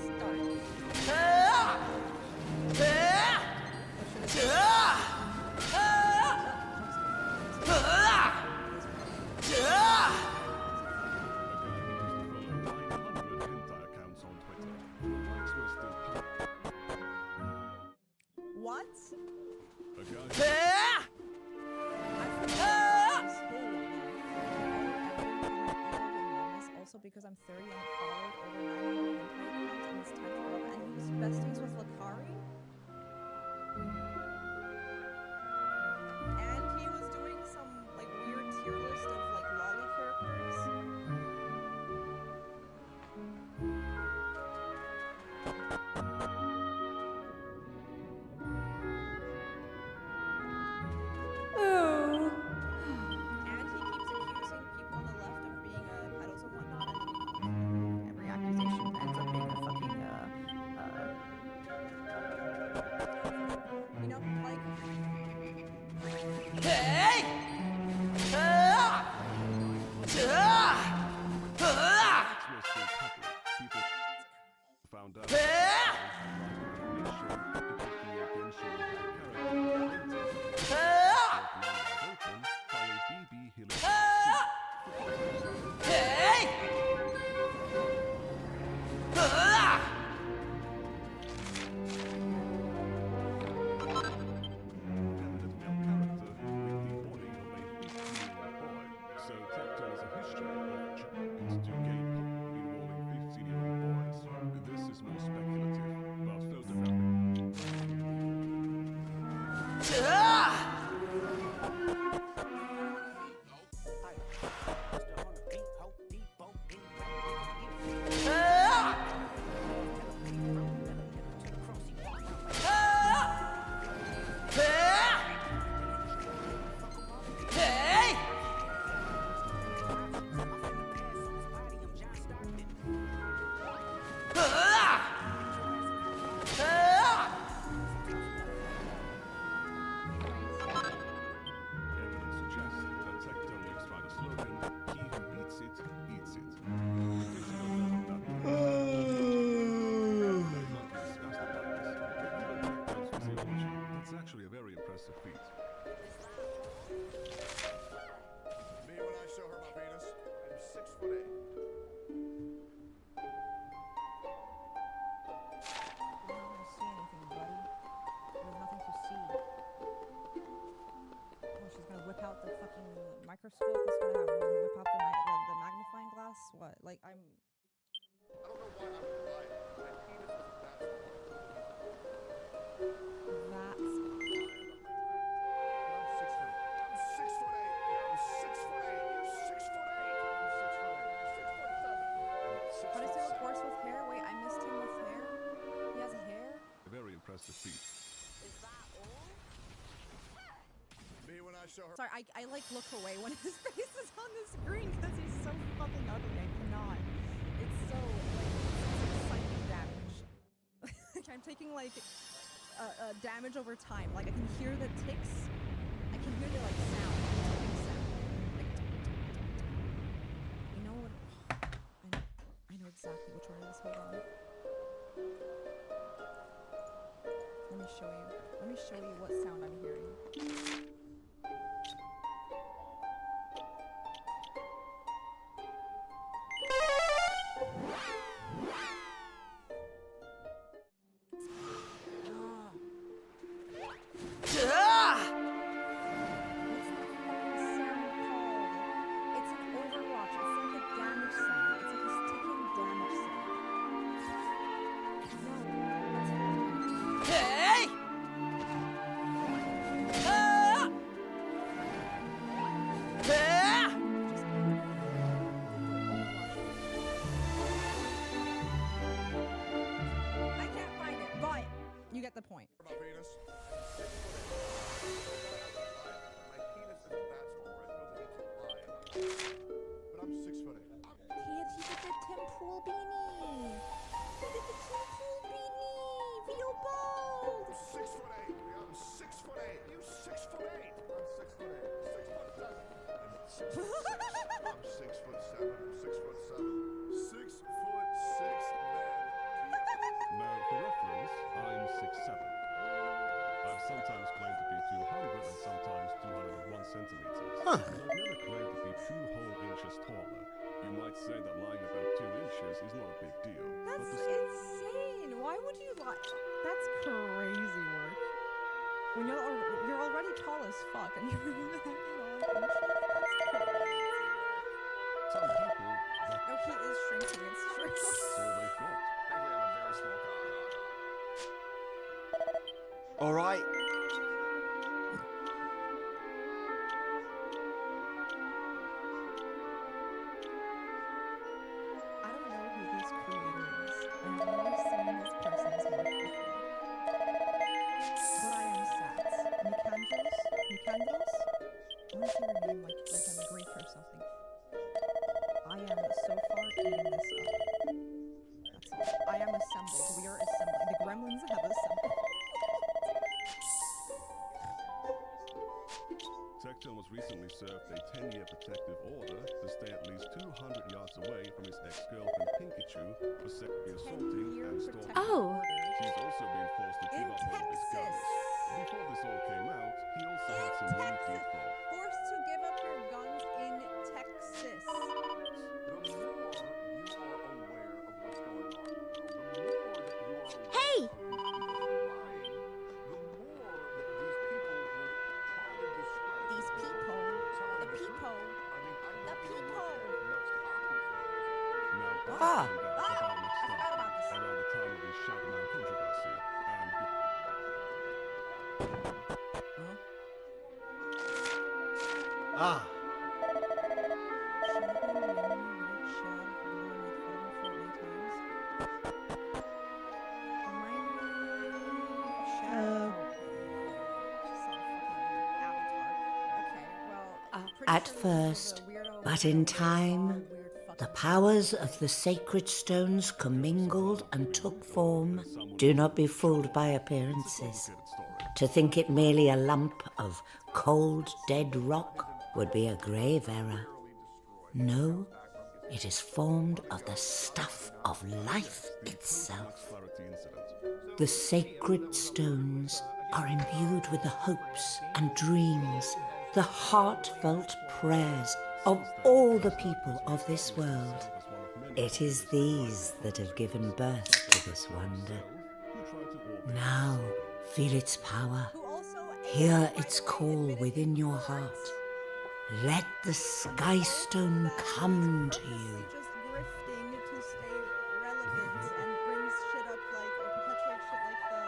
What? Also because I'm 30 and followed over 9 million accounts in this type of world, and he was besties with Lakari. And he was doing some like weird tier list of like lolly characters. And he keeps accusing people on the left of being pedos and whatnot, and then every accusation ends up being a fucking like Found out. So Tecton is a history of chickens to gay pop involving 15-year-old boys. This is more speculative, but photographic. Evidence suggests that Tecton lives by the slogan, "He who beats it, eats it." It's actually a very impressive feat. Me when I show her my penis, I'm 6'8". I don't see anything, buddy. There's nothing to see. Oh, she's gonna whip out the fucking microscope. What's gonna happen? Whip out the magnifying glass? What? Like, I don't know why I'm lying. My penis is that That's. But is there a horse with hair? Wait, I missed him with hair. He has hair. Very impressive. press defeat. Me when I show her. Sorry, I like look away when his face is on the screen because he's so fucking ugly. I cannot. It's so like psychic damage. Like, I'm taking like damage over time. Like I can hear the ticks. I can hear the like sound. Like, you know what? I know exactly which one it is. Hold on. Let me show you. Let me show you what sound I'm hearing. You get the point. My penis. My penis isn't that small, right? No need to lie. But I'm 6'8". He did the Tim Pool beanie. He did the Tim Pool beanie. Vito Ball. I'm 6'8". I'm 6'8". You 6'8". I'm 6'8". 6'7". I'm 6'7". I'm 6'7". 6'6", man. Now, for reference, I'm 6'7". I've sometimes claimed to be 200 and sometimes 201 centimeters. But I've never claimed to be 2 whole inches taller. You might say that lying about 2 inches is not a big deal. That's insane. Why would you lie? That's crazy work. When you're already tall as fuck and you're that tall. That's crazy. Some people... No, he is shrinking. It's true. That's all they've got. Thankfully, I have a very small cock. All right. I don't know who this creator is. I've never seen this person's work before. But I am sad. Nicandros? I want to say her name like I'm Greek or something. I am so far eating this up. That's all. I am assembled. We are assembling. The gremlins have assembled. Tecton was recently served a 10-year protective order to stay at least 200 yards away from his ex-girlfriend Pinkachu for sexually assaulting and stalking. Oh. He's also been forced to give up one of his guns. Before this all came out, he also had some really deep thought. Forced to give up your guns in Texas. The more you are aware of what's going on, the more that you are aware Hey! of who's lying, the more that these people will try to discredit The people. I mean, I The don't know people. what nuts cock Now, Ah. that started around the time of the Shadowman controversy, and Ah. At first, but in time, the powers of the sacred stones commingled and took form. Do not be fooled by appearances. To think it merely a lump of cold, dead rock would be a grave error. No, it is formed of the stuff of life itself. The sacred stones are imbued with the hopes and dreams, the heartfelt prayers of all the people of this world. It is these that have given birth to this wonder. Now, feel its power. Hear its call within your heart. Let the Sky Stone come to you. Just grifting to stay relevant and brings shit up like, or perpetuates shit like the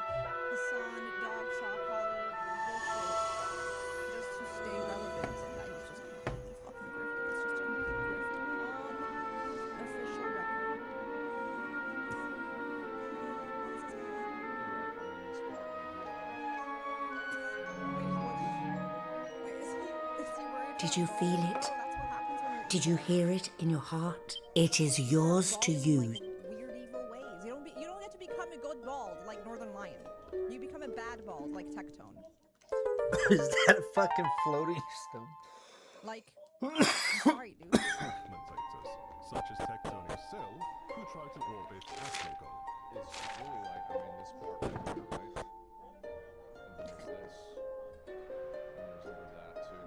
Hassan dog shop collar bullshit. Just to stay relevant. And that is just completely fucking grifting. It's just a complete grift on official record. Did you feel it? Did you hear it in your heart? It is yours to use. Weird evil ways. You don't get to become a good bald like Northern Lion. You become a bad bald like Tectone. Is that a fucking floating stone? Like, I'm sorry, dude. Commentators, such as Tectone himself, who try to orbit Asmongold. It's really like, I mean, this part right here, right? And then there's this. And there's that too.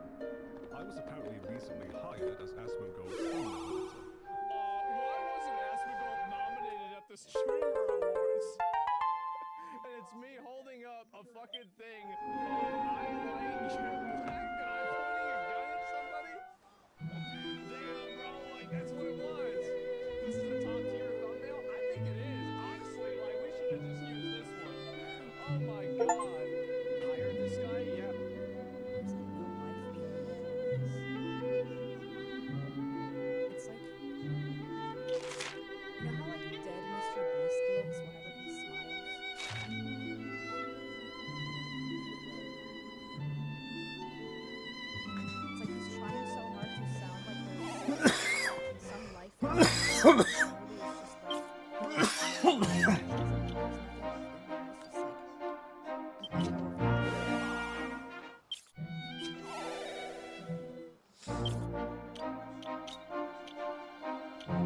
I was apparently recently hired as Asmongold's film editor. Why wasn't Asmongold nominated at the Streamer Awards? And it's me holding up a fucking thing. I like you black guy pointing a gun at somebody? Damn, bro, like that's what it was. This is a top tier thumbnail? I think it is. Honestly, like we should have just used this one. Oh my god. Hired this guy? Yeah. It's like, you know how like dead Mr. Beast looks whenever he smiles? It's like he's trying so hard to sound like there's some life in him.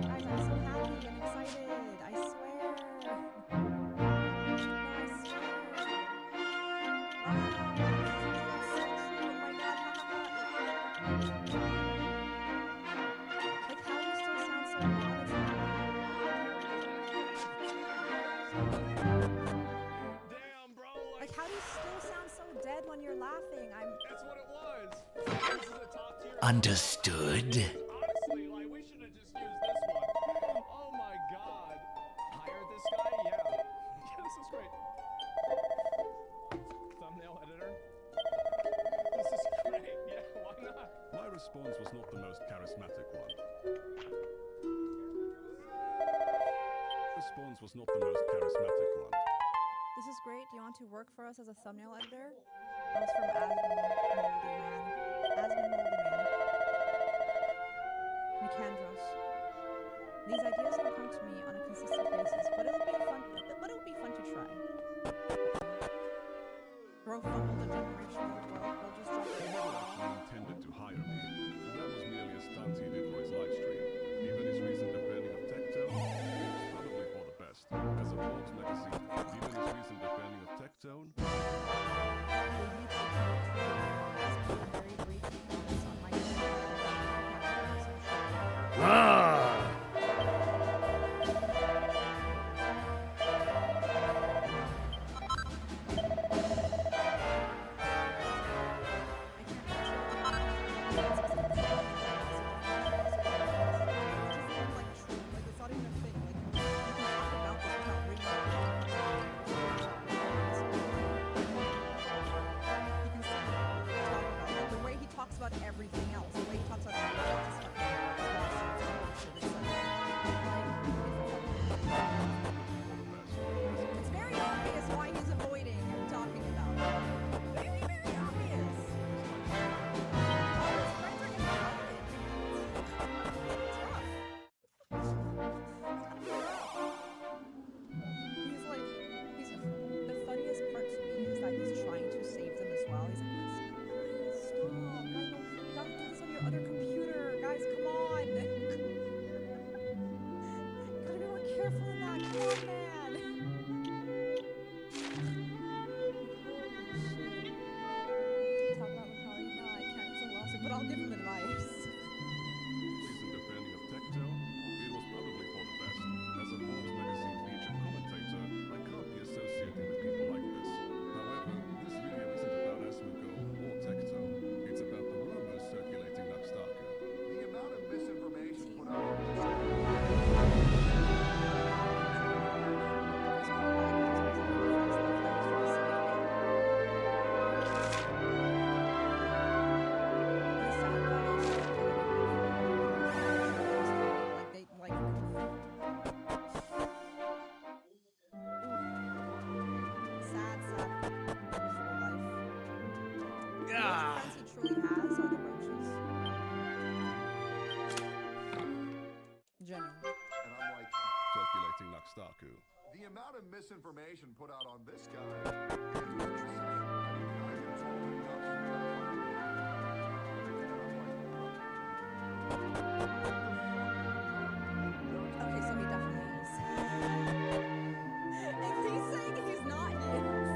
Guys, I'm so happy and excited. I swear. Like how you still sound so honest. Damn, bro. Like how do you still sound so dead when you're laughing? That's what it was. This is a top tier. Understood. Honestly, like we should have just used this one. Oh my god. Hired this guy? Yeah. Yeah, this is great. Thumbnail editor. This is great. Yeah, why not? My response was not the most charismatic one. Response was not the most charismatic one. This is great. Do you want to work for us as a thumbnail editor? That was from Asmon Moldy Man. Asmon Moldy Man. Nicandros. These ideas don't come to me on a consistent basis, but it would be fun to try. Bro fumbled the generational wealth. They'll just drop He it. never actually intended to hire me. That was merely a stunt he did for his live stream. Even his recent defending of Tectone, it was probably for the best. As a Forbes magazine, even his recent defending of Tectone, The way he talks about everything else, the way he talks about everything else is fucking it's very obvious why he's avoiding talking about it. Very, very obvious. All his friends are gonna know it. It's rough. He's like, the funniest part to me is that he's trying to save them as well. He's like, stop, guys, you gotta do this on your other computer. Guys, come on. Gotta be more careful in that. Come on, man. Talk about how you know I can't use a lawsuit, but I'll give him advice. recent defending of Tectone, it was probably for the best. As a Forbes magazine featured commentator, I can't be associating with people like this. However, this video isn't about Asmongold or Tectone. It's about the rumors circulating Luxdaka. The amount of misinformation put out Staku. The amount of misinformation put out on this guy. Okay, so he definitely is. If he's saying he's not, he is.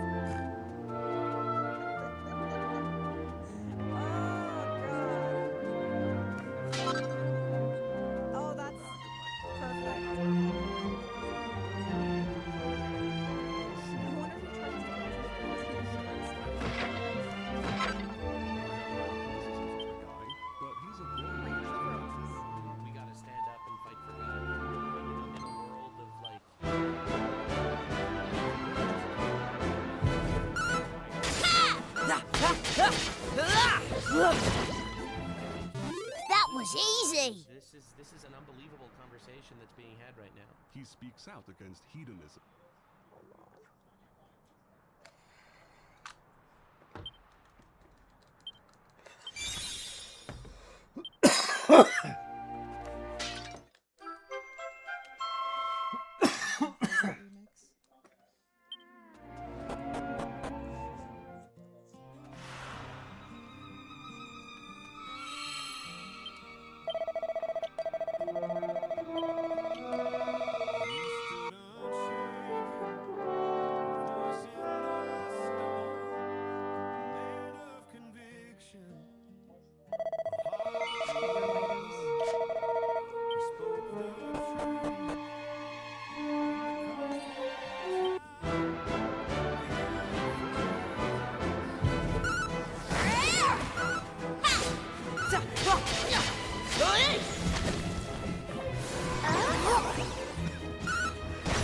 Oh, that's perfect. I wonder if he tries But he's a We gotta stand up and fight for God. In a world of like. That was easy. This is an unbelievable conversation that's being had right now. He speaks out against hedonism.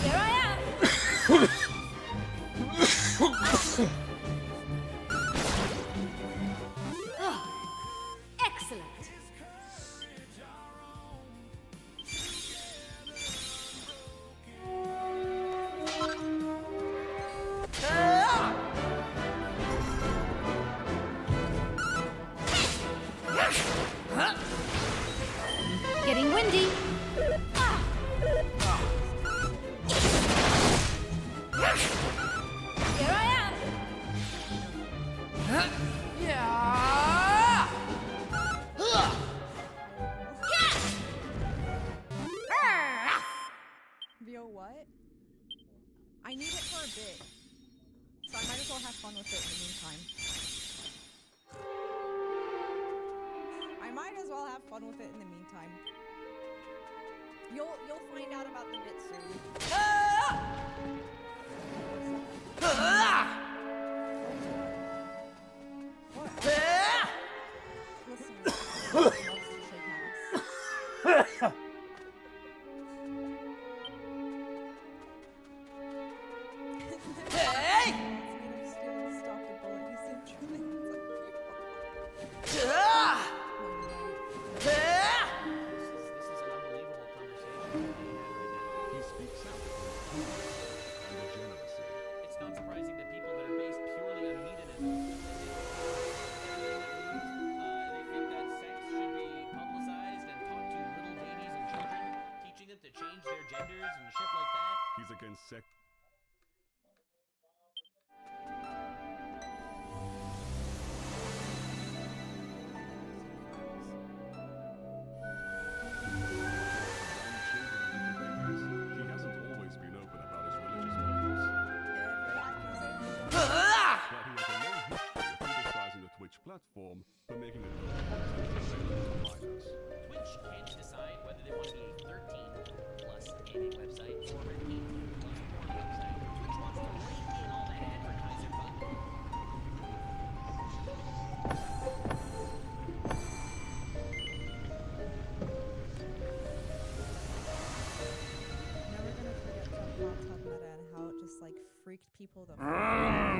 Here I am. Excellent. Getting windy. Here I am. Vio, what? I need it for a bit. So I might as well have fun with it in the meantime. I might as well have fun with it in the meantime. You'll find out about the bit soon. What? Listen, he loves to shake hands. Hey! He speaks out against hedonism and degeneracy. It's not surprising that people that are based purely on hedonism, they think that sex should be publicized and taught to little babies and children, teaching them to change their genders and shit like that. He's against sex. He hasn't always been open about his religious beliefs. But he has a long history of criticizing the Twitch platform for making it available to minors. Twitch can't decide whether they want to be a 13+ gaming website or an 18+ porn website. Twitch wants to rake in all that advertiser money. Never gonna forget Top Meta and how it just like freaked people the fuck out.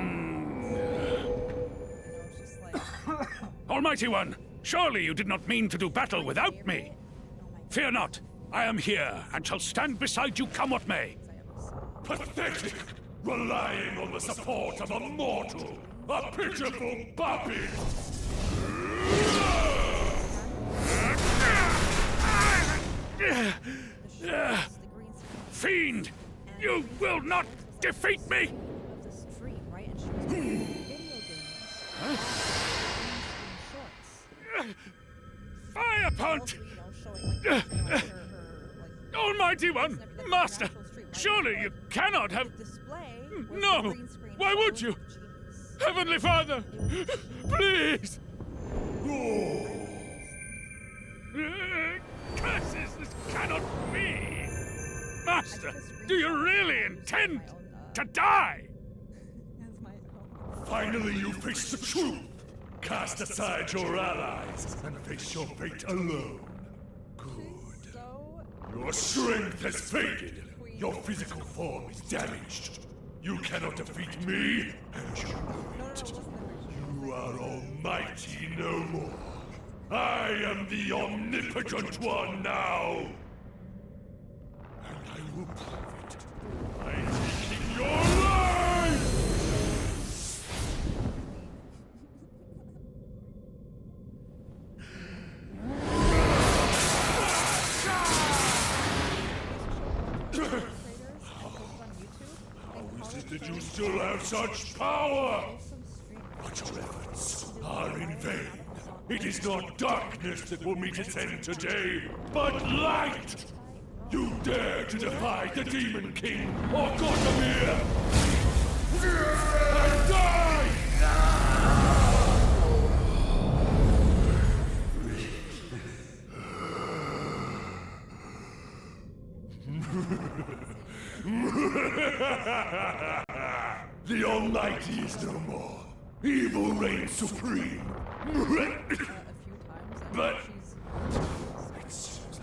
It's just like Almighty One, surely you did not mean to do battle without me. Fear not, I am here and shall stand beside you come what may. Pathetic! Relying on the support of a mortal! A pitiful puppy! Fiend! You will not defeat me! of the stream, right? And she was playing video games. Shorts. Firepont! You know, showing like her Almighty One! Master! Surely you cannot have... display. Was the No! green screen Why would showing you? Heavenly Father! Please! Curses! This cannot be! Master! Do you really intend to die? Finally, you face the truth! Cast aside your allies and face your fate alone. Good. Your strength has faded. Your physical form is damaged. You cannot defeat me, and you know it. You are almighty no more. I am the omnipotent one now. And I will prove it by taking your life! How is it that you still have such power? But your efforts are in vain. It is not darkness that will meet its end today, but light! You dare to defy the Demon King or Gothamir! And die! The Almighty is no more. Evil reigns supreme. But it seems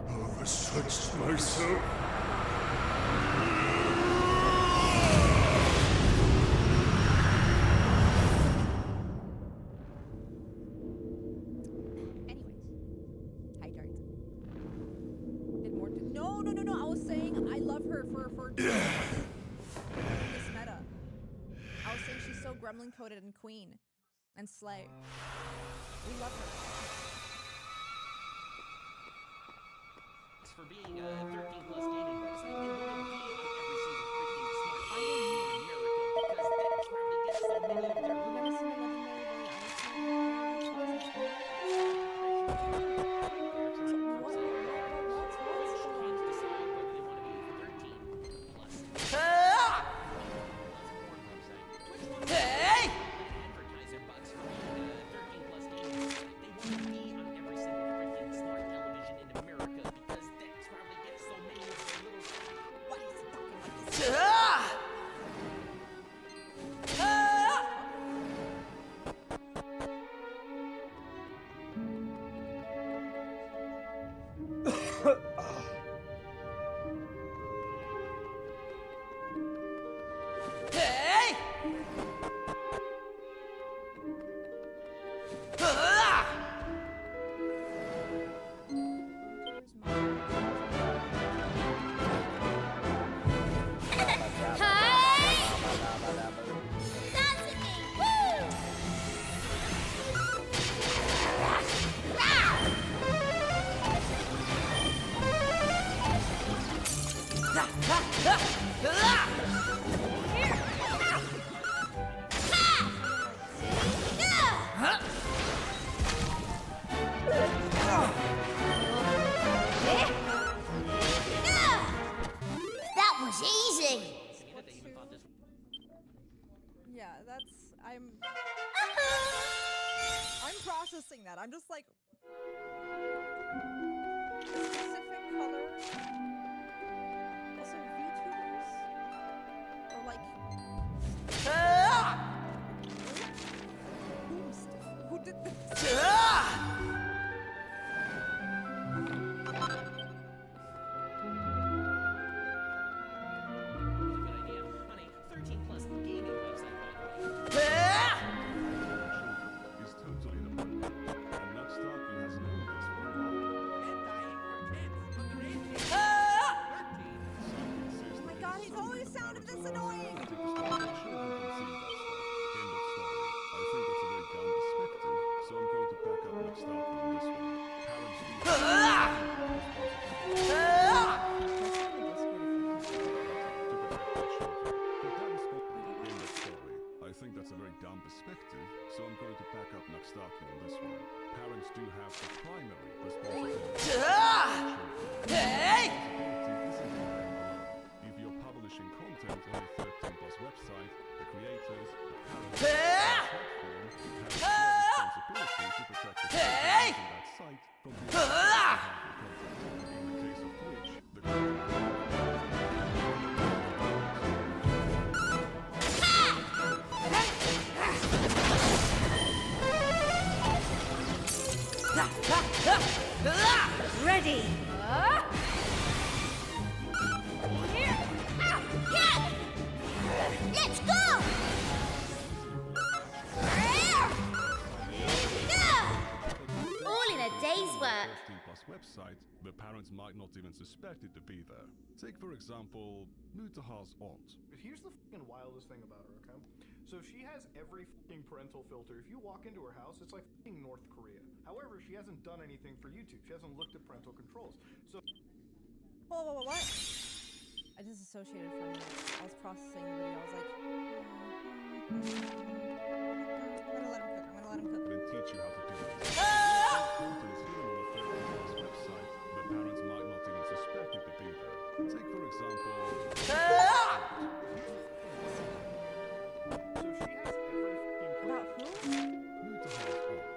I overstretched myself. Hi, Dart. Did more do? No. I was saying I love her for this meta. I was saying she's so gremlin coded and queen and slay. We love her. It's for being a 13+ gaming website. They want to be on every single freaking smart phone in America because that's where we get so many of their That was easy. Yeah, that's I'm processing that. I'm just like specific color. Also VTubers or like who did this? Is totally independent, and Nut Starkey has known this for a while. Oh my god, he's always sounded this annoying! End of story. I think that's a very dumb perspective, so I'm going to back up Nut Starkey on this one. Parents Ready. Let's go! All in a day's work. 13+ website, the parents might not even suspect it to be there. Take, for example, Mutahar's aunt. Here's the fucking wildest thing about her, okay? So she has every fucking parental filter. If you walk into her house, it's like fucking North Korea. However, she hasn't done anything for YouTube. She hasn't looked at parental controls. So. Whoa, what? I disassociated from it. I was processing the video. I was like, I'm gonna let him cook. Then teach you how to do it. Content is hidden on a third-party's website. The parents might not even suspect it to be there. Take, for example. About who? Mutahar's aunt.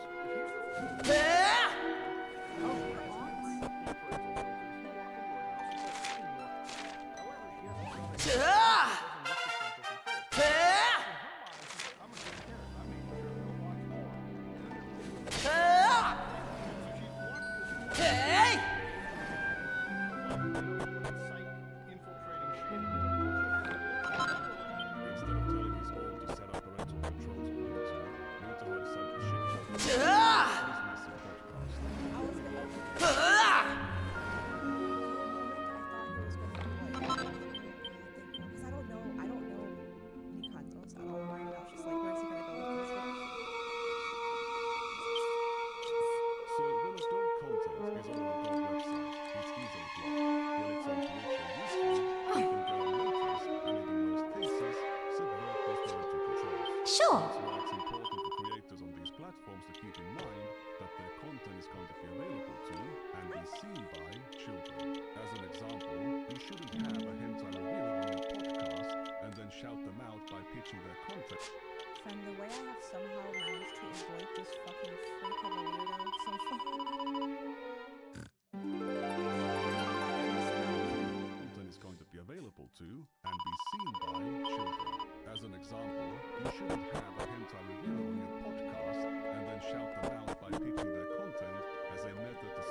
Sure. That's why it's important for creators on these platforms to keep in mind that their content is going to be available to and be seen by children. As an example, you shouldn't have a hentai reviewer on your podcast and then shout them out by pitching their content. From the way I have somehow managed to avoid this fucking freak of a weirdo so far. Content is going to be available to and be seen by children. As an example, you shouldn't have a hentai reviewer on your podcast and then shout them out by pitching their content as a method to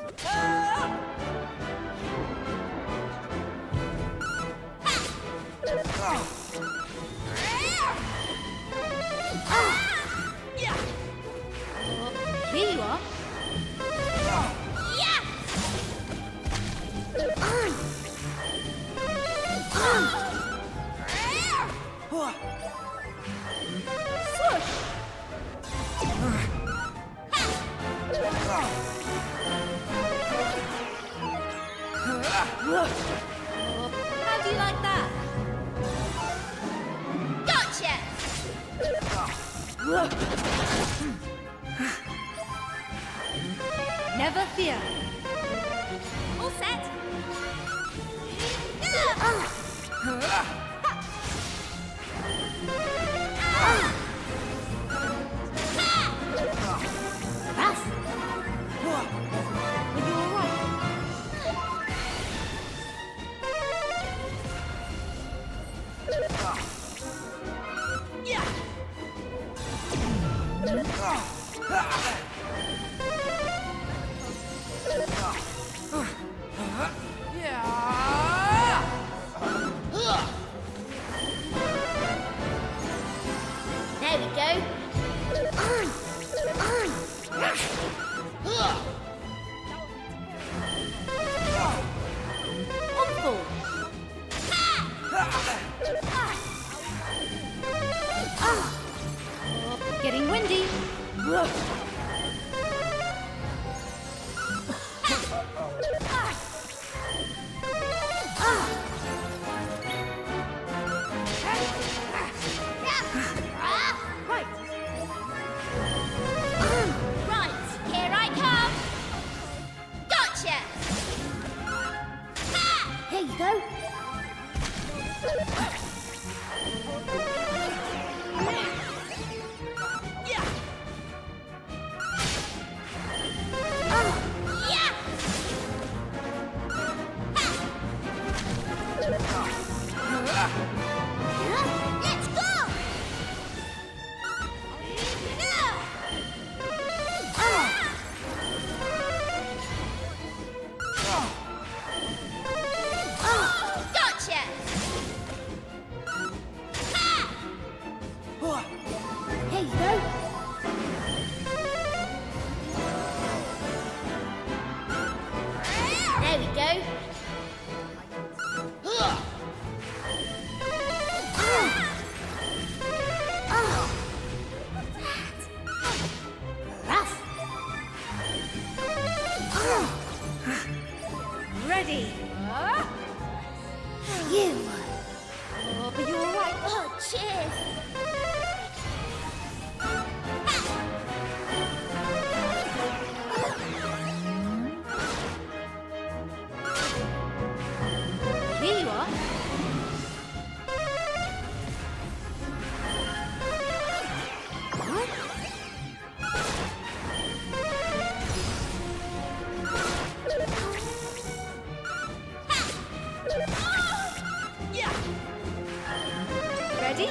Here you are. How do you like that? Gotcha! Never fear. All set. Are you all right? There we go. Awful. Getting windy. Right. Right, here I come. Gotcha. Here you go. Yeah. Let's go! Gotcha! Here you go. There we go. Ready. You. Oh, are you all right? Oh, cheers. Here you are. Ready?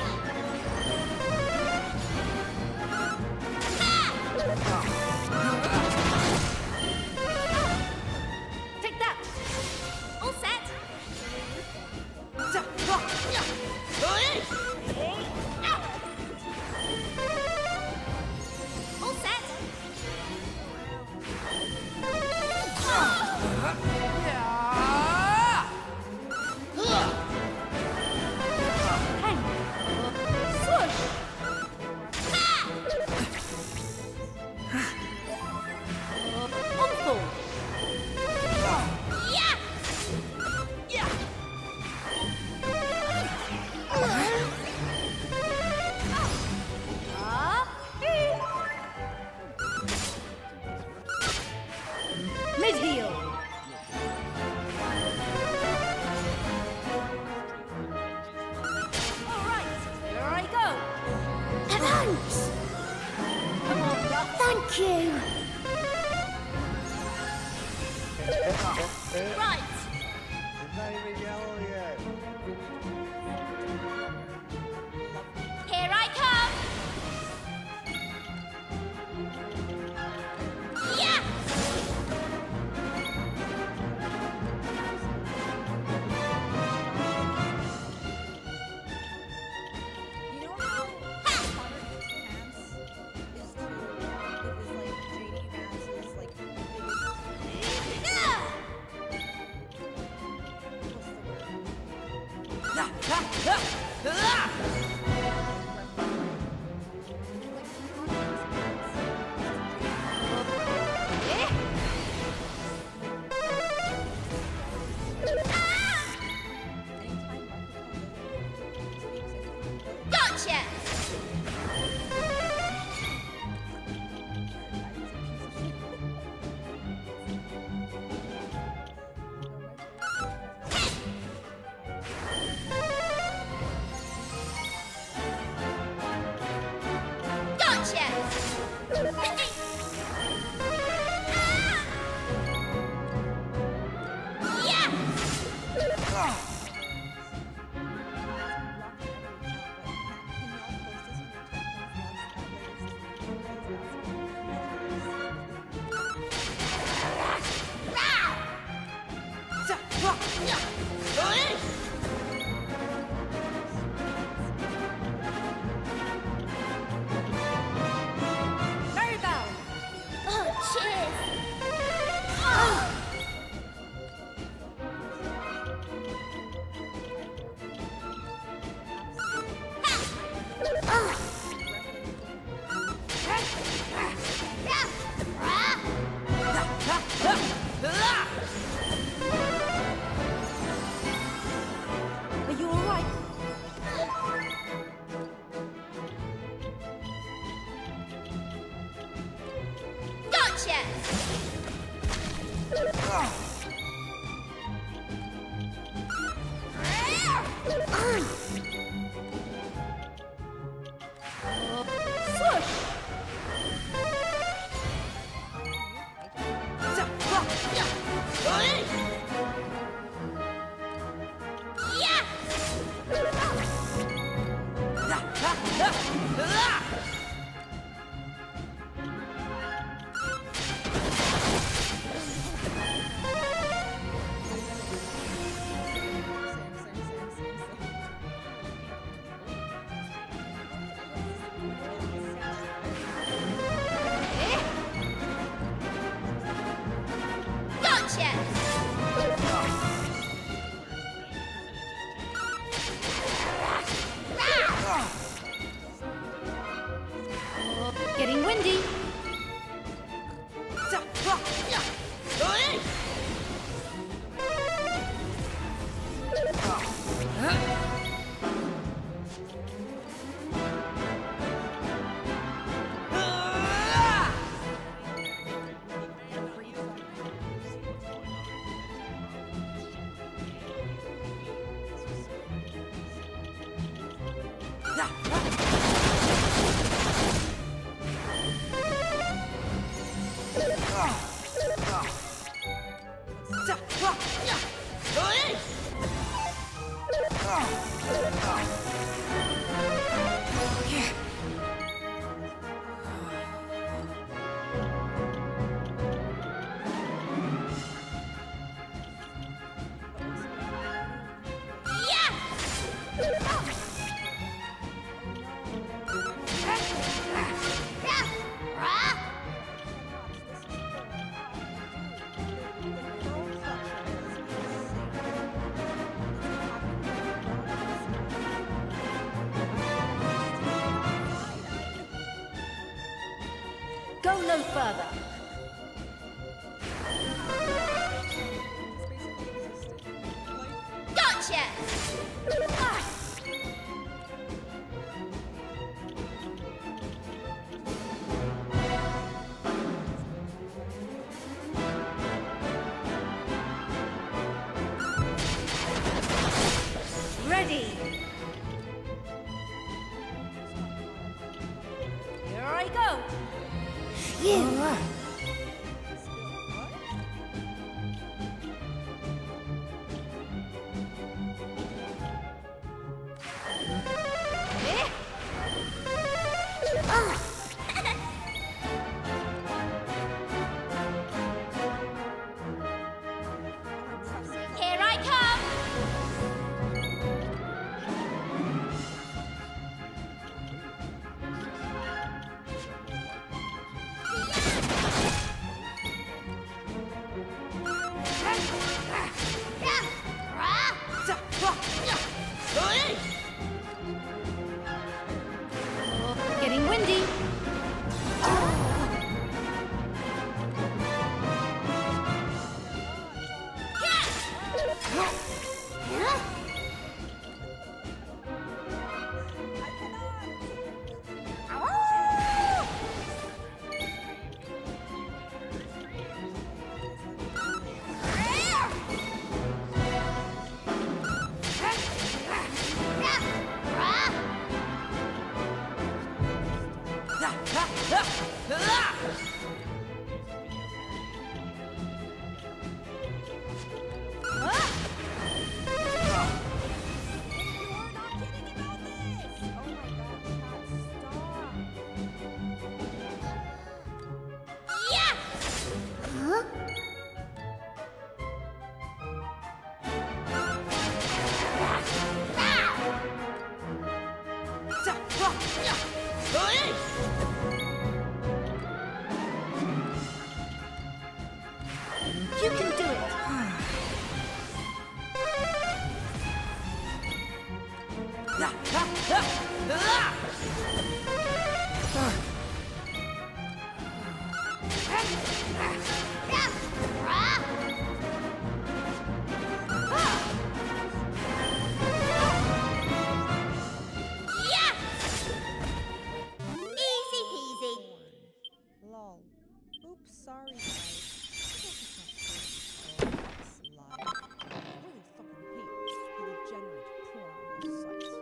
Take that. All set. All set. Mid-heel. All right, here I go. Thanks. Come on, Duck. Thank you. Right. It's not even yellow yet. Here I come. Yeah. You know how Robert Pants is like JD Vance's like Gotcha. Getting windy. Go no further. Gotcha! Ready. Here I go. Here I come! Getting windy. You can do it. Easy peasy. Lol. Oops, sorry guys. I really fucking hate the degenerate porn sites.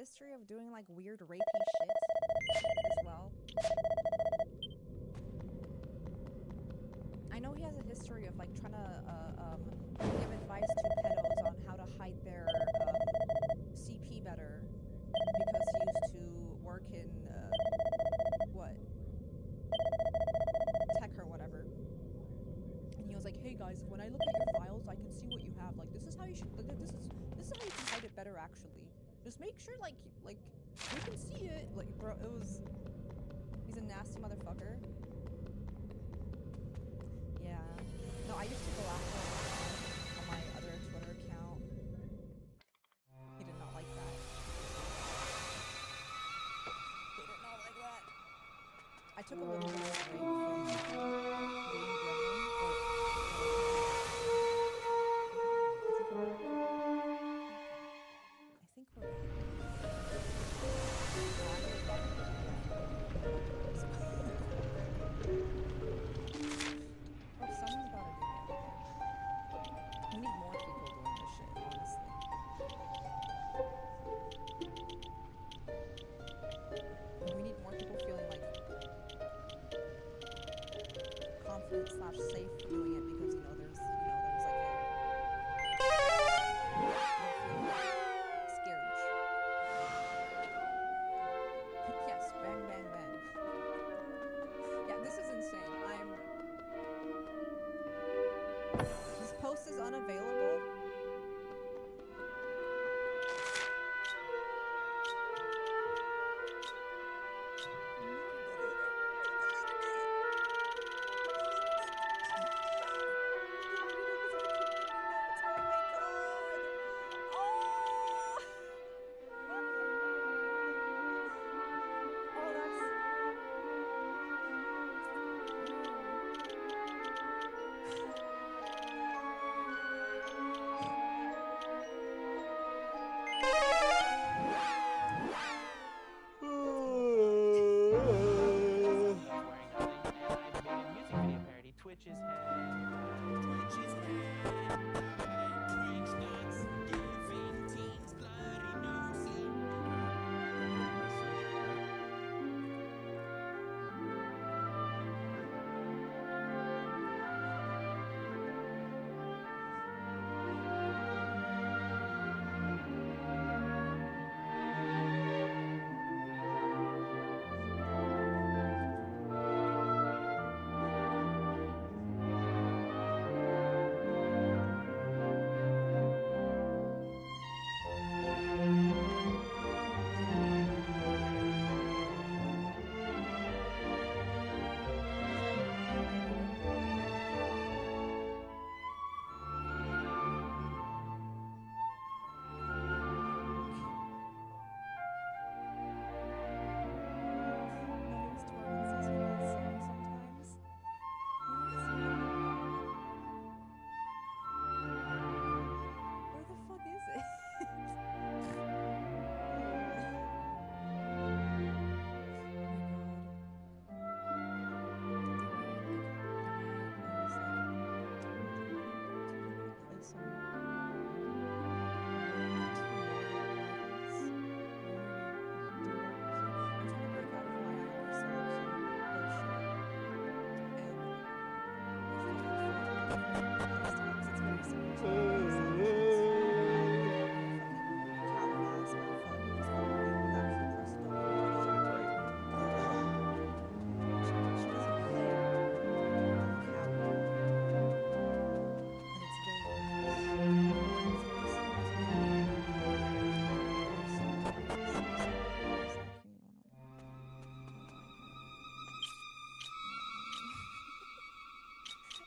history of doing like weird rapey shit as well. I know he has a history of like trying to give advice to pedos on how to hide their CP better because he used to work in tech or whatever. And he was like, "Hey guys, when I look at your files, I can see what you have. Like, this is how you should. This is how you can hide it better. Actually, just make sure like you can see it. Like, bro, it was. He's a nasty motherfucker. Yeah. No, I used to go after him on my other Twitter account. He did not like that. He did not like that. I took a little bit of a break from being I think we're Bro, someone's gotta do it. We need more people doing this shit, honestly. We need more people feeling like confident / safe doing it because there's like a scary. Yes, bang bang bang. Yeah, this is insane. This post is unavailable. Twitch's head. Twitch's head. Twitch nuts. Giving teens bloody nosy.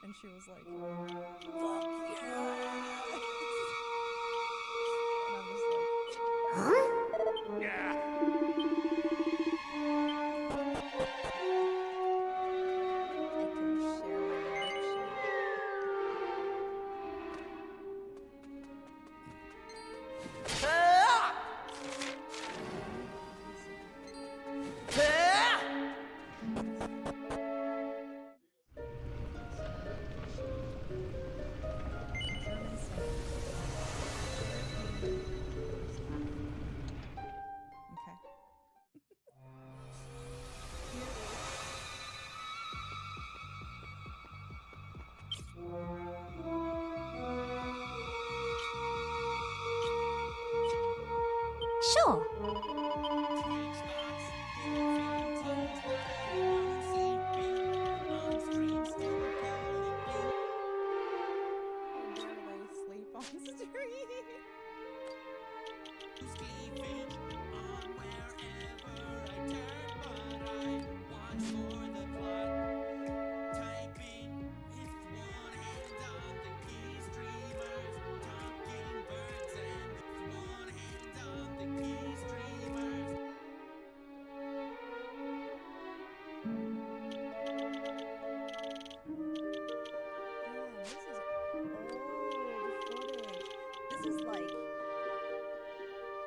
And she was like, fuck yeah! And I'm just like, huh? Yeah! this is like,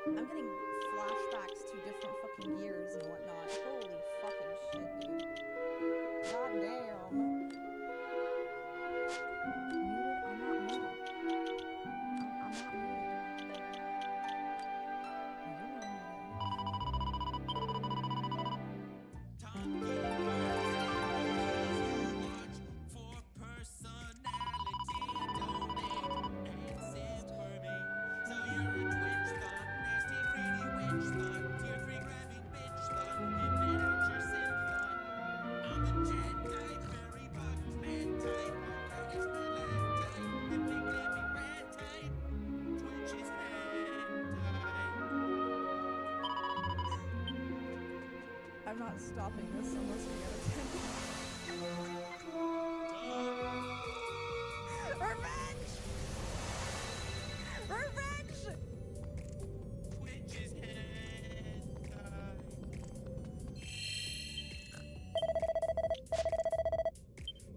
I'm getting flashbacks to different fucking years and whatnot. Holy fucking shit, dude. God damn. Muted? I'm not muted. I'm not muted. I'm not stopping this unless we get attention. Revenge! Revenge!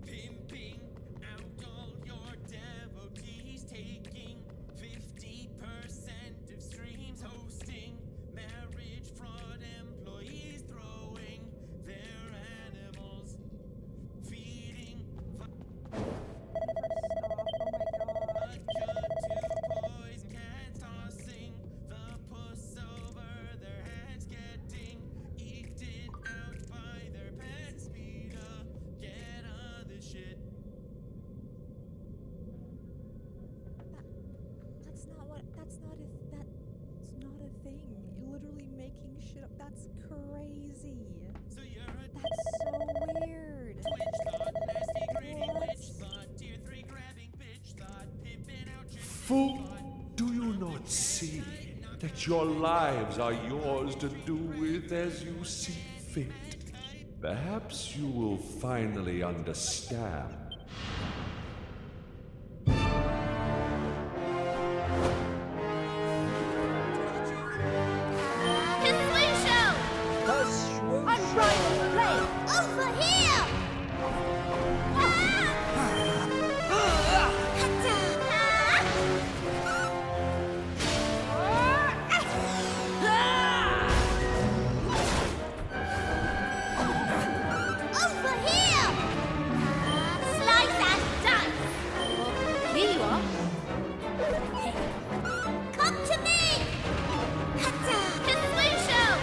Pimping out all your devotees, taking 50% of streams, hosting marriage fraud, employees throwing their animals, feeding vodka to poison cats, tossing the puss over their heads, getting eaten out by their pets. Speeda, get on this shit. That's not a thing. You're literally making shit up. That's crazy. So you're a That's so weird. Twitch thought, nasty greedy What? witch thought, tier 3 grabbing bitch thought, pimping out your Fool, do you not see that your lives are yours to do with as you see fit? Perhaps you will finally understand. Unbridled flame! Over here! Over here! Slice and dice! Here you are. Come to me! Conclusion!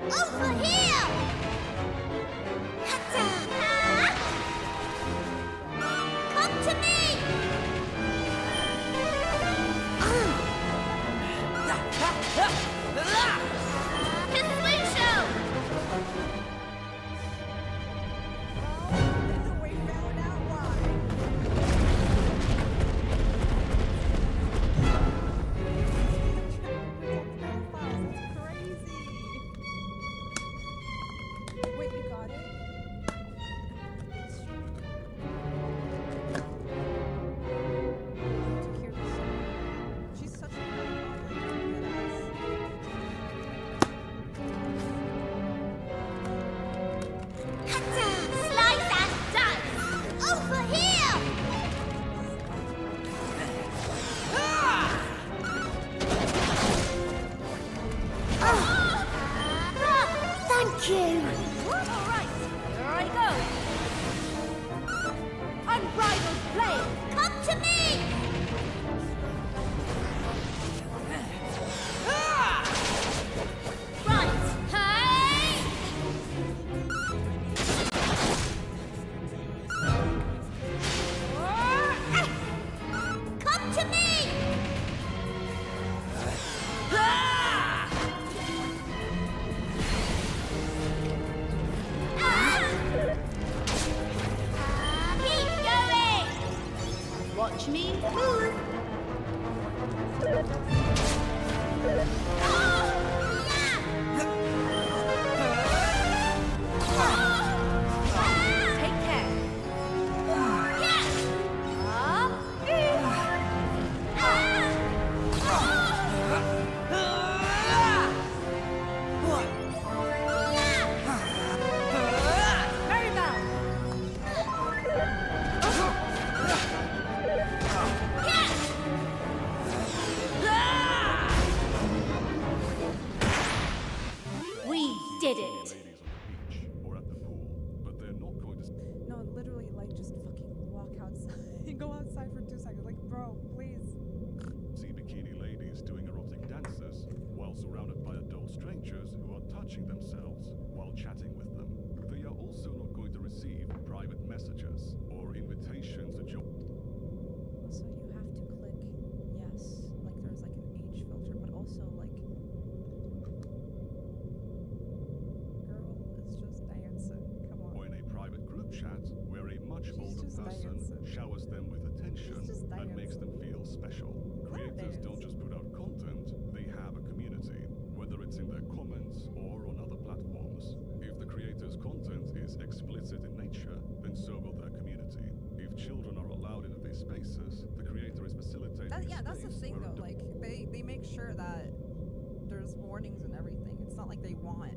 Over here! Come to me! Conclusion! We found out why. That's crazy. Wait, you got it? To hear this song. She's such a good Slice and dice! Over here! Thank you! Alright, here I go! Unbridled flame! Come to me! Right! Hey! Come to me! Keep going! Watch me move! Take care. Very well. Bro, please. See bikini ladies doing erotic dances while surrounded by adult strangers who are touching themselves while chatting with them. They are also not going to receive private messages or invitations to join. Also, you have to click yes. Like there's like an age filter, but also like girl is just dancing. Come on. Or in a private group chat where a much older just person dancing. showers them with attention just and makes them feel special. Creators don't just put out content, they have a community, whether it's in their comments or on other platforms. If the creator's content is explicit in nature, then so will their community. If children are allowed into these spaces, the creator is facilitating Yeah, that's the thing though. Like they make sure that there's warnings and everything. It's not like they want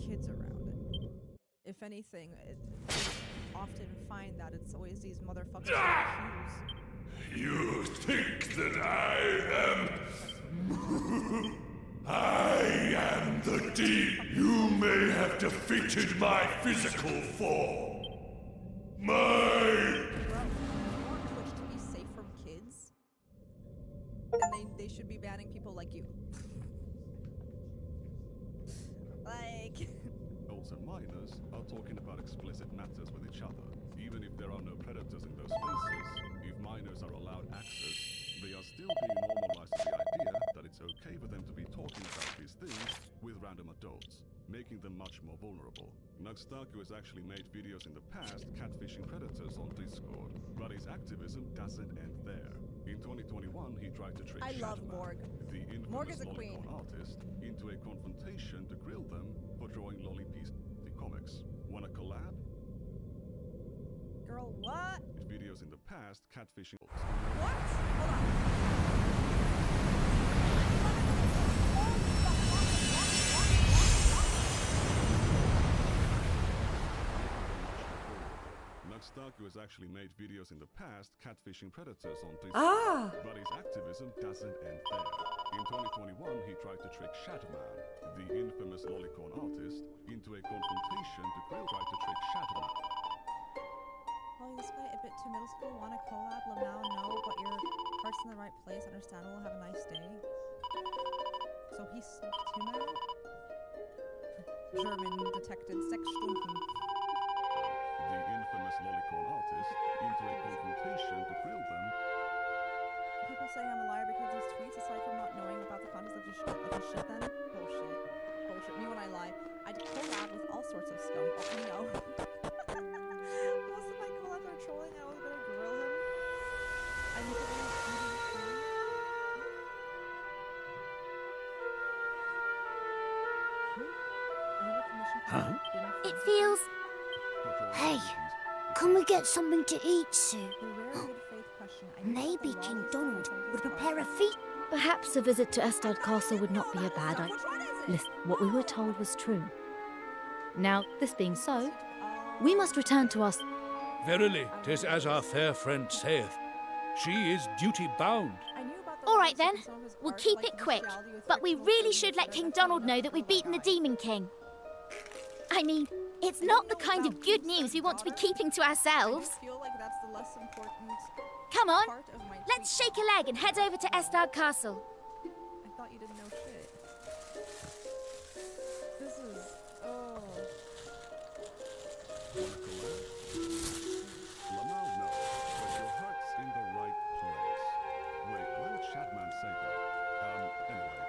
kids around it. If anything, I often find that it's always these motherfuckers with cues. You think that I am the deep. You may have defeated my physical form. My... Twitch to be safe from kids, and they should be banning people like you. Like... Adults and minors are talking about explicit matters with each other. Even if there are no predators in those spaces, if minors are allowed access, they are still being normalized to the idea that it's okay for them to be talking about these things with random adults, making them much more vulnerable. Nuxtaku has actually made videos in the past catfishing predators on Discord, but his activism doesn't end there. In 2021, he tried to trick I love Shadman, Morg. the Morg infamous is a queen. lolicon artist, into a confrontation to grill them for drawing Lollipiece comics. Want a collab? Girl, what? Videos in the past catfishing. What? Hold on. Nuxtaku has actually made videos in the past catfishing predators on Discord, but his activism doesn't end there. In 2021, he tried to trick Shadman, the infamous lolicon artist, into a confrontation to trick Shadman. Oh, this guy a bit too middle school. Want a collab? Lamau, no, but your heart's in the right place. Understandable. Have a nice day. So he's too mad? German detected 6 Stunden. The infamous lolicon artist, into a confrontation to grill them. People say I'm a liar because of these tweets, aside from not knowing about the context of his shit then? Bullshit. Bullshit. Me when I lie. I'd collab with all sorts of scum. Oh, you know. Most of my collabs are trolling. I was gonna grill him. I think it's Huh? It feels... Hey, can we get something to eat soon? Maybe King Donald would prepare a feast. Perhaps a visit to Estad Castle would not be a bad idea. Listen, what we were told was true. Now, this being so, we must return to us. Verily, 'tis as our fair friend saith. She is duty-bound. All right then, we'll keep it quick. But we really should let King Donald know that we've beaten the Demon King. I mean, it's not the kind of good news we want to be keeping to ourselves. I feel like that's the less important Come on, part of my let's shake a leg and head over to Estad Castle. I thought you didn't know shit. This is... oh... Lamau, no, but your heart's in the right place. Wait, why would Shadman say that? Anyway,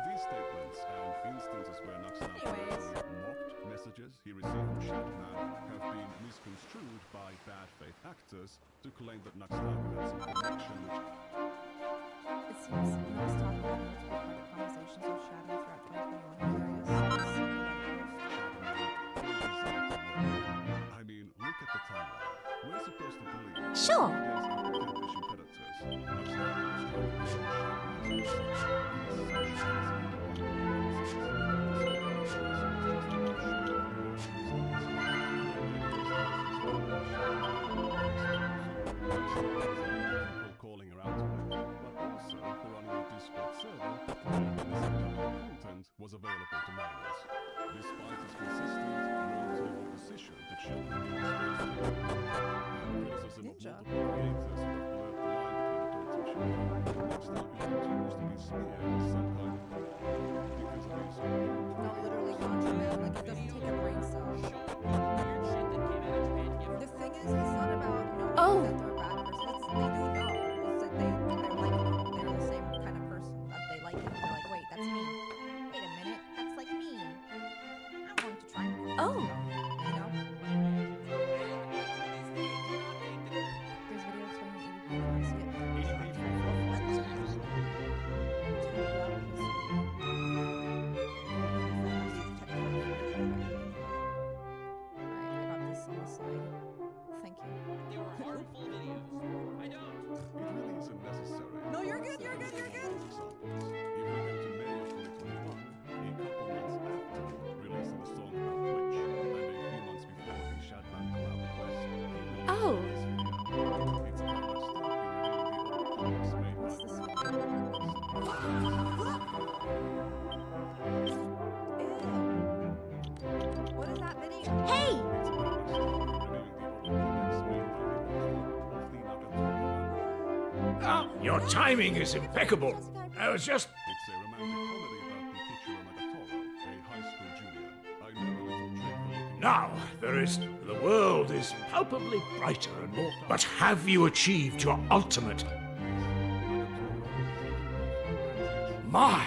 these statements and instances where Nuxtaku actually mocked messages he received from Shadman have been misconstrued by bad faith actors to claim that Nuxtaku has some connection with... It seems Nuxtaku had multiple private conversations with Shadman throughout 2021. I mean, look at the timeline. We're supposed to believe... Sure. Catfishing predators. Nuxtaku was trying to kill Shadman. Calling her out on it, but also for running a Discord server where content was available to minors. Despite his consistent, long-term opposition to children being exposed to criticism of multiple creators who have blurred the line smeared as some kind of because of these. Not literally contraband. Like, it doesn't take a brain cell. The thing is, it's not about knowing that they're a bad person. It's, they do know. It's that they're like, they're the same kind of person that they like it. They're like, wait, that's me. Wait a minute, that's like me. I'm going to try and prove Oh. myself, you know? There's video explaining 80 No, you're good, you're good, you're good. If we go to May of 2021, a couple months after releasing the song about Twitch, and a few months before the Shadman collab request, Oh. it's about my story revealing the old What is that video? Hey! Your timing is impeccable. I was just... It's a romantic comedy about the titular Nagatoro, a high school junior. I know a little trick for looking... Now, the world is palpably brighter and more... But have you achieved your ultimate? My.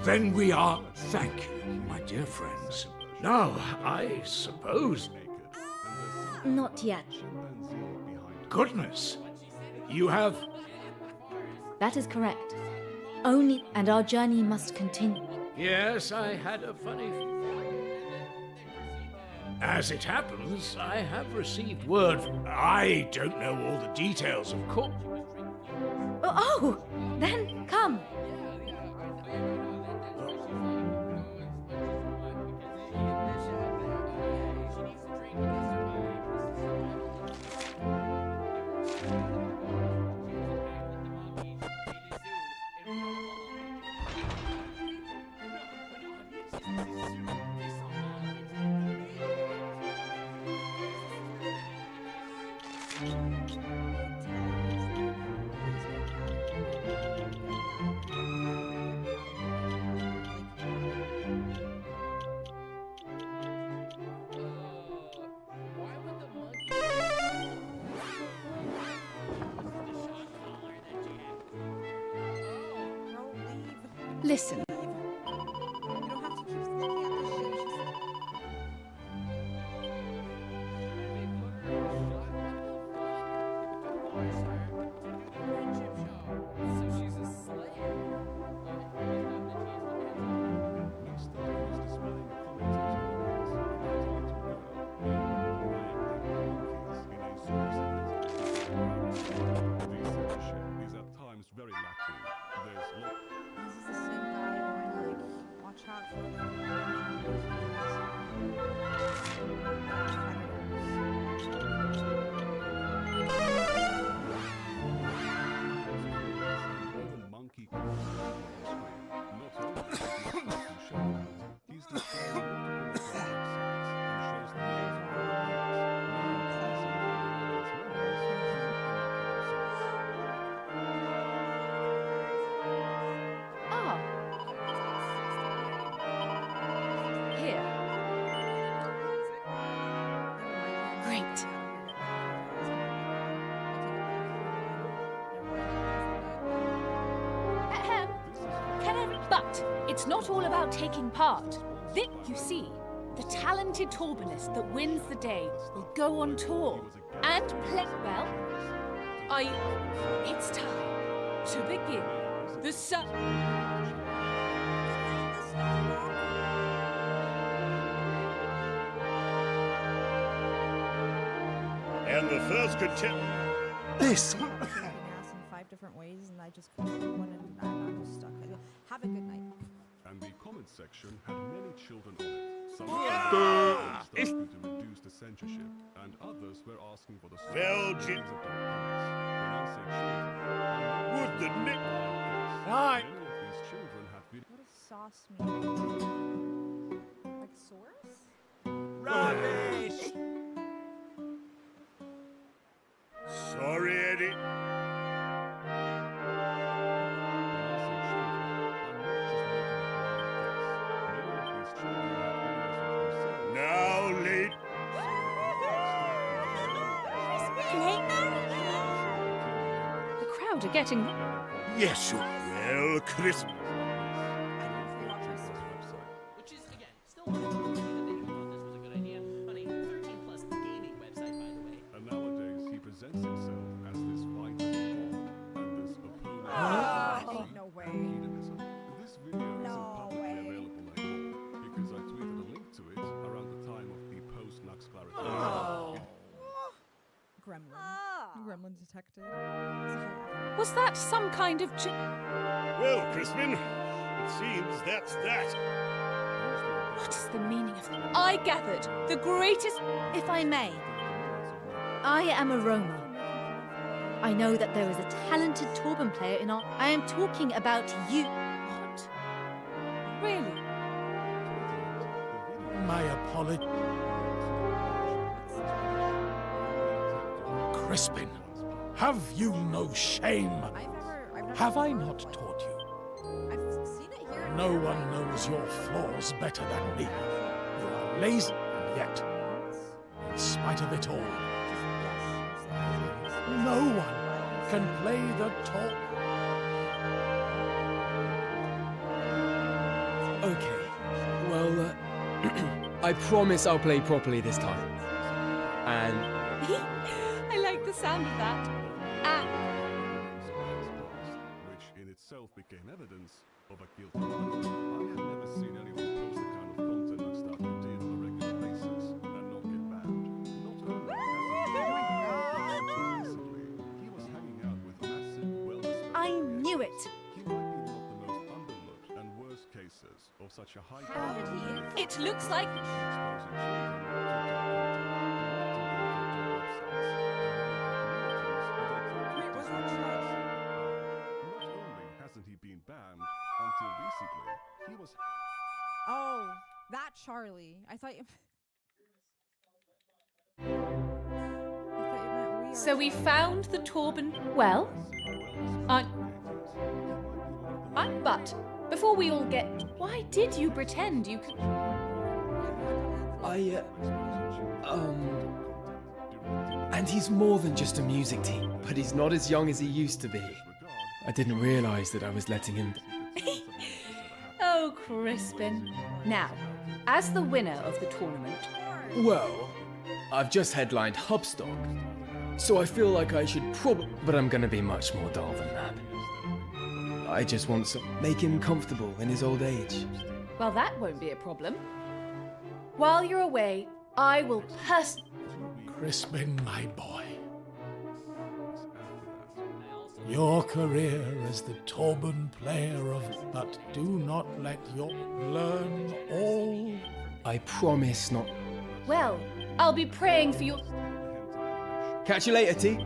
Then we are... Thank you, my dear friends. Now, I suppose... Not yet. Goodness. You have... That is correct. Only, and our journey must continue. Yes, I had a funny... As it happens, I have received word... I don't know all the details, of course. Oh, then come. Listen. is at times very lacking. There's This is the same guy who I like watch out for the monkey not only does he to show that, he's displaying multiple websites and shows the names of Ah. Here. Great. Ahem. But it's not all about taking part. You see, the talented Torbanus that wins the day will go on tour and play well. It's time to begin the sun. And the first contender. This. ass in 5 different ways, and I just couldn't pick one, and I'm just stuck. Have a good night. And the comment section had many children on it. Some Ah! asking to reduce the censorship, and others were asking for the Well, When I say children, Would the Nick... many of these children had video. What does sauce mean? Like source? Rubbish! Sorry, Eddie. The crowd are getting... Yes, you will, Crisp. Which is, again, still one of the things that they thought this was a good idea on a 13-plus gaming website, by the way. And nowadays he presents himself as this fighter and this opponent. Ain't no way. Hedonism. This video isn't publicly available anymore because I tweeted a link to it around the time of the post-Nux Clarity. Gremlin. Gremlin detected. Was that some kind of... Well, Crispin, it seems that's that. What is the meaning of that? I gathered the greatest... If I may, I am a Roma. I know that there is a talented Torben player in our... I am talking about you. What? Really? My apologies. Crispin, have you no shame? Have I not taught you? No one knows your flaws better than me. You are lazy, and yet, in spite of it all, no one can play the top. Okay, well, I promise I'll play properly this time. And... I like the sound of that. Which in itself became evidence of a guilty mind. I have never seen anyone post the kind of content Nux Starter did on a regular basis and not get banned. Not only has he was hanging out with massive, well-respected I knew it. He might be one of the most underlooked and worst cases of such a high... It looks like... Hasn't he been banned until recently? He was... Oh, that Charlie. I thought you... So we found the Torben... Well... But, before we all get... Why did you pretend you could... And he's more than just a music team, but he's not as young as he used to be. I didn't realize that I was letting him... Oh, Crispin. Now, as the winner of the tournament... Well, I've just headlined Hubstock, so I feel like I should probably... But I'm gonna be much more dull than that. I just want to make him comfortable in his old age. Well, that won't be a problem. While you're away, I will Crispin, my boy. Your career as the Torben player of... But do not let your... Learn all... I promise not... Well, I'll be praying for your... Catch you later, T.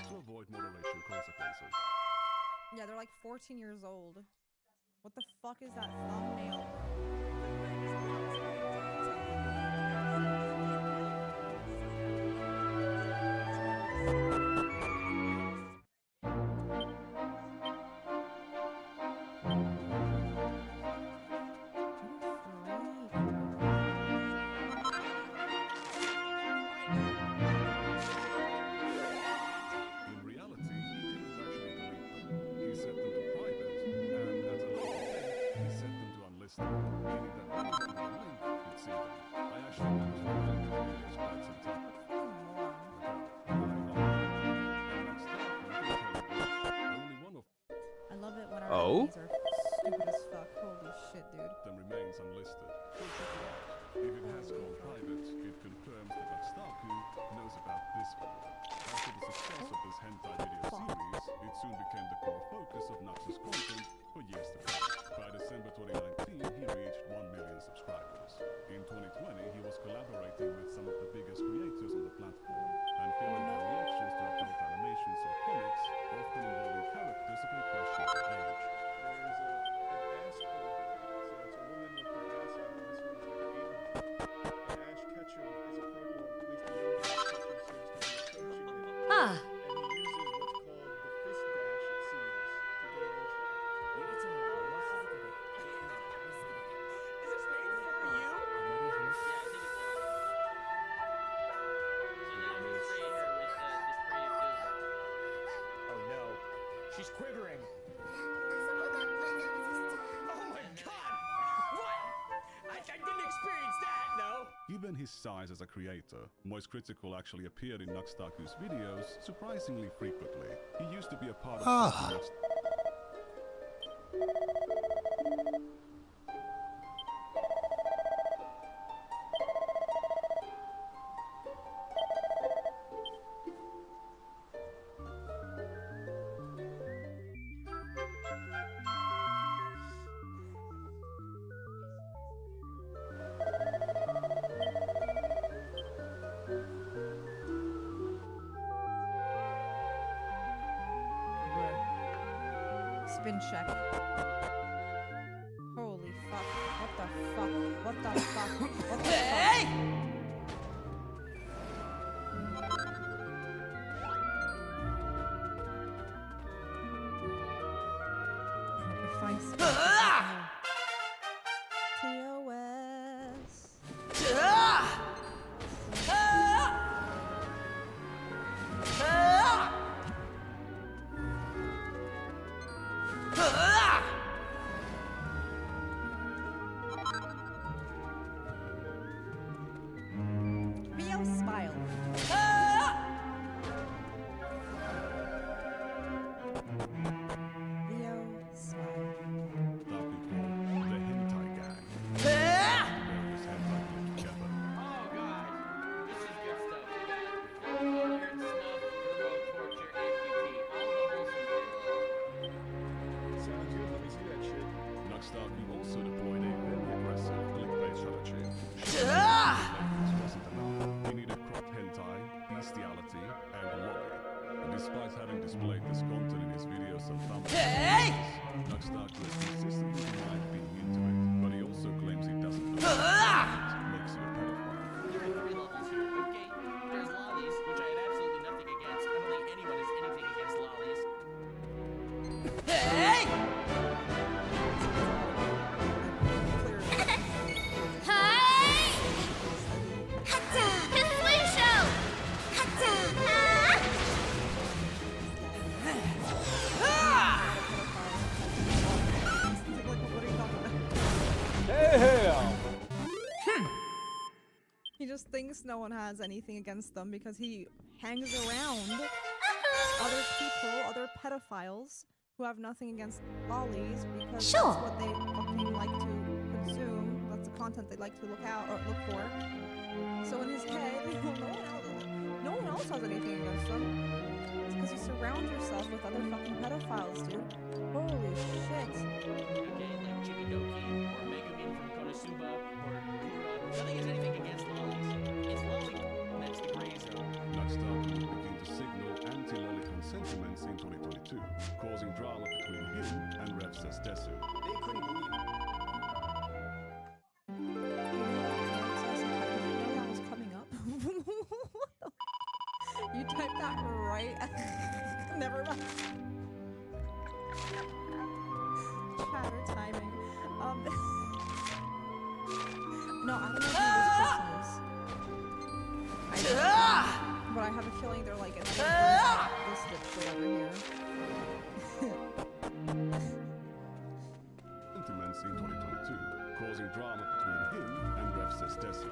To avoid moderation consequences. Yeah, they're like 14 years old. What the fuck is that thumbnail? In reality, he didn't actually delete them. He set them to private, and as a later date, he set them to unlisted, meaning that anyone with a link could see them. I actually managed to find the videos quite some time. Only one of I love it when our Oh? enemies are stupid as fuck. Holy shit, dude. them remains unlisted. Go check it out. If it has gone private, it confirms that Nuxtaku knows about this one. After the success of this hentai video series, it soon became the core focus of Nux's content for years to come. By December 2019, he reached 1 million subscribers. In 2020, he was collaborating with some of the biggest creators on the platform, and filming their reactions to adult animations or comics, often involving characters of impressionable age. Ah, Oh no, she's quivering. Oh my god! What? I didn't experience that, no. Given his size as a creator, Moist Critical actually appeared in Nuxtaku's videos surprisingly frequently. He used to be a part of Nux- Spin check. Holy fuck. What the fuck? What the fuck? What the fuck? Find spin check. TOS. Rio smile. Rio smile. Taku called the Hentai Gang. Various hentai put together. Oh god, this is good stuff. Weird snuff, corrode, torture, amputee, all the wholesome things. Sounds good. Let me see that shit. Nuxtaku also deployed a very aggressive clickbait strategy. Wasn't enough. He needed cropped hentai, bestiality, and lolly. And despite having displayed this content in his videos and thumbnails, Nuxtaku has consistently denied being into it, but he also claims he doesn't know what makes you a pedophile. There are 3 levels here, okay? There's lollies, which I have absolutely nothing against. I don't think anyone has anything against lollies. Hi! Hatta! Hiswisho! Hatta! Hey, hey! just thinks no one has anything against them because he hangs around other people, other pedophiles who have nothing against lollies because Sure. that's what they fucking like to consume. That's the content they like to look for. So in his head, no one else has anything against them. It's because you surround yourself with other fucking pedophiles, dude. Holy shit. Okay, like Chibidoki or Megumin from Konosuba or Kura. Nothing has anything against lollies. It's lolly. That's the gray zone. Nagstar Group began to signal anti-lolicon sentiments in 2022, causing drama between him and Rev Sestesu. They couldn't believe it. That was coming up. What the? You typed that right. Never mind. Chatter timing. No, I don't know who this person is. But I have a feeling they're like this whatever here. Sentiments in 2022, causing drama between him and Rev Sestesu.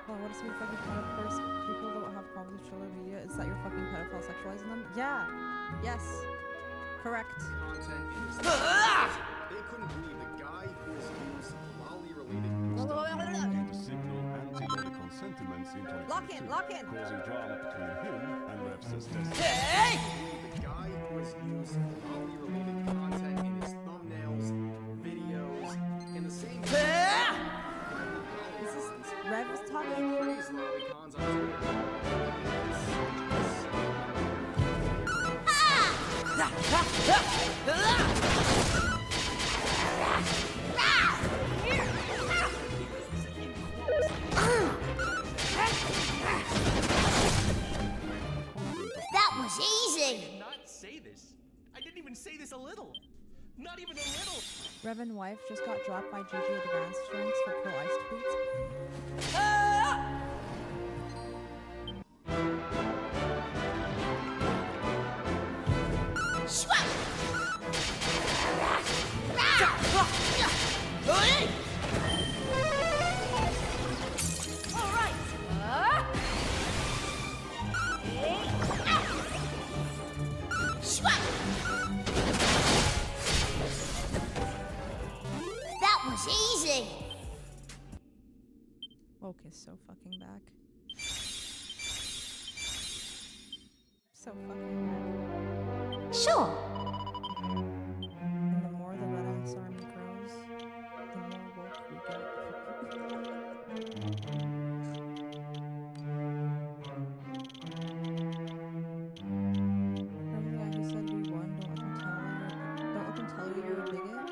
What is your fucking pedophile? People don't have problems with children media. Is that your fucking pedophile sexualizing them? Yeah. Yes. Correct. They couldn't believe the guy who was used lolly-related To signal anti-lolicon sentiments in 2022, Lock in. causing drama between him and Rev Sestesu. The guy who has used lolly-related content in his thumbnails, videos, in the same Is this Rev is talking? Praise lolicons on Twitter. That was easy. I did not say this. I didn't even say this a little. Not even a little. Revan wife just got dropped by GG Advanced Drinks for pro-ice tweets. That was easy. Woke is so fucking back. So fucking back. Sure. And the more the Red Axe Army grows, the more woke we get. Remember the guy who said we won, don't let them tell you you're a bigot?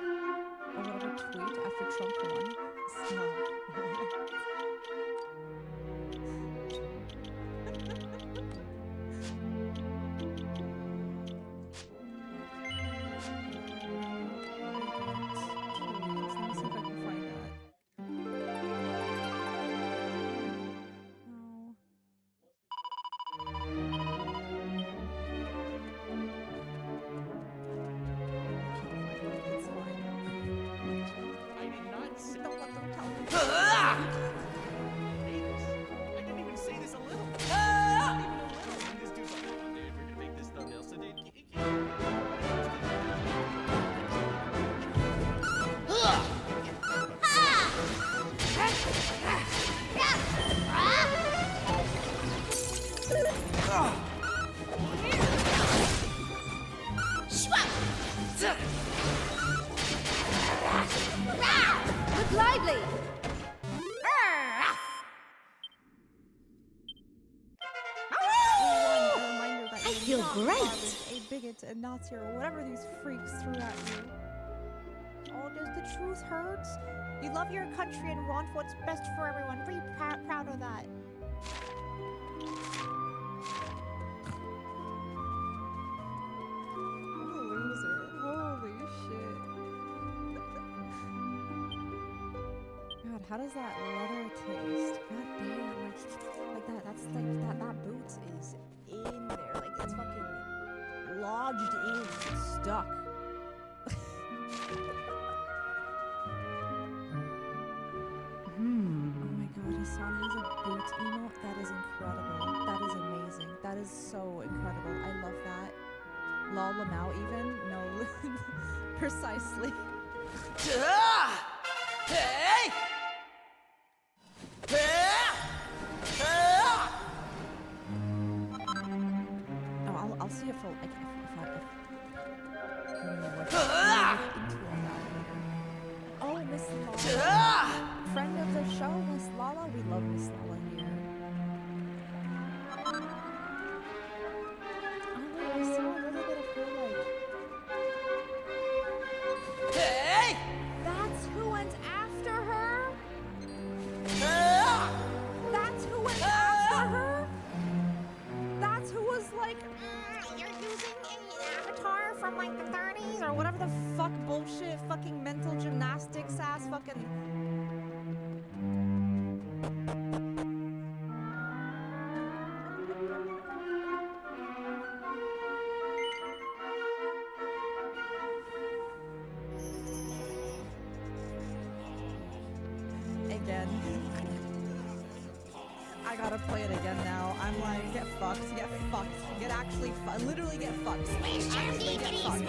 Or whatever tweet after Trump won? Stop. I did not say Don't let them tell you. this. I didn't even say this a little. Not even a little. And this dude's like, oh, dude, we're gonna make this thumbnail. So, dude, Look lively. I feel great. A bigot, a Nazi, or whatever these freaks threw at you. Oh, does the truth hurt? You love your country and want what's best for everyone. Be proud of that. What a loser. Holy shit. God, how does that leather taste? God damn, like that. That's like that boot is in there, like it's fucking lodged in, stuck. Lol them out even? No, precisely. No, I'll see if I'll, Oh, Miss Lala. Friend of the show, Miss Lala. We love Miss Lala here. I saw a little bit of her like. Hey! That's who went after her? That's who went after her? That's who was like, you're using an avatar from like the 30s or whatever the fuck bullshit fucking mental gymnastics ass fucking. Again. I gotta play it again now. I'm like, get fucked, get actually literally get fucked. Actually get fucked.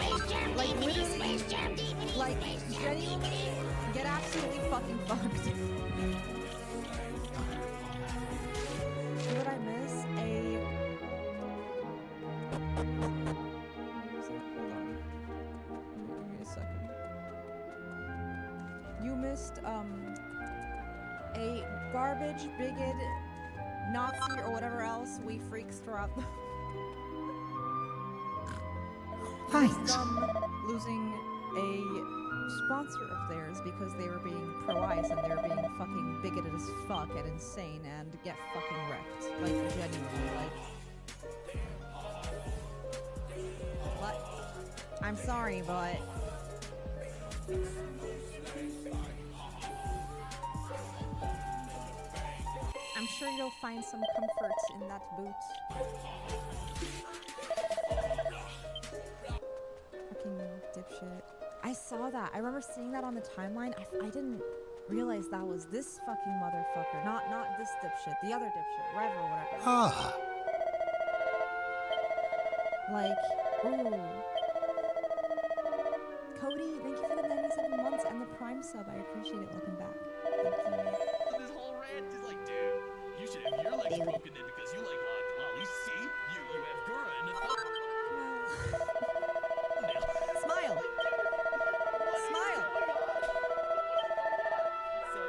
Like literally, like genuinely, get absolutely fucking fucked. What did I miss? Hold on. Give me a second. You missed a garbage, bigot, Nazi, or whatever else we freaks throughout the. Thanks. Losing a sponsor of theirs because they were being pro-ice and they were being fucking bigoted as fuck and insane and get fucking wrecked. Like, genuinely, like. What? I'm sorry, but. I'm sure you'll find some comfort in that boot. Fucking dipshit. I saw that. I remember seeing that on the timeline. I didn't realize that was this fucking motherfucker. Not this dipshit. The other dipshit. Rev or whatever. Ah. Like, ooh. Cody, thank you for the 97 months and the Prime sub. I appreciate it. Welcome back. Thank you. This whole rant is like, dude, you should have your legs broken in because you like lollies. See, you have Gura and a Smile. Smile. So,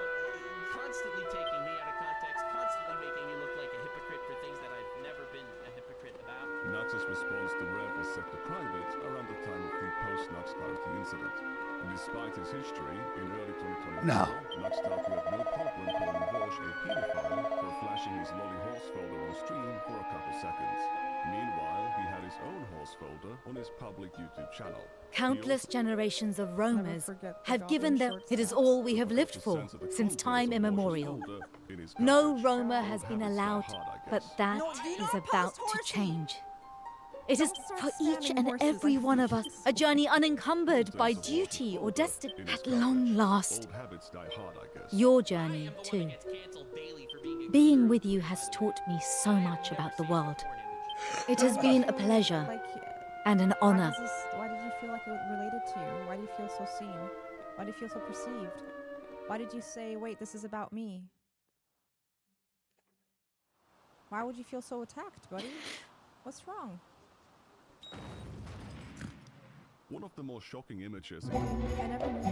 constantly taking me out of context, constantly making me look like a hypocrite for things that I've never been a hypocrite about. Nax's response to Rev was set to private around the time of the post-Nax Clarity incident. And despite his history, in early 2024, No. Nax Clarity had no problem calling Vosh a pedophile for flashing his lolly horse folder on stream for a couple seconds. Meanwhile, he had his own horse folder on his public YouTube channel. Countless generations of roamers have given them. It is all we have lived for since time immemorial. No roamer has been allowed, but that is about to change. It is for each and every one of us a journey unencumbered by duty or destiny. At long last, your journey too. Being with you has taught me so much about the world. It has been a pleasure and an honor. Why did you feel like it related to you? Why do you feel so seen? Why do you feel so perceived? Why did you say, wait, this is about me? Why would you feel so attacked, buddy? What's wrong? One of the more shocking images. I never knew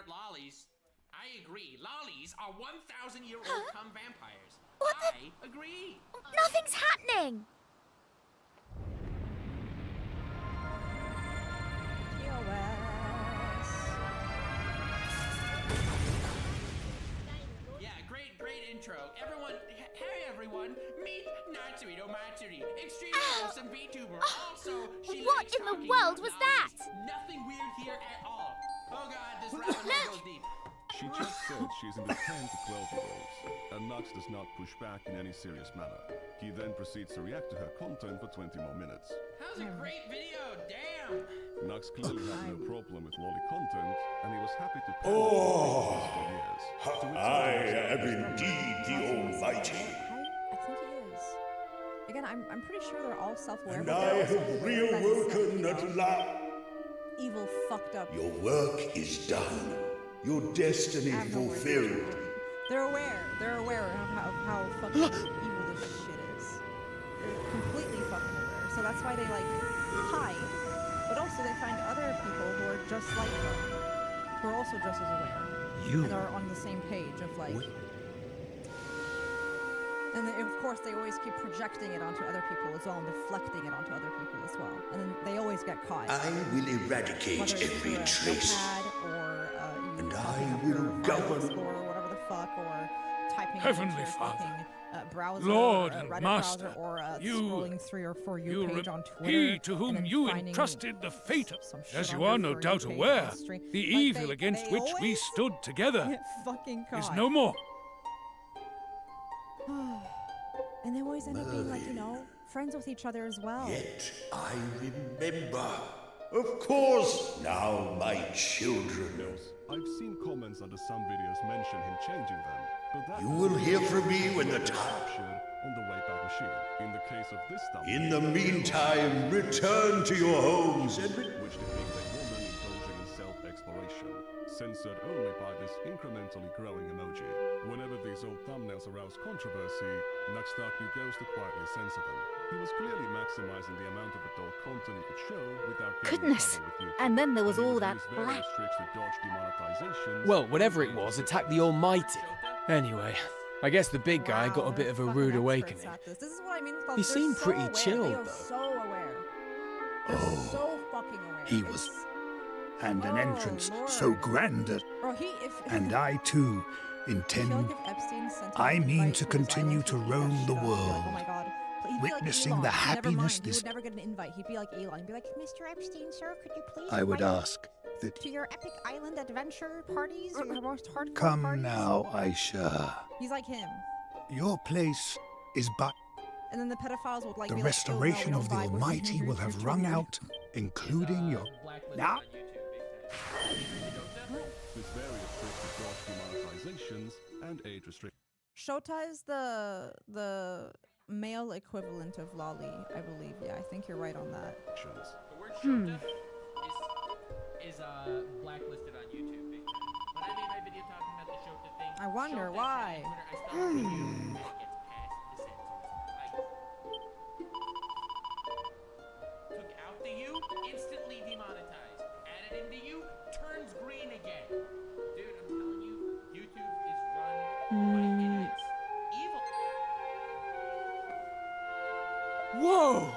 Lollies. I agree. Lollies are 1,000-year-old cum vampires. What I agree. Nothing's happening! Yeah, great intro. Everyone, hey everyone, meet Natsuri Matsuri, extreme awesome VTuber. Also, she What likes in the talking world was that? Nothing weird here at all. Oh god, this rabbit hole goes deep. She just said she's into 10 to 12-year-olds, and Nux does not push back in any serious manner. He then proceeds to react to her content for 20 more minutes. That was a great video, damn! Nux clearly had no problem with lolly content, and he was happy to pay Oh, for years. To which I others- am indeed the Almighty, I think he is. Again, I'm pretty sure they're all self-aware. and but I they're also have aware that it's, reawoken at last. evil, fucked up. Your work is done. Your destiny fulfilled. They're aware. They're aware of how fucking evil this shit is. They're completely fucking aware. So that's why they like hide. But also they find other people who are just like them, who are also just as aware. You And are on the same page of like. And they, of course, they always keep projecting it onto other people as well and deflecting it onto other people as well. And then they always get caught. I will eradicate Whether it's every through a trace, notepad or and I will govern. or whatever the fuck, or typing Heavenly into your Father, fucking, browser, Lord or and Reddit Master, browser, or you- scrolling through your For You page on Twitter. He to and whom then you finding entrusted the fate, some shit as on you your are no For You doubt page aware, on stream. the Like, evil they against which we always stood together get fucking is caught. no more. And they always end up being like, you know, friends with each other as well. Yet I remember. Of course, now my children. I've seen comments under some videos mention him changing them, but that You will hear from me when the was time. captured on the Wayback Machine. In the case of this thumbnail, In the meantime, return to your homes and which depict a woman indulging in self-exploration, censored only by this incrementally growing emoji. Whenever these old thumbnails arouse controversy, Nuxtaku goes to quietly censor them. He was clearly maximizing the amount of adult content he could show without getting in Goodness. trouble with YouTube. And then there was And he all would that use various black. tricks to dodge demonetization. Well, whatever it was, attacked the Almighty. Anyway, I guess the big guy got a bit of a rude awakening. This is what I mean with all He they're seemed so pretty aware. chilled, They are though. so aware. They're so fucking aware. He was. And an entrance so Lord. grand that. Bro, if And I too I feel intend. like if Epstein sent I him an mean invite to his continue island, to he'd eat roam that the shit up. He'd be like, world, oh my god. He'd be witnessing like the Elon. Never happiness mind. He this- would never get an invite. He'd be like Elon. He'd be like, Mr. Epstein, sir, could you please I would invite me ask that. to your epic island adventure parties, your most hardcore Come parties? now, Aisha. He's like him. Your place is but. And then the pedophiles would like The be restoration like, of the Almighty will have rung out, including your. Now, With various tricks to dodge demonetizations and age restrictions. Shota is the male equivalent of Lolly, I believe. Yeah, I think you're right on that. The word Hmm. Shota is blacklisted on YouTube big time. When I made my video talking about the Shota thing, I wonder Shota why. on Twitter, I spelled it and it gets past the sentence. Like, took out the U, instantly demonetized. Added in the U, turns green again. Dude, I'm telling you, YouTube is run by idiots. Evil. Whoa!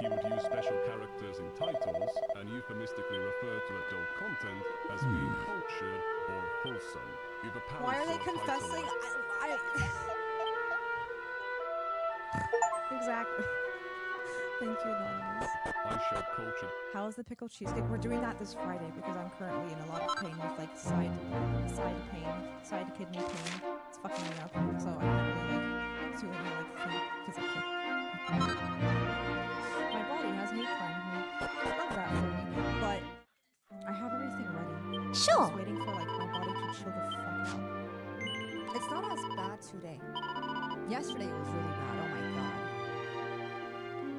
He would use special characters in titles and euphemistically refer to adult content as being cultured or wholesome. If a parent Why are they saw a title confessing? like- Exactly. Thank you, Anonymous. I showed cultured. How is the pickled cheesecake? We're doing that this Friday because I'm currently in a lot of pain with like side kidney pain. It's fucking me up, so I can't really like do any like thing physically. My body has hate crime me. I love that for me, but I have everything ready. Sure. I'm just waiting for like my body to chill the fuck out. It's not as bad today. Yesterday it was really bad. Oh my god.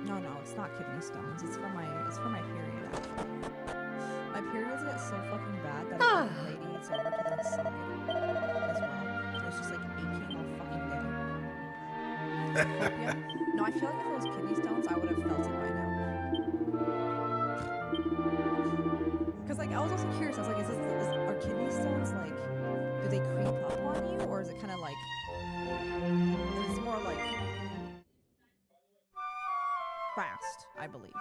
No, it's not kidney stones. It's for my period actually. My periods get so fucking bad that I can lady it's over to the side as well. So it's just like aching all fucking day. No, I feel like if it was kidney stones, I would have felt it by now. fast, I believe.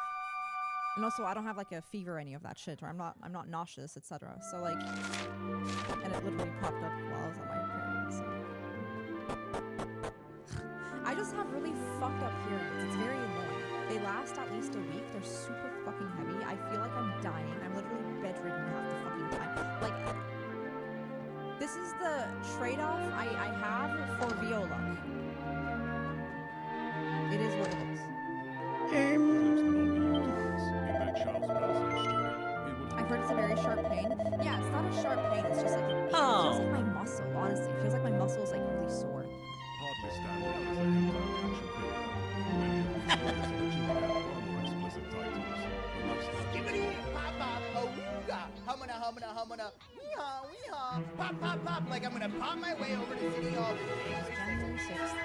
And also, I don't have like a fever or any of that shit, or I'm not nauseous, etc. So like, and it literally popped up while I was on my period. So. I just have really fucked up periods. It's very annoying. They last at least a week. They're super fucking heavy. I feel like I'm dying. I'm literally bedridden half the fucking time. Like, this is the trade-off I have for Viola. It is what it is. I've heard it's a very sharp pain. Yeah, it's not a sharp pain. It's just like it feels like my muscle. Honestly, it feels like my muscle is like really sore. Hardly stand out as a hip-hop action figure. Explicit titles. Skibbity, pop, pop, awooga, humana, wee-haw, wee-haw, pop, pop, pop, like I'm gonna pop my way over to City Hall today. January 6th.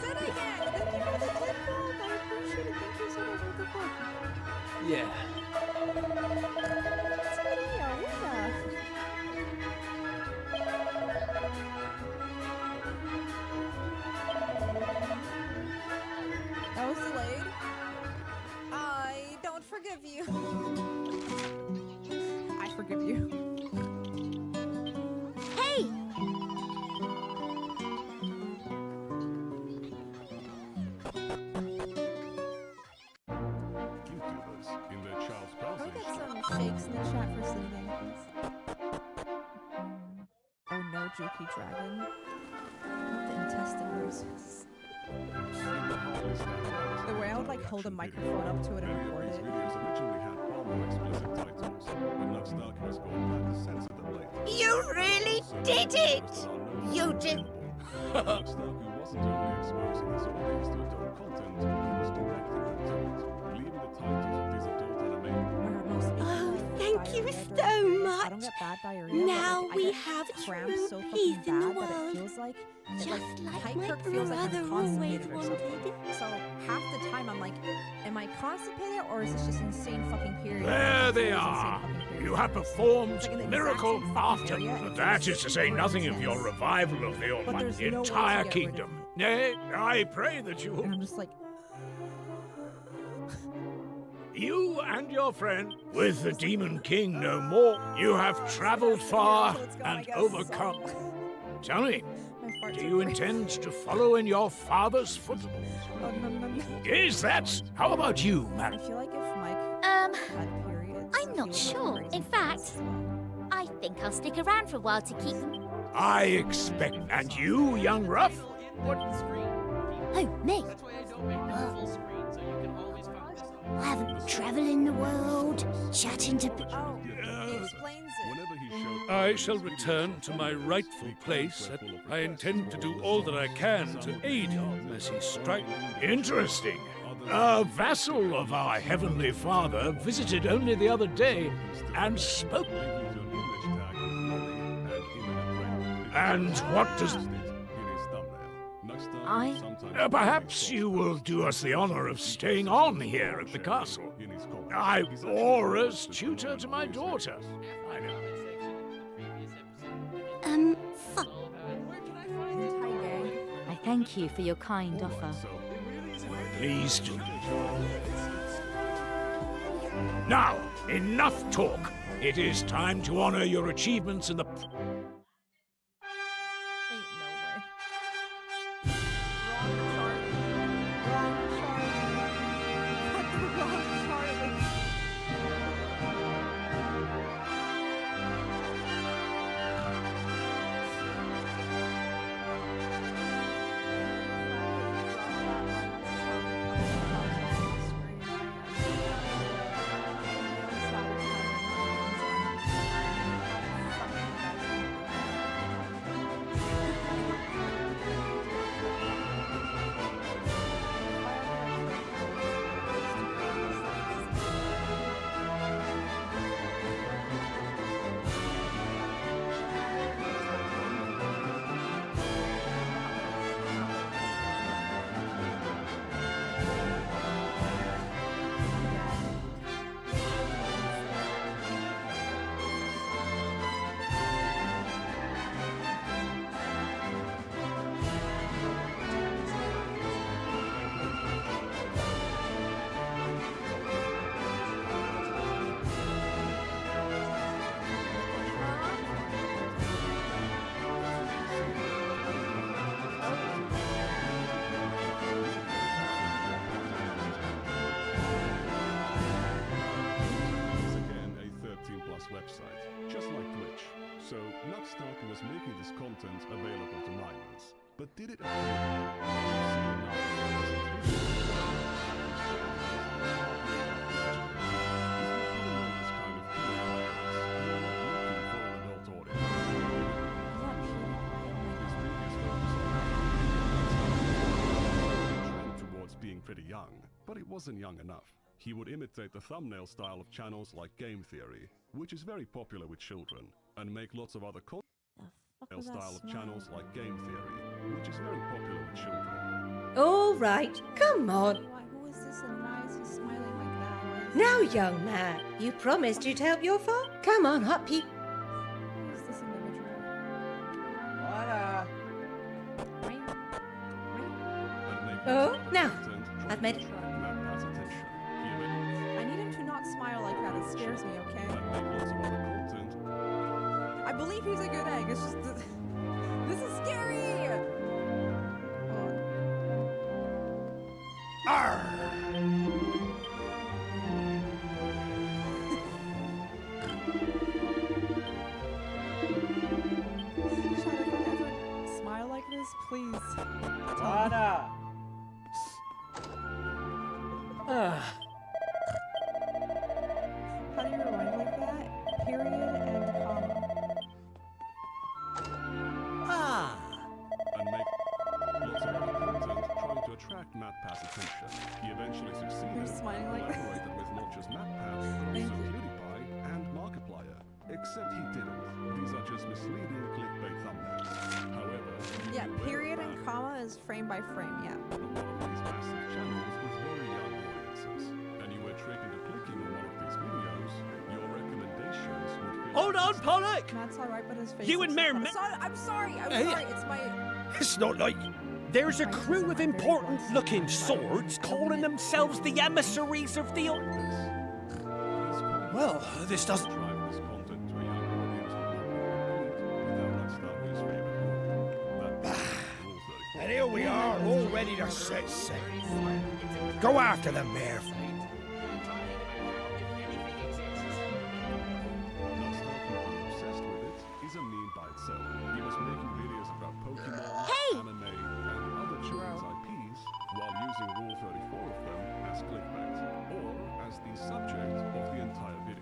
Said again! Thank you for the 10 bulb! I appreciate it. Thank you so much for the book. Yeah. That was delayed. I don't forgive you. I forgive you. Hey! YouTubers in their child's Can browser we get history. some shakes in the chat for singing, please? Oh no, Juki Dragon. Not the intestine bruises. The way I would like hold a microphone up to it and record These it. videos originally had far more explicit titles, but Lux Dark has gone back to censor them later. You really did it! You did. Lux Dark, who wasn't only exposing his audience to adult content, he was directing them to it, leaving the titles of these adult animated. Oh, thank you so I don't much. get bad diarrhea. Now but, like, we I get have cramps true so peace fucking in the bad that world. it feels like Just like my Kirk feels like brother I'm always constipated or something. wanted. So half the time I'm like, am I constipated or is this just insane fucking period? There they It's insane are. fucking period. You have performed It's like in the miracle exact same after. area, But it's that just is to say nothing of your revival of the But there's no way to entire get rid of kingdom. Nay, I pray that you... And I'm just like, You and your friend, with the Demon King no more, you have traveled far and overcome. Tell me, do you intend to follow in your father's footsteps? Is that... How about you, I Mary? feel like if Mike Um, had periods, I'm not sure. In fact, I think I'll stick around for a while to keep them. I expect... And you, young Ruff? What... Oh, me? I haven't traveled in the world, chatting to people. I shall return to my rightful place. I intend to do all that I can to aid him as he strikes. Interesting. A vassal of our Heavenly Father visited only the other day and spoke. And what does... perhaps you will do us the honor of staying on here at the castle. I'm Aura's tutor to my daughter. Fuck. I thank you for your kind offer. Please do. Now, enough talk. It is time to honor your achievements in the... content available to minors. But did it appear that you see being pretty young, but it wasn't young enough. He would imitate the thumbnail style of channels like Game Theory, which is very popular with children, and make lots of other style of channels like Game Theory, which is very popular with children. All right, come on. Who is this and why is he smiling like that? Now, young man, you promised you'd help your father. Come on, hop, Pete. Who is this individual? Oh, now, I've made it. I need him to not smile like that. It scares me, okay? I believe he's a good egg. It's just... This is scary! Arr! Shut up, if I ever smile like this, please. Anna! How do you rewind like that? Period and comma. And make lots of other content trying to attract MatPat's attention. He eventually succeeded You're smiling and like that. collaborated with not just MatPat, but also PewDiePie and Markiplier. Except he didn't. These are just misleading clickbait thumbnails. However, Yeah, period and comma is frame by frame, yeah. these massive channels with very young audiences, and you were tricked into clicking on one of these videos, your recommendations would feel Hold on, Pollock! Matt's alright, but his face You looks and Mayor so funny. I'm sorry, Hey. it's my... It's not like there's a crew of important-looking swords calling themselves the emissaries of the... Well, this doesn't... drive this content to a young audience would not be complete without that his favorite rule. And here we are, all ready to set sail. Go after them, Mayor. Obsessed with it is a meme by itself. He was making videos about Pokemon, anime, and other children's IPs while using Rule 34 of them as clickbait, or as the subject of the entire video.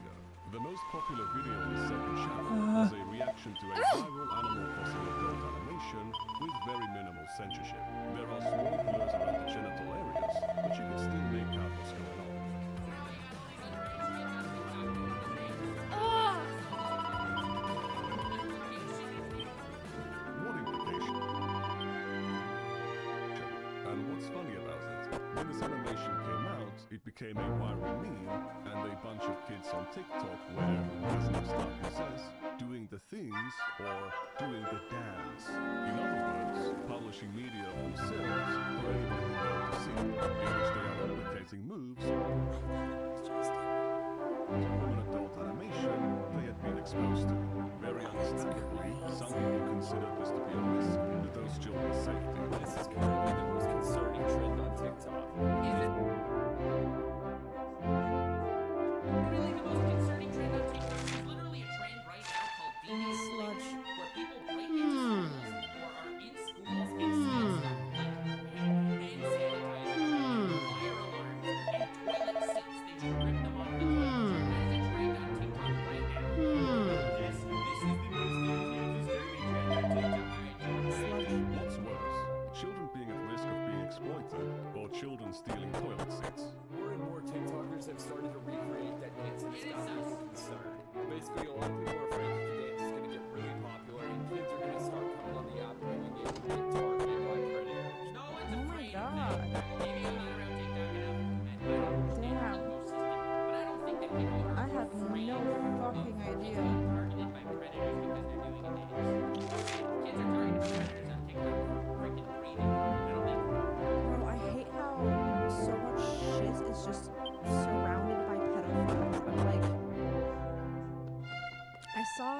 The most popular video on the second channel was a reaction to a viral Animal Crossing adult animation with very minimal censorship. There are small blurs around the genital areas, but you can still make out what's going on. What implication? And what's funny about it, when this animation came out, it became a viral meme, and a bunch of kids on TikTok were, as Nostalgia says, doing the things or doing the dance. In other words, publishing media of themselves for anyone to see, in which they are replicating moves from an adult animation they had been exposed to. Very understandably, some people consider this to be a risk to those children's safety. This is currently the most concerning trend on TikTok. Really, the most concerning trend on TikTok is literally a trend right now called devious sludge, where people break into schools or are in schools and steal stuff like hand sanitizer, fire alarms, and toilet seats. They just rip them off the toilets. That is a trend on TikTok right now. This is the most disturbing trend on TikTok. What's worse, children being at risk of being exploited, or children stealing toilet seats? More and more TikTokers have started to recreate that dance, and it's got people concerned. Basically, a lot of people are afraid that the dance is going to get really popular, and kids are going to start coming on the app and being able to get targeted by predators. No one's afraid of that. Maybe I'm not around TikTok enough, but I don't understand the ecosystem. But I don't think that people are I had afraid no fucking of idea. being targeted by predators because they're doing a dance. Kids are targeted by predators on TikTok for freaking breathing. I don't think. Bro, I hate how so much shit is just surrounded by pedophiles. But like, I saw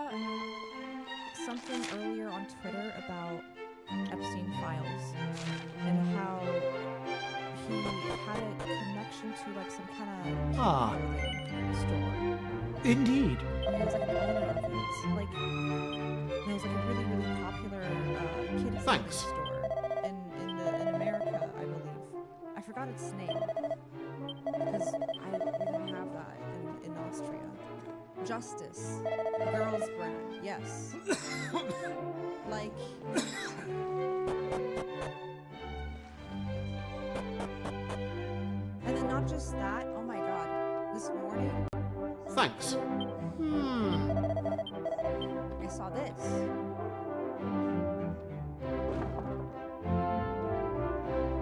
something earlier on Twitter about Epstein files and how he had a connection to like some kind of Ah. clothing store. Indeed. Or he was like an owner of it. Like, and it was like a really, really popular kid Thanks. store in America, I believe. I forgot its name because we didn't have that in Austria. Justice, girls' brand, yes. Like. And then not just that, oh my god, this morning. Thanks. I saw this.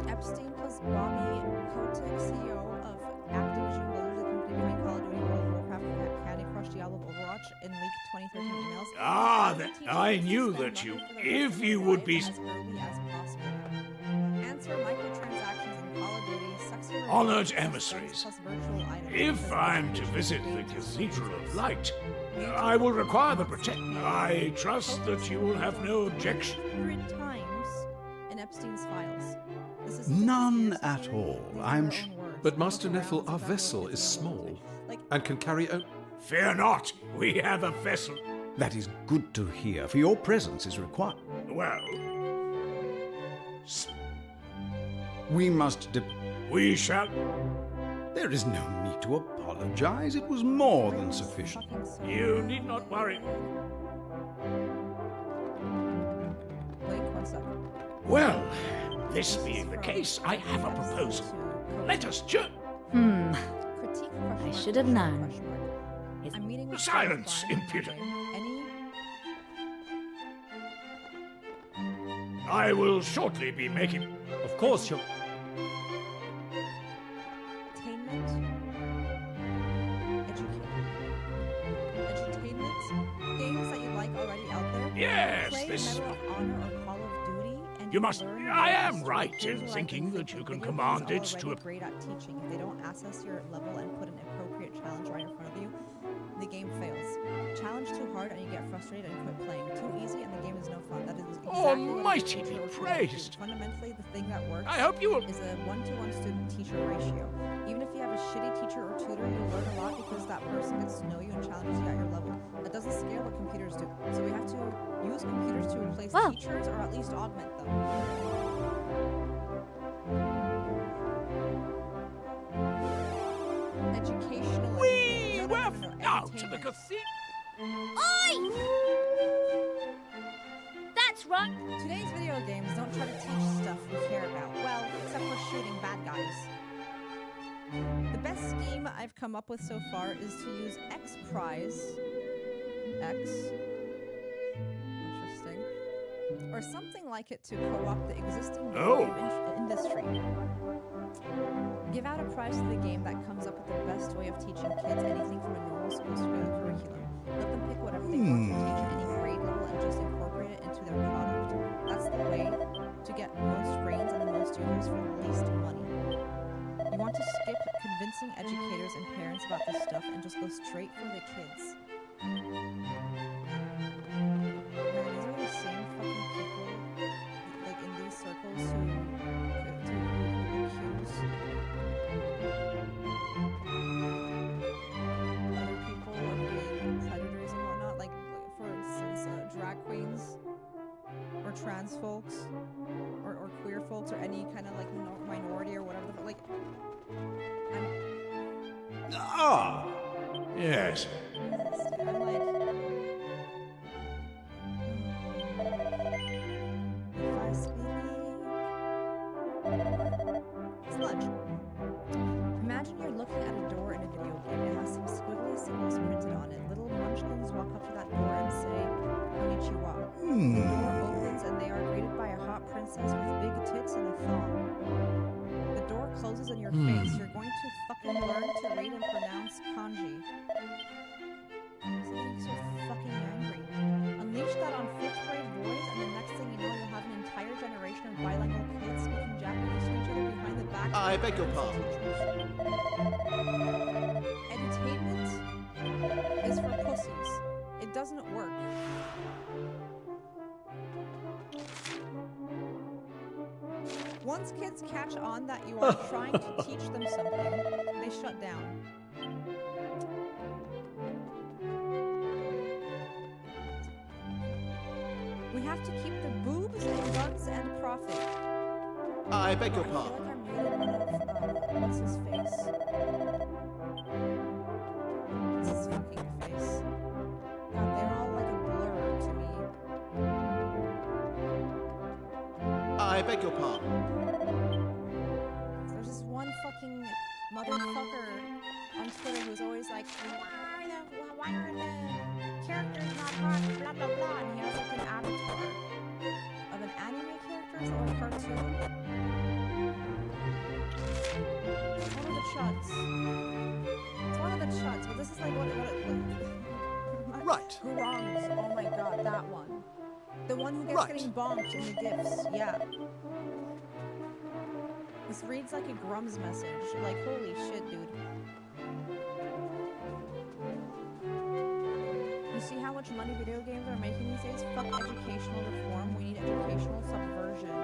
Epstein plus Bobby Kotick, CEO of Activision Blizzard, the company behind Call of Duty, World of Warcraft, Candy Crush, Diablo, Overwatch, and leaked 2013 emails. I knew that if you would be As early as possible. Answer microtransactions in Call of Duty, sexy honored emissaries. plus virtual items. If I'm to visit the Cathedral of Light, I will require the protection. I trust that you will have no objection. 100 times in Epstein's files. This is None at all. I'm sure. But Master Neffel, our vessel is small and can carry only. Fear not, we have a vessel. That is good to hear, for your presence is required. Well, we must. We shall. There is no need to apologize. It was more than sufficient. You need not worry. Wait, 1 second. Well, this being the case, I have a proposal. Let us journey. I should have known. I'm meeting with Silence, impudent. I will shortly be making. Of course, you're. Edutainment games that you like already out there. Yes, Play this. Medal of Honor or Call of Duty, and You must. learn I about am history. right Here's in what I thinking think. that you can Video command it games are to. already great at teaching. If they don't assess your level and put an appropriate challenge right in front of you, the game fails. Challenge too hard and you get frustrated and quit playing. Too easy and the game is no fun. That is exactly Almighty what be a teacher praised. do. Fundamentally, the thing that works I hope you will. is a 1-to-1 student-teacher ratio. Even if you have a shitty teacher or tutor, you'll learn a lot because that person gets to know you and challenges you at your level. That doesn't scale what computers do. So we have to use computers to replace teachers or at least augment them. Educational. We were now to the cathedral. Oi! That's right. Today's video games don't try to teach stuff we care about. Well, except for shooting bad guys. The best scheme I've come up with so far is to use X Prize. X. Interesting. Or something like it to co-opt the existing video game industry. Give out a prize to the game that comes up with the best way of teaching kids anything from a normal school curriculum. Let them pick whatever they want to teach at any grade level and just incorporate it into their product. That's the way to get most brains and the most users for the least money. You want to skip convincing educators and parents about this stuff and just go straight for the kids. Man, these are the same fucking people, like in these circles, who accuse other people of being predators and whatnot. Like, for instance, drag queens or trans folks or queer folks or any kind of like minority or whatever. Like, Yes. I'm like, if I speak, sludge. Imagine you're looking at a door in a video game. It has some squiggly symbols printed on it. Little munchkins walk up to that door and say, "Konnichiwa." The door opens and they are greeted by a hot princess with big tits and a thong. The door closes in your face. You're going to fucking learn to read and pronounce kanji. This makes you fucking angry. Unleash that on 5th grade boys, and the next thing you know, you'll have an entire generation of bilingual kids speaking Japanese to each other behind the back. I beg your pardon. Edutainment is for pussies. It doesn't work. Once kids catch on that you are trying to teach them something, they shut down. We have to keep the boobs and guns and profit. I beg your I pardon. feel like I'm reading one of, what's his face? What's his fucking face? God, they're all like a blur to me. I beg your pardon. There's this one fucking motherfucker on Twitter who's always like, why are the characters not hot, blah blah blah, and he has like an avatar of an anime character or a cartoon. It's one of the chuds. It's one of the chuds, but this is like what it Right. Grums, oh my god, that one. The one who gets getting bonked in the gifs, yeah. This reads like a Grums message. Like, holy shit, dude. You see how much money video games are making these days? Fuck educational reform. We need educational subversion.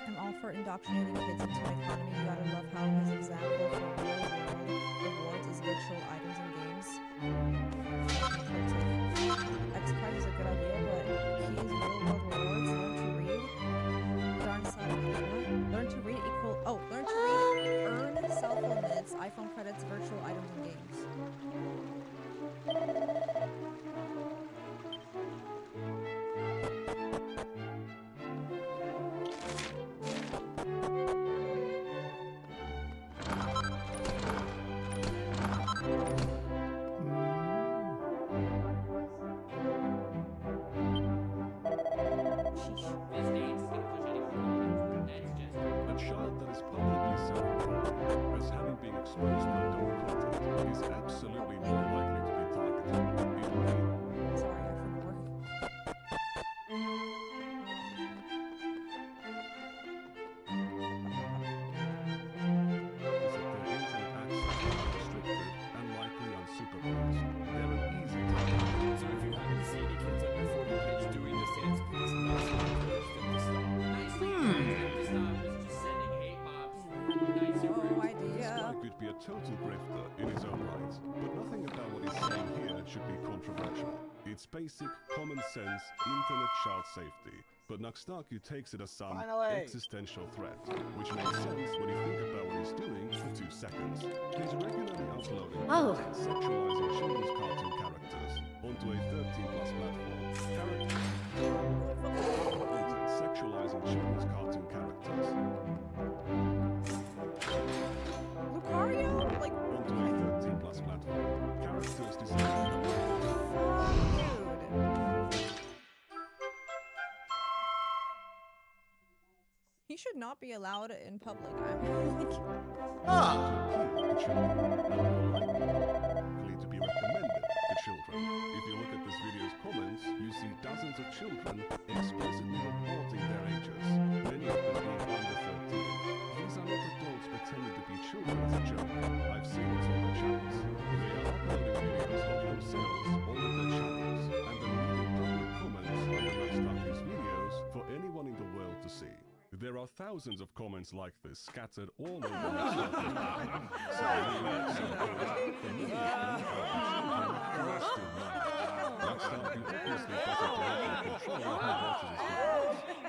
I'm all for indoctrinating kids into an economy. You gotta love how his example for real world rewards is virtual items and games. X-Prize is a good idea, but key is real world rewards. Learn to read. Darn side of the Learn to read equal. Oh, learn to read. Earn cell phone minutes, iPhone credits, virtual items and games. A child that is publicly self-reported as having been exposed to adult content is absolutely more likely to be targeted. It may Sorry, I forgot. is that their internet access is restricted and likely unsupervised. They're an easy target. So if you happen to see any kids on your For You page doing this dance, please not encourage them to stop. Nicely encourage them to stop. It's just sending hate mobs. Nice encouragement. This guy could be a total grifter in his own right, but nothing about what he's saying here should be controversial. It's basic, common sense, internet child safety. But Naxtaku takes it as some Finally. existential threat, which makes sense when you think about what he's doing for 2 seconds. He's regularly uploading content sexualizing children's cartoon characters onto a 13+ platform. Content sexualizing children's cartoon characters Lucario? Like, onto a 13+ platform. Characters designed he should not be allowed in public. I'm like, to children and more likely to be recommended to children. If you look at this video's comments, you see dozens of children explicitly reporting their ages, many of them being under 13. These are not adults pretending to be children as a joke. I've seen it on their channels. They are uploading videos of themselves on their channels and then leaving public comments under Naxtaku's videos for anyone in the world to see. There are thousands of comments like this scattered all over or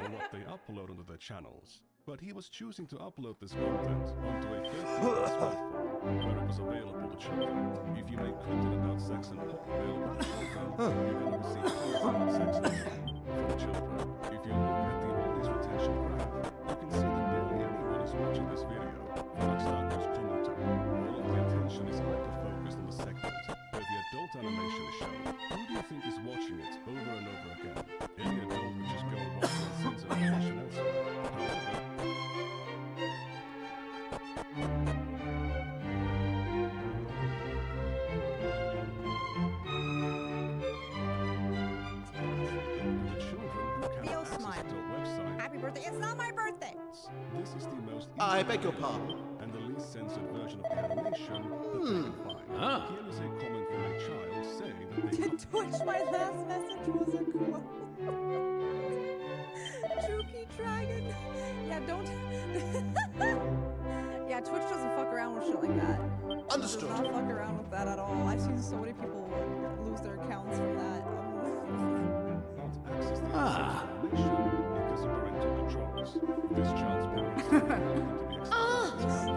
what they upload onto their channels. But he was choosing to upload this content onto a 13+ platform where it was available to children. If you make content about sex and pop available to children, you're going to receive content sex from children. If you look at the audience retention graph, you can see that barely anyone is watching this video. For Naxtaku's commentary, all of the attention is hyper-focused on the segment where the adult animation is shown. Who do you think is watching it over and over again? Any adult would just go and watch the scenes of animation elsewhere. However, the children who can Theo access smile. the website. Happy birthday. It's not my birthday. This is the most I beg your pardon. and the uncensored version of the animation that they can find. Here is a comment from a child saying that they Twitch, my last message was a quote. Juki Dragon. Yeah, don't. Yeah, Twitch doesn't fuck around with shit like that. Understood. Does not fuck around with that at all. I've seen so many people lose their accounts from that. because of parental controls. This child's parents are likely to be exposed.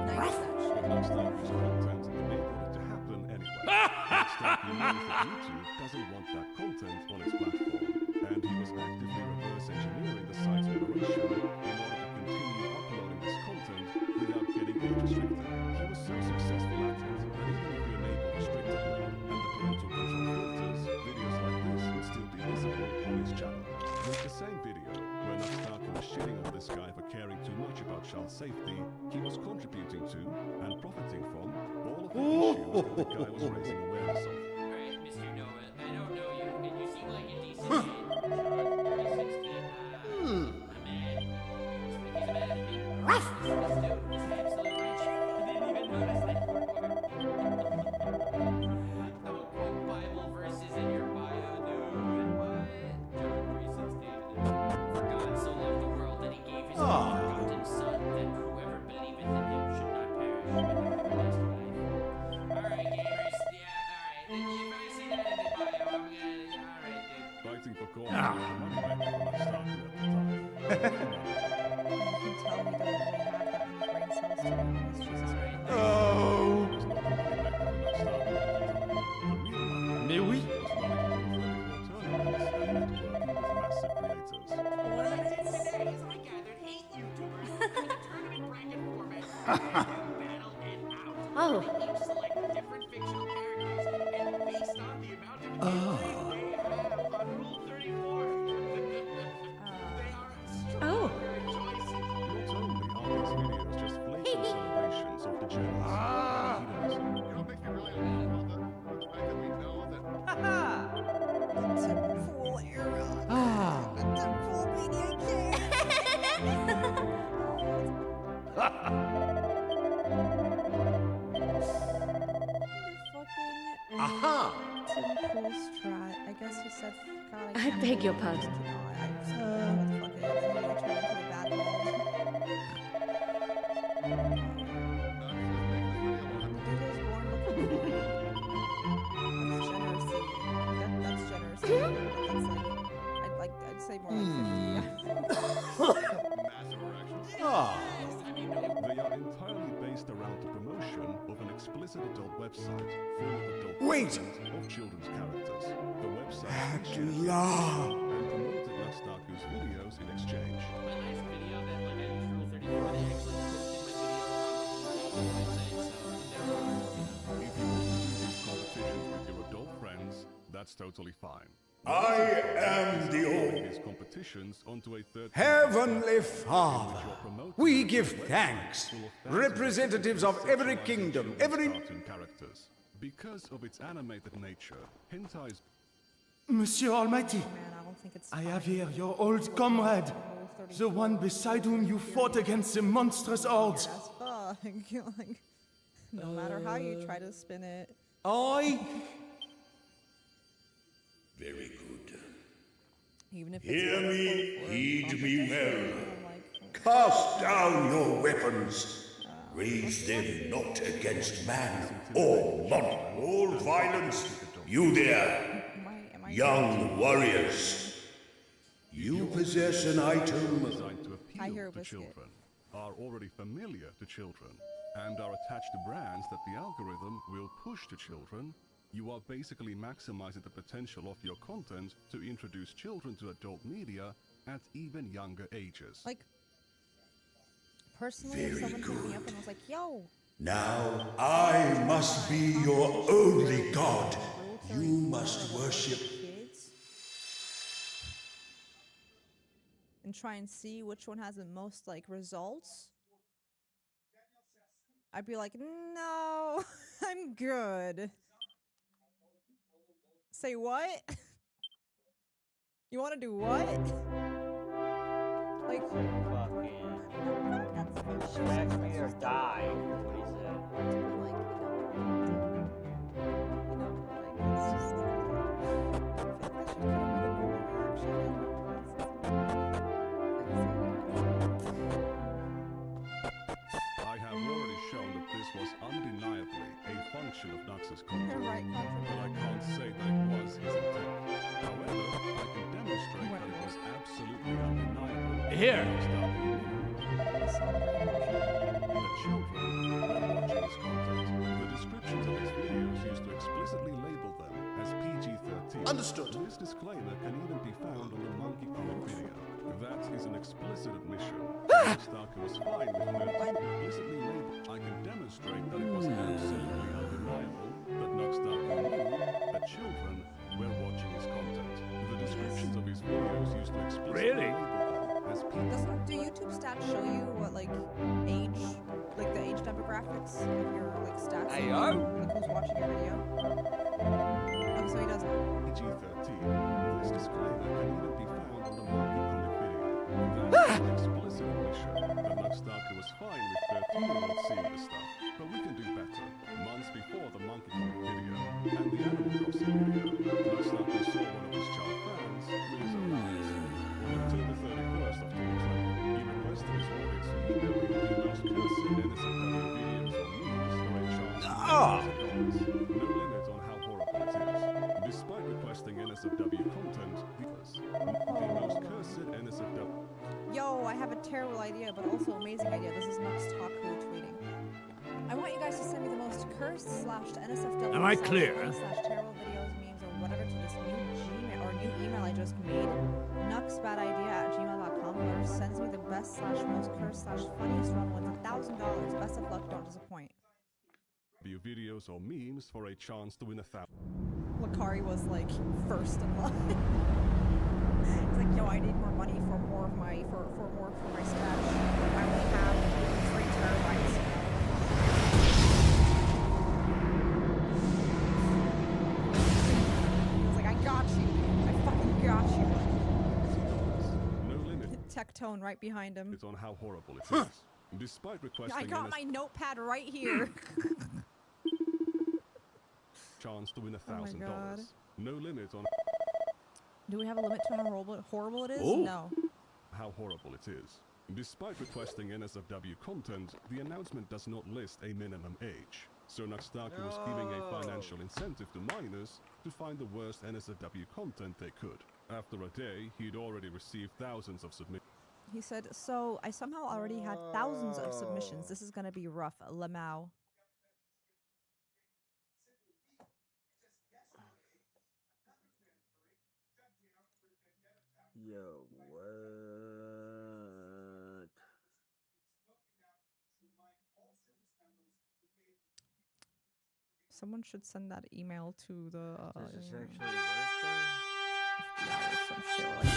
Most obvious content enabled it to happen anyway. Rockstar knows that YouTube doesn't want that content on its platform, and he was actively reverse engineering the site's moderation in order to continue uploading this content without getting age restricted. He was so successful at it that even if you enable restricted mode and the parental control filters, videos like this would still be visible on his channel. With the same video, where Nuxtaku was shitting on this guy for caring too much about child safety, he was contributing to and profiting from all of the issues that the guy was raising awareness of. Alright, Mr. Noah, I don't know you, and you seem like a decent man. You're 16, my man. He's a man to me. Ruff! This dude is absolutely rich. I didn't even notice that. Don't quote Bible verses in your bio, dude. What? John 3:16. For God so loved the world that he gave his only begotten Son, that whoever believeth in him should not perish, but have everlasting life. Alright, gamers. Yeah, alright. If I see that in the bio, I'm gonna. Alright, dude. Fighting for corners was the money maker for Nuxtaku at the time. You can tell he doesn't really have that many brain cells to be honest. Jesus Christ. Mais oui. Oh. Oh. Celebrations of the Jews. You know, it makes me really uncomfortable the fact that we know that. Full era. Full Aha! Tim Cool Strat. I guess he said, God, I beg your pardon. What the fuck is it? And then he turned into a bad That's generous. That's like, I'd say more like 50. They are entirely based around the promotion of an explicit adult website full of adult Wait! content of children's characters. The website At featured last. and promoted Nuxtaku's videos in exchange. My last video that like I used Rule 34, they actually posted my video on the website, so If you want to do these competitions with your adult friends, that's totally fine. I am the These competitions onto a third Heavenly Father, we give thanks, representatives of every kingdom, every... cartoon characters. Because of its animated nature, hentai is Monsieur Almighty, Man, I don't think it's I have here your old comrade, the one beside whom you fought against the monstrous odds. as fuck. Like, no matter how you try to spin it. Very good. Even if Hear it's me, heed me well. like, Cast down your weapons. Raise them not against man or monk. All violence, you there, young warriors. You possess an item. designed to appeal to children, are already familiar to children, and are attached to brands that the algorithm will push to children. You are basically maximizing the potential of your content to introduce children to adult media at even younger ages. like personally, if someone hit me up and was like, "Yo, Now I must be your only god. You must worship. kids," and try and see which one has the most like results, I'd be like, "No, I'm good." Say what? You want to do what? Like, Smack me or die. What do you say? racist content, but I can't say that it was his intent. However, I can demonstrate that it was absolutely undeniable. Here. The children were watching his content. The descriptions of his videos used to explicitly label them as PG-13. Understood. This disclaimer can even be found on the Monkey Comic video. That is an explicit admission. Starker was fine with it explicitly labeled. I can demonstrate that it was absolutely undeniable that Nugstarker knew that children were watching his content. The descriptions of his videos used to explicitly label them as Doesn't do YouTube stats show you what like age, like the age demographics of your like stats? Ayo. Like who's watching your video? Oh, so he doesn't. PG-13. This disclaimer can even be found on the Monkey Comic video. That is an explicit admission that Nugstarker was fine with 13-year-olds seeing the stuff. But we can do better. Months before the Monkey Comic video and the Animal Crossing video, Nugstarker saw one of his child fans with his own eyes. On October 31st of 2020, he requested his audience to email him the most cursed NSFW videos or memes for a chance to $1,000. No limit on how horrible it is. Despite requesting NSFW content, the most cursed NSFW. Yo, I have a terrible idea, but also amazing idea. This is Nugstarker tweeting. I want you guys to send me the most cursed /NSFW Am I clear? /terrible videos, memes, or whatever to this new Gmail or new email I just made. nuxbadidea@gmail.com. Whoever sends me the best /most cursed /funniest one wins $1,000. Best of luck, don't disappoint. Videos or memes for a chance to win $1,000. Lakari was like first in line. He's like, yo, I need more money for more of my for my stash. I only have 3 terabytes. He was like, I got you. I fucking got you. No limit. Tectone right behind him. It's on how horrible it is. Despite requesting I got my notepad right here. chance to win $1,000. God. No limit on Do we have a limit to how horrible it is? Oh. No. how horrible it is. Despite requesting NSFW content, the announcement does not list a minimum age. So Nugstarker was giving a financial incentive to minors to find the worst NSFW content they could. After a day, he'd already received thousands of submissions. He said, so I somehow already had thousands of submissions. This is gonna be rough. Lamau. Yo, what? Someone should send that email to the. Does this actually work Yeah, there's some shit like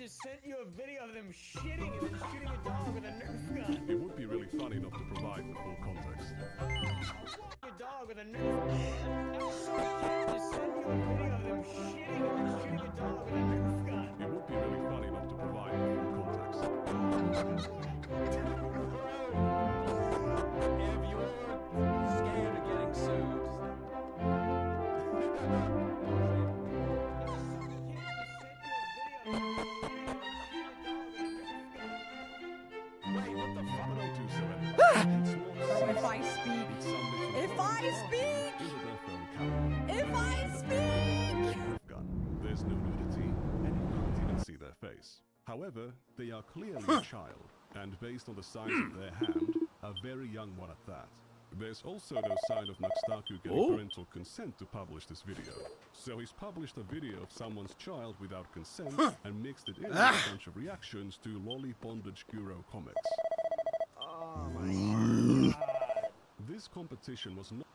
Sent you a video of them shitting and then shooting a dog with a Nerf gun. It would be really funny not to provide the full context. A dog with a Nerf gun. Just sent you a video of them shitting and then shooting a dog with a Nerf gun. It would be really funny not to provide the full context. If you're scared of getting sued, If I speak. There's no nudity, and you can't even see their face. However, they are clearly a child, and based on the size of their hand, a very young one at that. There's also no sign of Nugstarker getting parental consent to publish this video. So he's published a video of someone's child without consent and mixed it in with a bunch of reactions to Lolly Bondage Guru comics. Oh my god. This competition was not.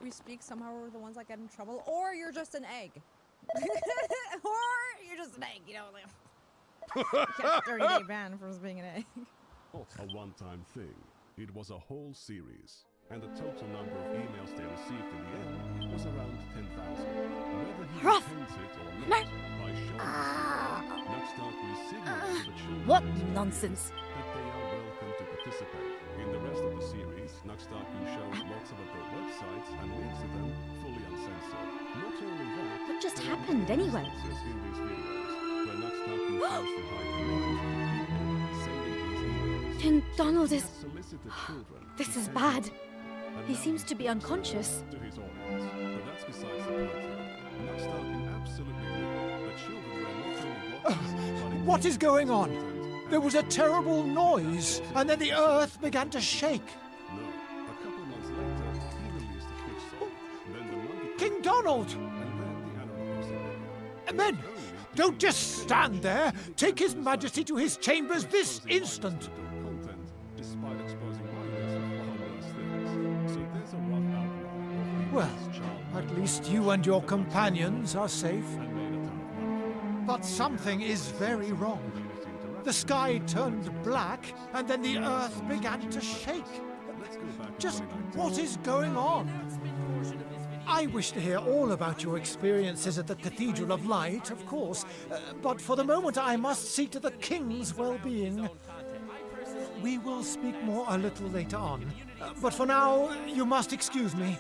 We speak somehow we're the ones that get in trouble, or you're just an egg. Or you're just an egg, you know, like... Get a 30-day ban for being an egg. Not a one-time thing. It was a whole series. And the total number of emails they received in the end was around 10,000. Whether he Ruff! intends it or not, by showing this, Nuxtaku is signaling to the children What of his nonsense. that they are welcome to participate. In the rest of the series, Nuxtaku shows lots of adult websites and links to them fully uncensored. Not only that, What just there are happened many anyway? instances in these videos where Nuxtaku fails to hide the names of the people sending these emails. King Donald He is... has solicited children This to is send bad. them. And He now seems to be unconscious. to his audience. But that's besides the point here. Nuxtaku absolutely knew that children were not only watchers, but What is going on? There was a terrible noise, and then the earth began to shake. No. A couple months later, he released a Twitch song. Then the monkey King Donald! and then the Animal Crossing video. Men, don't just stand there. Take His Majesty to his chambers this instant. Content, despite exposing minors of harmless things. So there's a rough outline of Well, Peter's child at least you and your companions are safe. and made a ton of money. But something is very wrong. The sky turned black, and then the earth began to shake. Let's go back to Just 2019. what is going on? I wish to hear all about your experiences at the Cathedral of Light, of course, but for the moment I must see to the King's well-being. We will speak more a little later on, but for now, you must excuse me.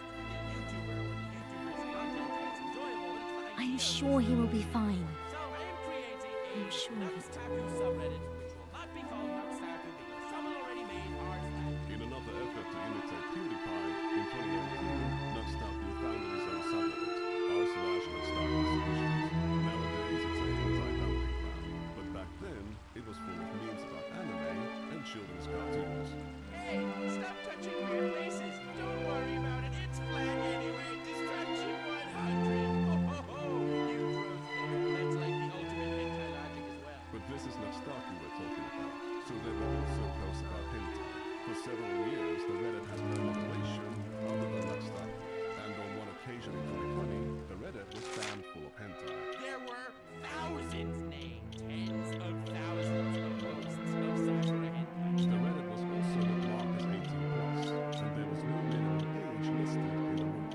I'm sure he will be fine. I'm sure of it. In another effort to imitate PewDiePie, in 2019, Nuxtaku founded his own subreddit, r/Nuxtaku Solutions. Nowadays, it's a hentai dumping ground, but back then, it was full of memes about anime and children's cartoons. Hey, stop touching weird places. Don't worry about it. It's flat anyway. Distraction 100. Ho, ho, ho. You truth there. That's like the ultimate hentai logic as well. But this is Nuxtaku we're talking about, so there were also posts about hentai. For several years, the Reddit has no moderation other than Nuxtaku, and on one occasion in 2020, the Reddit was banned full of hentai. There were thousands, nay, tens of thousands of posts of Sakura hentai. The Reddit was also not marked as 18+, and there was no minimum age listed in the rules.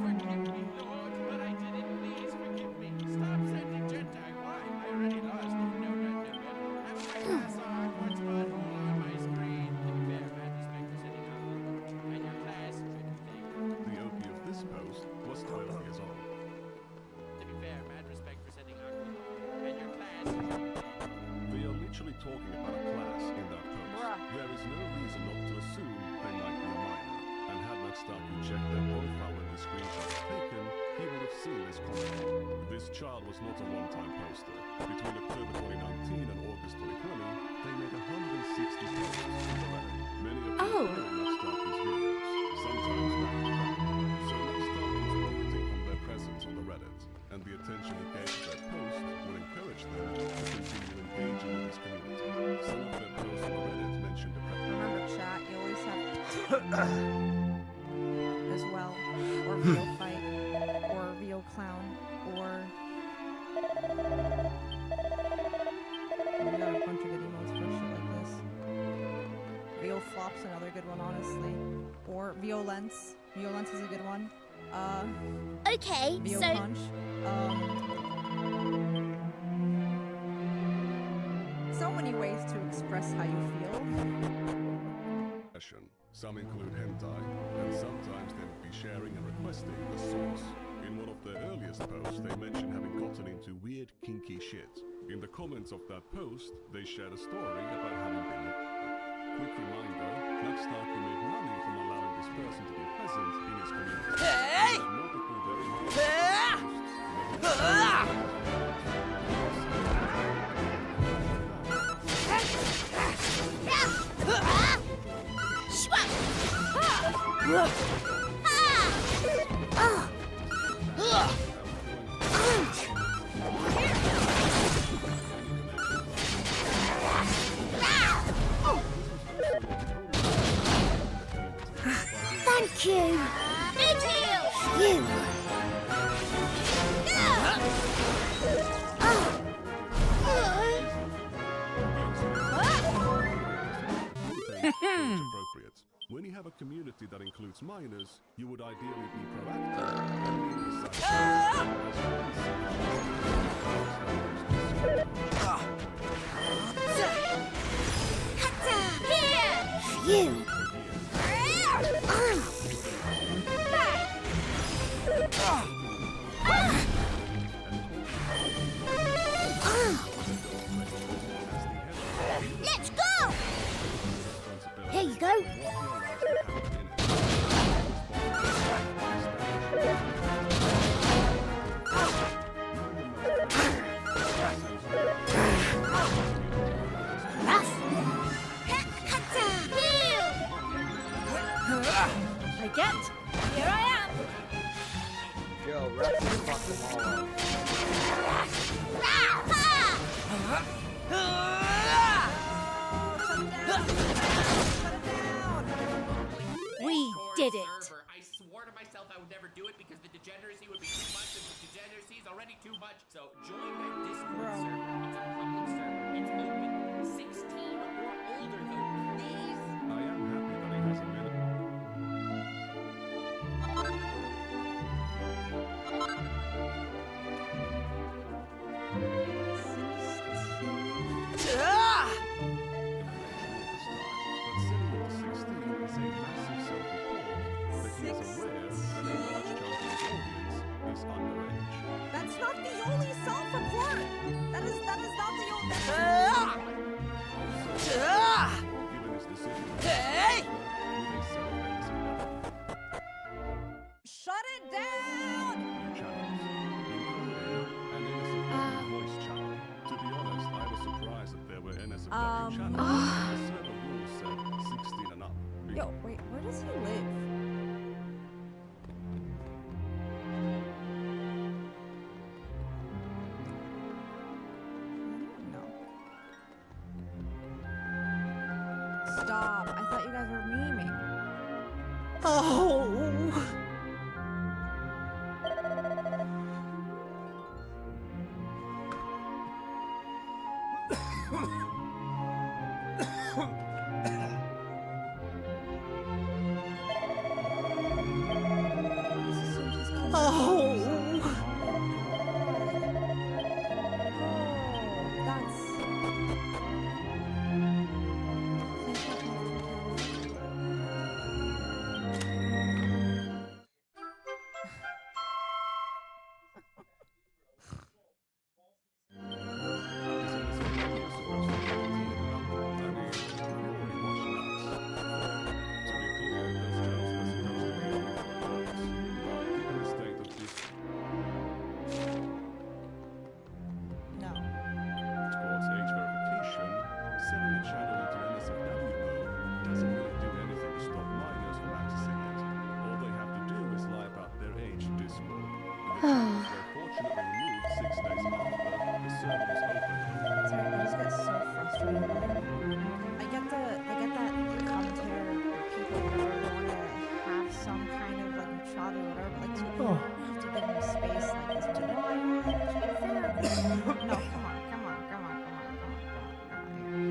Forgive me, Lord, but I did it. Please forgive me. Stop sending Gentai. Why? I already lost. No. Have my glass on. Watch butthole on my screen. To be fair, mad respect for sitting up. And your class shouldn't think. The OP of this post was 12 years old. To be fair, mad respect for sitting up. And your class shouldn't think. They are literally talking about a class in that post. There is no reason not to assume they might be a minor. And had Nuxtaku checked their profile when the screenshot was taken, he would have seen this comment. This child was not a one-time poster. Between October 2019 and August 2020, they made 160 posts on the Reddit. Many of them were Nuxtaku's videos, sometimes back to back. So Nuxtaku was profiting from their presence on the Reddit, and the attention he gave to their post would encourage them to continue engaging with his community. Some of their posts on the Reddit mentioned Remember, chat, you always have as well, or VO Fight, or VO Clown, or... We got a bunch of good emotes for shit like this. VO Flop's another good one, honestly. Or VO Lens. VO Lens is a good one. Okay, VO so Punch. So many ways to express how you feel. Some include hentai, and sometimes they would be sharing and requesting the source. In one of their earliest posts, they mentioned having gotten into weird, kinky shit. In the comments of that post, they shared a story about having been a quick reminder, Nuxtaku made money from allowing this person to be present in his community. Hey! Multiple very posts. thank you. Big deal. You. when you have a community that includes minors, you would ideally be proactive and Phew! Let's go! Here you go. I get. Here I am. Yo, wrap this fucking all up. We did it. I swore to myself I would never do it because the degeneracy would be too much, and the degeneracy is already too much. So join that Discord server. It's a public server. It's open. 16 or older, though, please. I am happy that he has a minute. That's not the only self-report. That is not the only. Shut it down. Voice channel. To be honest, I was surprised that there were NSFW channels. The server rules said 16 and up. Yo, wait, where does he live? Stop. I thought you guys were memeing. Oh!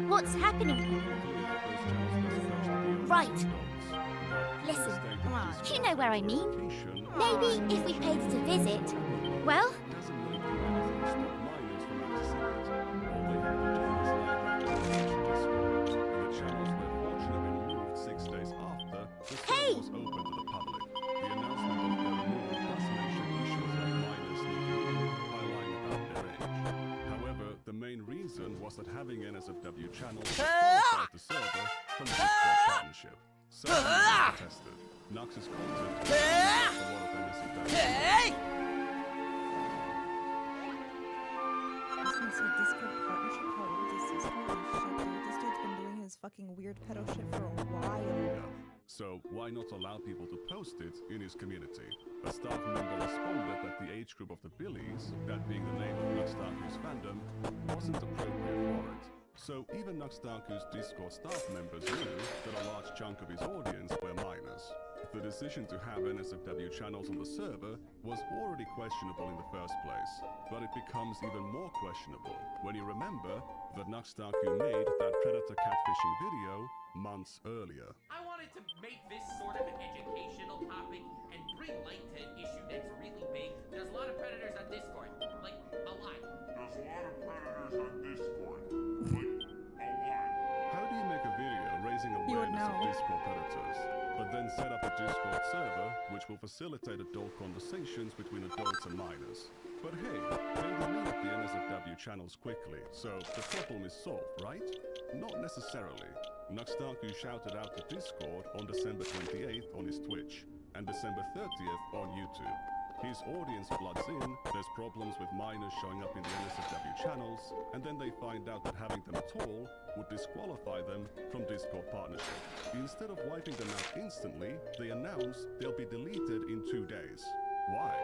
What's happening? Right. Listen, you know where I mean. Maybe if we paid it a visit, well... Hey! The main reason was that having NSFW channels qualified the server from the Discord partnership. Servers tested. Nox's content a lot of NSFW. I was gonna say Discord partnership. How old is this? Holy shit, dude. This dude's been doing his fucking weird pedo shit for a while. Yeah. So why not allow people to post it in his community? A staff member responded that the age group of the Billies, that being the name of Nuxtaku's fandom, wasn't appropriate for it. So even Nuxtaku's Discord staff members knew that a large chunk of his audience were minors. The decision to have NSFW channels on the server was already questionable in the first place, but it becomes even more questionable when you remember that Nuxtaku made that predator catfishing video months earlier. I wanted to make this sort of an educational topic and bring light to an issue that's really big, there's a lot of predators on Discord. Like, a lot. There's a lot of predators on Discord. Like, a lot. How do you make a video raising awareness of Discord predators, but then set up a Discord server which will facilitate adult conversations between adults and minors? But hey, they delete the NSFW channels quickly, so the problem is solved, right? Not necessarily. Nuxtaku shouted out to Discord on December 28th on his Twitch, and December 30th on YouTube. His audience floods in, there's problems with minors showing up in the NSFW channels, and then they find out that having them at all would disqualify them from Discord partnership. Instead of wiping them out instantly, they announce they'll be deleted in 2 days. Why?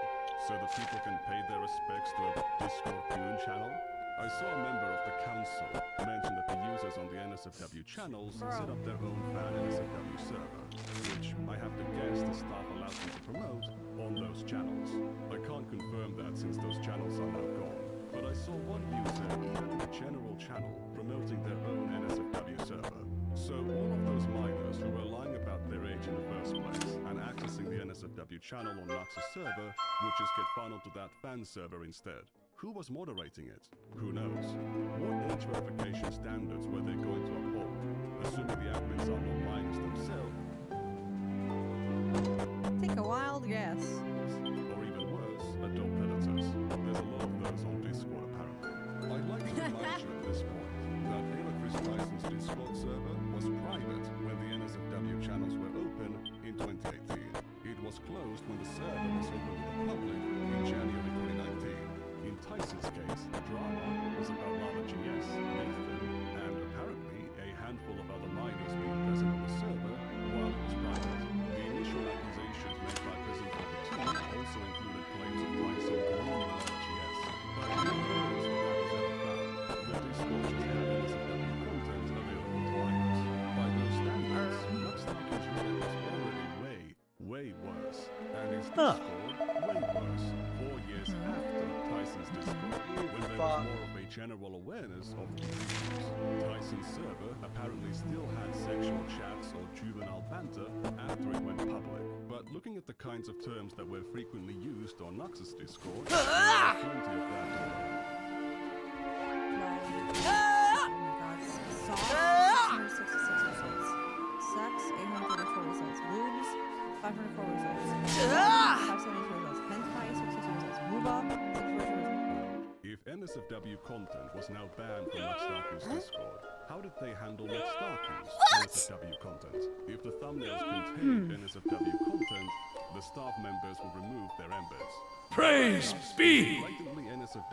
So that people can pay their respects to a Discord goon channel? I saw a member of the council mention that the users on the NSFW channels set up their own fan NSFW server, which I have to guess the staff allows them to promote on those channels. I can't confirm that since those channels are now gone, but I saw one user even in the general channel promoting their own NSFW server. So all of those minors who were lying about their age in the first place and accessing the NSFW channel on Nux's server would just get funneled to that fan server instead. Who was moderating it? Who knows? What age verification standards were they going to uphold? Assuming the admins are not minors themselves. Take a wild guess. Or even worse, adult predators. There's a lot of those on Discord apparently. I'd like to remind you at this point that Ava Chris Tyson's Discord server was private when the NSFW channels were open in 2018. It was closed when the server was open to the public in January 2019. In Tyson's case, the drama was about Lava GS, Nathan, and apparently a handful of other minors being present on the server while it was private. The initial accusations made by Prison 42 also included claims of Tyson calling Lava GS, but no evidence of that was ever found. The Discord just had NSFW content available to minors. By those standards, Nuxtaku's unit was already way worse, and his Discord way worse 4 years after Tyson's Discord, when there was more of a general awareness of these issues. Tyson's server apparently still had sexual chats or juvenile banter after it went public, but looking at the kinds of terms that were frequently used on Nux's Discord, there were plenty of that to learn. Sex, 834 results. Boobs, 504 results. 574 results. Hentai, 62 results. Booba, 64 results. If NSFW content was now banned from Nuxtaku's Discord, how did they handle Nuxtaku's NSFW content? If the thumbnails contained NSFW content, the staff members would remove their embeds. Praise be!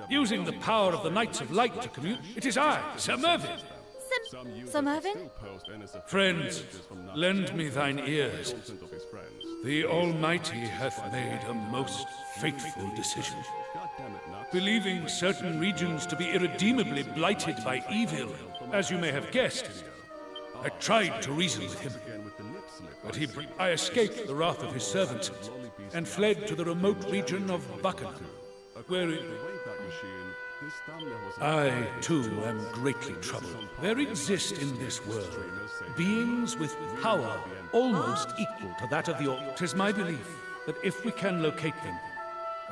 Using the power of the Knights of Light to commute, it is I, Sir Mervyn. Sir Mervyn? Friends, lend me thine ears. The Almighty hath made a most fateful decision. Believing certain regions to be irredeemably blighted by evil, as you may have guessed, I tried to reason with him, but I escaped the wrath of his servants and fled to the remote region of Buckingham, where I, too, am greatly troubled. There exist in this world beings with power almost equal to that of the Orc. 'Tis my belief that if we can locate them,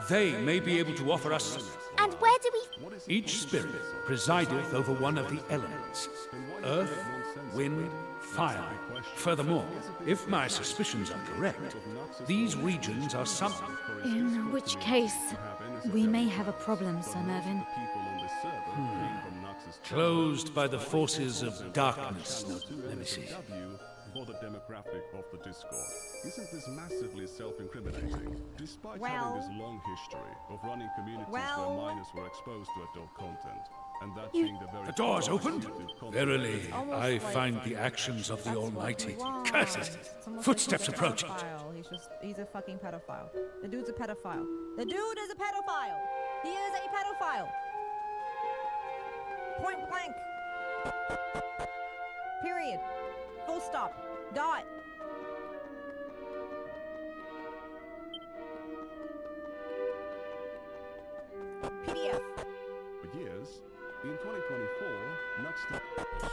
they may be able to offer us. And where do we... Each spirit presideth over one of the elements: earth, wind, fire. Furthermore, if my suspicions are correct, these regions are some... In which case, we may have a problem, Sir Mervyn. Closed by the forces of darkness. No, let me see. For the demographic of the Discord. Isn't this massively self-incriminating? Despite having this long history of running communities where minors were exposed to adult content, and that being the very... The door's opened? Verily, I find the actions of the Almighty. Curses! Footsteps approaching. He's a fucking pedophile. The dude's a pedophile. The dude is a pedophile! He is a pedophile! Point blank! Period. Full stop. Dot. PDF. For years, In 2024, Nuxta.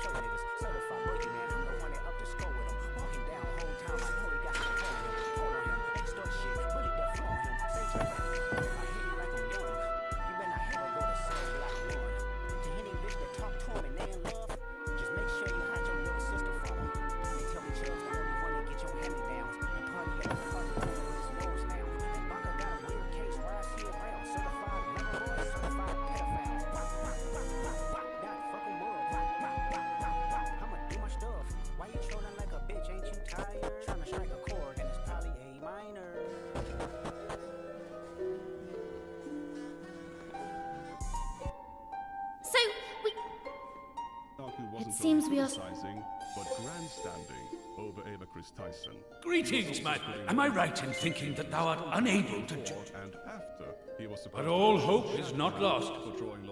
Show niggas, certified boogeyman. I'm the one that up to score with him. Walking down whole time, I know he got the phone with him. Hold on him, extort shit, really deaf on him. Say to him, I hit you like I'm young. You better not ever go to cell like one. To any bitch that talk to him and they in love, just make sure you hide your little sister from him. They tell me Chubb's the only one that get your hand-me-downs. And party at the fucking over his nose now. And Baka got a weird case where I see around. Certified nigga boys, certified pedophiles. Pop, pop, pop, pop, pop. Got fucking world. Pop, pop, pop, pop, pop. I'ma do my stuff. Why you trolling like a bitch? Ain't you tired? Tryna strike a chord and it's probably A minor. So, we... It seems we are... But grandstanding over Ava Chris Tyson. Greetings, my... Am I right in thinking that thou art unable to... And after he was But all hope is not lost.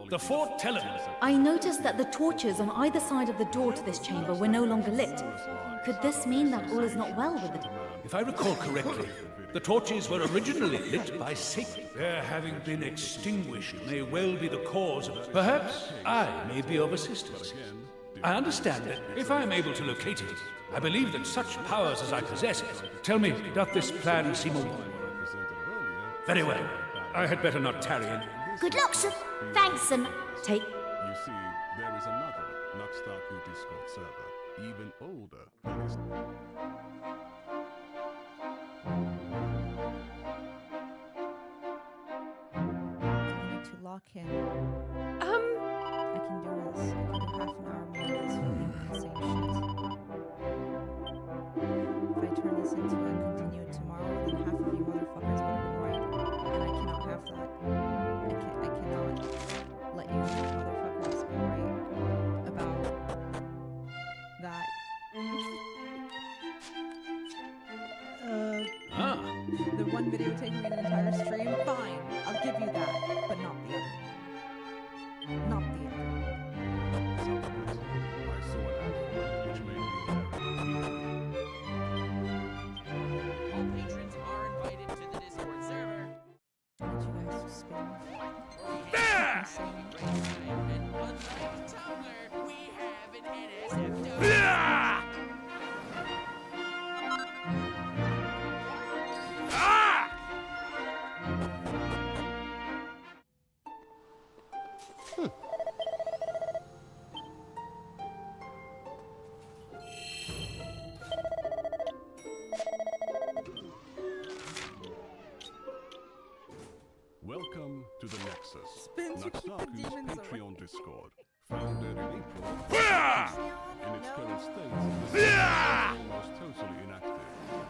The fort telleth us. I noticed that the torches on either side of the door to this chamber were no longer lit. Could this mean that all is not well with it? If I recall correctly, the torches were originally lit by Satan. Their having been extinguished may well be the cause of... Perhaps I may be of assistance. I understand that if I am able to locate it, I believe that such powers as I possess... Tell me, doth this plan seem a... Very well. I had better not tarry in... Good luck, sir. Thanks, and take... You see, there is another Nuxtaku Discord server, even older than his... I need to lock in. I can do this. I can do half an hour more of this video and the same shit. If I turn this into a continue tomorrow, then half of you motherfuckers would have been right. And I cannot have that. I cannot let you motherfuckers be right about that. The one video taking an entire stream, fine. I'll give you that, but not the other. Not the other. I saw an ad for it, which made me All patrons are invited to the Discord server. I need you guys to spin off. And unlike Tumblr, we have an NSFW. Welcome to the Nexus, Spins, you keep the Nuxtaku's demons Patreon Discord. Founded in April, in its current state, the server is almost totally inactive,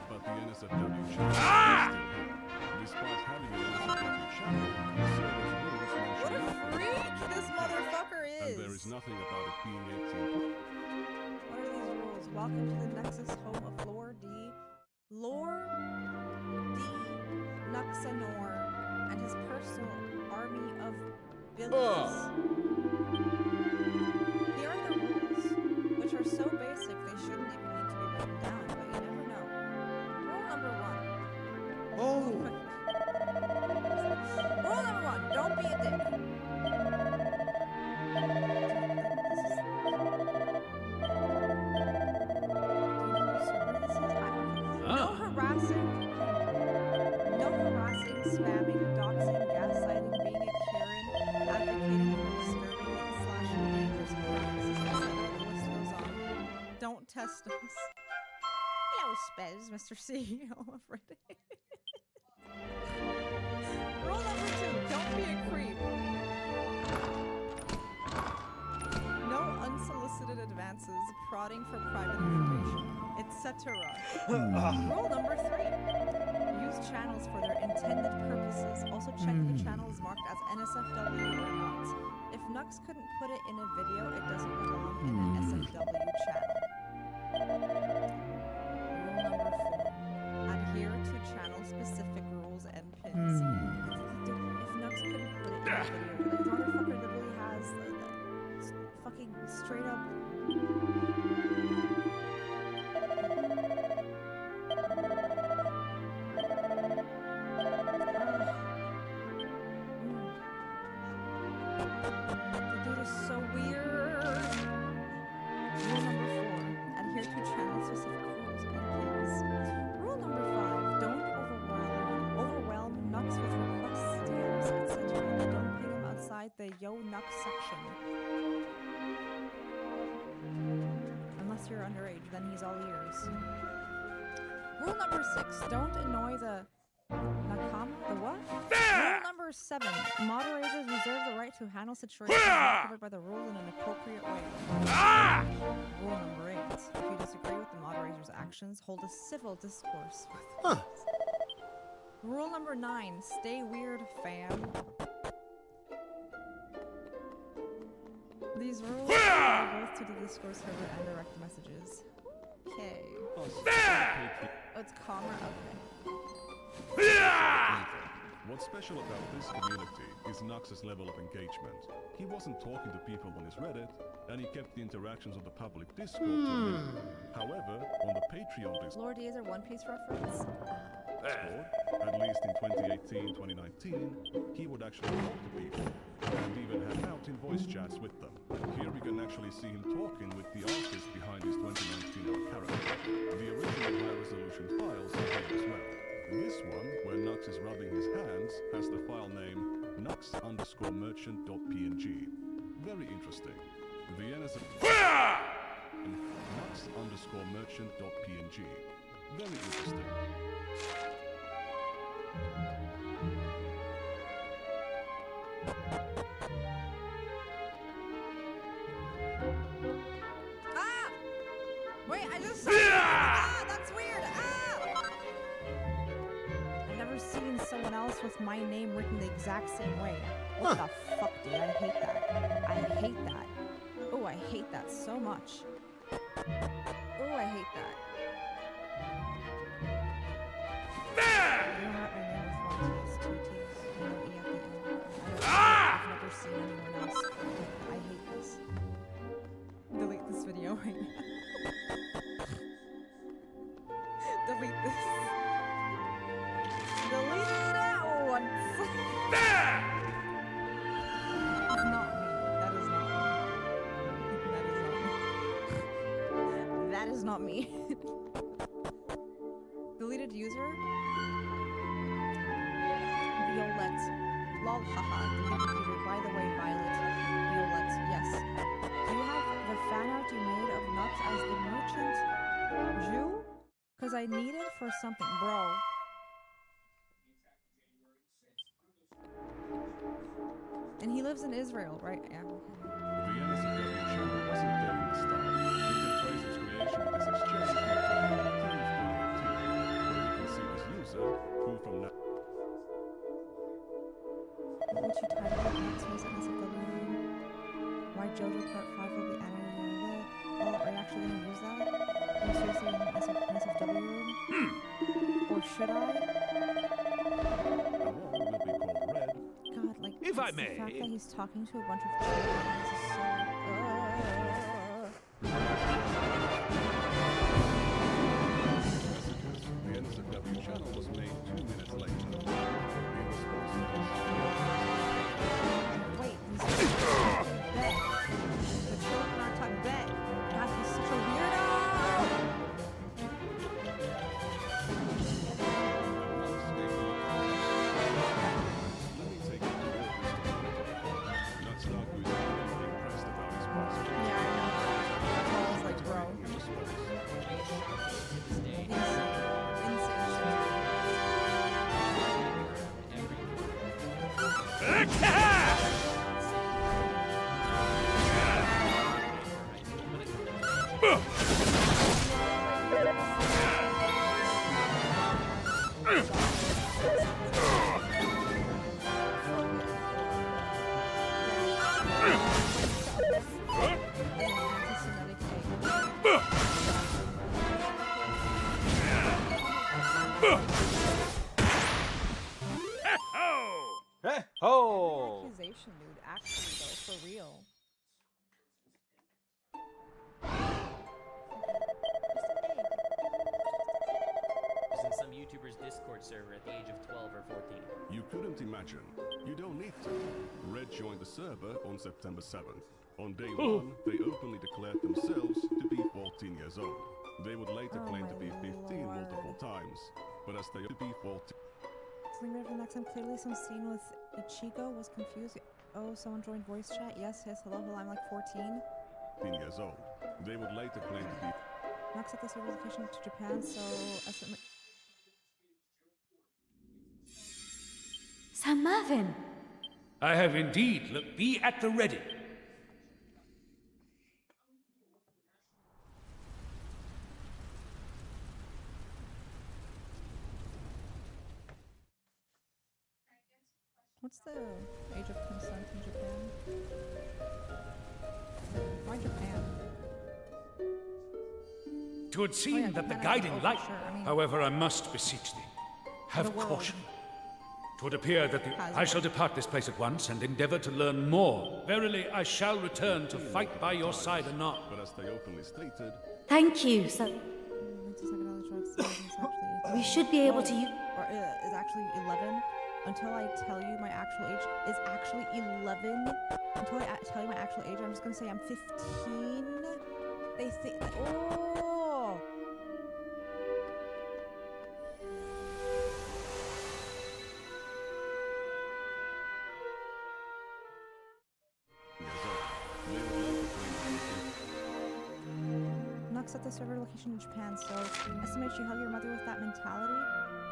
but the NSFW channel is still here. Despite having an NSFW channel, the server's rules mention What a nothing freak about this being motherfucker and is! there is nothing about it being 18. What are these rules? Welcome to the Nexus home of Lord D. Nuxanor and his personal army of billions. Here are the rules, which are so basic they shouldn't even need to be written down, but you never know. Rule number 1. Oh! Rule number 1, don't be a dick. No harassing, spamming, doxing, gaslighting, being a Karen, advocating for disturbing / dangerous practices, etc. The list goes on. Don't test us. Hello, Spez, Mr. CEO of Reddit. Rule number 2, don't be a creep. No unsolicited advances, prodding for private information, etc. Rule number 3. Use channels for their intended purposes. Also check if the channel is marked as NSFW or not. If Nux couldn't put it in a video, it doesn't belong in the SFW channel. Rule number 4. Adhere to channel-specific rules and pins. If Nux couldn't put it in a video, the motherfucker literally has fucking straight up... The dude is so weird. Rule number 4. Adhere to channel-specific rules and things. Rule number 5. Don't overwhelm Nux with requests, DMs, etc. Don't ping him outside the Yo Nux section. Unless you're underage, then he's all ears. Rule number 6. Don't annoy the Nakama? The what? Rule number 7. Moderators reserve the right to handle situations not covered by the rules in an appropriate way. Rule number 8. If you disagree with the moderator's actions, hold a civil discourse with them. Rule number 9. Stay weird, fam. These rules apply both to the Discord server and direct messages. Okay. Oh, it's calmer? Okay. What's special about this community is Nux's level of engagement. He wasn't talking to people on his Reddit, and he kept the interactions on the public Discord to a minimum. However, on the Patreon Discord, Lord, is a One Piece reference? at least in 2018-2019, he would actually talk to people, and even hang out in voice chats with them. Here we can actually see him talking with the artist behind his 2019 character. The original high-resolution files are here as well. This one, where Nux is rubbing his hands, has the file name nux_merchant.png. Very interesting. The NSF nux_merchant.png. Very interesting. Ah! Wait, I just saw Ah, that's weird! Ah! I've never seen someone else with my name written the exact same way. What the fuck, dude? I hate that. I hate that. Oh, I hate that so much. Oh, I hate that. You know what? My name is one T, two T's, no E at the end. I've never seen anyone else. I hate this. Delete this video right now. Delete this. Delete it at once. It's not me. That is not me. That is not me. Deleted user? Violet. Lol, haha. Deleted user. By the way, Violet. Violet, yes. Do you have the fan art you made of Nux as the merchant Jew? Because I need it for something, bro. And he lives in Israel, right? Yeah. The NSFW channel wasn't there from the start. You can trace its creation with this exchange with where you can see this user, who from now What would you title it? Next was NSFW. Why JoJo Part 5 will be animated in that? Oh, are you actually going to use that? Are you seriously in NSFW room? Or should I? God, like, If I the may. fact that he's talking to a bunch of children is so... the NSFW channel was made 2 minutes later. In response to this, Wait, he's bet. The children are talking bet. God, he's such a weirdo! Ho! Accusation, dude. Actually, though, for real. Was in some YouTuber's Discord server at the age of 12 or 14. You couldn't imagine. You don't need to. Red joined the server on September 7th. On day 1, they openly declared themselves to be 14 years old. They would later claim to be 15 multiple times, but as they to be 14. Something for next time. Clearly, some scene with Ichigo was confused. Oh, someone joined voice chat. Yes, hello, I'm like 14. 15 years old. They would later claim to be. Next up, the server location to Japan, so estimate. Sir Mervyn! I have indeed. Look, be at the ready. What's the age of consent in Japan? Why Japan? It would seem that the guiding light, however, I must beseech thee, have caution. It would appear that I shall depart this place at once and endeavor to learn more. Verily, I shall return to fight by your side anon. But as they openly stated, Thank you, sir. We should be able to use. Or is actually 11. Until I tell you my actual age is actually 11. Until I tell you my actual age, I'm just gonna say I'm 15. They think. Oh. Next at the server location in Japan, so estimate you hug your mother with that mentality.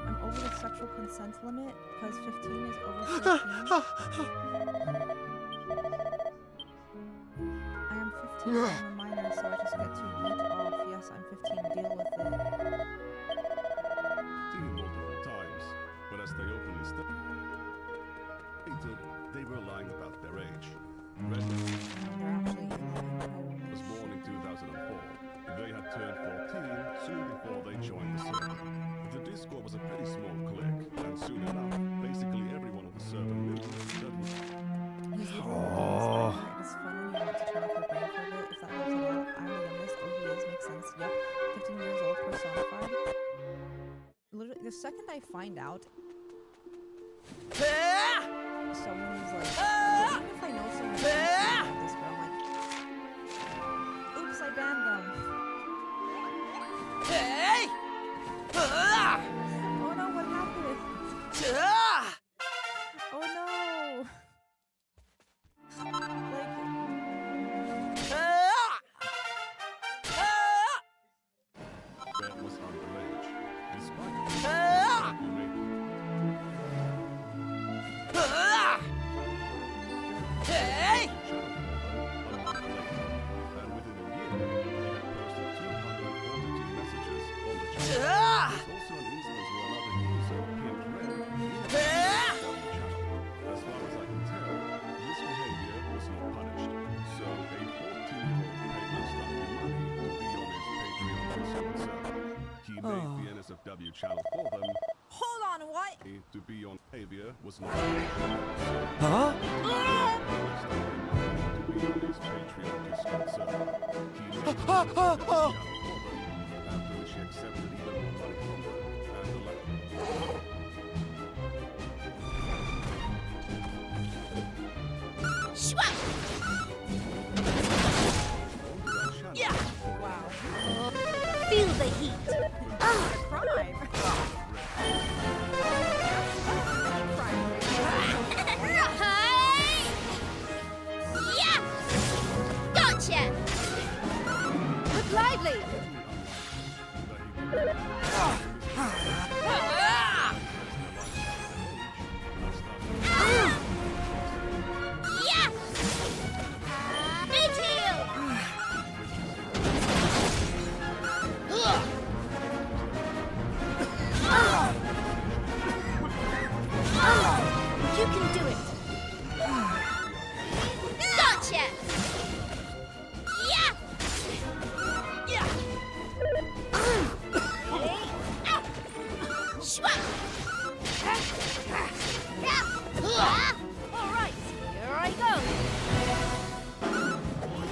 I'm over the sexual consent limit because 15 is over 13. I am 15 and I'm a minor, so I just get to yeet off. Yes, I'm 15. Deal with it. 15 multiple times, but as they openly stated, they were lying about their age. Red was born in 2004. They had turned 14 soon before they joined the server. The Discord was a pretty small clique, and soon enough, basically everyone on the server knew that It's fun when you want to turn off your brain for a bit. If that helps at all, I'm the youngest. Oh, he is. Makes sense. Yep. 15 years old, personified. Literally, the second I find out someone is like, even if I know someone like this girl, I'm like, oops, I banned them. Hey! Oh no, what happened? Oh no! Red was underage, despite Hey! and within a year, they had posted 242 messages on the chat. There's also an instance where another user pinned Red in the channel. As far as I can tell, this behavior was not punished. So a 14-year-old paid Nastami money to be on his Patreon Discord server. He made the NSFW channel for them. Hold on, what? To be on behavior was not Huh? to be on his Patreon Discord server. He made the channel for them, after which he accepted even more money from them and allowed. Yeah! Wow. Feel the heat. Crime. Yeah! Gotcha! Look lively. Yeah! Big heal! You can do it. Gotcha! Yeah! Yeah! Swat! All right, here I go.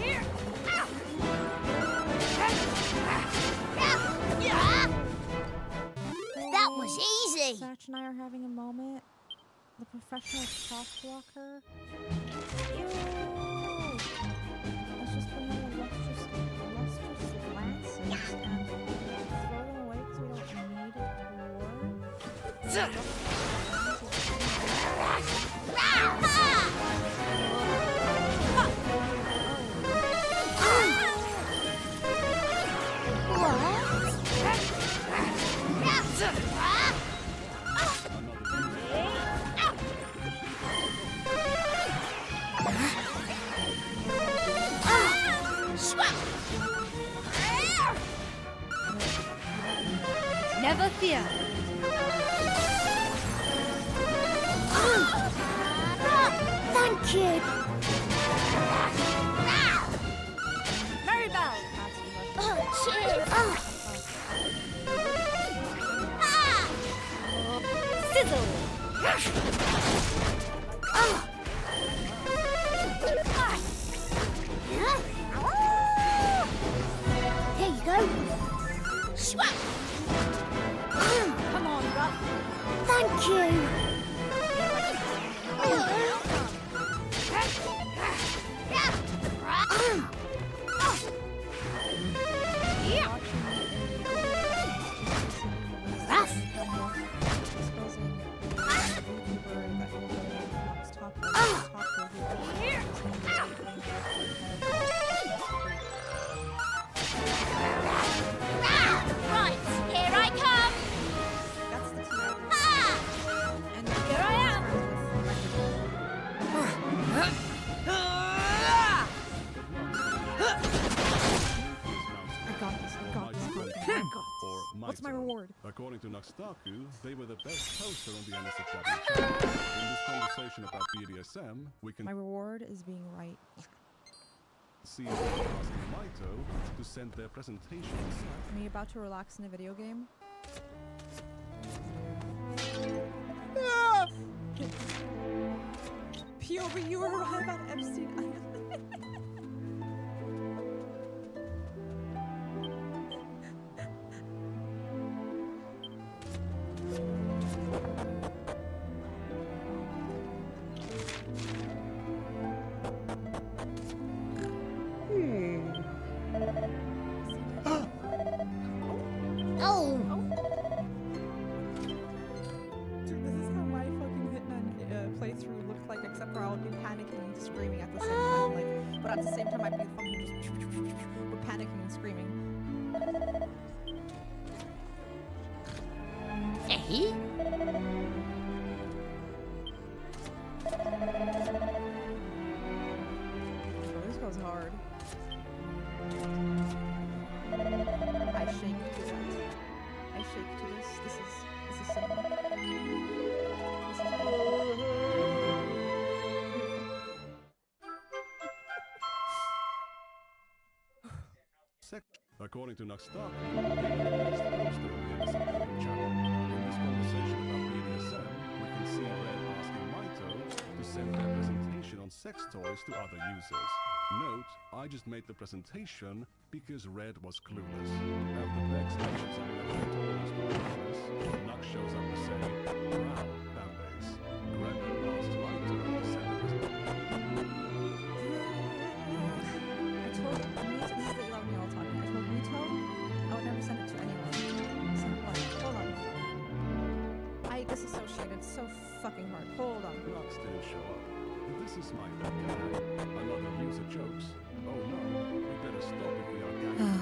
Here! That That was easy! Satch and I are having a moment. helmet. The professional shock blocker. Ew! Let's just bring in lustrous glasses and throw them away because we don't need war. Never fear. Thank you. Maribel. Oh, cheers. Sizzle. Here you go. Swap. Come on, Ruff. Thank you. Right, here I come. And here I am. What's my reward? According to Noxtaku, they were the best poster on the NSFW channel. In this conversation about BDSM, we can My reward is being right. see Red asking Maito to send their presentations. Me about to relax in a video game? POV, you arrive at Epstein Island. Oh. Dude, this is how my fucking Hitman playthrough looked like, except for I would be panicking and screaming at the same time. Like, but at the same time, I'd be fucking just but panicking and screaming. Hey. Oh, this goes hard. I shake to that. I shake to this. This is cinema. According to Noxtaku, they were the best poster on the NSFW channel. In this conversation about BDSM, we can see Red asking Maito to send their presentation on sex toys to other users. Note, I just made the presentation because Red was clueless. After Bex mentions having a photo almost clueless, Nux shows up to say, "Proud, fanbase." Red asks Maito to send the presentation. I told Mito, this is the 11-year-old talking. I told Mito I would never send it to anyone. Send what? Hold on. I disassociated so fucking hard. Hold on. Nux didn't show up. This is my guy. Another user jokes. Oh no, we better stop if we are gagging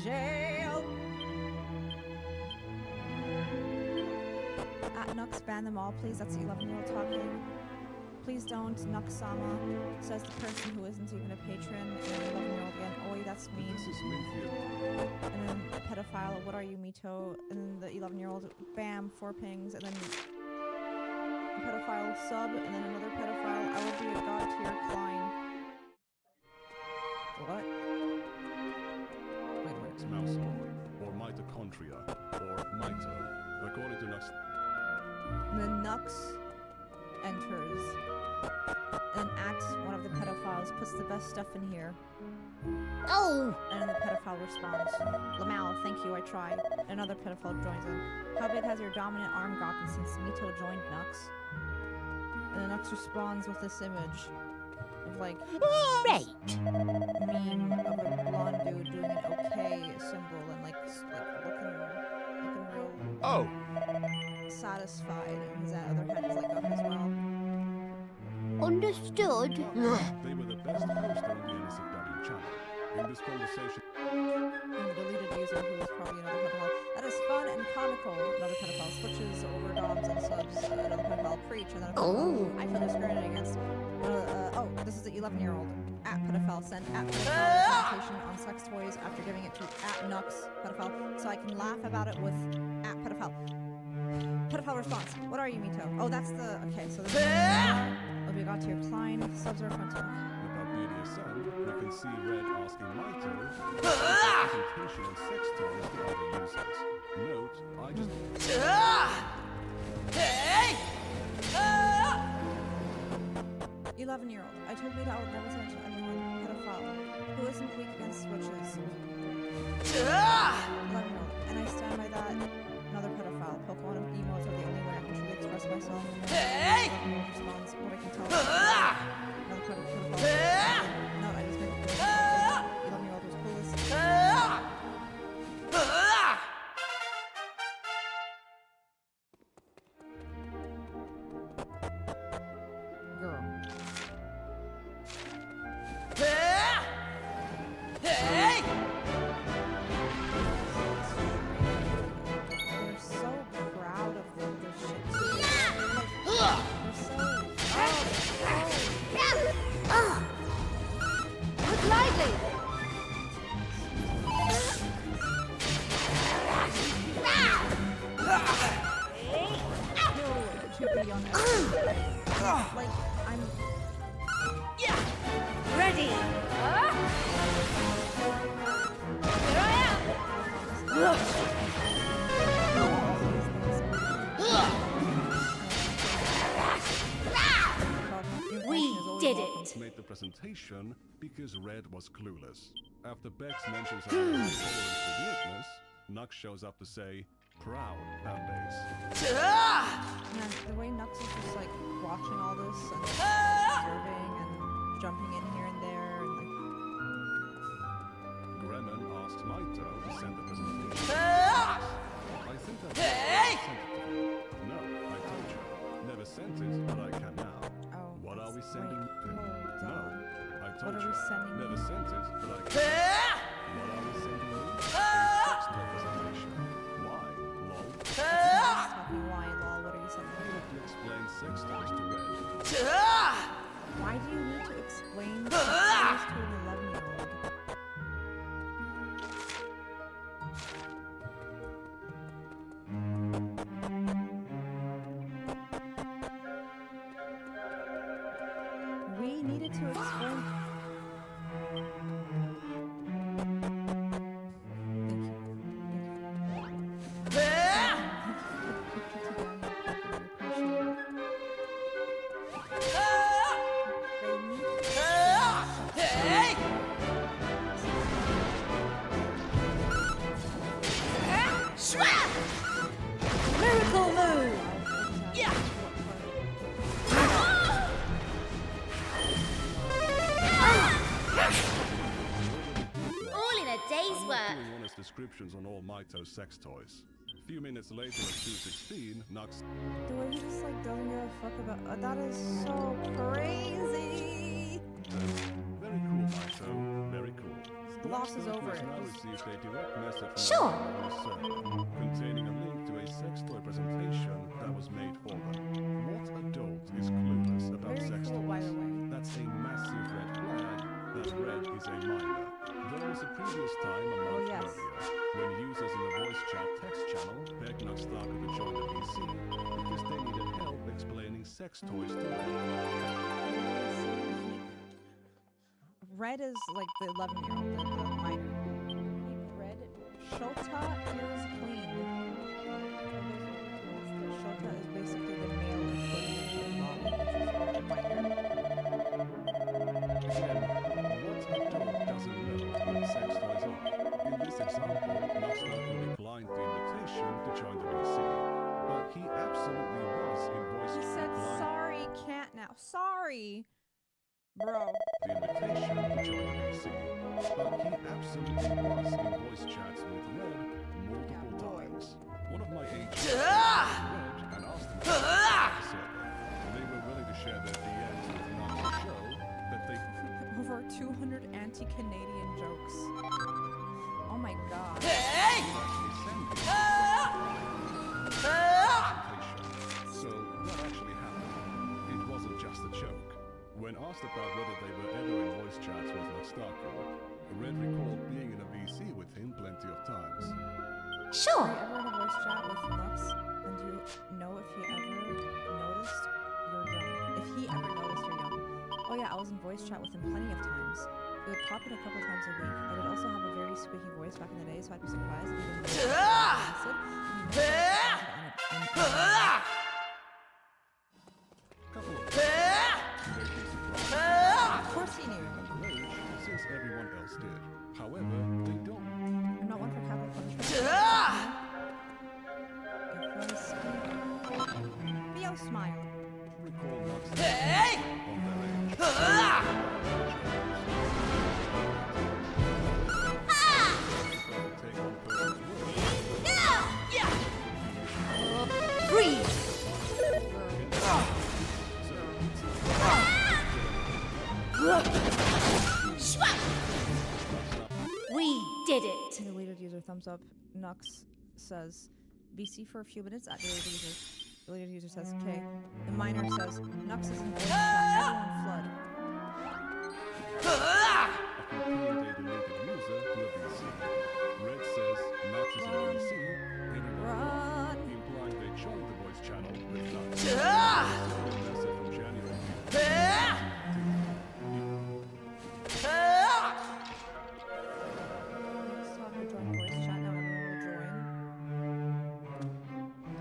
Jail. At Nux, ban them all, please. That's the 11-year-old talking. Please don't. Nux-sama says the person who isn't even a patron. And the 11-year-old again. Oi, that's me. And then a pedophile. What are you, Mito? And then the 11-year-old. Bam, 4 pings. And then a pedophile sub. And then another pedophile. I will be a god tier Klein. What? Wait a minute. Mousehole, or mitochondria, or Mito. According to Nux. The Nux enters and at one of the pedophiles, puts the best stuff in here. Oh! And then the pedophile responds, Lamau, thank you, I tried. Another pedophile joins in. How big has your dominant arm gotten since Mito joined Nux? And then Nux responds with this image of like Right. meme of a blonde dude doing an okay symbol and like looking real satisfied, and his other head is like up as well. Understood. They were the best host on the NSFW channel. In this conversation, And the deleted user, who is probably another pedophile. That is fun and comical. Another pedophile switches over doms and subs. Another pedophile preach. Another pedophile. I feel discriminated against. Oh, this is the 11-year-old. At pedophile sent at pedophile presentation on sex toys after giving it to at Nux pedophile, so I can laugh about it with at pedophile. Pedophile response. What are you, Mito? Oh, that's the. Okay, so this is. Oh, we got to your Klein. Subs are frontal. about BDSM, you can see Red asking Mito presentation on sex toys to other users. Note, I just... Hey! 11-year-old. I told Mito I would never send it to anyone. Pedophile. Who isn't weak against switches? 11-year-old. And I stand by that. Another pedophile. Pokemon emotes are the only way I can truly express myself. Hey! 11-year-old responds, what I can tell. Another pedophile. No, I just made it. 11-year-old was coolest. Girl. Hey! They're so proud of this shit. They're so Look lively! Like, I'm... Ready! Here I am! We did it! Made the presentation because Red was clueless. After Bex mentions her tolerance for weirdness, Nux shows up to say, proud fanbase. Man, the way Nux is just like watching all this and observing and jumping in here and there and like... Gremen asked Mito to send the presentation. I think that sent it to you. No, I told you. Never sent it, but I can now. Oh, what are we sending? Hold No, on. I What told are you. we sending? Never sent it, but I can. What are we sending you? Sex toy presentation. Why? Lol. Talking why, lol, what are you saying? You have to explain sex toys to Red. Why do you need to explain sex toys to an 11-year-old? We needed to explain... Miracle move! Yeah! All in a day's work. Doing honest descriptions on all Mito's sex toys. A few minutes later at 2:16, Nux. The way he just like doesn't give a fuck about that is so crazy. Very cool, Mito. Very cool. Gloss is over it. Now received a direct message from Sure. the server containing a link to a sex toy presentation that was made for them. What adult is clueless about Very sex cool, by toys? the way. That's a massive red flag that Red is a minor. There was a previous time a month yes. earlier when users in the voice chat text channel begged Nuxtaka to join the PC because they needed help explaining sex toys to them. Red is like the 11-year-old, the minor. Red, Shota is queen. Shota is basically the male equivalent of Lolly, which is the minor. Again, what adult doesn't know sorry, bro. The invitation to join the VC, but he absolutely was in voice chats with Red multiple times. One of my agents Red and asked him about the server. They were willing to share their DMs with Nux to show that they Over 200 anti-Canadian jokes. Oh my god. So what actually happened? It wasn't just a joke. When asked about whether they were ever in voice chats with Noxtaku, Red recalled being in a VC with him plenty of times. Sure. Were you ever in a voice chat with Nux? And do you know if he ever noticed you're young? If he ever noticed you're young? Oh yeah, I was in voice chat with him plenty of times. It would pop in a couple times a week. I would also have a very squeaky voice back in the day, so I'd be surprised if he didn't Of course he knew. Since everyone else did. However, they don't. I'm not one for capital punishment. Theo smile. Recall Nux Freeze! We did it! Deleted user thumbs up. Nux says BC for a few minutes at deleted user. Deleted user says K. The miner says Nux is in voice chat. Everyone flood. Red says Nux is in VC. Run! Implying they joined the voice channel with Nux. Message from January.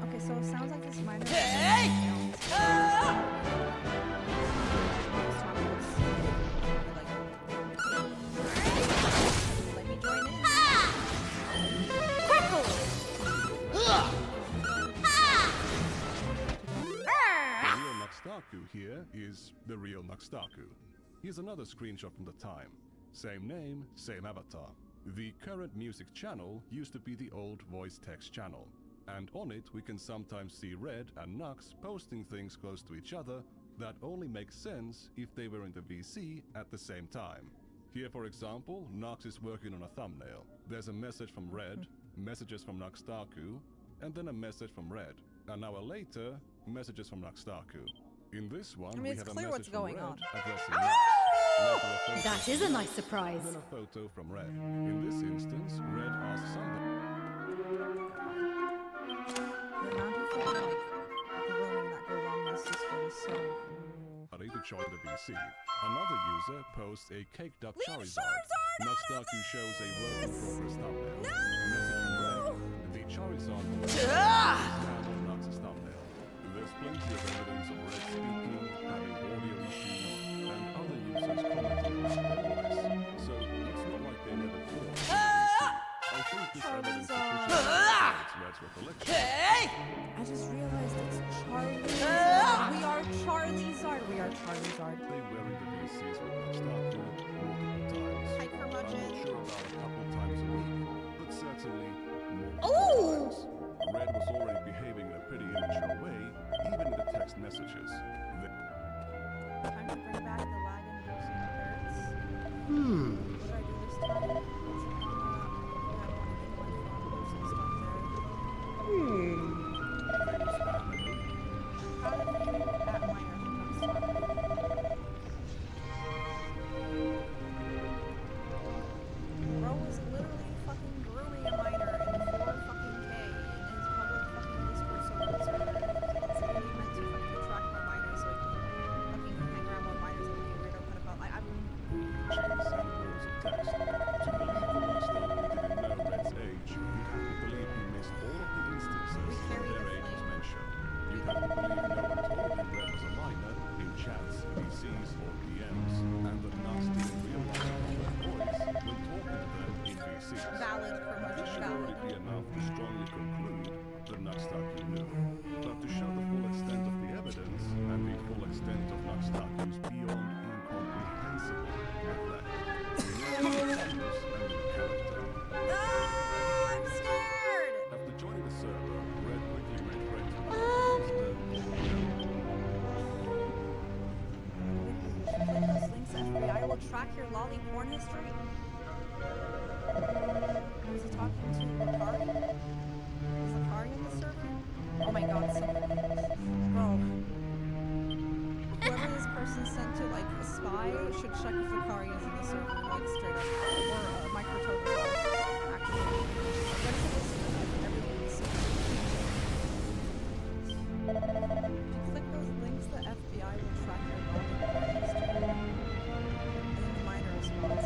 Okay, so it sounds like this miner. Let me join in. Crackle! The real Noxtaku here is the real Noxtaku. Here's another screenshot from the time. Same name, same avatar. The current music channel used to be the old voice text channel, and on it we can sometimes see Red and Nux posting things close to each other that only make sense if they were in the VC at the same time. Here, for example, Nux is working on a thumbnail. There's a message from Red, messages from Noxtaku, and then a message from Red. An hour later, messages from Noxtaku. In this one, we have a message from Red addressing Nux. That is a nice surprise. Then a photo from Red. In this instance, Red asks somebody. To join the VC. Another user posts a caked up Charizard. Noxtaku shows a work in progress thumbnail. Message from Red. The Charizard on Nux's thumbnail. There's plenty of evidence of Red speaking, having audio issues, and other users commenting about their voice. So it's not like they never thought. I think this evidence sufficiently validates Red's recollection. I just realized it's Charizard. We are Charizard. We are Charizard. They were in the VCs with Noxtaku multiple times. Hi, curmudgeon. I'm not sure about a couple times a week, but certainly multiple times. Red was already behaving in a pretty immature way, even in the text messages. Time to bring back the lag-inducing parrots. Hmm. What did I do this time? Bro was literally fucking grooming a miner in 4 fucking K in his public fucking Discord server. It's literally meant to fucking attract more miners so he can fucking hang around more miners and be a weirdo pedophile. Chains and rows of text. To believe the Noxtaku didn't know Red's age, you'd have to believe he missed all of the instances where their age was mentioned. You'd have to believe no one told him Red was a minor in chats, VCs, or DMs, and that Nux didn't realize it was their voice when talking to them in VCs. Valid, This should already be enough to strongly conclude that Noxtaku knew. But to show the full extent of the evidence and the full extent of Noxtaku's Valley porn history? Was he talking to Lakari? Is Lakari in the server? Oh my god, so bro. Whoever this person sent to like a spy should check if Lakari is in the server, like straight up. Or Microtober actually. What is this? Everyone's if you click those links, the FBI will track your login history. And then the miner responds.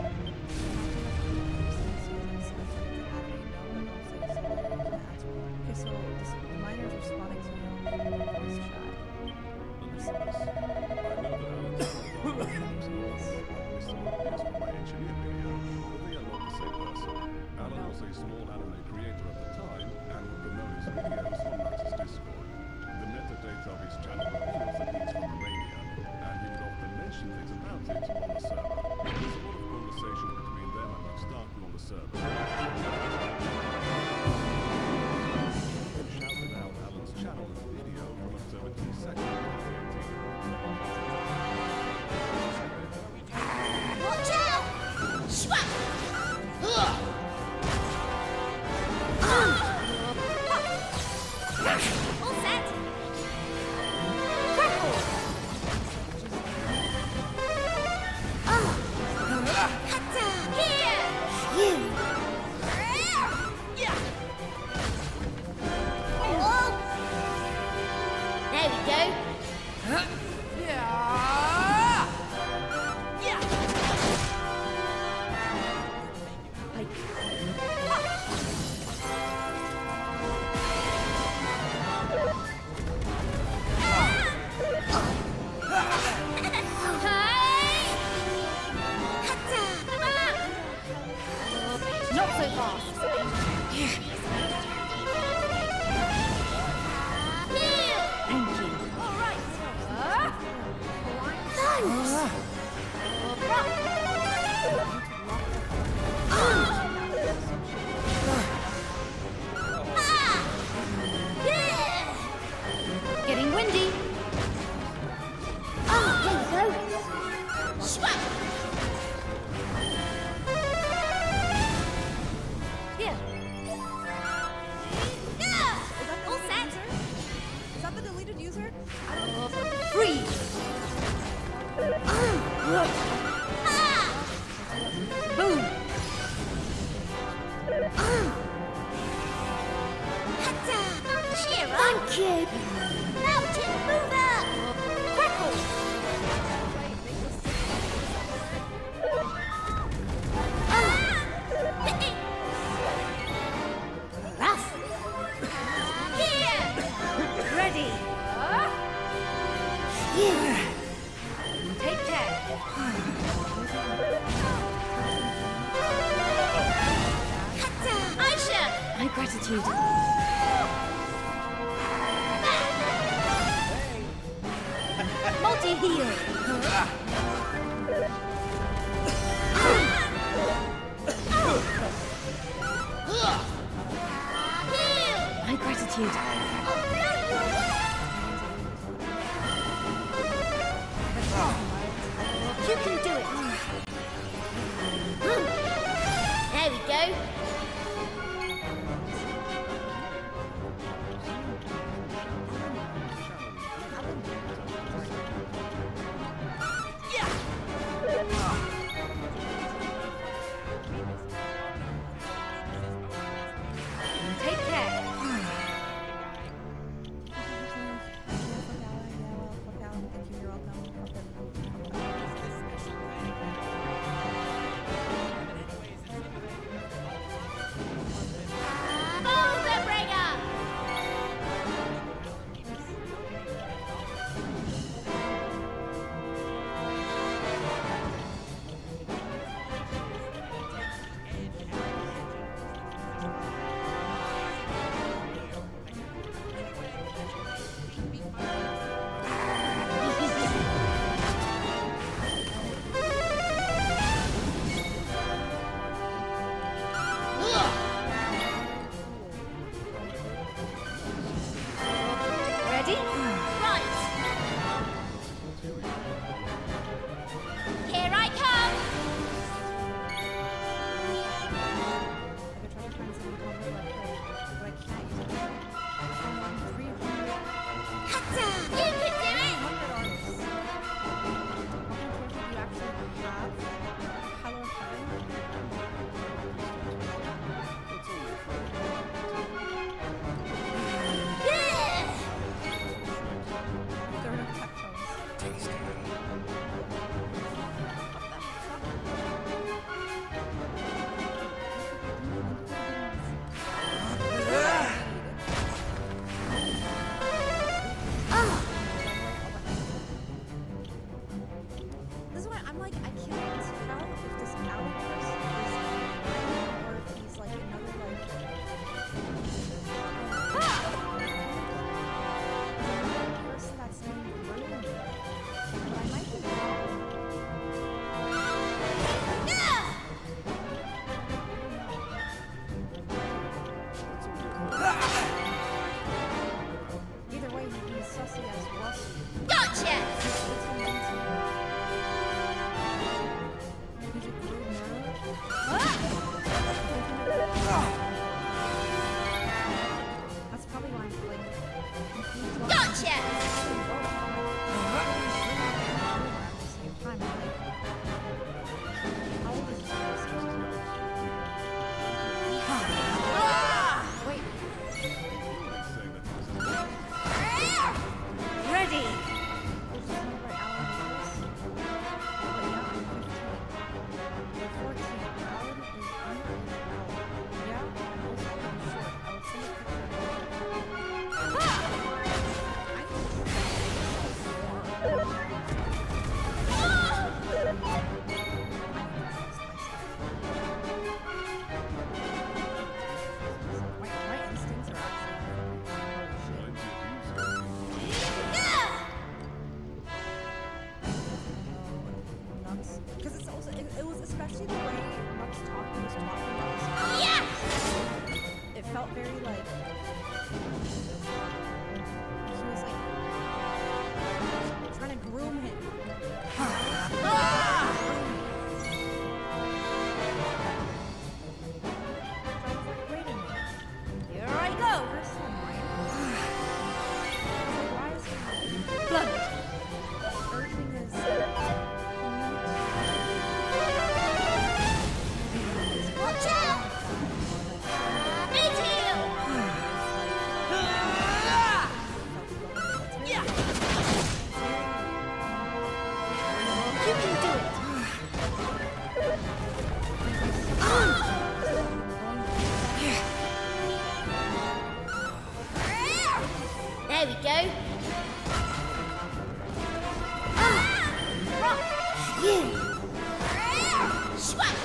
Okay, so the miner is responding to voice chat. Listeners, I know that Alan's engineer video, but they are not the same person. Alan was a small anime creator at the time and would promote his videos on Max's Discord. The metadata of his channel reveals that he's from Romania, and he would often mention things about it on the server. There's a lot of conversation between them and Max Darkman on the server. Shouted out Alan's channel in a video from October 22nd, 2018. Watch out! Swap! All set. Crackle! Hatta! Here! You! Yeah! Oh! There we go. Yeah! Yeah! Not so fast. Thank you. All right. Getting windy. Here we go. Swap! Here. All set. Is that the deleted user? I don't know. Freeze. Boom. Cheer up. Thank you. Mountain mover. Crackle. Rough. Here. Ready. Here. Take care. Aisha. My gratitude. Multi-heal. My gratitude. You can do it. There we go. Take care. like he was like trying to groom him. Here I go. Blood. Urging his Watch out! Meteor! You can do it! There we go. Swap!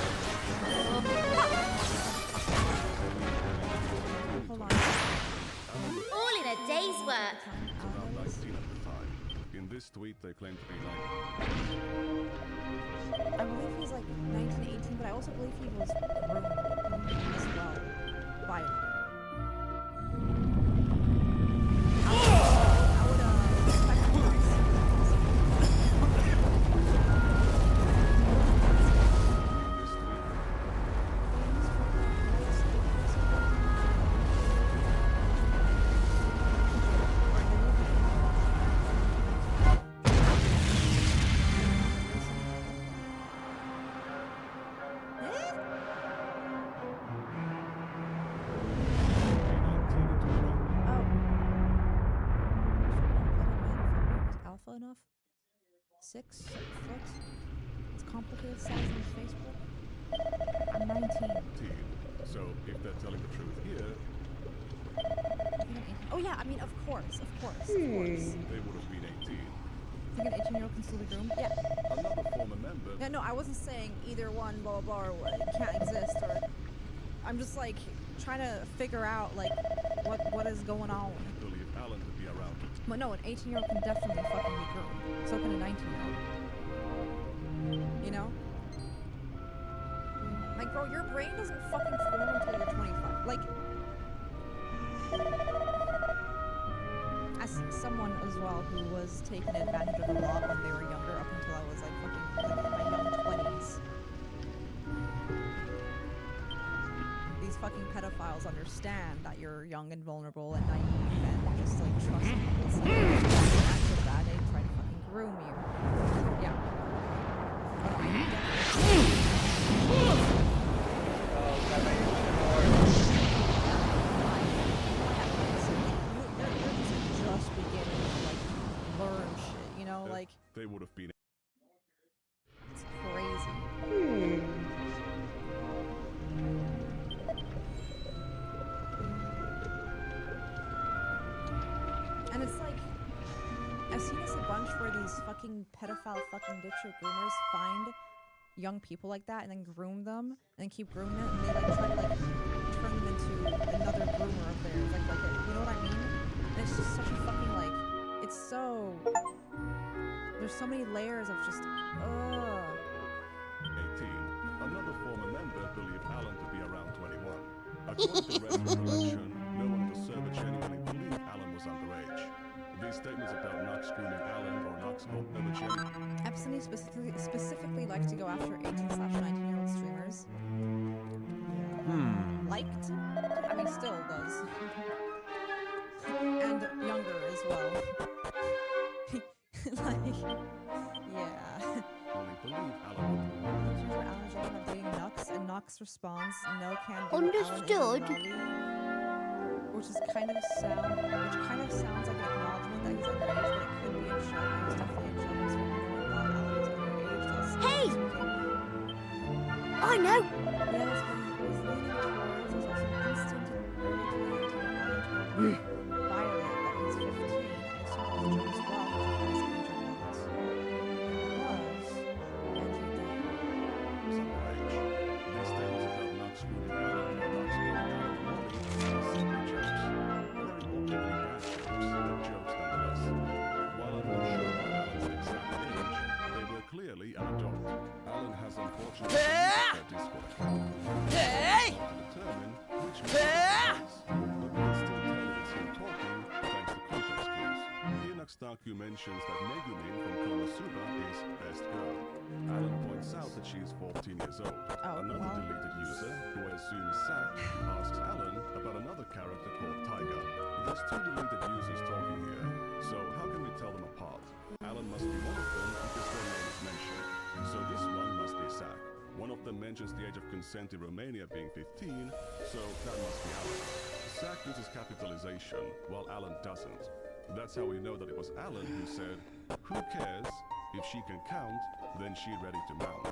All in a day's work. About 19 at the time. In this tweet, they claim to be like. I believe he's like 1918, but I also believe he was groomed as well by alpha enough? 6 foot? It's complicated size on Facebook. I'm 19. So, if they're telling the truth here, Oh yeah, I mean, of course. they would have been 18. Think an 18-year-old can still be groomed? Yeah. Another former member. Yeah, no, I wasn't saying either one, blah, blah, blah, or it can't exist, or... I'm just, like, trying to figure out, like, what is going on. Believe Alan to be around. But no, an 18-year-old can definitely fucking be groomed. So can a 19-year-old. You know? Like, bro, your brain doesn't fucking form until you're 25. Like... As someone as well who was taken advantage of a lot when they were younger, up until I was like fucking like in my young 20s. These fucking pedophiles understand that you're young and vulnerable and naive and just like trust people. So after that, they try to fucking groom you. Yeah. Just beginning to like learn shit, you know, like They would have been. it's crazy. And it's like I've seen this a bunch where these fucking pedophile fucking dipshit groomers find young people like that and then groom them and then keep grooming them and they like try to like turn them into another groomer of theirs, like you know what I mean? And it's just such a fucking like it's so there's so many layers of just 18. Another former member believed Alan to be around 21. According to Red's recollection, no one at the server genuinely believed Alan was underage. These statements about Knox grooming Alan or Knox never genuinely. Epstein specifically liked to go after 18/19-year-old streamers. Liked? I mean, still does. And younger as well. Like, yeah. Only believe Alan would. Alan about dating Knox, and Knox responds, "No can do." Understood. Which kind of sounds like an acknowledgement that he's underage, but it could be a show. It's definitely a show. So Alan is underage. Hey! I know! Yeah, that's what he was leaning towards. There's also an instinct and ability to violate that he's 15. I assume it was Joe's fault to his age or not. These statements about Knox grooming Alan or Knox grooming Alan simply jokes. Very openly bad jokes, but jokes nonetheless. While I'm not sure about Alan's exact age, they were clearly an adult. Alan has unfortunately their Discord account. To determine which means Takyu mentions that Megumin from Konosuba is best girl. Alan points out that she is 14 years old. Another deleted user, who I assume is Zack, asks Alan about another character called Taiga. There's two deleted users talking here, so how can we tell them apart? Alan must be one of them because their name is mentioned. So this one must be Zack. One of them mentions the age of consent in Romania being 15, so that must be Alan. Zack uses capitalization, while Alan doesn't. That's how we know that it was Alan who said, "Who cares? If she can count, then she's ready to mount."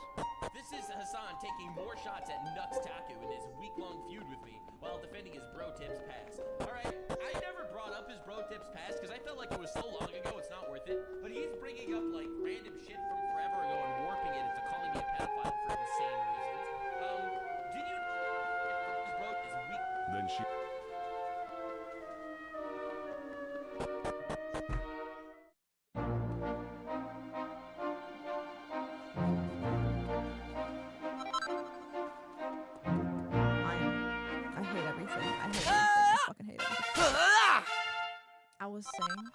This is Hassan taking more shots at Nux Taku in his week-long feud with me while defending his bro tips past. Alright, I never brought up his bro tips past because I felt like it was so long ago it's not worth it. But he's bringing up like random shit from forever ago and warping it into calling me a pedophile for insane reasons. Did you know his bro is weak? Then she... I hate everything. I hate everything. I fucking hate it. I was saying.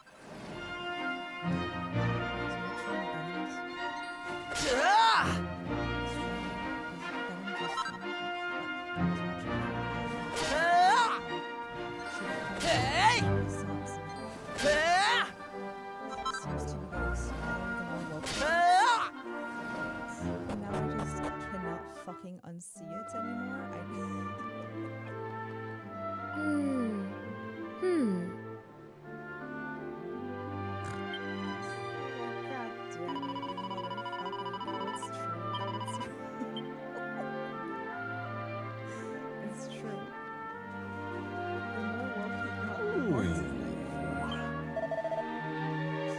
Now I just cannot fucking unsee it anymore. God damn it, you motherfucker. No, it's true. It's true. The more woke he got, the more it's like,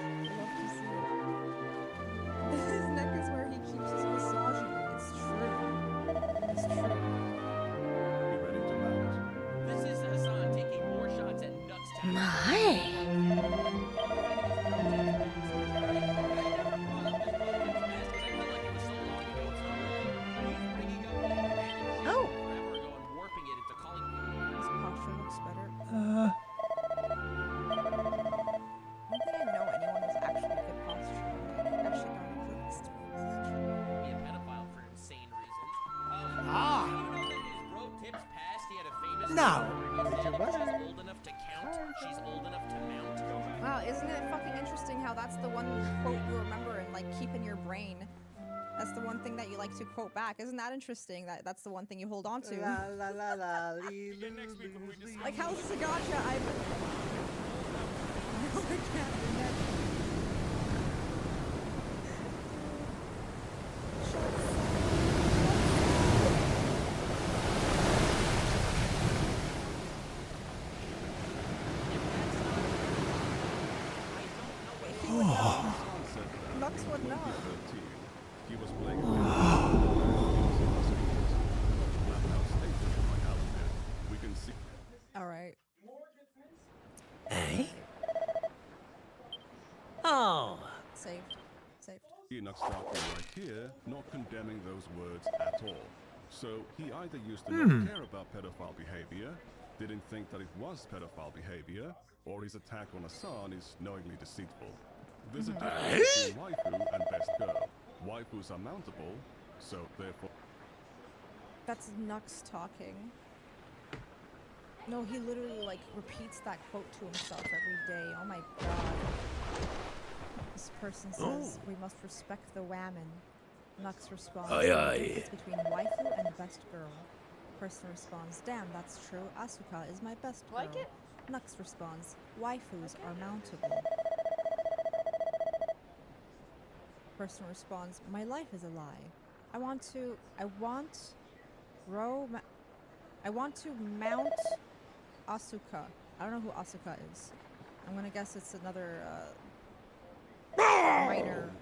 I love to see it. His neck is where he keeps his massaging. It's true. It's true. This is Hassan taking more shots at Nux Taku. Oh! His posture looks better. I don't think I know anyone who's actually good posture. Like, actually don't exist. Be a pedophile for insane reasons. Ah. Do you know that his bro tips past he had a famous No. where he said if she's old enough to count, she's old enough to mount. Wow, isn't it fucking interesting how that's the one quote you remember and like keep in your brain? That's the one thing that you like to quote back. Isn't that interesting? That's the one thing you hold on to. Like, how's this a gotcha? I can't imagine. Lux would not. He was playing we can see. Alright. Eh? Oh. Saved. Saved. Enoch Starkey right here, not condemning those words at all. So he either used to not care about pedophile behavior, didn't think that it was pedophile behavior, or his attack on Hassan is knowingly deceitful. There's a difference between waifu and best girl. Waifus are mountable, so therefore... That's Nux talking. No, he literally like repeats that quote to himself every day. Oh my god. This person says, we must respect the women. Nux responds, Aye, aye. it's between waifu and best girl. Person responds, damn, that's true. Asuka is my best girl. Like it? Nux responds, waifus are mountable. Person responds, my life is a lie. I want to mount Asuka. I don't know who Asuka is. I'm gonna guess it's another minor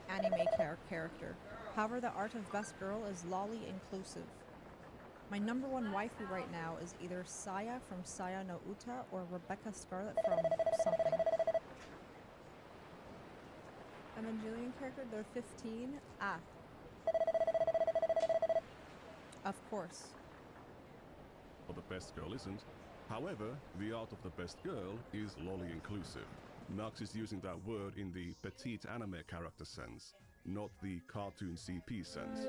anime character. However, the art of best girl is lolly inclusive. My number one waifu right now is either Saya from Saya no Uta or Rebecca Scarlet from something. Evangelion character, they're 15? Ah. Of course. Well, the best girl isn't. However, the art of the best girl is lolly inclusive. Nux is using that word in the petite anime character sense, not the cartoon CP sense.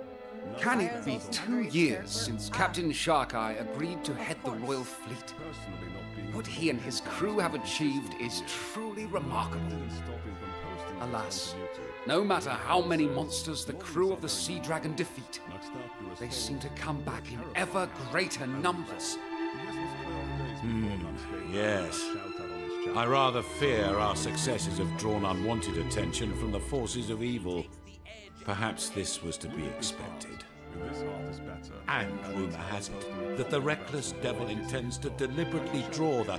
Nux Can is it be also 2 years since Captain Sharkeye agreed to head the Royal Fleet? personally not being What he and his crew have achieved is truly remarkable. didn't stop him from posting his Alas, continuity. no matter how many monsters the crew of the Sea Dragon defeat, Naxtaku was they told seem to come back in ever greater numbers. Yes. I rather fear our successes have drawn unwanted attention from the forces of evil. Perhaps this was to be expected. This art is better. And rumour has it that the reckless devil intends to deliberately draw the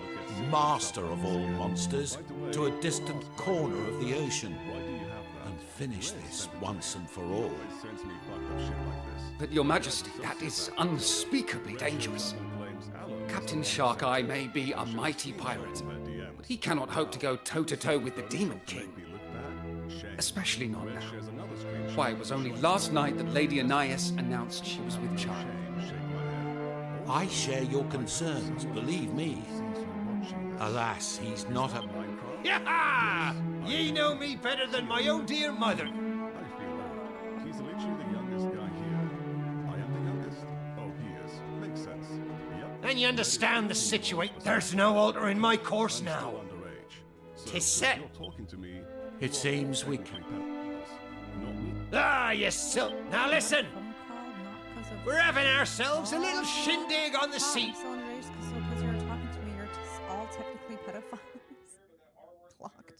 master of all monsters to a distant corner of the ocean and finish this once and for all. But Your Majesty, that is unspeakably dangerous. Captain Sharkeye may be a mighty pirate, but he cannot hope to go toe-to-toe with the Demon King. Especially not now. Why, it was only last night that Lady Anais announced she was with child. I share your concerns, believe me. Alas, he's not a... Yeah! Ye know me better than my own dear mother. He's literally the youngest guy here. I am the youngest. Oh, he is. Makes sense. Yep. And you understand the situation. There's no altering my course now. Tis set. You're talking to me. It seems we can... Ah, you silk. Now listen. We're having ourselves a little shindig on the sea. I'm so enraged because you're talking to me. You're all technically pedophiles. Clocked.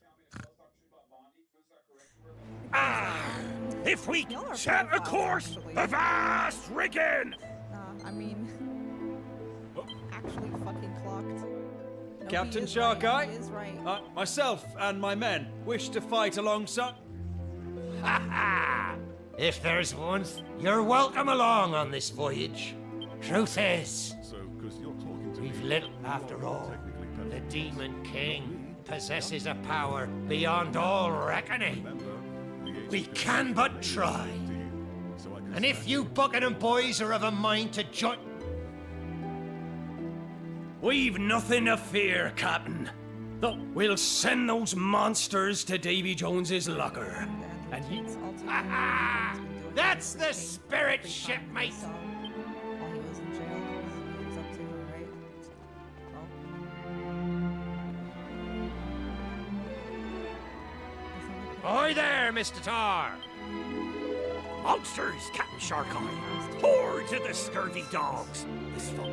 If we Y'all are set a pedophiles, course, actually. the vast rigging. I mean, actually fucking clocked. No, Captain he is right. Sharkeye? He is right. Myself and my men wish to fight alongside... Ha ha! If there's one, you're welcome along on this voyage. Truth is, we've little after all. The Demon King possesses a power beyond all reckoning. We can but try. And if you Buckingham boys are of a mind to join... We've nothing to fear, Captain. Though we'll send those monsters to Davy Jones's locker. And he... Ha ha! That's the spirit, shipmate! While he was in jail, he was up to her, right? Oi there, Mr. Tar! Monsters, Captain Sharkeye! Hordes of the scurvy dogs! This fall.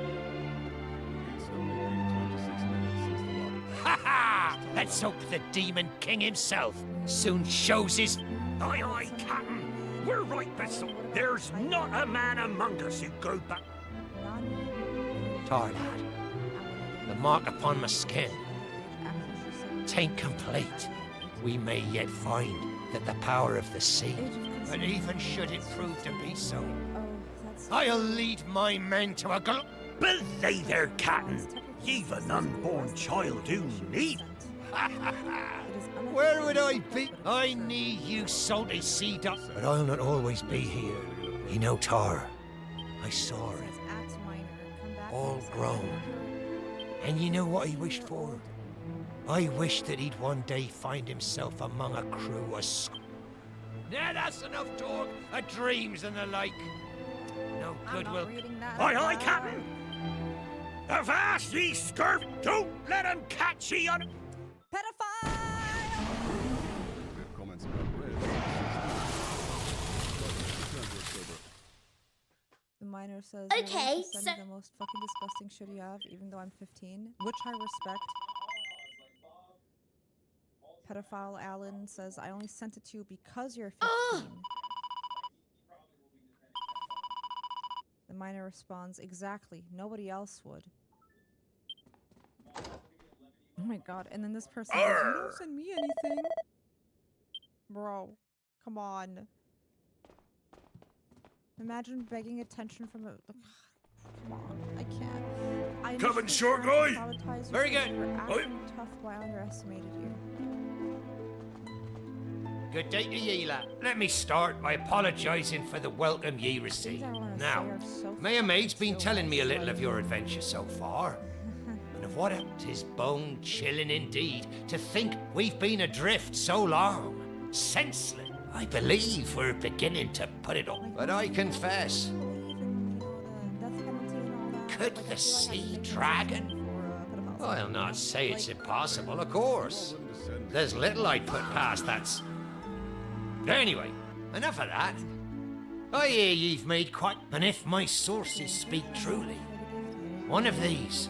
Ha ha! Let's hope the Demon King himself soon shows his... Aye, aye, Captain! We're right, Bissell. There's not a man among us who go back... Tar, lad. The mark upon my skin. Tain't complete. We may yet find that the power of the sea, but even should it prove to be so, I'll lead my men to a Belay there, Captain! You've an unborn child who need... Where would I be? I need you salty sea duck. But I'll not always be here. You know, Tar, I saw him. All grown. And you know what he wished for? I wished that he'd one day find himself among a crew of Now that's enough talk of dreams and the like. No good will... Aye, aye, Captain! Avast ye scurf! Don't let him catch ye on... Comments about Red. The miner says, Okay, send me the most fucking disgusting shit you have, even though I'm 15, which I respect. Pedophile Alan says, I only sent it to you because you're 15. The miner responds, exactly, nobody else would. Oh my god, and then this person says, you don't send me anything. Bro, come on. Imagine begging attention from a... Come on, I can't. I Coming short, guy. Very good. You were acting tough, but I underestimated you. Good day to ye, lad. Let me start by apologising for the welcome ye received. Now, Maya Maid's been telling me a little of your adventure so far, and of what a... 'Tis bone-chilling indeed to think we've been adrift so long. Senseless. I believe we're beginning to put it up. But I confess, could the sea dragon? I'll not say it's impossible, of course. There's little I'd put past that's... Anyway, enough of that. I hear ye've made quite... And if my sources speak truly, one of these...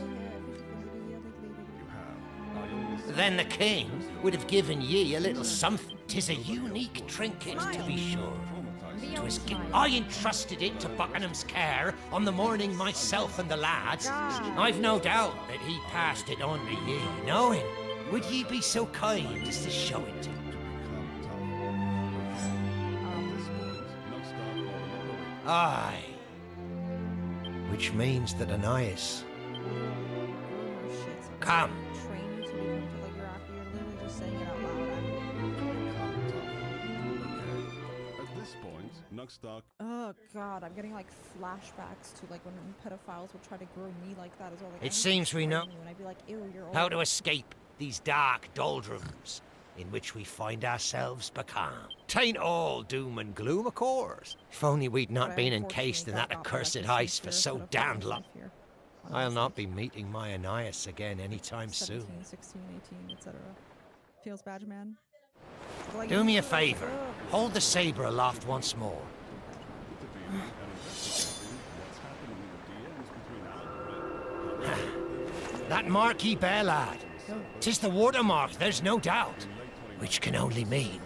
Then the king would have given ye a little something. 'Tis a unique trinket, to be sure. 'Twas I entrusted it to Buckingham's care on the morning myself and the lads. I've no doubt that he passed it on to ye, knowing. Would ye be so kind as to show it to me? Aye. Which means that Ananias... Come. Oh god, I'm getting like flashbacks to like when pedophiles would try to grow me like that as well. Like, It seems we know and I'd be like, ew, you're how old. to escape these dark doldrums in which we find ourselves becalmed. 'Tain't all doom and gloom, of course. If only we'd not been encased in that accursed ice for so damned long. I'll not be meeting my Ananias again anytime 17, soon. 16, 18, etc. Feels badge man. Like, Do me a favor. Hold the saber aloft once more. That mark ye bear, lad. 'Tis the watermark, there's no doubt. Which can only mean...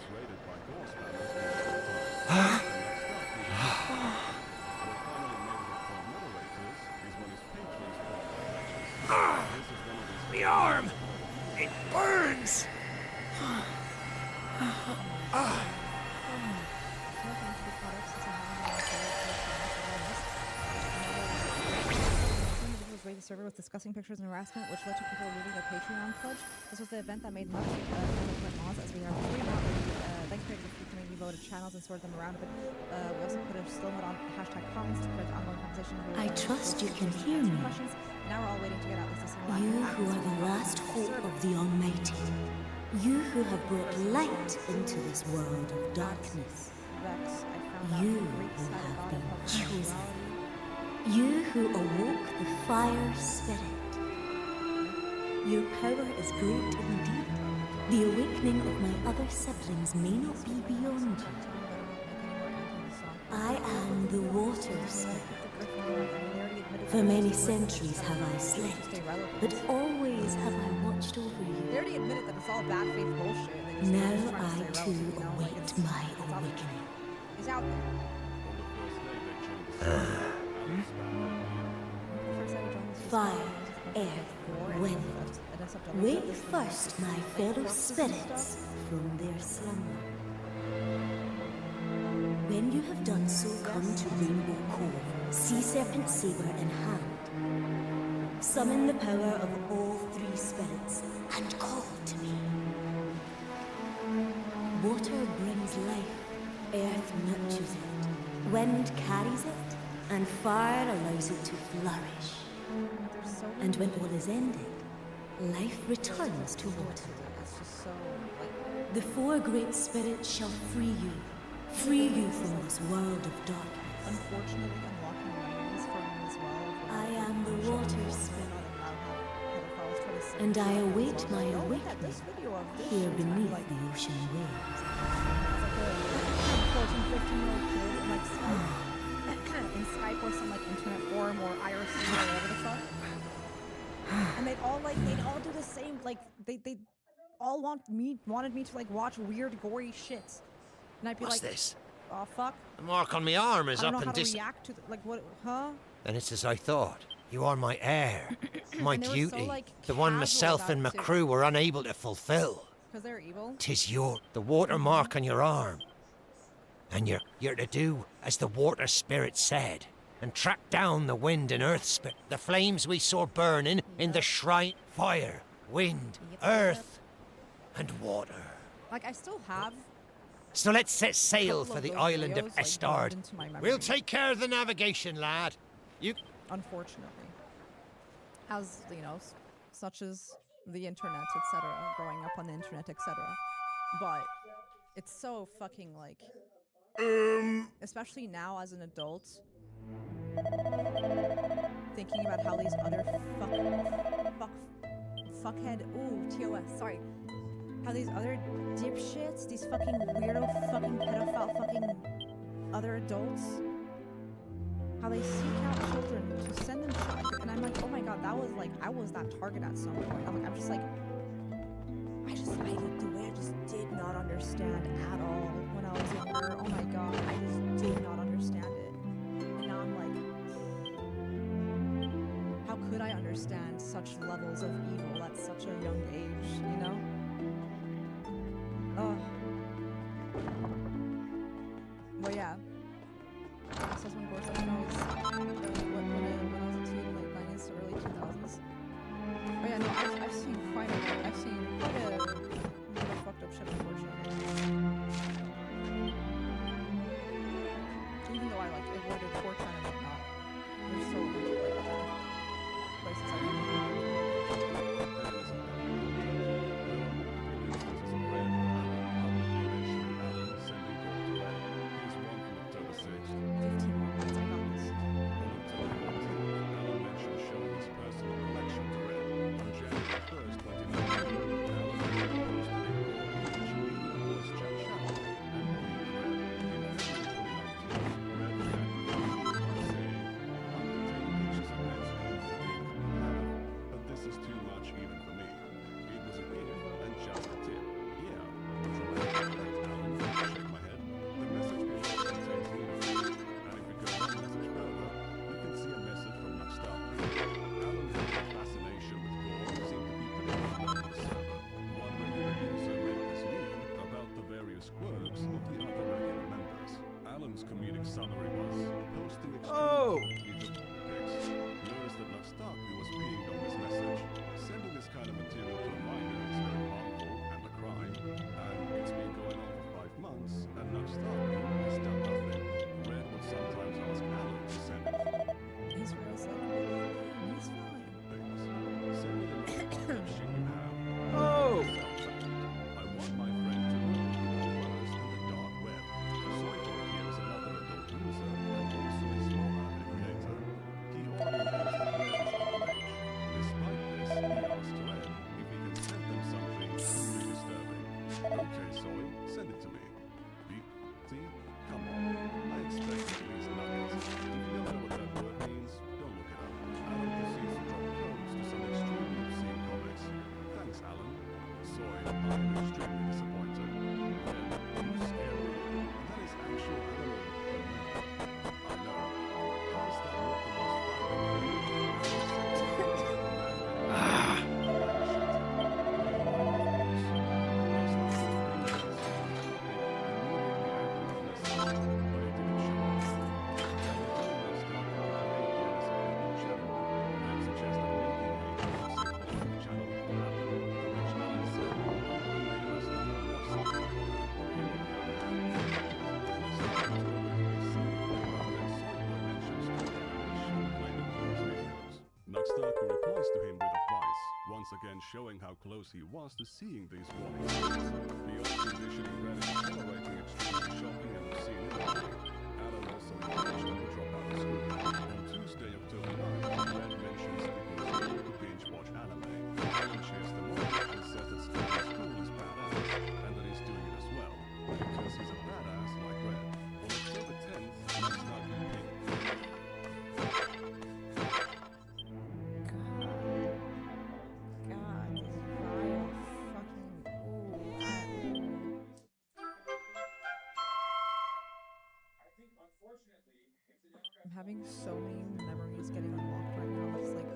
My arm! It burns! Individuals raided the server with disgusting pictures and harassment, which led to people leaving their Patreon pledge. This was the event that made much laws, as we have three then created a few community voted channels and sorted them around a bit. We also put a slow note on hashtag comments to create ongoing conversation. I trust you can hear me. Now we're all waiting to get out this single You who are the last hope of the Almighty. You who have brought light into this world of darkness. You who have been chosen. You who awoke the fire spirit. Your power is great indeed. The awakening of my other siblings may not be beyond you. I am the water spirit. For many centuries have I slept, but always have I watched over you. They already admitted that it's all bad faith bullshit. Now I too await my awakening. He's out Fire, earth, wind. Wake first my fellow spirits from their slumber. When you have done so, come to Rainbow Cove, sea serpent saber in hand. Summon the power of all three spirits and call to me. Water brings life, earth nurtures it, wind carries it, and fire allows it to flourish. And when all is ended, life returns to water. The four great spirits shall free you from this world of darkness. Unfortunately, unlocking memories for me as well. I am the water spirit, and I await my awakening here beneath the ocean waves. 14, 15-year-old kid in like Skype, in Skype or some like internet forum or IRC or whatever the fuck. And they'd all do the same, like they all wanted me to like watch weird gory shit. And I'd be What's like, this? Oh fuck. The mark on my arm is I don't up know how and to react to like what, huh? And it's as I thought. You are my heir, my And they were so, duty, like, the one casual myself and my about it, too. crew were unable to fulfill. Because they're evil. 'Tis the watermark on your arm. And you're to do as the water spirit said, and track down the wind and earth spirit, the flames we saw burning in the shrine. Fire, wind, earth, and water. Like I still have. So let's set sail couple for of the those island of videos, like, Estard. burned into my memory. We'll take care of the navigation, lad. You... Unfortunately. As, you know, such as the internet, etc., growing up on the internet, etc. But it's so fucking like, especially now as an adult, thinking about how these other fuckhead, ooh, TOS, sorry, how these other dipshits, these fucking weirdo fucking pedophile fucking other adults, how they seek out children to send them to, and I'm like, oh my god, that was like, I was that target at some point. I'm just like, I just did not understand at all when I was younger. Oh my god, I just did not understand it. And now I'm like, how could I understand such levels of evil at such a young age, you know? Oh. But yeah. This was when Gorsuch, when I was a teen, late 90s to early 2000s. But yeah, no, I've seen quite a fucked up shit, unfortunately. Even though I like avoided 4chan and whatnot, there's so many like other places I Nuxtaku replies to him with advice, once again showing how close he was to seeing these warning signs. Beyond conditioning Red is tolerating extremely shocking and obscene imagery. Alan also encouraged him to drop out of school. On Tuesday, October 9th, Red mentions that it was cool to binge watch anime. Alan cheers them on and says that staying in school is badass, and that he's doing it as well, because he's a badass like Red. On October 10th, Nuxtaku picked I'm having so many memories getting unlocked right now. It's like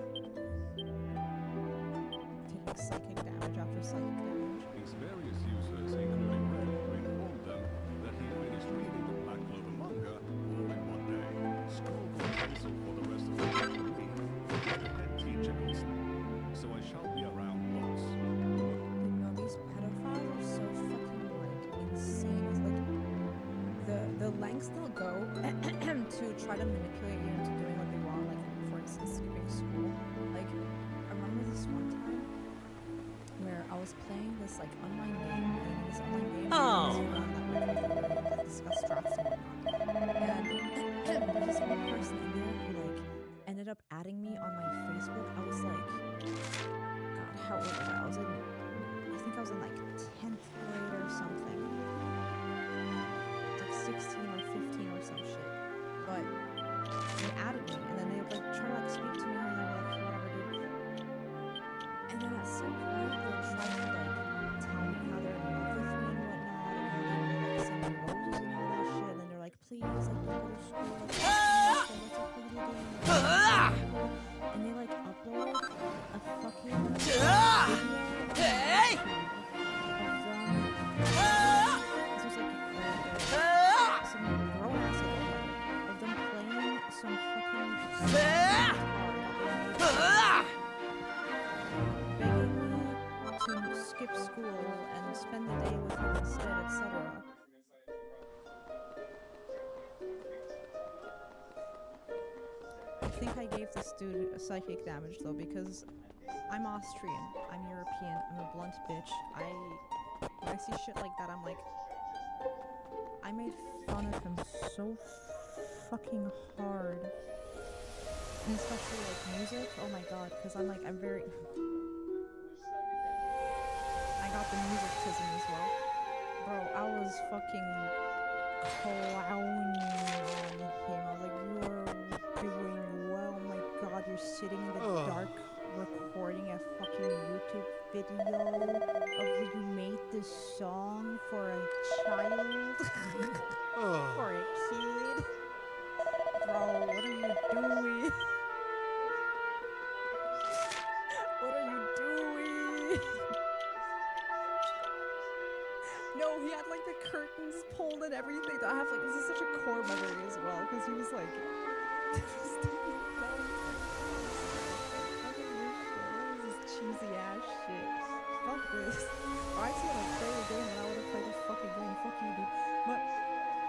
taking psychic damage after psychic damage. His various users, including Red, informed them that he finished reading the Black Clover manga all in one day. School got cancelled for the rest of the week for me. The head teacher got sick, so I shall be around lots. You know, these pedophiles are so fucking like insane. It's like the lengths they'll go to try to manipulate you into doing what they want, like for instance skipping school. Like I remember this one time was playing this like online game, and this online game Oh. discuss strats and whatnot. And there's this one person in there who like ended up adding me on my Facebook. I was like, God, how old was I? I think I was in like 10th grade or something. Like 16 or 15 or some shit. But they added me, and then they would like try to like speak to me, and they were like, whatever, dude. And then at some point, they'll try to like tell me how they're in love with me and whatnot, and how they like send me roses and all that shit. And then they're like, please, like, go to school. And they like upload a fucking video some grown ass of them playing some fucking begging me to skip school and spend the day with him instead, etc. I think I gave this dude a psychic damage though, because I'm Austrian, I'm European, I'm a blunt bitch. When I see shit like that, I'm like, I made fun of him so fucking hard. And especially like music, oh my god, because I'm very... I got the music-tism as well. Bro, I was fucking clowning on him. I was like, you're doing well, oh my god, you're sitting in the dark recording a fucking YouTube video of you made this song for a child? For a kid? Bro, what are you doing? What are you doing? No, he had like the curtains pulled and everything. I have like, this is such a core memory as well, because he was like, cheesy ass shit. Fuck this. I see like play the game and I would've played this fucking game. Fuck you, dude. But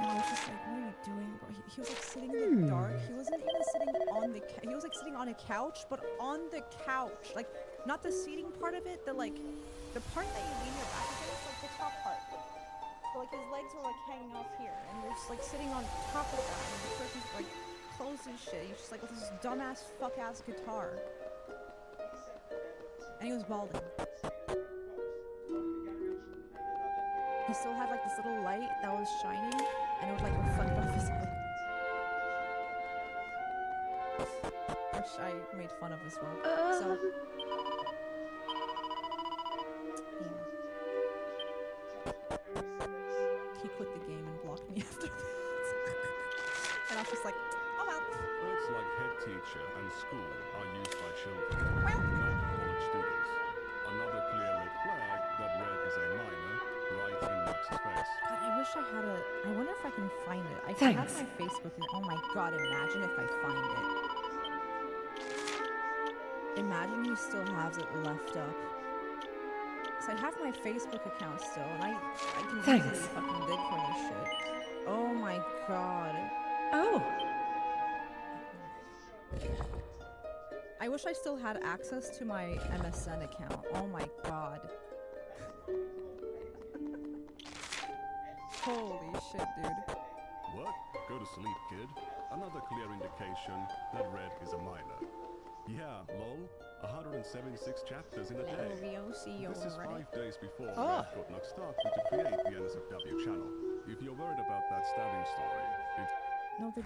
I was just like, what are you doing, bro? He was like sitting in the dark. He wasn't even sitting on the he was like sitting on a couch, but on the couch. Like, not the seating part of it, the like, the part that you lean your back against, like the top part. So like his legs were like hanging off here, and you're just like sitting on top of that, and the person's like closed and shit. He's just like with this dumbass fuck ass guitar. And he was balding. He still had like this little light that was shining, and it would like reflect off his head. Which I made fun of as well. So yeah. He quit the game and blocked me after that. And I was just like, oh well. Words like head teacher and school are used by children, not college students. Another clear red flag that red is a minor, right in Max's face. God, I wish I had I wonder if I can find it. I can have my Facebook here. Oh my god, imagine if I find it. Imagine he still has it left up. Cause I have my Facebook account still, and I can easily fucking dig for this shit. Oh my god. Oh. I wish I still had access to my MSN account. Oh my god. Holy shit, dude. What? Go to sleep, kid. Another clear indication that red is a minor. Yeah, lol. 176 chapters in a day. This is 5 days before Red got Noxtaku to create the NSFW channel. If you're worried about that stabbing story, it's... No, the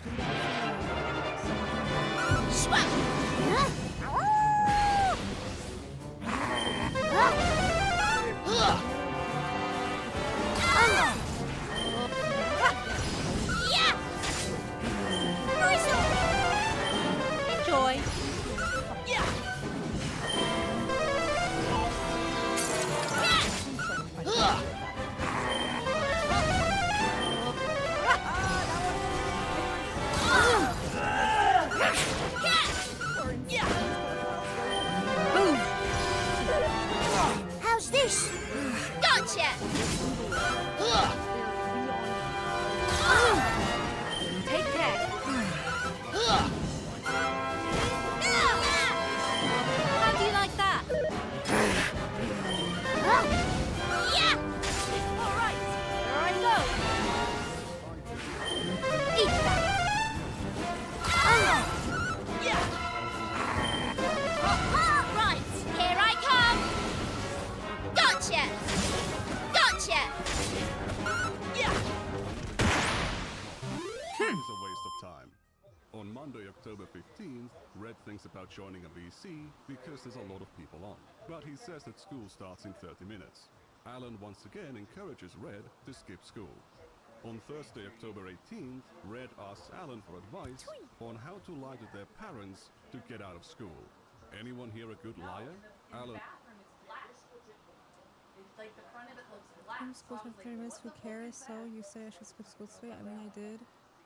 Enjoy. How's this? Gotcha! Take care. How do you like that? On Monday, October 15th, Red thinks about joining a VC because there's a lot of people on. But he says that school starts in 30 minutes. Alan once again encourages Red to skip school. On Thursday, October 18th, Red asks Alan for advice on how to lie to their parents to get out of school. Anyone here a good liar? Alan... I'm supposed to have 30 minutes, who cares? So, you say I should skip school today? I mean, I did.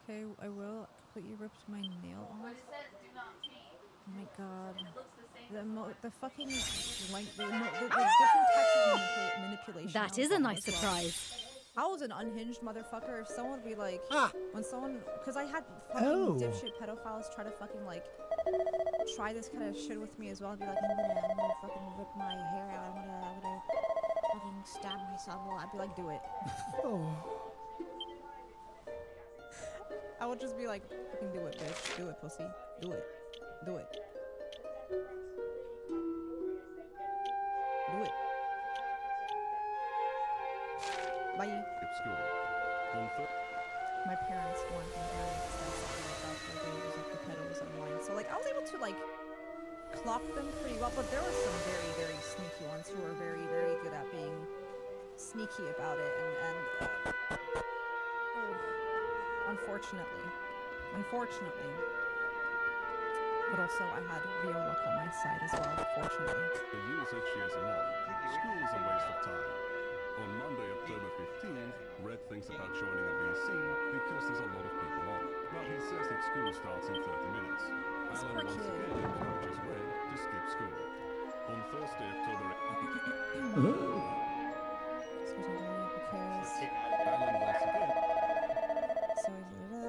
Okay, I will. Completely ripped my nail off. Oh my god. The fucking, like, the different types of manipulation. That is a nice surprise. I was an unhinged motherfucker. If someone would be like, when someone, because I had fucking dipshit pedophiles try to fucking, like, try this kind of shit with me as well. I'd be like, I'm gonna fucking rip my hair out. I'm gonna fucking stab myself. I'd be like, do it. I would just be like, fucking do it, bitch. Do it, pussy. Do it. Do it. Do it. Bye. My parents weren't very extensively about the dangers of the pedos online. So, like, I was able to, like, clock them pretty well, but there were some very, very sneaky ones who were very, very good at being sneaky about it, unfortunately. But also, I had real luck on my side as well, fortunately. The USH cheers him on. School is a waste of time. On Monday, October 15th, Red thinks about joining a VC because there's a lot of people on. But he says that school starts in 30 minutes. Alan once again encourages Red to skip school. On Thursday, October 18th, Alan once again. So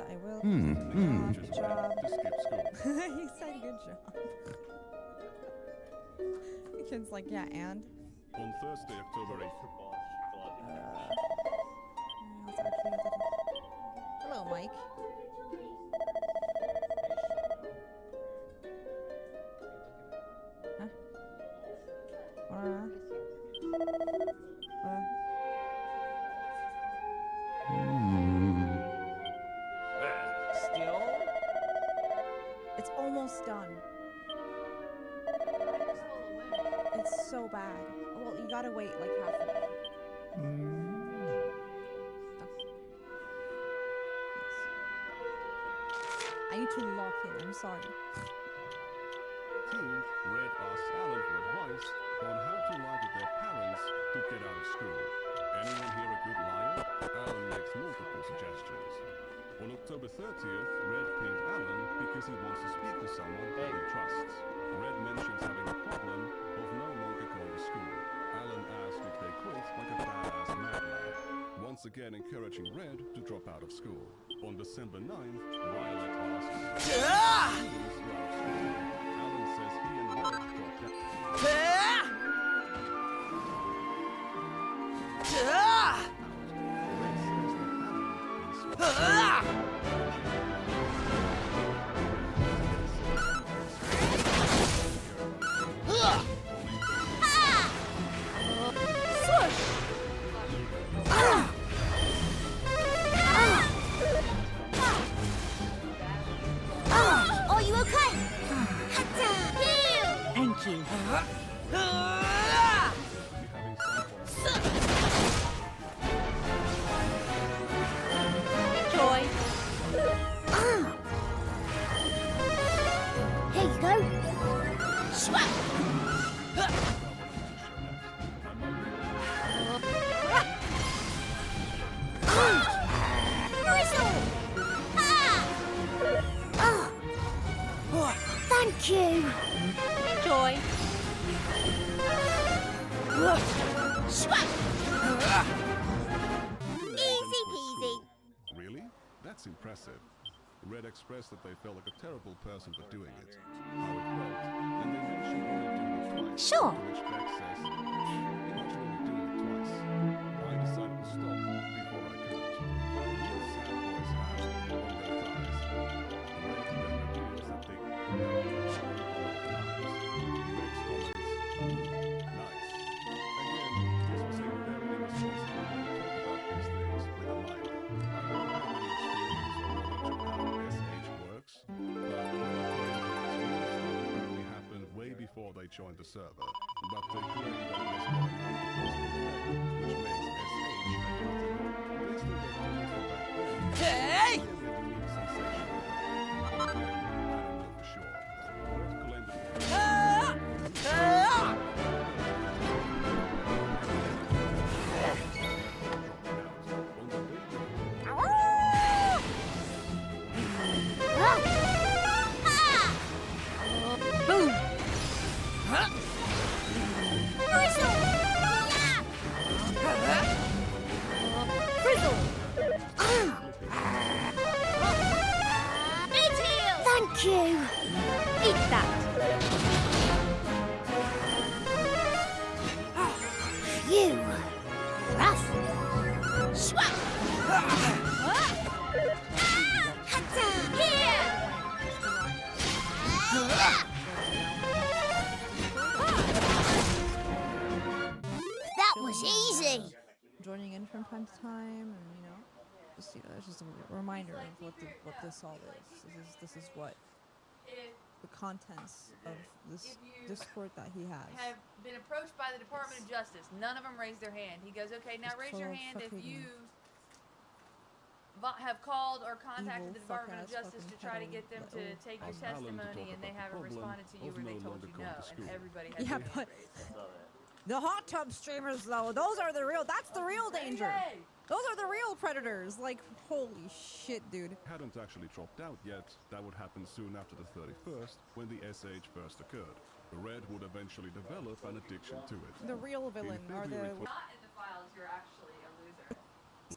I will. Good job. To skip school. He said good job. The kid's like, yeah, and? On Thursday, October 8th. Hello, Mike. Huh? Still? It's almost done. It's so bad. Well, you gotta wait like half an hour. I need to lock in, I'm sorry. Red asks Alan for advice on how to lie to their parents to get out of school. Anyone here a good liar? Alan makes multiple suggestions. On October 30th, Red pinged Alan because he wants to speak to someone that he trusts. Red mentions having a problem of no longer going to school. Alan asks if they quit like a badass mad lad, once again encouraging Red to drop out of school. On December 9th, Violet asks Alan says he and Red dropped out. Are you okay? Thank you. Joy. Here you go. Swap. Thank you. Joy. Swap. Easy peasy. Really? That's impressive. Red expressed that they felt like a terrible person for doing it. How it felt, and they mentioned only doing it twice. Sure. To which Beck says, imagine only doing it twice. I decided to stop before I could. Real sad boys have on their thighs. Red then reveals that they Beck's comments, nice. Again, this was a very irresponsible way to talk about these things with a minor. I don't have any experience or knowledge of how SH works, but the server, but they claim that it was not an which makes SH a they still don't know back then. Hey! Thank you! Eat that! You! Rough! Swap! Here! That was easy! Joining in from time to time, and just it's just a reminder of what this all is. This is what the contents of this Discord that he has. Have been approached by the Department of Justice. None of them raised their hand. He goes, okay, now raise your hand if you have called or contacted the Department of Justice to try to get them to take your testimony, and they haven't responded to you, or they told you no, and everybody has. Yeah, but the hot tub streamers, though, those are the real. That's the real danger. Those are the real predators. Like, holy shit, dude. Hadn't actually dropped out yet. That would happen soon after the 31st, when the SH first occurred. The Red would eventually develop an addiction to it. The real villain are the. Not in the files, you're actually a loser.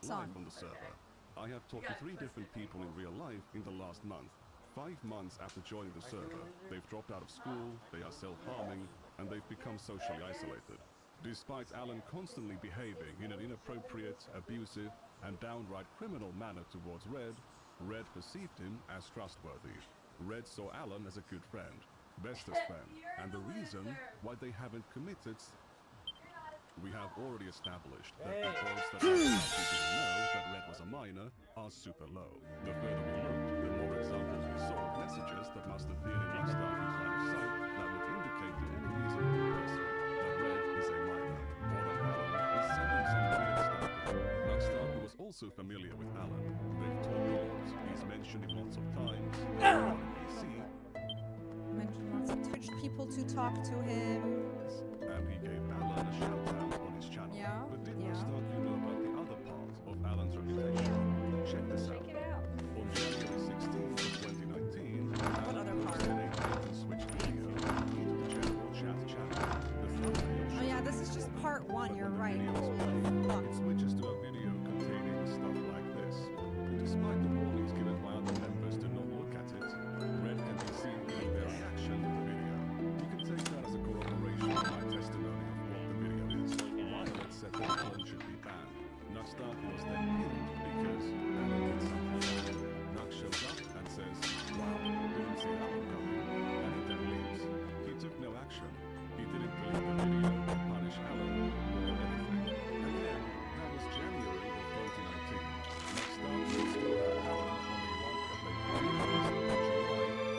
Live on the server. I have talked to 3 different people in real life in the last month. 5 months after joining the server, they've dropped out of school, they are self-harming, and they've become socially isolated. Despite Alan constantly behaving in an inappropriate, abusive, and downright criminal manner towards Red, Red perceived him as trustworthy. Red saw Alan as a good friend, bestest friend, and the reason why they haven't committed. We have already established that the odds that didn't know that Red was a minor are super low. The further we looked, the more examples we saw of messages that must appear in Naxtarky's line of sight that would indicate to any reasonable person that Red is a minor, or that Alan is sending some weird stuff. Naxtarky was also familiar with Alan. They've talked a lot, he's mentioned him lots of times, Mentioned lots of people to talk to him. And he gave Alan a shout-out on his channel. Yeah. But did Naxtarky know about the other part of Alan's reputation? Check this out. On January 16th of 2019, Alan posted a bait-and-switch video into the general chat channel. The thumbnail Oh yeah, this is just part 1, you're right. it switches to a video containing stuff like this. Despite the warnings given by other members to not look at it, Red can be seen giving their reaction to the video. You can take that as a corroboration of my testimony of what the video is. Why Red said that Alan should be banned. Naxtarky was then pinned because Alan did something. Nux shows up and says, wow, didn't see Alan coming, and he then leaves. He took no action. He didn't delete the video or punish Alan or anything. Again, that was January of 2019. Naxtarky still had Alan on the Ivanka playground in July and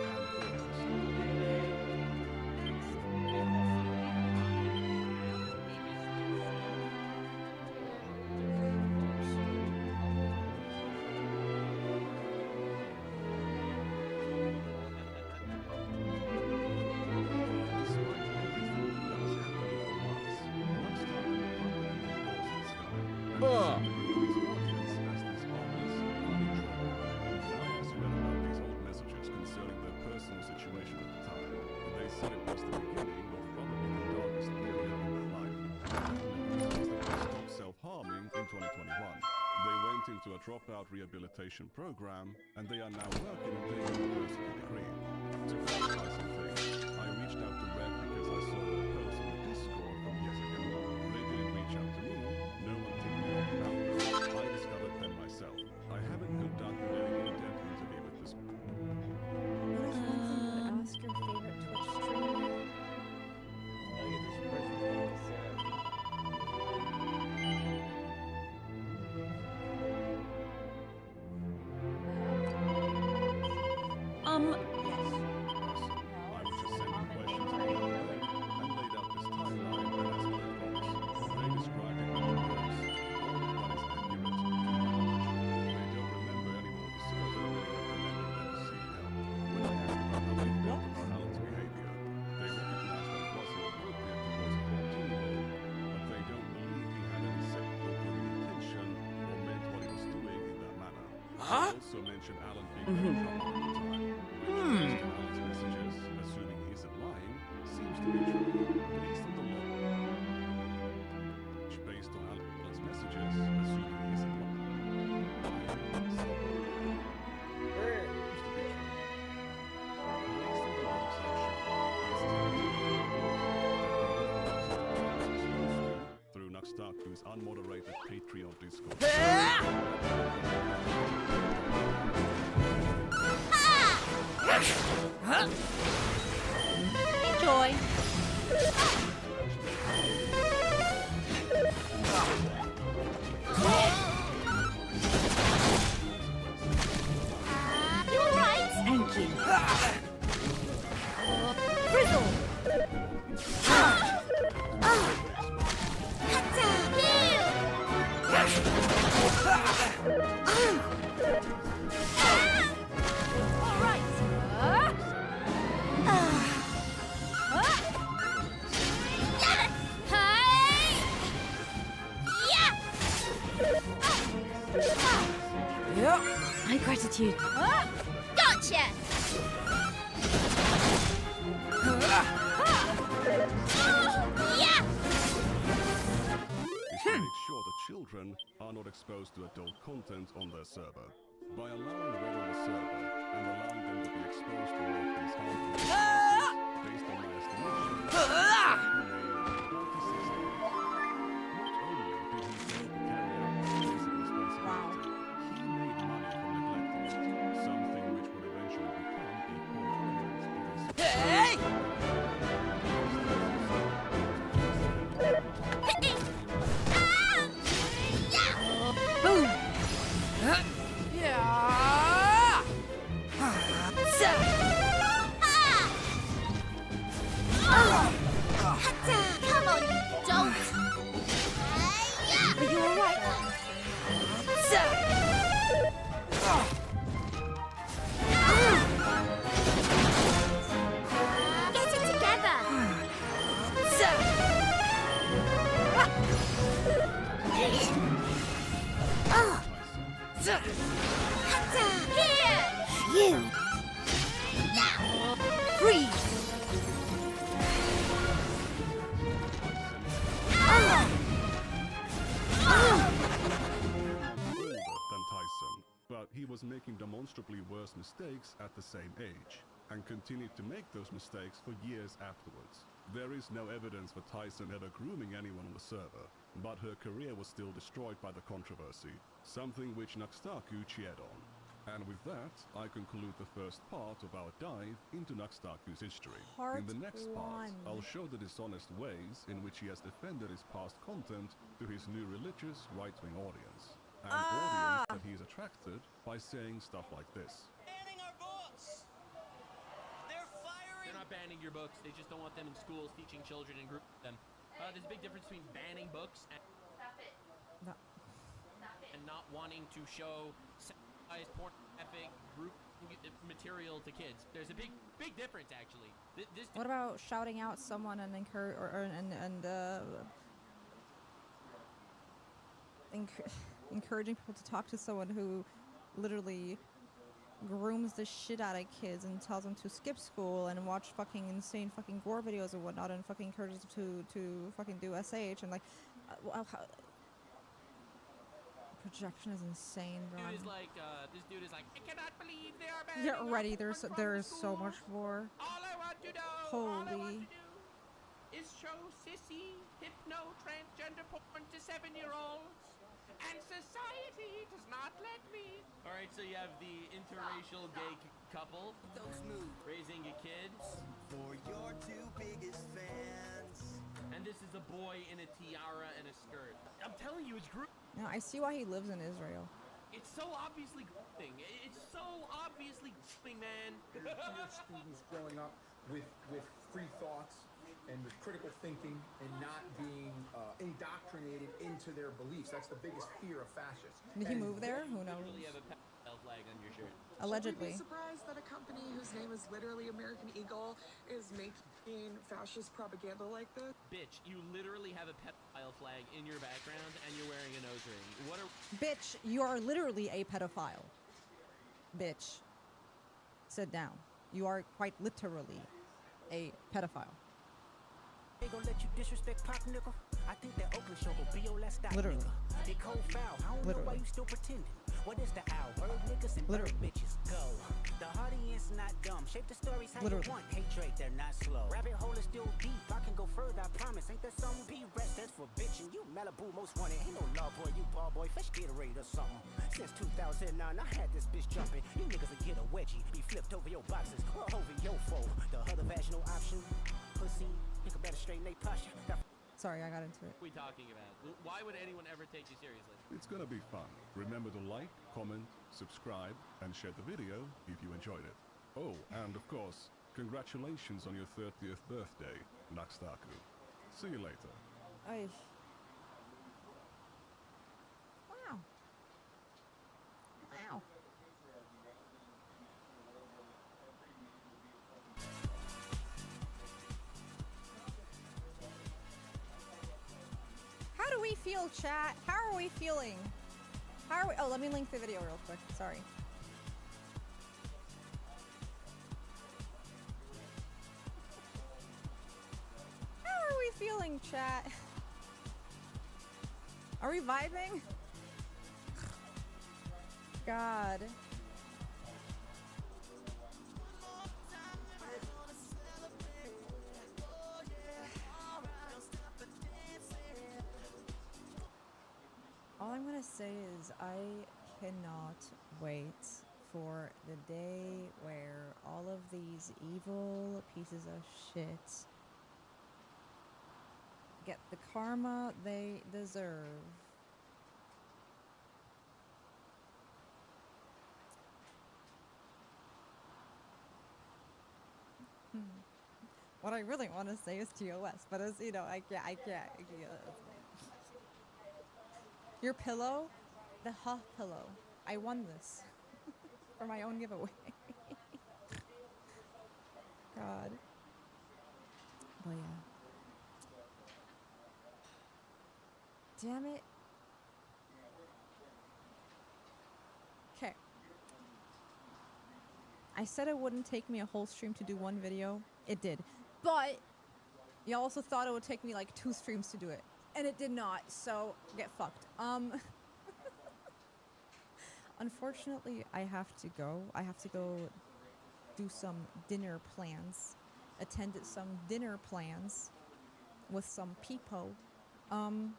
into a dropout rehabilitation program, and they are now working on their university degree. To clarify something, I reached out to Red because I saw their post on the Discord from years ago. They didn't reach out to me, no one tipped me off about them. I discovered them myself. I haven't conducted any in-depth interview with this. Ask your favorite Twitch streamer. I was just sending questions to them, and they Huh? Also mention Alan being in trouble at the time. Based on Alan's messages, assuming he isn't lying, seems to be true. Based on the law. Based on Alan's messages, assuming he isn't lying. Through Nuxtaku's unmoderated Patreon Discord. Enjoy. You alright? Thank you. Frizzle. My gratitude. Gotcha! Yeah! Is to make sure the children are not exposed to adult content on their server. By allowing Red on the server and allowing them to be exposed to all these harmful messages, based on my estimation, he made 46 days. Not only did he fail to carry out his basic responsibility, he made money from neglecting it, something which would eventually become a core element of his Boom. Come on, you dolt! Are you alright? Get it together! Here! You! Freeze! than Tyson, but he was making demonstrably worse mistakes at the same age, and continued to make those mistakes for years afterwards. There is no evidence for Tyson ever grooming anyone on the server, but her career was still destroyed by the controversy, something which Nuxtaku cheered on. And with that, I conclude the first part of our dive into Nuxtaku's history. In the next part, I'll show the dishonest ways in which he has defended his past content to his new religious right-wing audience. An audience that he is attracted by saying stuff like this. Banning our books! They're firing! They're not banning your books, they just don't want them in schools teaching children and grouping them. There's a big difference between banning books and not wanting to show pornographic group material to kids. There's a big difference, actually. What about shouting out someone and encouraging people to talk to someone who literally grooms the shit out of kids and tells them to skip school and watch fucking insane fucking gore videos and whatnot, and fucking encourages them to fucking do SH and like projection is insane, bro. This dude is like, I cannot believe they are banning Get ready, our there is so much more. All I want to do, Holy. is show sissy, hypno, transgender porn to 7-year-olds. And society does not let me. Alright, so you have the interracial gay couple. Those move. Raising a kid. For your two biggest fans. And this is a boy in a tiara and a skirt. I'm telling you, it's group. No, I see why he lives in Israel. It's so obviously grouping. It's so obviously grouping, man. Students growing up with free thoughts and with critical thinking and not being indoctrinated into their beliefs. That's the biggest fear of fascists. Did he move there? Who knows? You have a pedophile flag on your shirt. Allegedly. Should we be surprised that a company whose name is literally American Eagle is making fascist propaganda like this? Bitch, you literally have a pedophile flag in your background and you're wearing a nose ring. What are... Bitch, you are literally a pedophile. bitch. Sit down. You are quite literally a pedophile. They gon' let you disrespect Pop, nigga. I think that Oakland show gon' be your last stop. Literally. Nigga. They cold foul. I don't know why you still pretending. What is the owl? Bird niggas and bird bitches. Go. The audience not dumb. Shape the stories how you want. Hey Drake, they're not slow. Rabbit hole is still deep. I can go further, I promise. Ain't that something? Be rest, that's for bitching. You Malibu most wanted. Ain't no law boy, you ball boy. Fresh Gatorade or something. Since 2009, I had this bitch jumping. You niggas will get a wedgie. Be flipped over your boxes. Or over your foe. The other vaginal option. Pussy. Nigga better straighten they posture. Sorry, I got into it. What are we talking about? Why would anyone ever take you seriously? It's gonna be fun. Remember to like, comment, subscribe, and share the video if you enjoyed it. Oh, and of course, congratulations on your 30th birthday, Naxtaku. See you later. Ay. Wow. Wow. How do we feel, chat? How are we feeling? How are we? Oh, let me link the video real quick. Sorry. How are we feeling, chat? Are we vibing? God. All I'm gonna say is I cannot wait for the day where all of these evil pieces of shit get the karma they deserve. What I really want to say is TOS, but as you know, I can't. Your pillow, the Huh pillow. I won this for my own giveaway. God. But yeah. Damn it. Okay. I said it wouldn't take me a whole stream to do one video. It did. But you also thought it would take me like 2 streams to do it. And it did not, so get fucked. Unfortunately, I have to go. I have to go do some dinner plans. Attend some dinner plans with some people. I'm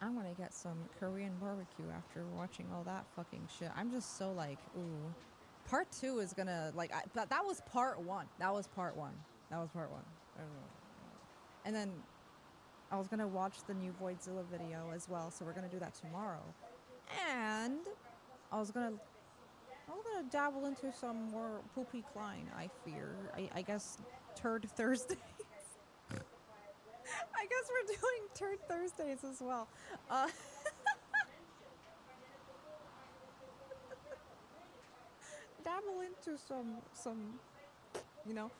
gonna get some Korean barbecue after watching all that fucking shit. I'm just so like, ooh. Part 2 is gonna, like, that was part 1. That was part 1. I don't know. And then I was gonna watch the new Voidzilla video as well, so we're gonna do that tomorrow. And I was gonna dabble into some more Poopy Klein, I fear. I guess Turd Thursdays. I guess we're doing Turd Thursdays as well. Dabble into some, you know.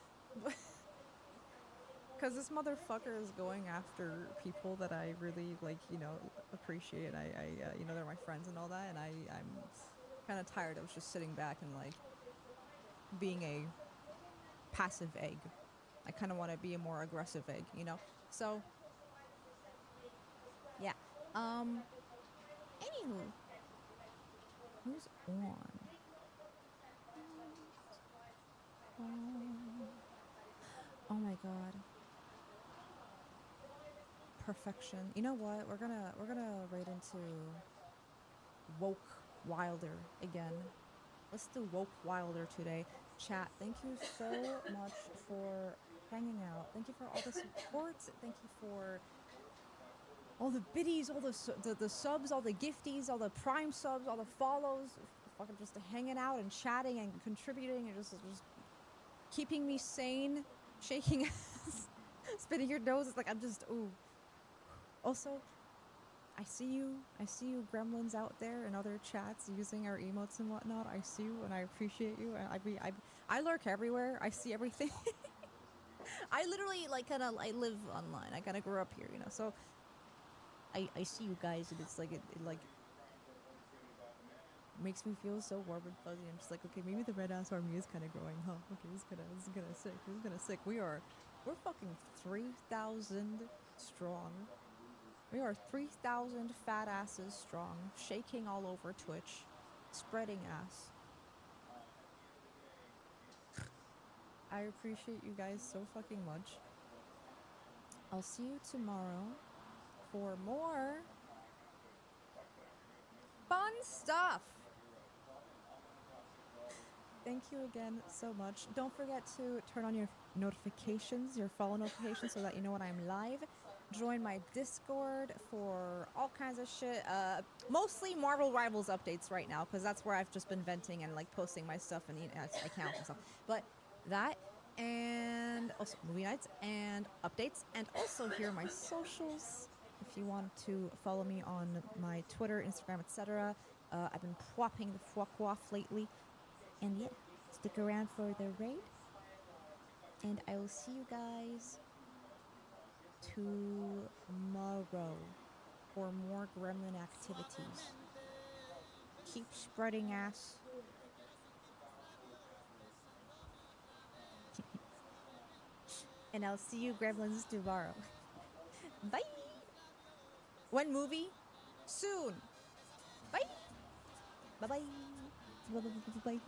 Because this motherfucker is going after people that I really, like, you know, appreciate. You know, they're my friends and all that, and I'm kind of tired of just sitting back and, like, being a passive egg. I kind of want to be a more aggressive egg, you know? So, yeah. Anywho. Who's on? Oh my god. Perfection. You know what? We're gonna raid into Woke Wilder again. Let's do Woke Wilder today. Chat, thank you so much for hanging out. Thank you for all the support. Thank you for all the biddies, all the subs, all the gifties, all the prime subs, all the follows. Fucking just hanging out and chatting and contributing and just keeping me sane. Shaking ass. Spitting your nose. It's like I'm just, ooh. Also, I see you gremlins out there in other chats using our emotes and whatnot. I see you and I appreciate you. I lurk everywhere. I see everything. I literally, like, I live online. I kind of grew up here, you know, so I see you guys and it's like, makes me feel so warm and fuzzy. I'm just like, okay, maybe the red ass army is kind of growing, huh? Okay, this is gonna sick. This is gonna sick. We're fucking 3,000 strong. We are 3,000 fat asses strong, shaking all over Twitch, spreading ass. I appreciate you guys so fucking much. I'll see you tomorrow for more fun stuff. Thank you again so much. Don't forget to turn on your notifications, your follow notifications, so that you know when I'm live. Join my Discord for all kinds of shit. Mostly Marvel Rivals updates right now, because that's where I've just been venting and like posting my stuff and accounts and stuff. But that, and also movie nights and updates, and also here are my socials. If you want to follow me on my Twitter, Instagram, etc. I've been plopping the fuck off lately. And yeah, stick around for the raid. And I will see you guys tomorrow for more gremlin activities. Keep spreading ass. And I'll see you gremlins tomorrow. Bye! When movie? Soon! Bye! Bye-bye! Bye-bye!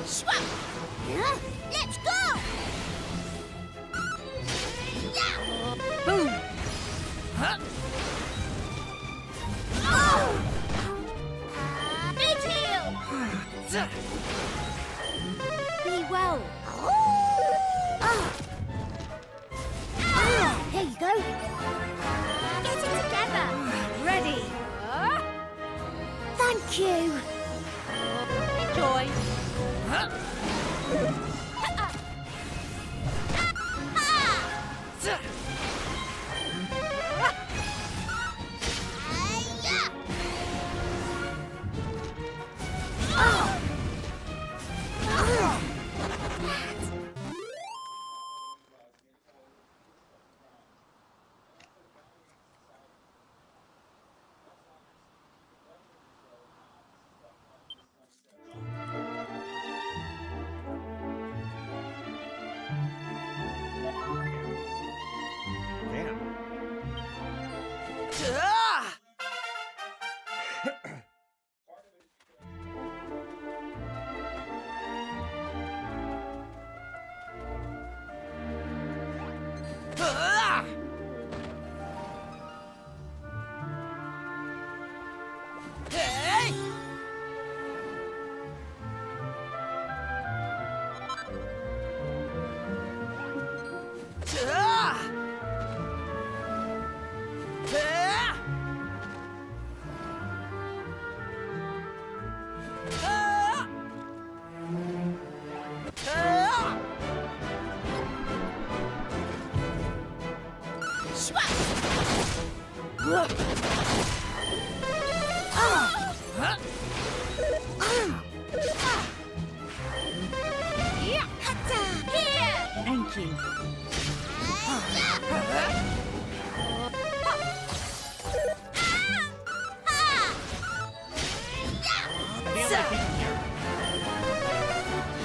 Swap! Let's go! Yeah! Boom! Huh? Oh! Big heel! Be well. Here you go. Get it together. Ready. Thank you. Enjoy. Thank you.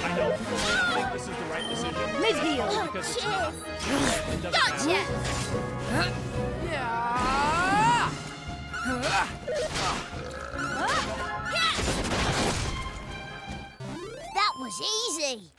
I know people might not think this is the right decision. Mid heel. Because it's not. It doesn't Gotcha. matter. That was easy.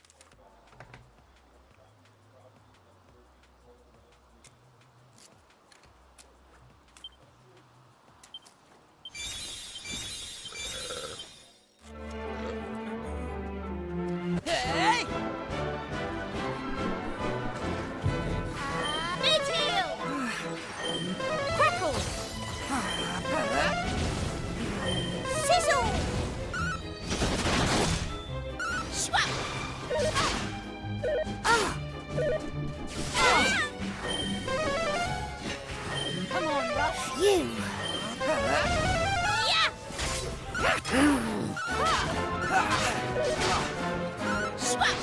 Come on, Ruff. You. Yeah. Swap.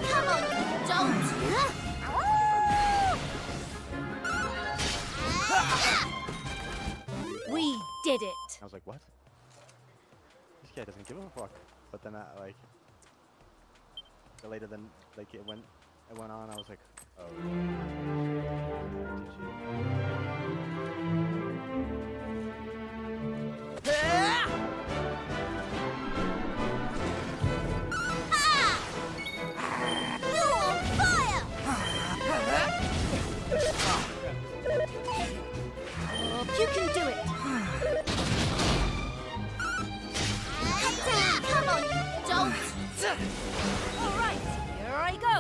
Come on, you don't. We did it. I was like, what? This guy doesn't give a fuck. But then like later than like it went on, I was like, oh. You're on fire! You can do it. Come on, you don't. All right, here I go.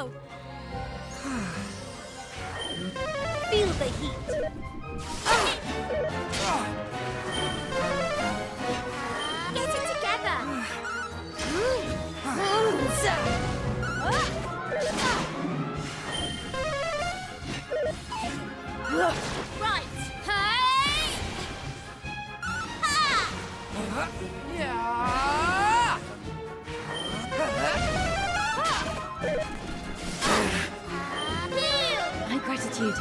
Feel the heat. Get it together. Right. Hey! My gratitude.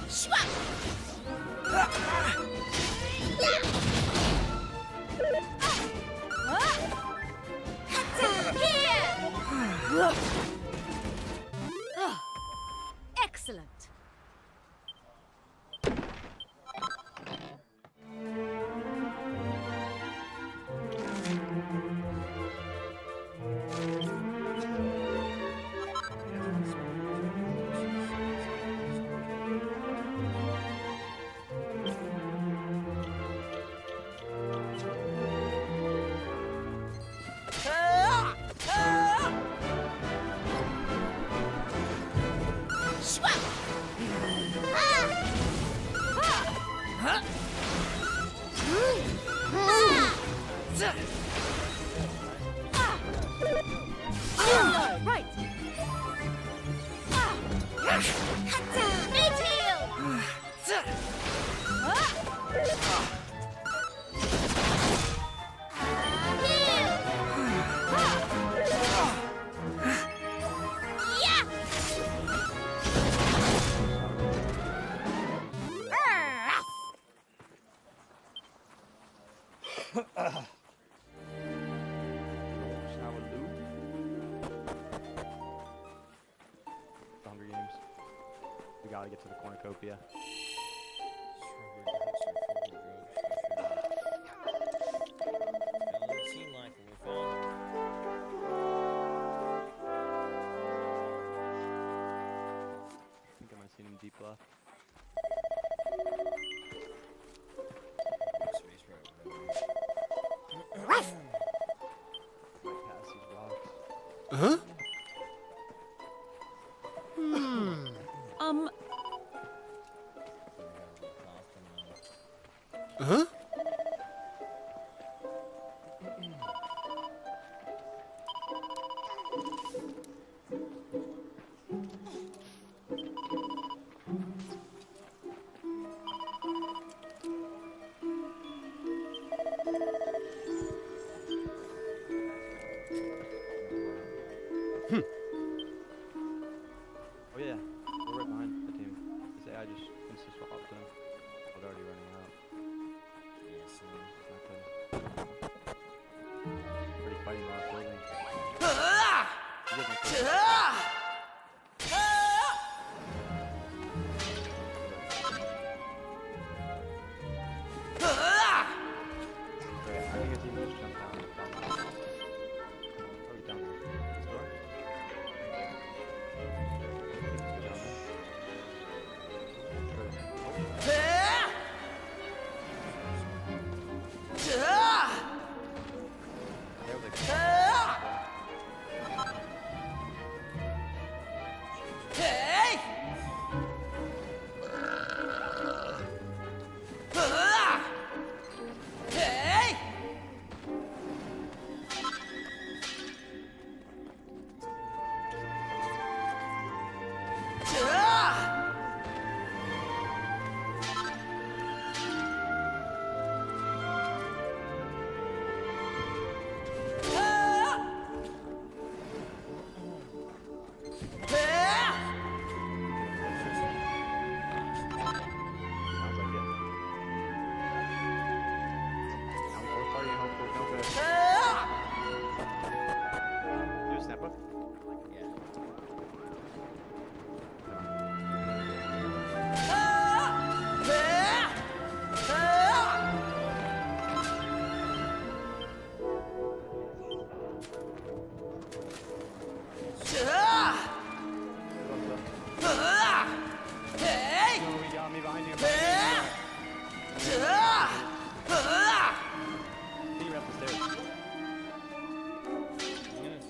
Swap! Here! Excellent. Right. Hunger Games. We gotta get to the cornucopia. I think I might have seen him deep left. Huh? Huh? Oh yeah, we're right behind the team. This AI just insta-swapped them. They're already running out. Pretty fighting last building. I think his team just jumped down. Oh, he's down there. This door?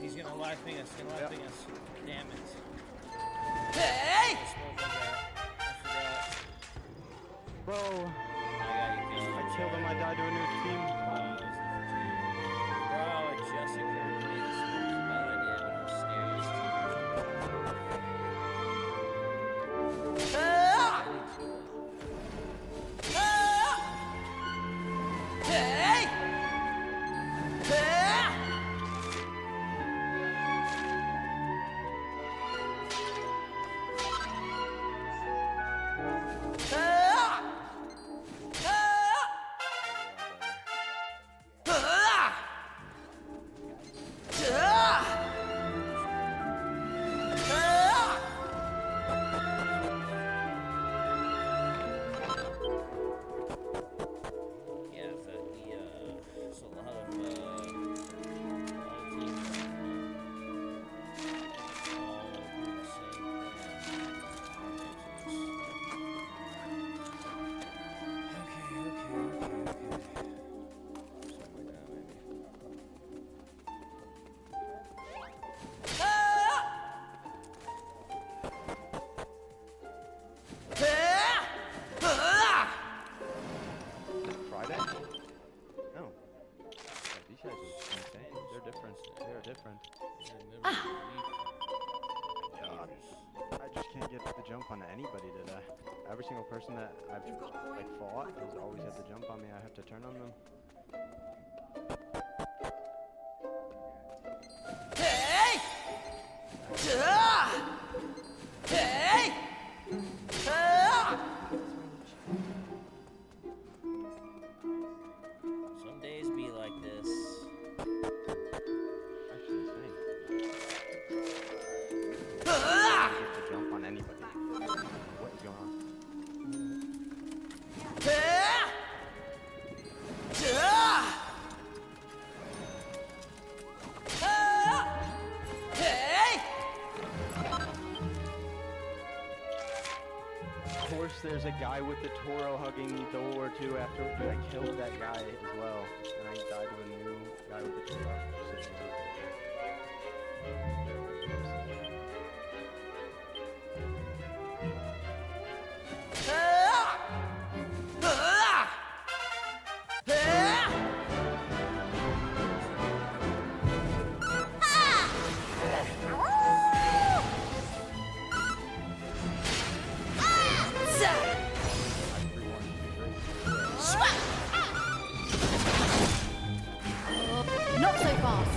He's gonna live ping us. Damn it. Bro, I killed him. I died to a new team. Bro, it just occurred to me this was a bad idea when I'm scariest every single person that I've like fought has always had to jump on me. I have to turn on them. Hey! Hey! Some days be like this. I get to jump on anybody. What is going on? Of course, there's a guy with the Toro hugging the door too. After I killed that guy as well, and I died to a new guy with the Toro sitting there. Not so fast.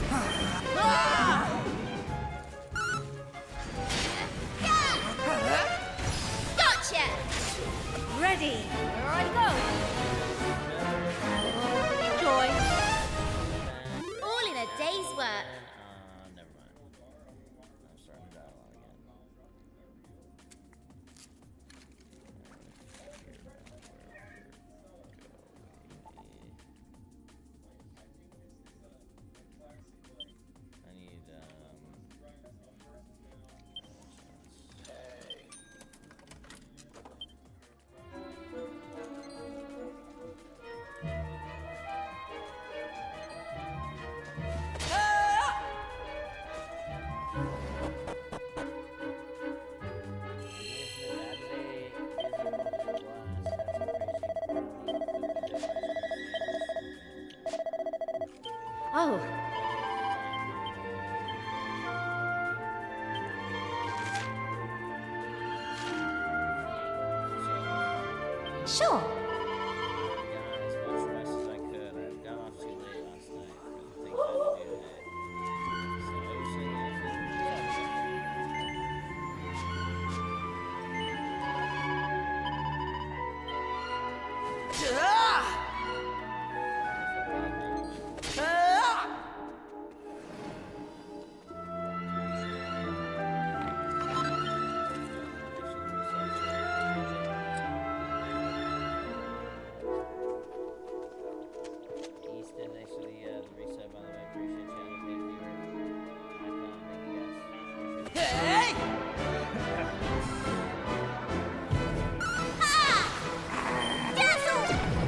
Gotcha! Ready. Here I go. Enjoy. All in a day's work. Never mind. I'm starting to battle again. I need Oh. Sure. as much rest as I could. I got off too late last night for the things I had to do today. East is actually the reset, by the way. Appreciate channel page viewer. Icon, thank you guys. Hey! Dazzle!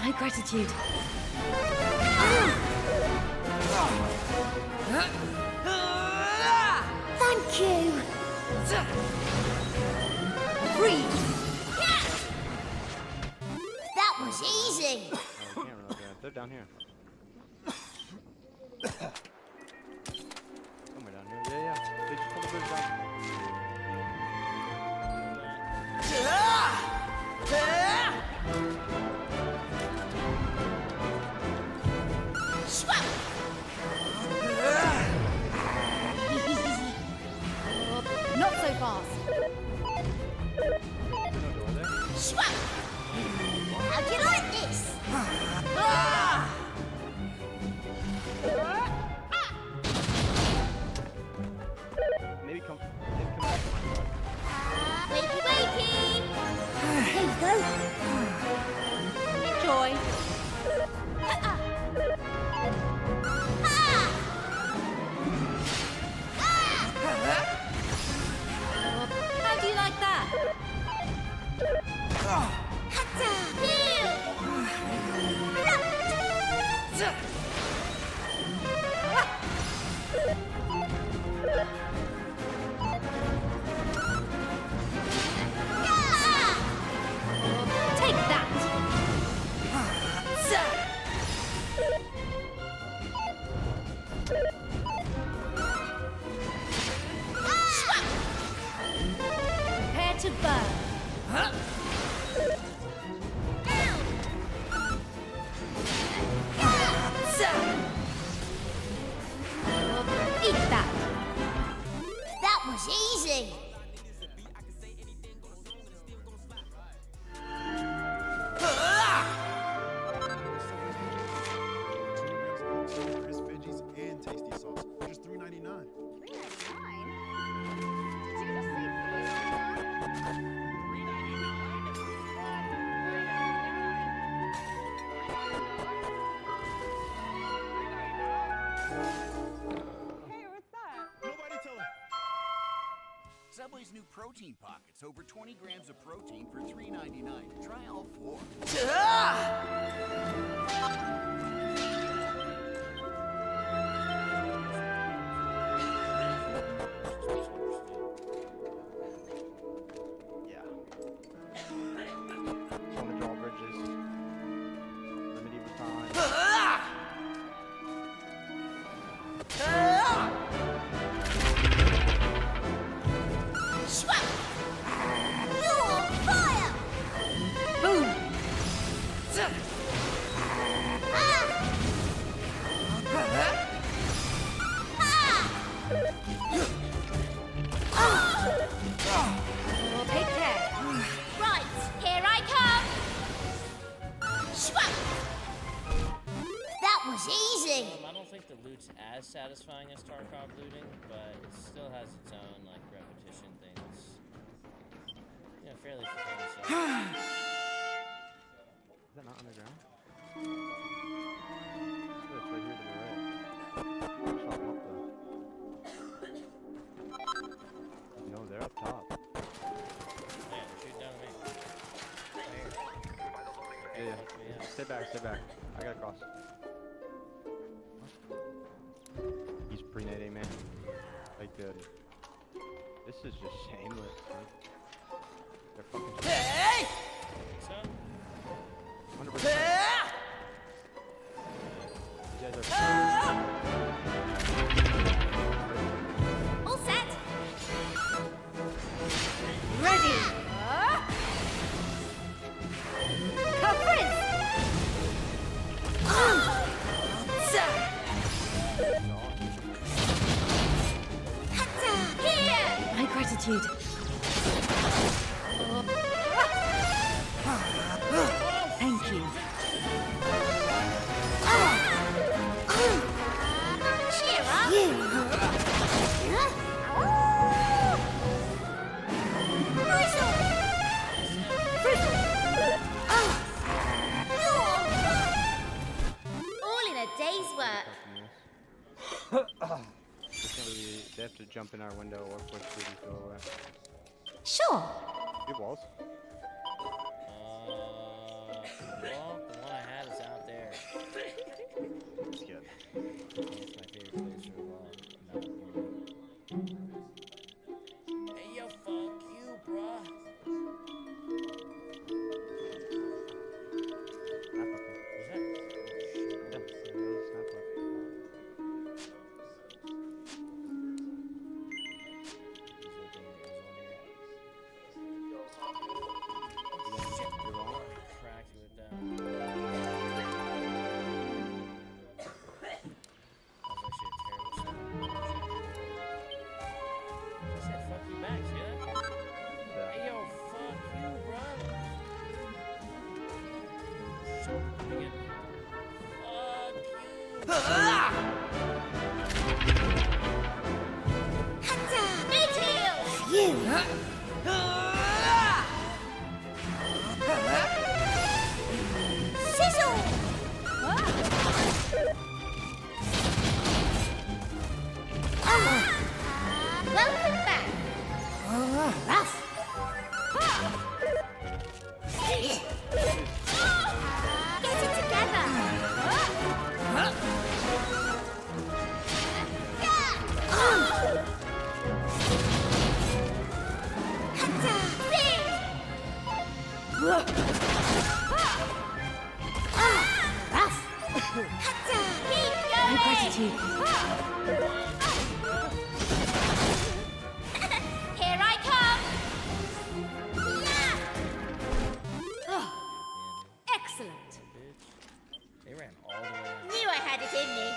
My gratitude. Thank you. Breathe. That was easy. Oh, I can't really grab. They're down here. Somewhere down here. Yeah, yeah. They just pulled the bridge down. Not so fast. How'd you like this? Maybe come back to my side. Wakey, wakey. Here you go. Enjoy. How do you like that? Take that. Prepare to burn. Eat that. That was easy. Crisp veggies and tasty sauce. Just $3.99. Nobody tell her. Subway's new protein pockets. Over 20 grams of protein for $3.99. Try all 4. Yeah. On the drawbridges. The medieval time. You're on fire. Boom. Take care. Right, here I come. That was easy. I don't think the loot's as satisfying as Tarkov looting, but it still has its own like repetition things. Yeah, fairly fulfilling stuff. Is that not underground? Oh, it's right here to the right. I'll shot them up though. No, they're up top. Yeah, shoot down me. Yeah. Stay back, stay back. I gotta cross. He's pre-nating, man. Like, good. This is just shameless, dude. They're fucking Hey! So? 100%. You guys are... All set. Ready. Caprice. Here. My gratitude. Thank you. Cheer up. Frizzle. All in a day's work. They have to jump in our window or push through these doorway. Sure. You have walls? Well, the one I had Welcome back. Rough. Get it together. My gratitude. Here I come. Excellent. They ran all the way out. Knew I had it in me.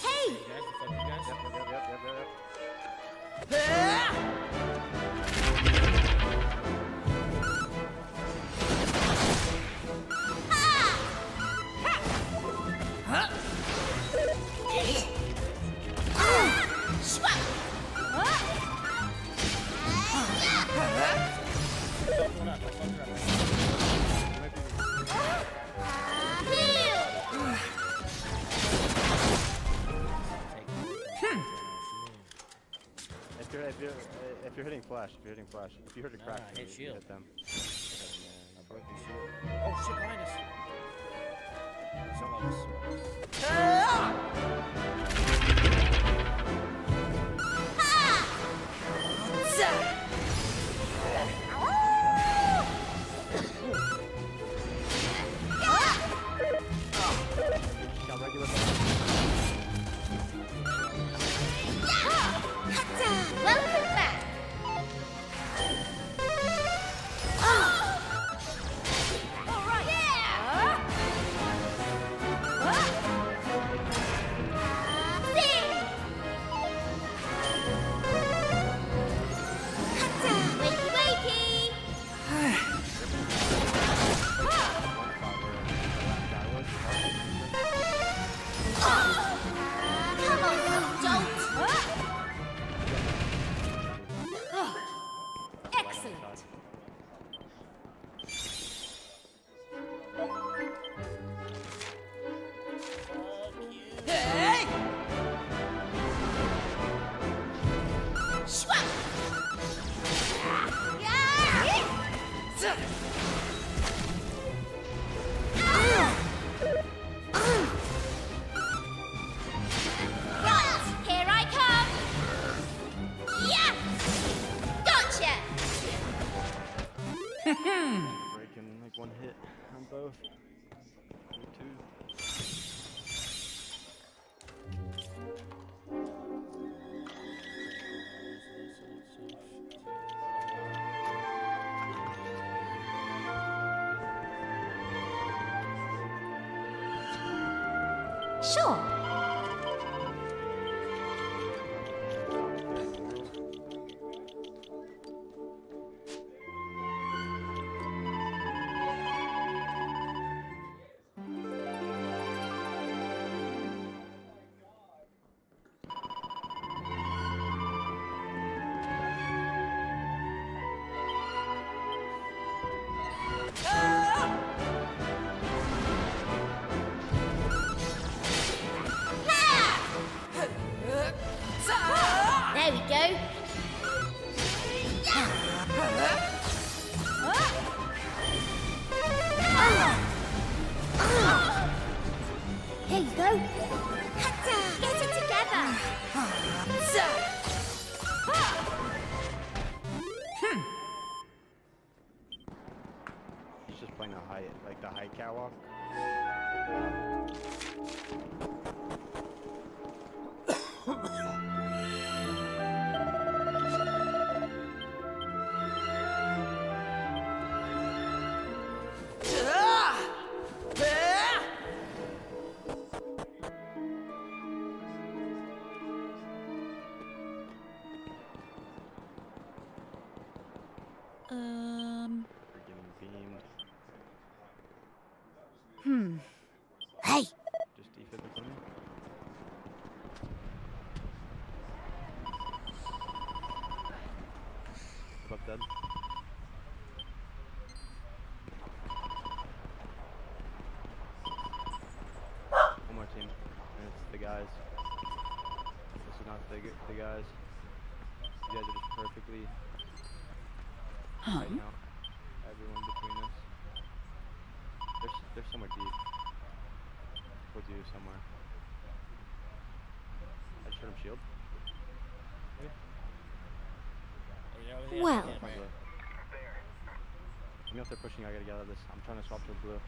Hey! If you're hitting flash, if you heard a crack, I hit shield. hit them. I broke the shield. Oh shit, behind us. Some of us. Got regular. Welcome back. All right. Yeah. Sing. Wakey, wakey. Come on, don't. Excellent. Hey! Swap! Right, here I come. Yeah! Gotcha! Breaking like one hit on both. Two. Sure. There we go. Here you go. Get it together. He's just playing the high catwalk. team, and it's the guys. This is not the guys. You guys are just perfectly hiding out. Everyone between us. They're somewhere deep. Towards you somewhere. I just heard him shield. Well. Let me know if they're pushing. I gotta get out of this. I'm trying to swap to a blue. We're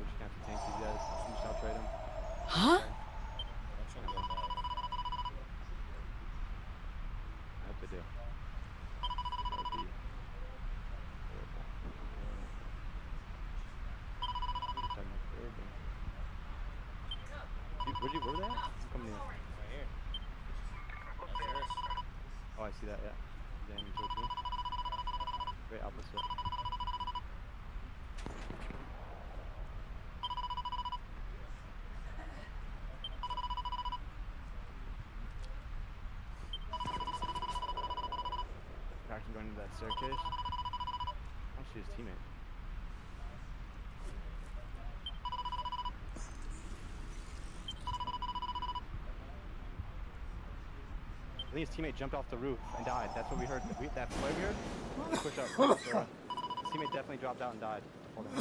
just gonna have to tank these guys. I'm just outtrade them. Huh? I'm trying to go back. I hope they do. That would be horrible. Where were they at? I'm coming in. Right here. That's yours. Oh, I see that, yeah. Damn, you told me. Great opposite. Kraken going into that staircase. I don't see his teammate. I think his teammate jumped off the roof and died. That's what we heard. That's what we heard. Push up. So, his teammate definitely dropped out and died. Hold on.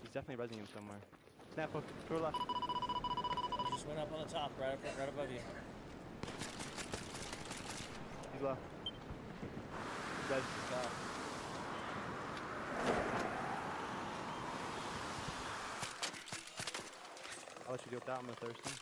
He's definitely rezzing him somewhere. Snap hook. To our left. He just went up on the top, right above you. He's low. He's dead. I'll let you deal with that. I'm gonna thirst him.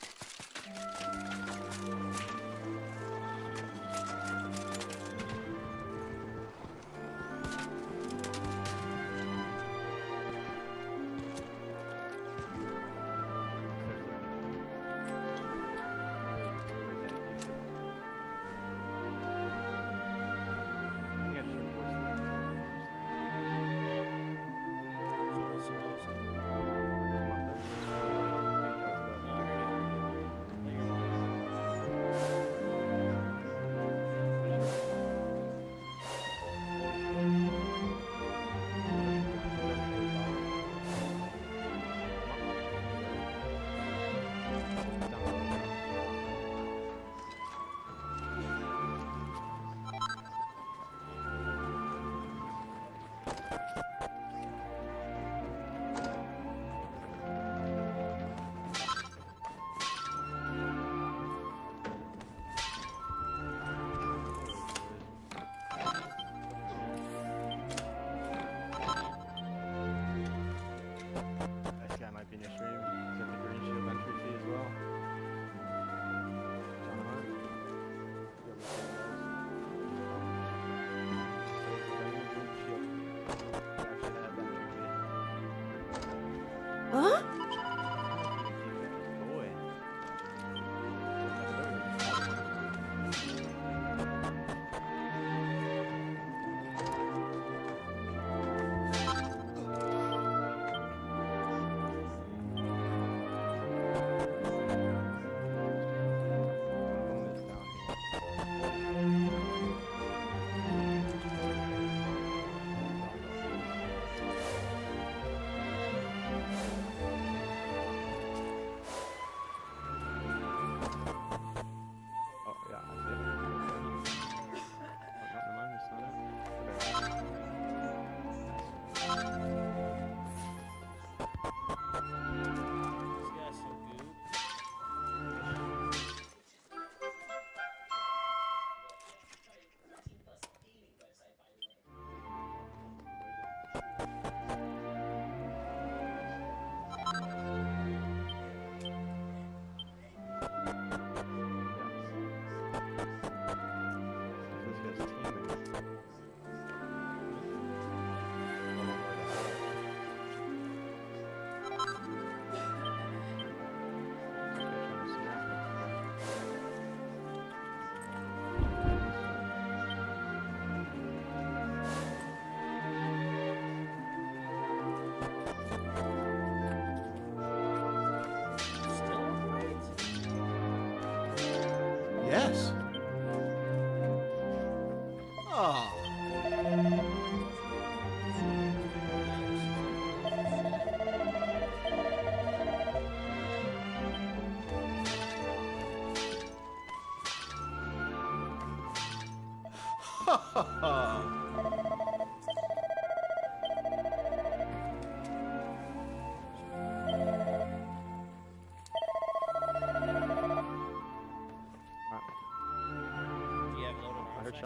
Huh?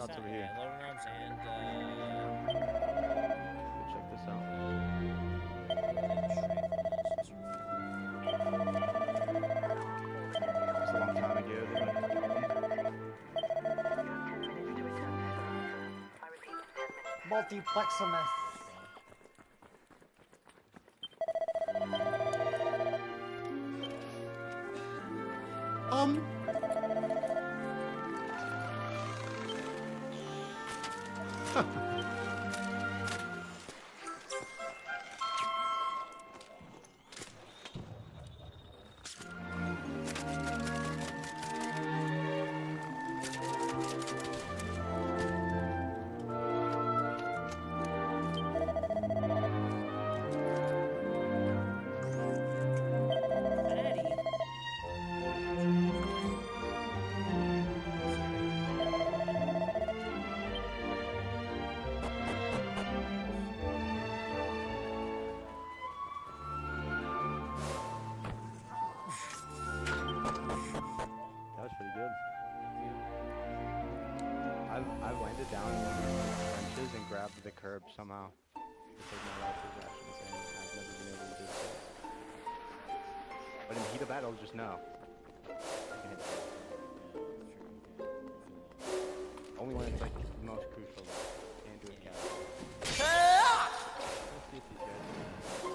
shots over here. Loading arms and Check this out. It's a long time ago. Multiplexiness. I landed down in one of the trenches and grabbed the curb somehow. Because my life was actually insane. I've never been able to do so. But in the heat of battle, just know. I can hit it. Only when it's like the most crucial. Can't do it casually. Let's see if these guys do.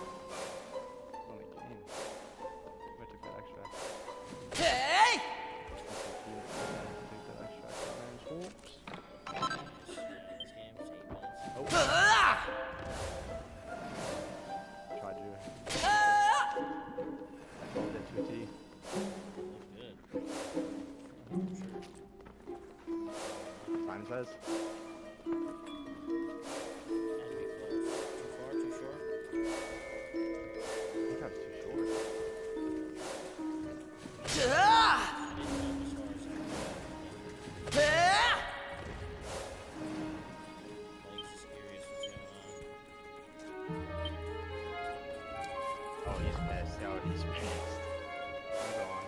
On the game. I took that extract. Hey! Take that extract. Whoops. Oh. Tried to. I called it 2T. Time says. Too short. I think I was too short. Oh, he's pissed. Oh, he's pissed. I'm going.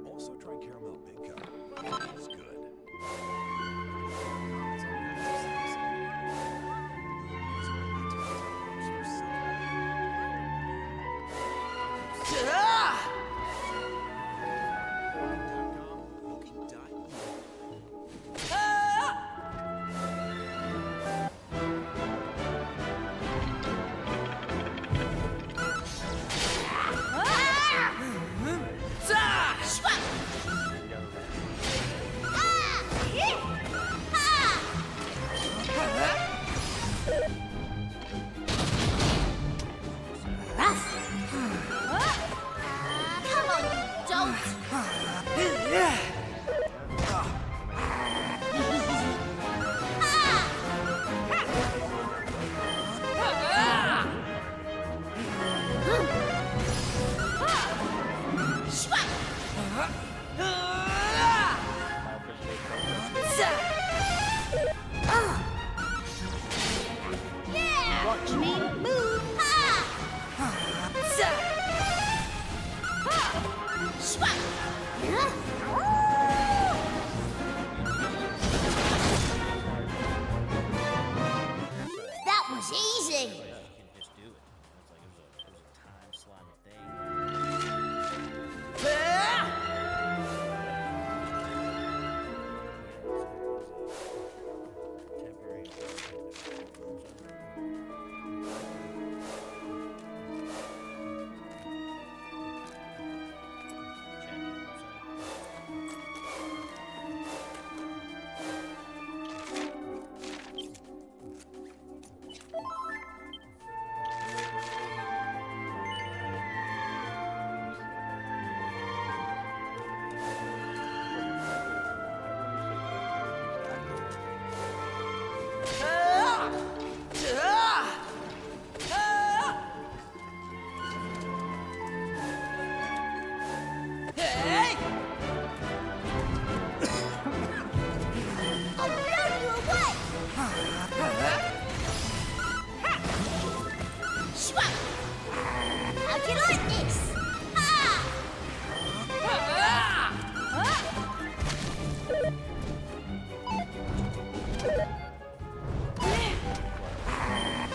Also try caramel big cup. It's good. Come on, you dolt! Watch me move! That was easy! You can just do it. It's like it was a time slotted thing. Swap! How'd you like this? Ah!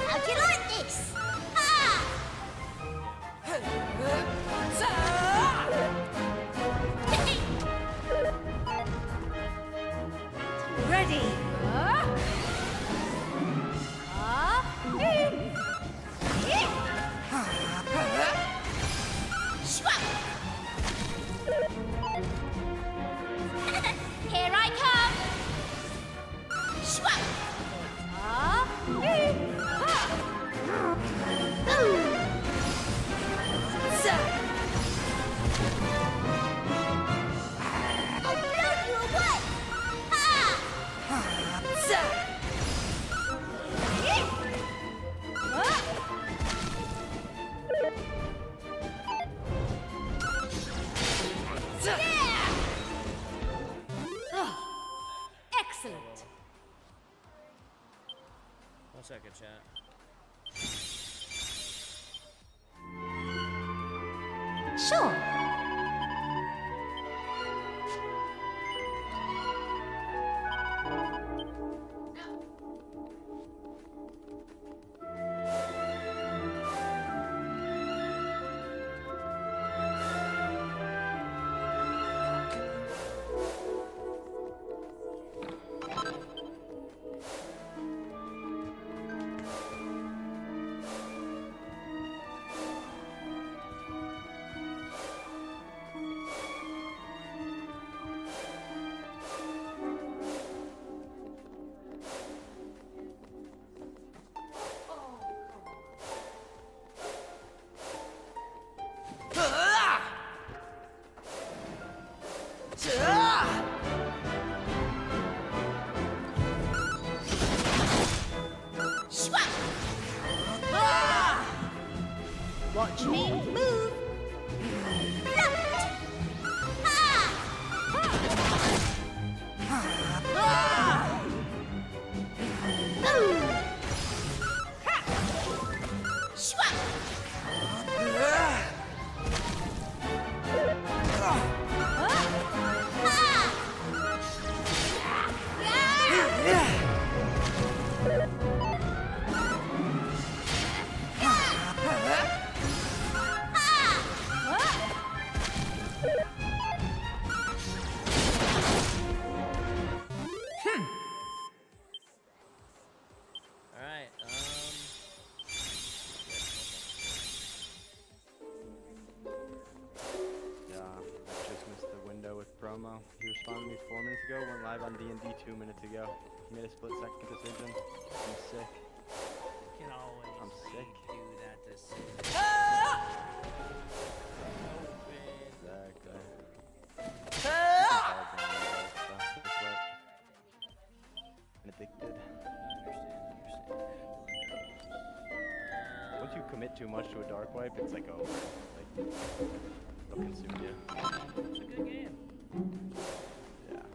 How'd you like this? Ah! Ready. Swap! Here I come! Swap! I'll blow you away! Excellent. 1 second, chat. Sure. Watch me move. Alright, Yeah, I just missed the window with promo. He responded to me 4 minutes ago, went live on D&D 2 minutes ago. He made a split-second decision. I'm sick. can always I'm sick. do that decision. Exactly. Addicted. Once you commit too much to a dark wipe, it's like over. Like, it'll consume you. It's a good game. Yeah.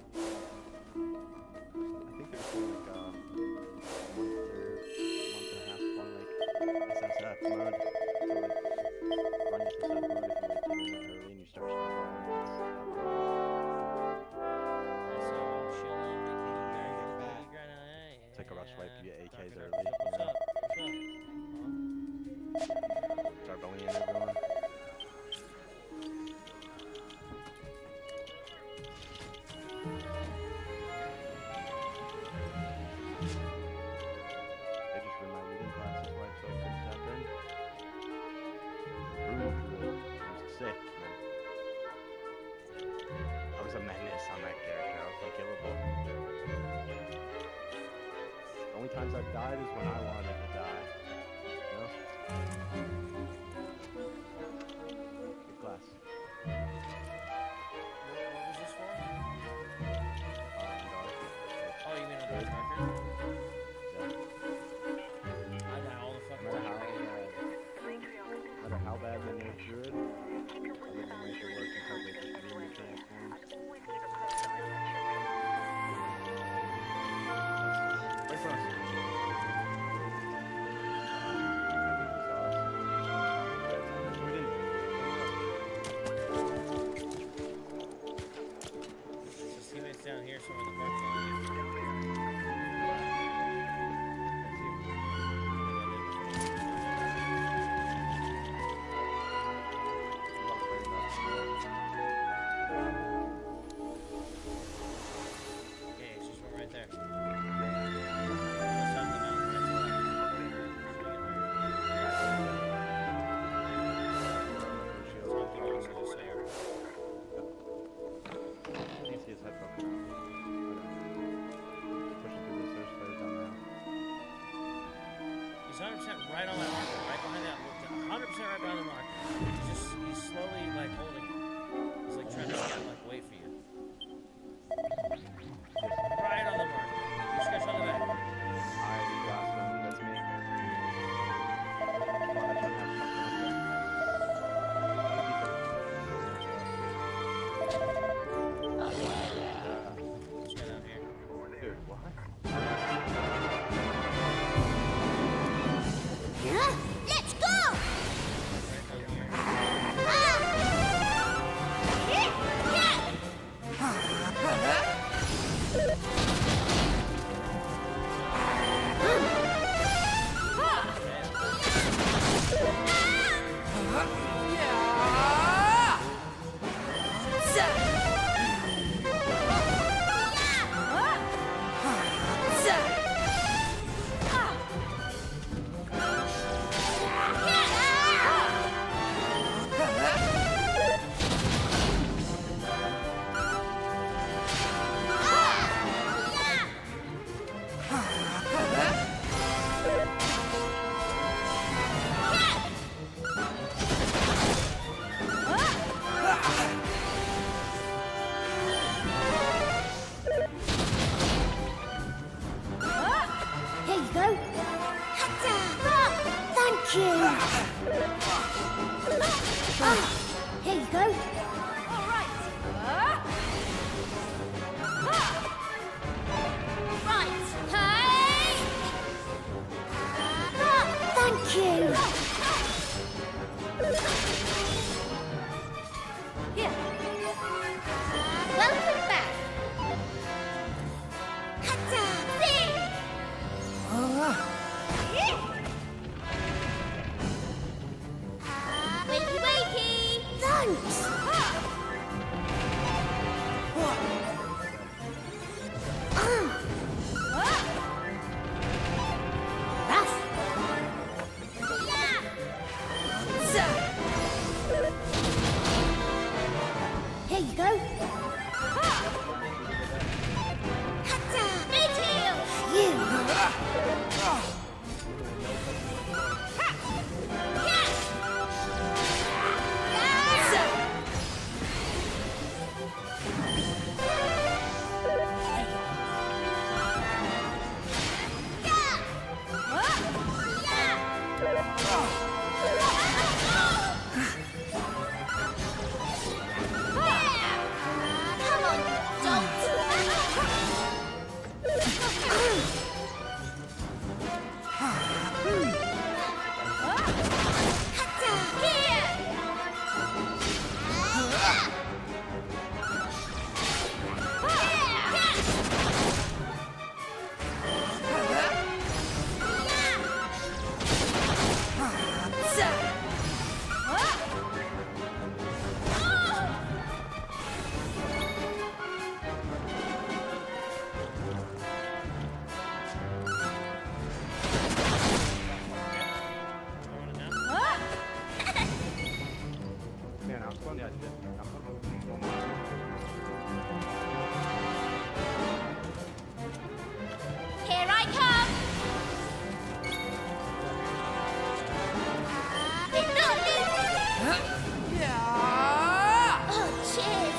I think there's been like a month and a half on like SSF mode. So like run SSF mode if you like do it early and you start it's like a rush wipe, you get AKs early. What's up? Start bullying everyone. They just ruined my reading classes wipe so I couldn't tap in. Rude. I was sick, man. I was a menace on that character. I was unkillable. The only times I've died is when I wanted to die. You know? Good class. What was this for? Dark. Oh, you mean on Dark Marker? Yeah. I die all the fucking No matter how bad the new druid, I wouldn't make it work until they just really transformed. Wait for us. right on my marker, right behind that. 100% right behind the marker. He's slowly like holding it. He's like trying to like wait for you. Right on the marker. You just gotta show the back. Alright, awesome. That's me. Let's go down here. Dude, what? Let's go! Here you go. Hatta! Thank you. Here you go. All right. Right. Hey! Thank you. Here. Welcome back. Hatta! See! Wakey wakey! Thanks! Rough! Here you go! Hatta! Meteor! You! Come on, Man, I'm fun. Yeah, Here I come! Oh, cheers!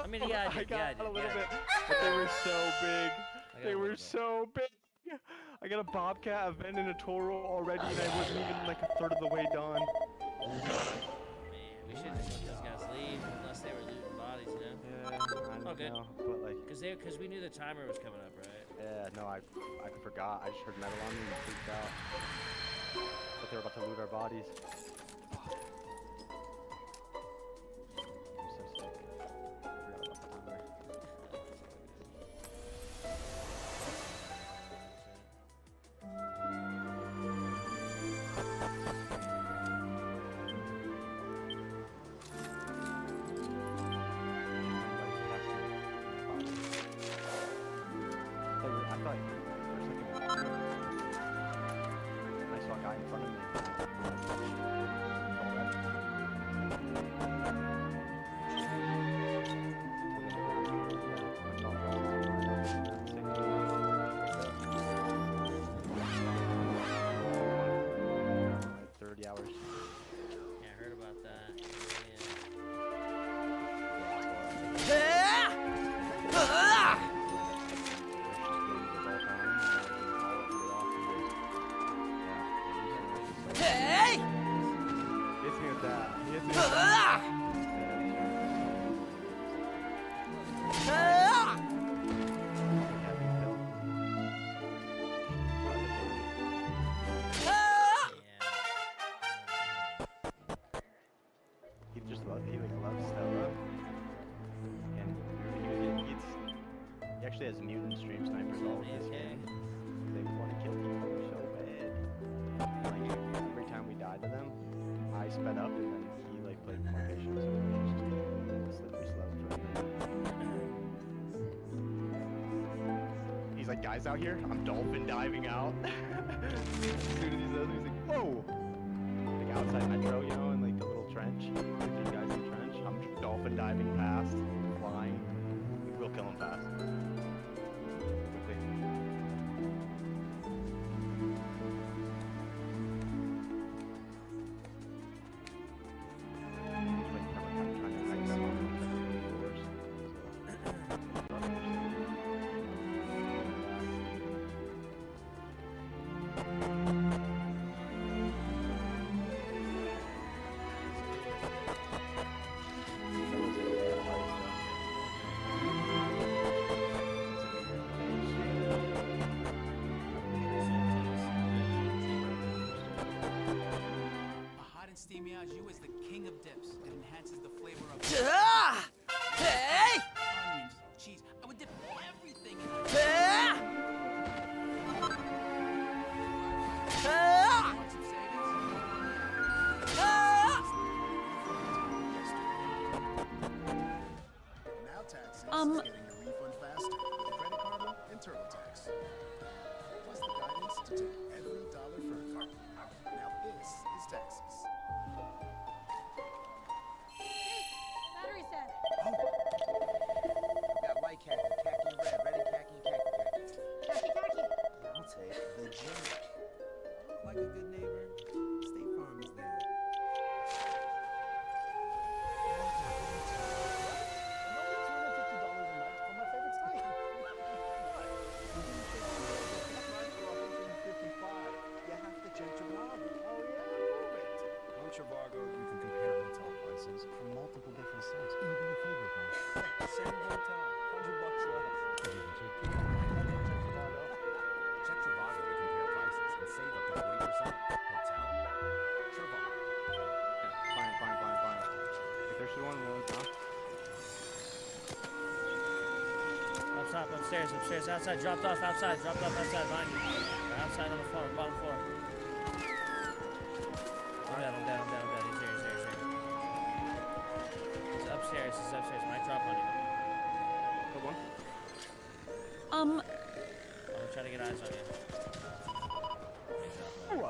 I mean, yeah, I got a little bit, but they were so big. They were so big. I got a bobcat, a Ven, and a Toro already, and I wasn't even like a third of the way done. Man, we should just let those guys leave unless they were looting bodies, you know? Yeah, I good. know, but like. Cause we knew the timer was coming up, right? Yeah, no, I forgot. I just heard metal on me and freaked out. But they were about to loot our bodies. I'm so sick. I forgot about the timer. I saw a guy in front of me. Like 30 hours. Yeah, I heard about that. Hey! Hits me with that. He hits me with that. He loves Stella. And he actually has mutant stream snipers all of this game. They want to kill people so bad. And like every time we died to them, I sped up and then he like played more patient, so it was just slippery slope for him. He's like, guys out here, I'm dolphin diving out. As soon as he says, he's like, whoa! Like outside Metro, you know, in like the little trench. Like these guys in the trench. I'm dolphin diving past, flying. We'll kill him fast. Steamy au jus is the king of dips. It enhances the flavor of Hey! onions, cheese. I would dip everything in it. Want some savings? Now Taxis is getting your refund faster with Credit Karma and TurboTax. Plus the guidance to take every dollar further. Now this is Taxis. Battery set. Got white khaki, khaki and red, red and khaki and khaki. Khaki, khaki. I'll take the gin. Like a good neighbor, State Farm is there. Trivago, you can compare hotel prices from multiple different sites, even your favorite one. Same hotel, $100 less. Check Trivago to compare prices and save up to 40%. Hotel, Trivago. Fine. If there's one more, huh? Up top, upstairs, outside, dropped off outside, behind you. Or outside on the floor, bottom floor. I'm down. He's here. He's upstairs. Might drop on you. Good one. I'm gonna try to get eyes on you.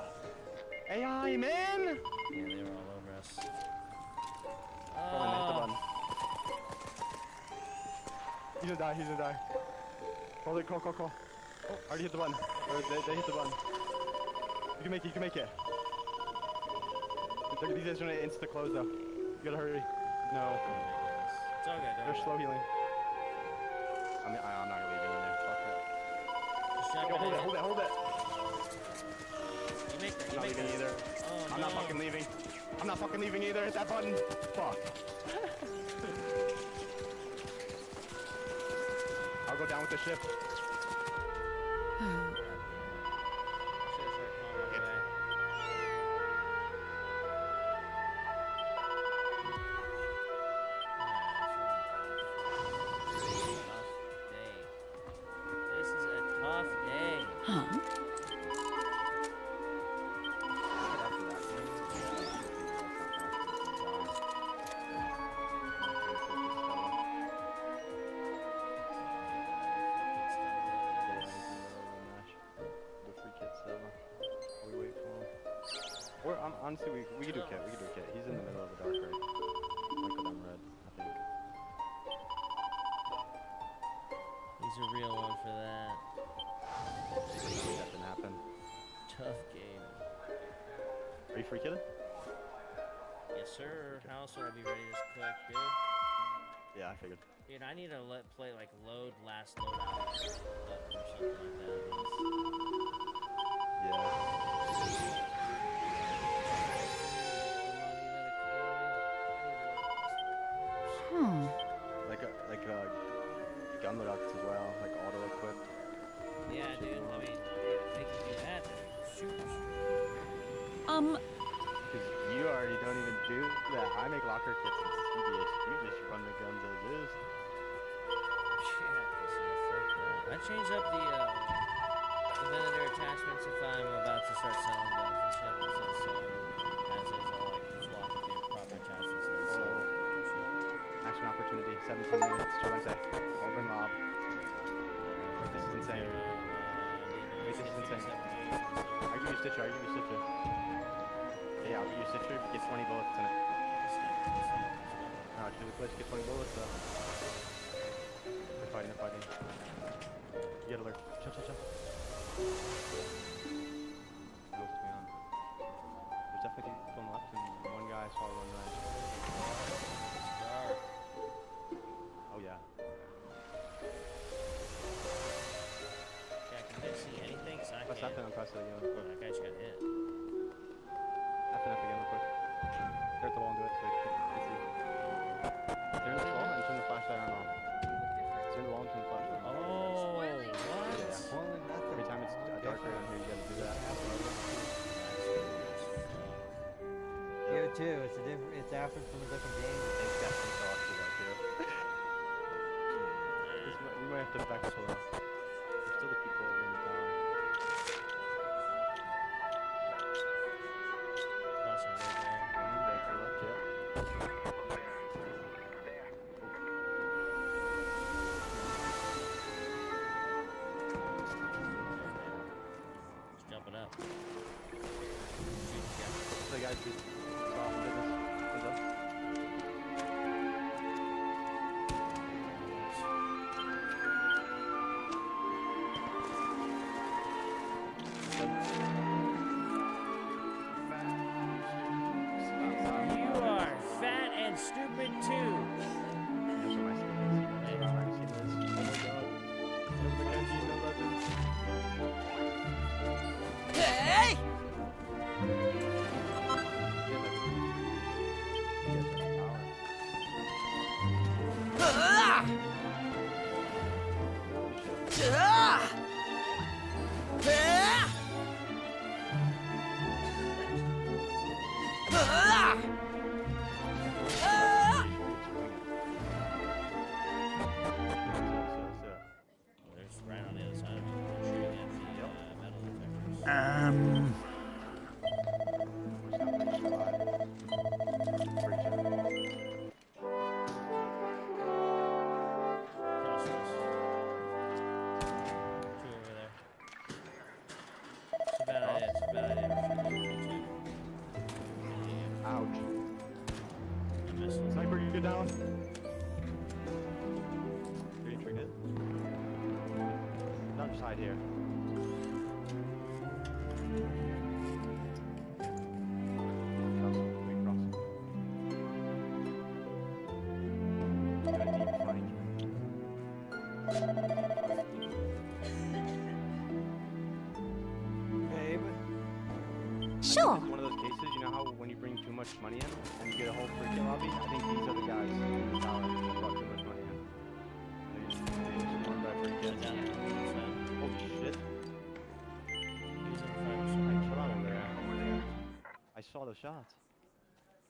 AI, man! Yeah, they were all over us. Hit the button. He's gonna die. Call. Oh, already hit the button. They hit the button. You can make it. These guys are gonna insta close though. You gotta hurry. No. It's all good. They're slow healing. I'm not leaving in there. Fuck it. Just jump Yo, in hold there. it, hold it, hold it. You make that. I'm You not make leaving that. either. Oh, I'm not no. fucking leaving. I'm not fucking leaving either. Hit that button. Fuck. I'll go down with the ship. This is a tough day. Huh? Or honestly, we could do Kit. We could do Kit. He's in the middle of the dark right. Might go down red, I think. He's a real one for that. That didn't happen. Tough game. Are you free kidding? Yes, sir. How else would I be ready to cook, dude? Yeah, I figured. Dude, I need to play like load last load out or something like that. Yeah. Huh. Like gun loadouts as well, like auto equipped. Yeah, dude. I mean, they can do that. Shoot. Because you already don't even do that. I make locker kits and CBS. You just run the guns as is. I change up the vendor attachments if I'm about to start selling guns and shit. So as is, I'll like just lock the proper attachments and then sell. Action opportunity, 17 minutes to Wednesday. Over mob. This is insane. Wait, this is insane. I'll give you a Stitcher, Yeah, I'll give you a Stitcher if you get 20 bullets in it. No, actually, let's get 20 bullets though. They're fighting. You get alert. Chill. Close to me on. There's definitely people on the left and one guy I saw run right. Oh yeah. Yeah, can you see anything? So I Press can't. F and press it again. Oh, that guy just got hit. F and F again real quick. Stare at the wall and do it so you can see. Turn the wall and turn the flashlight on off. Turn the wall and turn the flashlight on. Oh, what? Yeah. Every time it's darker down here, you gotta do that. You too. It's after from a different game. It's definitely so off to that too. We might have to back this one off. There's still the people in the tower. Crossing right there. Right to the left, yeah. Just jumping up. So guys, just stop and business. What's up? You are fat and stupid too. Hey! There's right on the other side of me. They're shooting at the metal detectors. Two over there. It's a bad idea. It's a bad idea. Ouch. I missed one. Sniper, you down? Are you triggered? No, just hide here. Cross. Big cross. brought too much money in and get a whole freaking lobby. I think these are the guys in the tower that brought too much money in. They just won by free kids. Holy shit. I saw the shots.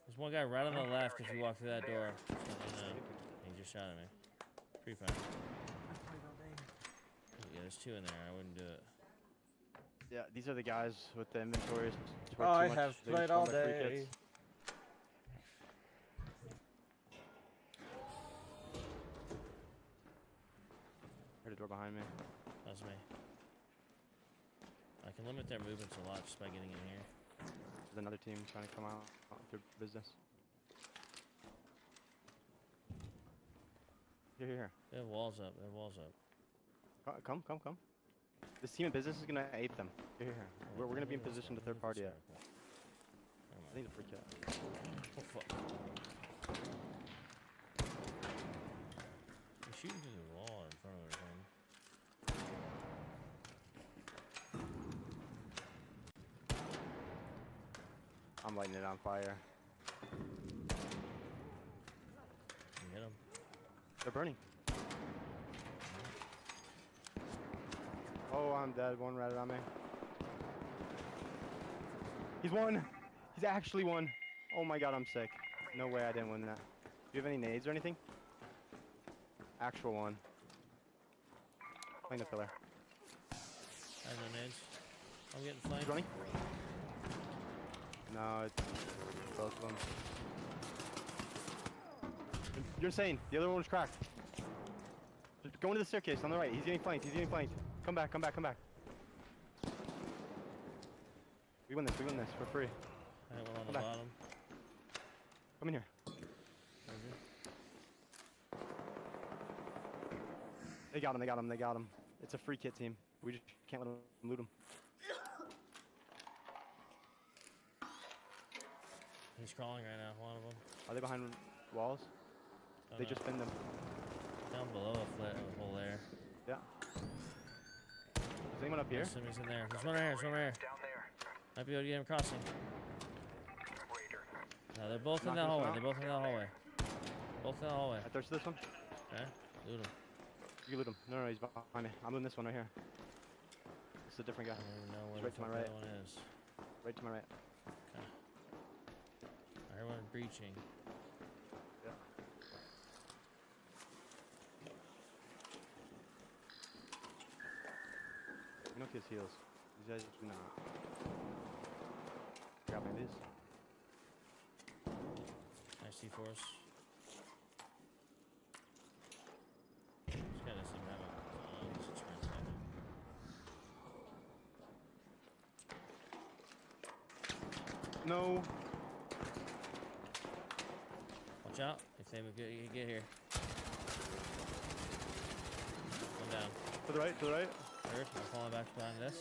There's one guy right on the left if you walk through that door. He just shot at me. Pretty fun. Yeah, there's two in there. I wouldn't do it. Yeah, these are the guys with the inventories. Oh, I have played all day. Heard a door behind me. That's me. I can limit their movements a lot just by getting in here. There's another team trying to come out through business. Here. They have walls up. They have walls up. Come. This team in business is gonna ape them. Here. We're gonna be in position to third party it. I need to freak out. Oh fuck. You're shooting through the wall in front of everything. I'm lighting it on fire. You hit them. They're burning. Oh, I'm dead. One ratted on me. He's won. He's actually won. Oh my god, I'm sick. No way I didn't win that. Do you have any nades or anything? Actual one. Playing the pillar. I have no nades. I'm getting flanked. He's running. No, it's both of them. You're insane. The other one was cracked. Just go into the staircase on the right. He's getting flanked. Come back. We win this for free. I hit one on the back. bottom. Come in here. They got him. It's a free kit team. We just can't let them loot them. He's crawling right now, one of them. Are they behind walls? They just pinned them. Down below a hole there. Yeah. Is anyone up here? Somebody's in there. There's one right here. Might be able to get him crossing. No, they're both in that hallway. Both in that hallway. I thirsted this one. Okay, loot him. You loot him. No, he's behind me. I'm looting this one right here. This is a different guy. I don't even know where He's right to my right. that one is. Right to my right. Okay. Everyone breaching. Yeah. We don't get his heals. These guys do not. Grabbing these. Nice C4s. This guy doesn't seem to have a he's a trend type. No. Watch out if they get here. One down. To the right. Hurt. I'm falling back behind this.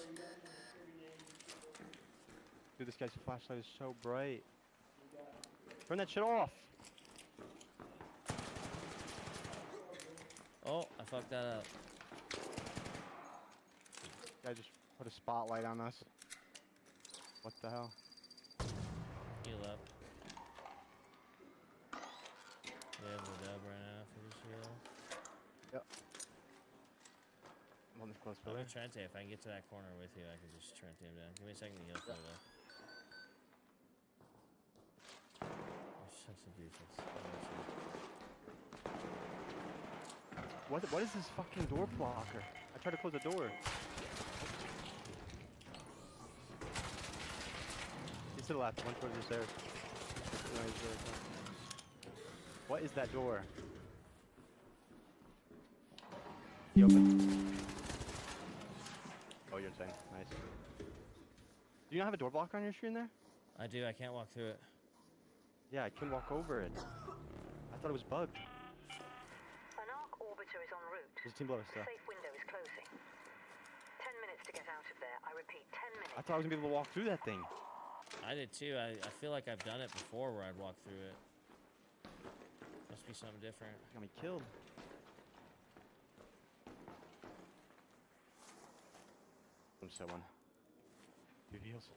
Dude, this guy's flashlight is so bright. Turn that shit off. Oh, I fucked that up. Guy just put a spotlight on us. What the hell? Heal up. They have the dub right now for this heal. Yep. I'm on this close I'm pillar. gonna Trente. If I can get to that corner with you, I can just Trente him down. Give me a second to heal for though. Such a defense. What is this fucking door blocker? I tried to close the door. He's to the left, one towards the stairs. No, he's there. What is that door? He open. Oh, you're insane. Nice. Do you not have a door blocker on your screen there? I do. I can't walk through it. Yeah, I couldn't walk over it. I thought it was bugged. An arc orbiter is en route. There's a team below us still. Safe window is closing. 10 minutes to get out of there. I repeat, 10 minutes. I thought I was gonna be able to walk through that thing. I did too. I feel like I've done it before where I'd walk through it. Must be something different. Got me killed. I'm so one. Two heals.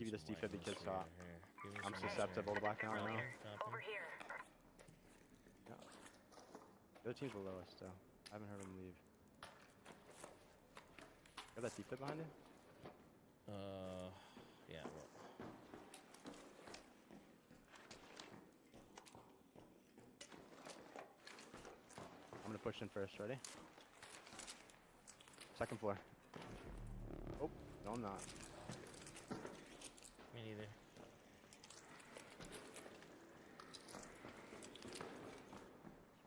give you this defib because Here, give me I'm some susceptible to blacking out now. Over here. The other team's below us, so I haven't heard him leave. Got that defib behind you? Yeah. Well. I'm gonna push in first. Ready? Second floor. Oh, no, I'm not. Me neither.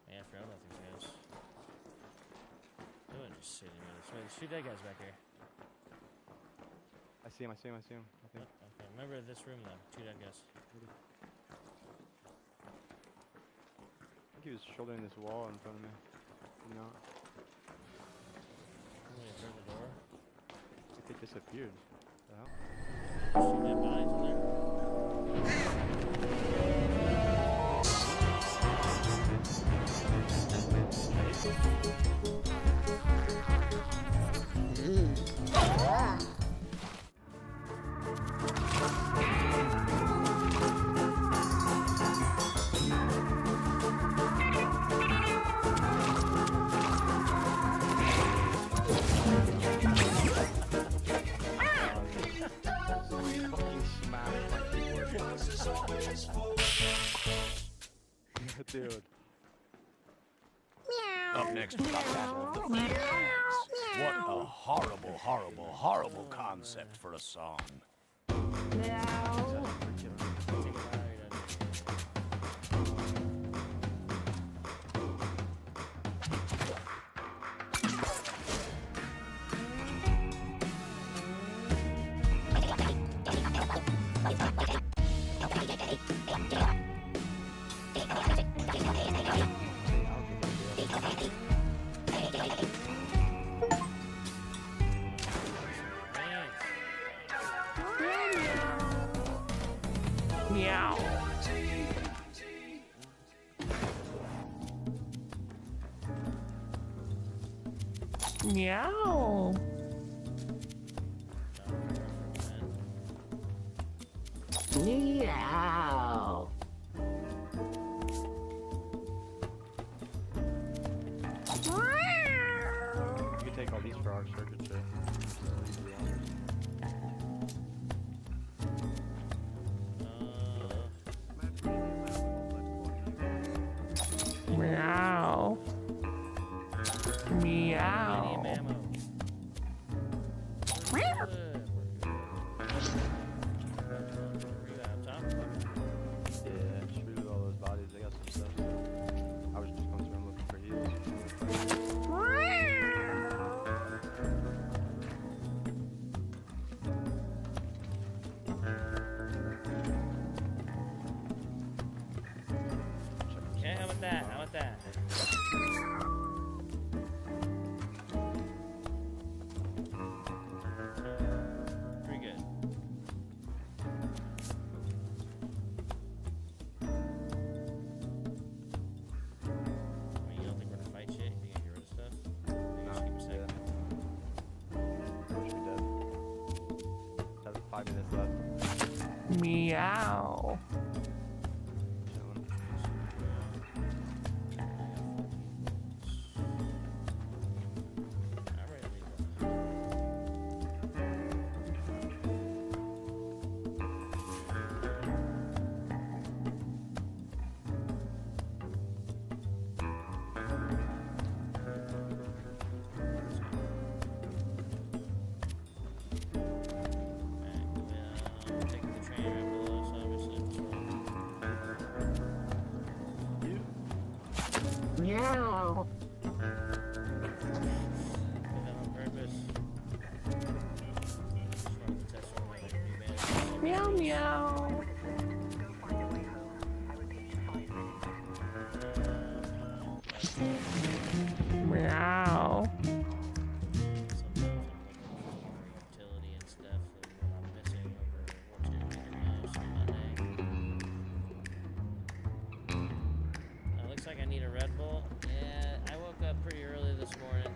Yeah, I forgot about these guys. They weren't just sitting there. There's 2 dead guys back here. I see him. I think. Okay, remember this room though. 2 dead guys. I think he was shouldering this wall in front of me. Maybe not. Somebody in front of the door. I think they disappeared. The hell? There's 2 dead bodies in there. Dude. Up next, we got Battle of the Fields. What a horrible, horrible, horrible concept for a song. Meow. Meow. Meow. You can take all these for our circuits, sir. Meow. Meow. Yeah, screw all those bodies. They got some stuff. I was just going through and looking for heals. Okay, how about that? How about that? Pretty good. I mean, you don't think we're gonna fight shit? You think I get rid of stuff? You just keep a second. Should be dead. Have 5 minutes left. Meow. Taking the train right below us, obviously. Meow. Did that on purpose. Just wanted to test one of my new Meow meow. Meow. utility and stuff of what I'm missing over what you're doing most on Monday. Looks like I need a Red Bull. Yeah, I woke up pretty early this morning.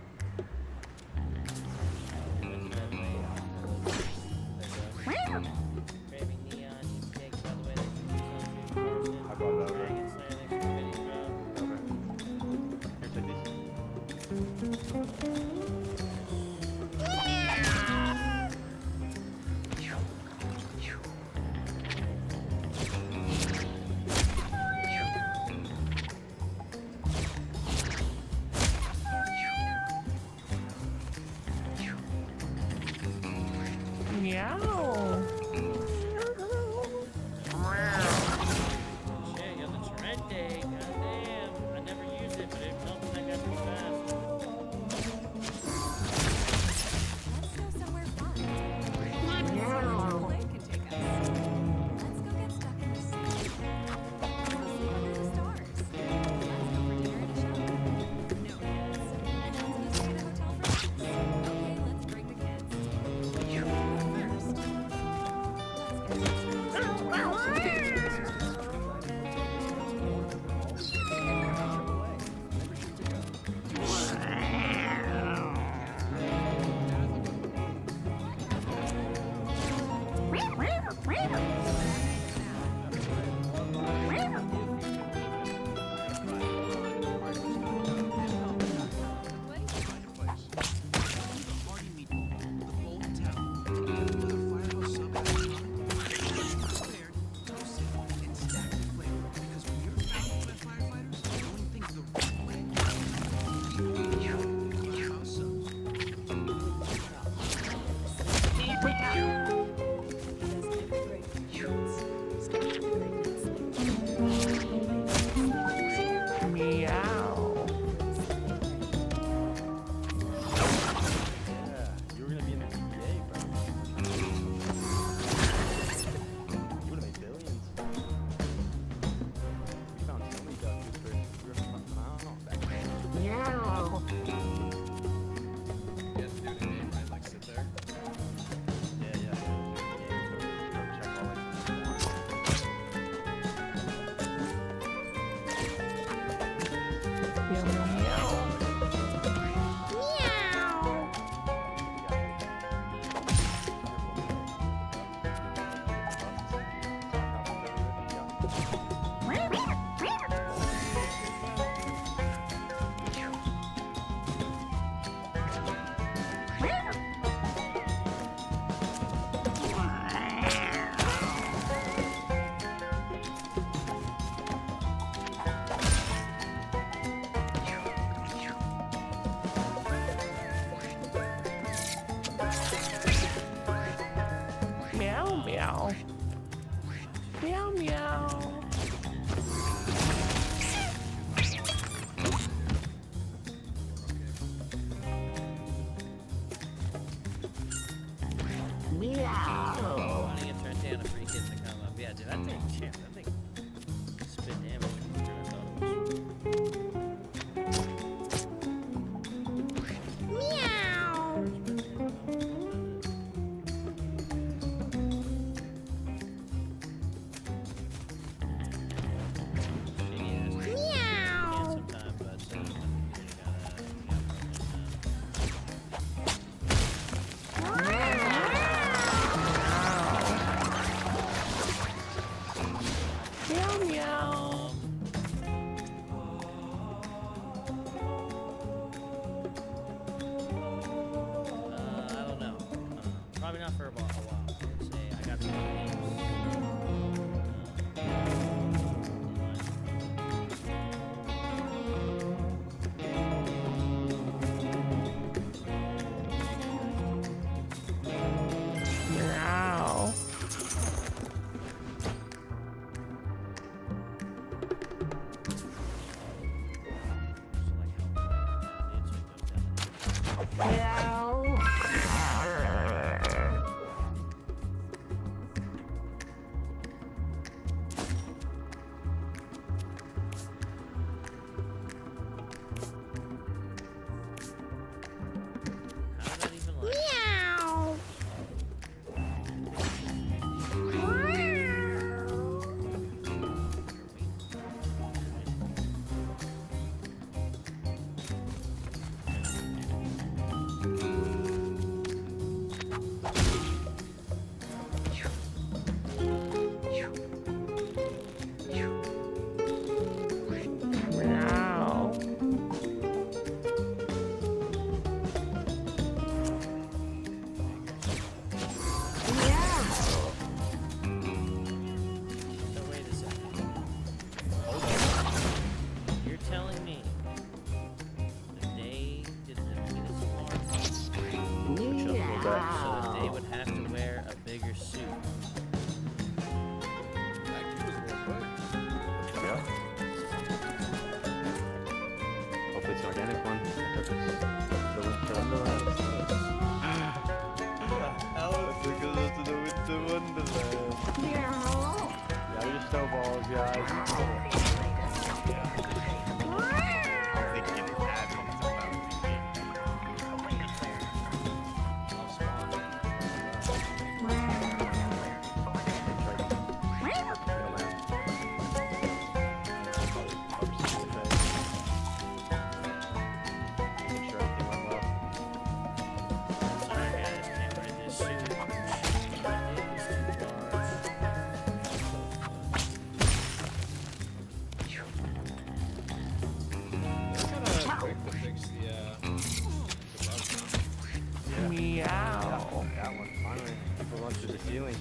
Meow meow. Meow meow. I want to get turned down if free kids to come up. Yeah, dude, that thing spit damage quicker than I thought it was. I don't know. Probably not for a while. I would say I got some games. Meow.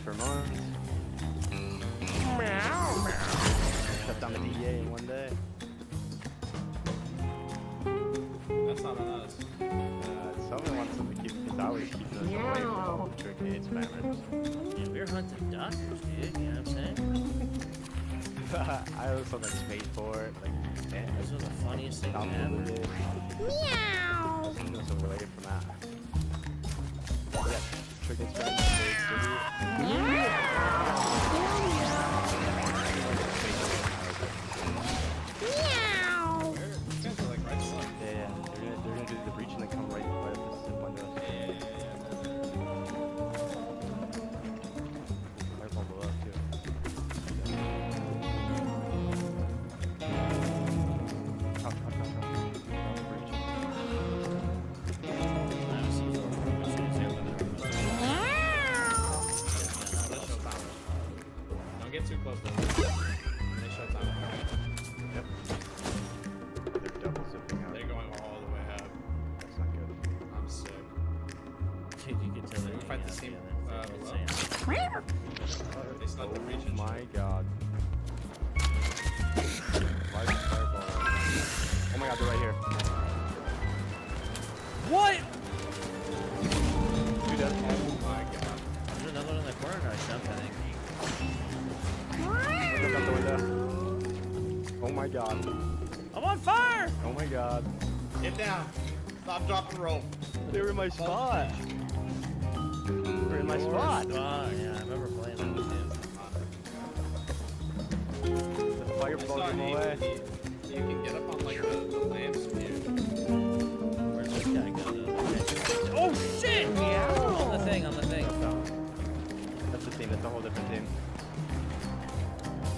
For months. Meow, meow. Shut down the DEA in one day. That's not on us. Someone wants them to keep, because I always keep those away from trick-aid spammers. Yeah, we're hunting doctors, dude. You know what I'm saying? I was on like space for it. Like, man, those are the funniest things ever. Meow. Keep us away from that. Yeah, trick-aid spammers. Meow. They're gonna do the breach and then come right up this window. There's one below too. Don't get too close though. Yep. They're double zipping out. They're going all the way up. That's not good. I'm sick. Dude, you can tell Can we fight the team below? They start the breach. Oh my god. Fireball. Oh my god, they're right here. What? Dude, that's oh my god. There's another one in the corner. I jumped, I think. Look out the window. Oh my god. I'm on fire! Oh my god. Get down. Stop, drop, and roll. They were in my spot. They were in my spot. Yeah, I remember playing that with him. The fireball them away. You can get up on like the lamps here. Where's this guy go? Oh shit! Yeah. On the thing, on the thing. That's the team. That's a whole different team.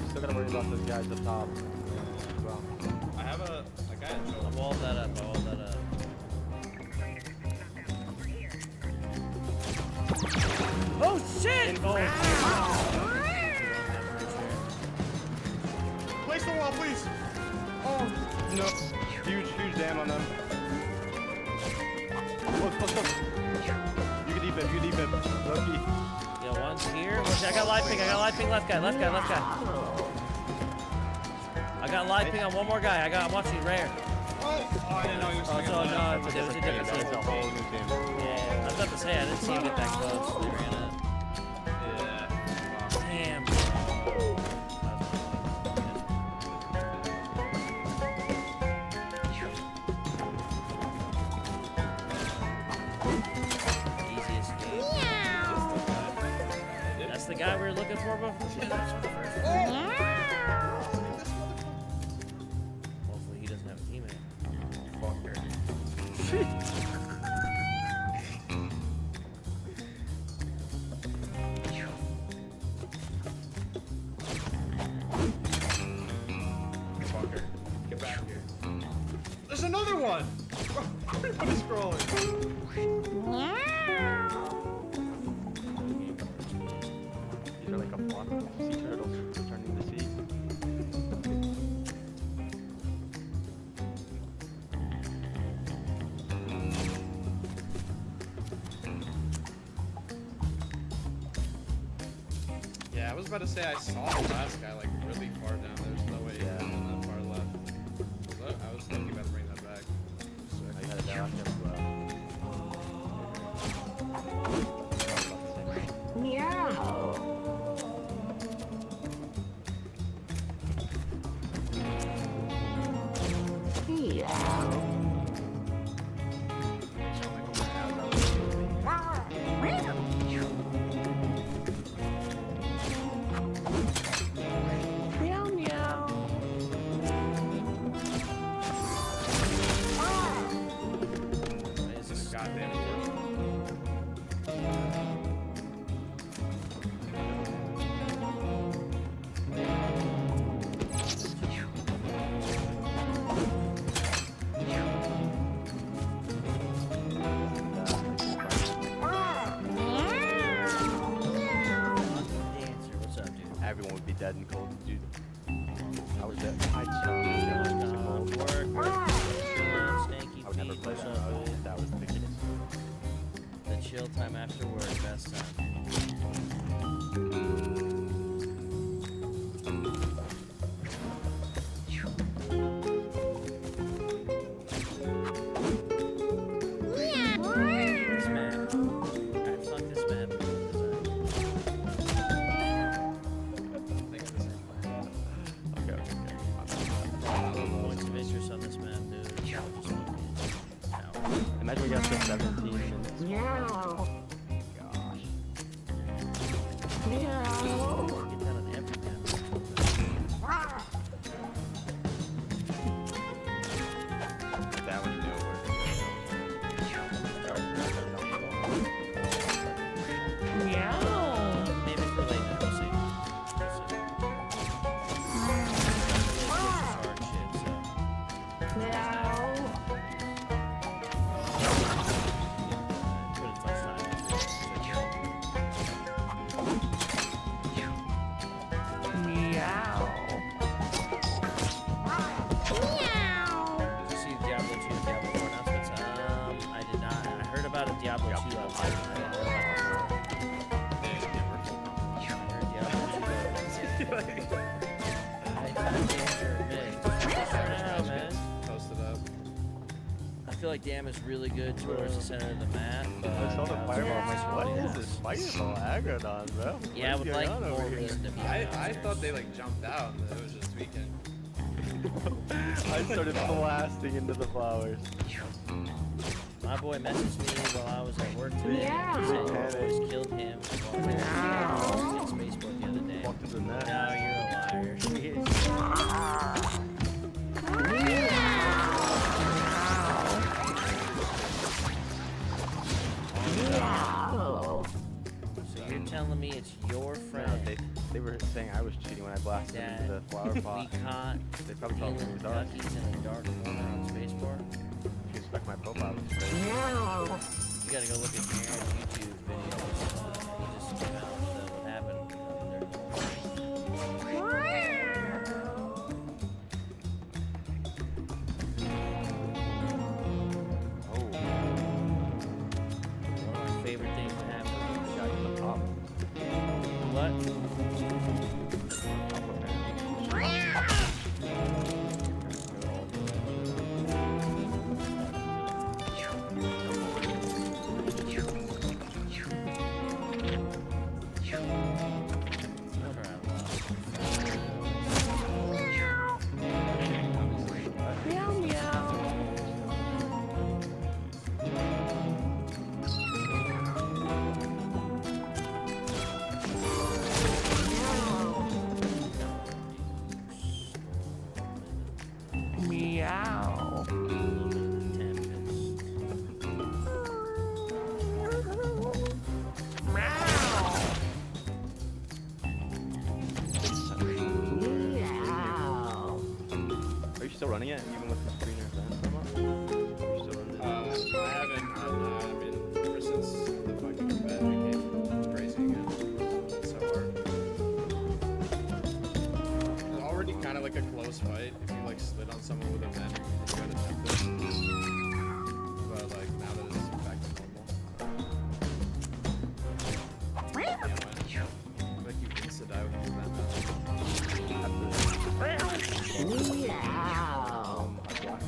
Still gotta worry about those guys up top. As well. I have a guy at I walled that up. I walled that up. Oh shit! Oh. Place the wall, please. Oh no! Huge dam on them. Look. You can deep him. Lucky. Yeah, one's here. I got live ping. Left guy. I got live ping on one more guy. I'm watching rare. Oh, I didn't know you were Oh, no, it was a different team. That's a whole new team. Yeah, I was about to say, I didn't see him get that close. They ran up. Yeah. Damn. Easiest game. That's the guy we were looking for before. Hopefully he doesn't have a teammate. Fucker. Get back here. There's another one! Everybody's scrolling. These are like a flock of sea turtles returning to the sea. Yeah, I was about to say I saw the last guy like really far down. There's no way he was that far left. I was thinking about bringing that back. I got it down as well. Goddamn. What's up, dude? Everyone would be dead and cold, dude. I was dead. Work. Stanky I would never feet. play What's that. up, dude? That was the case. The chill time after work, best time. This map. Alright, fuck this map. Points of interest on this map, dude. I'll just fucking out. Imagine we got to 17 minutes. Gosh. Get that on every map. That one you know Maybe for late night, we'll see. Hard shit, so. Put as much time feel like Dam is really good towards the center of the map. But I saw the fireball. I'm like, what is this fireball aggroed on, bro? Yeah, I would like more over here? reason to be. I thought they like jumped out and it was just tweaking. I started blasting into the flowers. My boy messaged me while I was at work today. Yeah. He said your boys killed him while they were Spaceport the other day. Walked into the net. No, you're a liar. So you're telling me it's your friend? No, they were saying I was cheating when I blasted that into the flower pot. we caught They probably thought it feeling was dark. duckies in a dark corner on Spaceport? If you inspect my profile, it's crazy. You gotta go look at Jared's YouTube videos. He just came out with what happened there. Oh. One of my favorite things that happened. Shot in the top. What? Meow. Are you still running it, even with the screen or something? Are you still running it? I haven't. I mean, ever since the fucking event became crazy again. It's so hard. It's already kind of like a close fight. If you like slid on someone with a vent, you gotta attempt it. But like now that it's back to normal, like you can sit out with your vent now.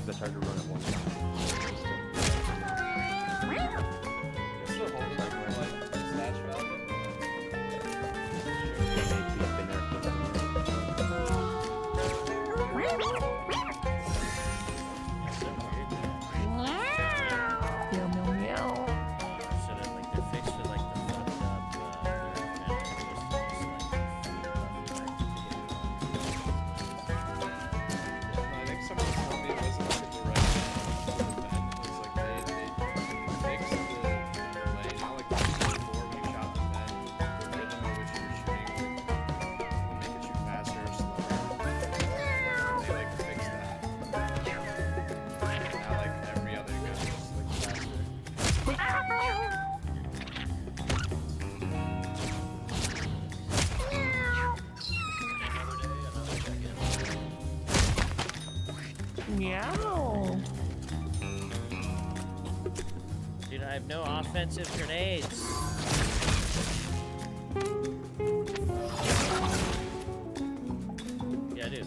I tried to run it one time. What's the whole cycle like? Slash value? So that like they're fixed for like the fucked up I think someone told me it wasn't like a direct event. It was like they fixed the delay, not like before when you shot the vent, the rhythm at which you were shooting would make it shoot faster or slower. They like fixed that. Now like every other gun is like faster. Meow. Dude, I have no offensive grenades. Yeah, I do.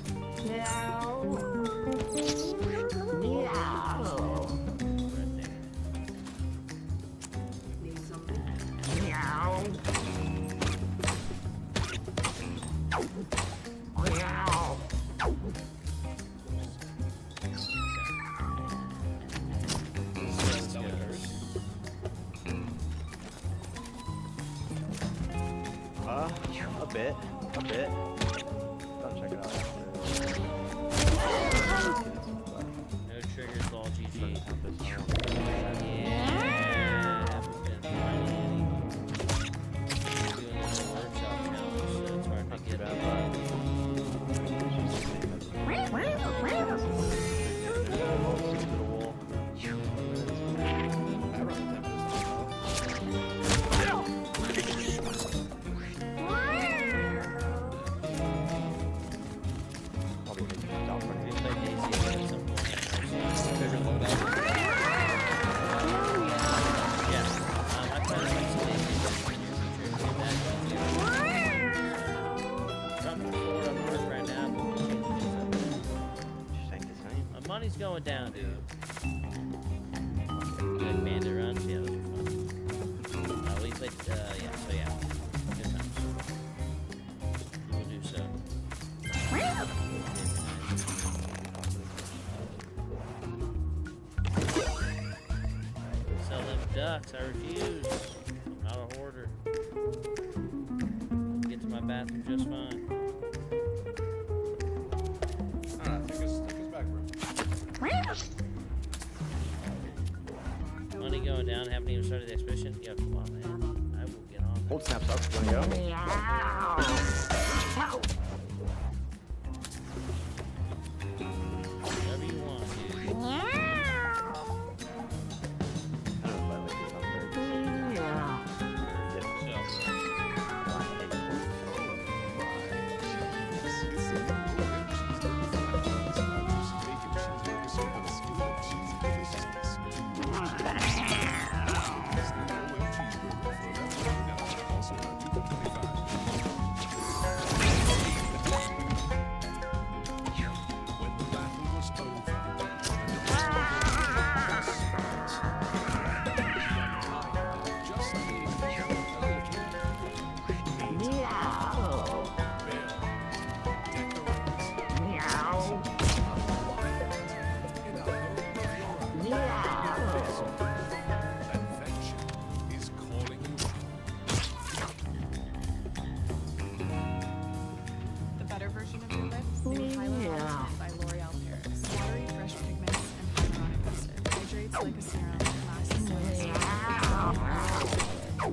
A bit. I'll check it out after. No triggers, all GG. Yeah. Haven't been finding any. Doing this workshop challenge, so it's hard to get up. Money's going down, dude. Like bandit runs, yeah, those are fun. We played, yeah, so yeah, good times. We will do so. Sell them ducks, I refuse. I'm not a hoarder. Get to my bathroom just fine. Take us back, bro. Money going down, haven't even started the expedition. Yo, come on, man. I will get on. Hold snaps up. You wanna go? Whatever you want, dude. The better version of your lips, new Hyaluronic by L'Oreal Paris. Watery, fresh pigments, and hyaluronic acid. Hydrates like a serum, lasts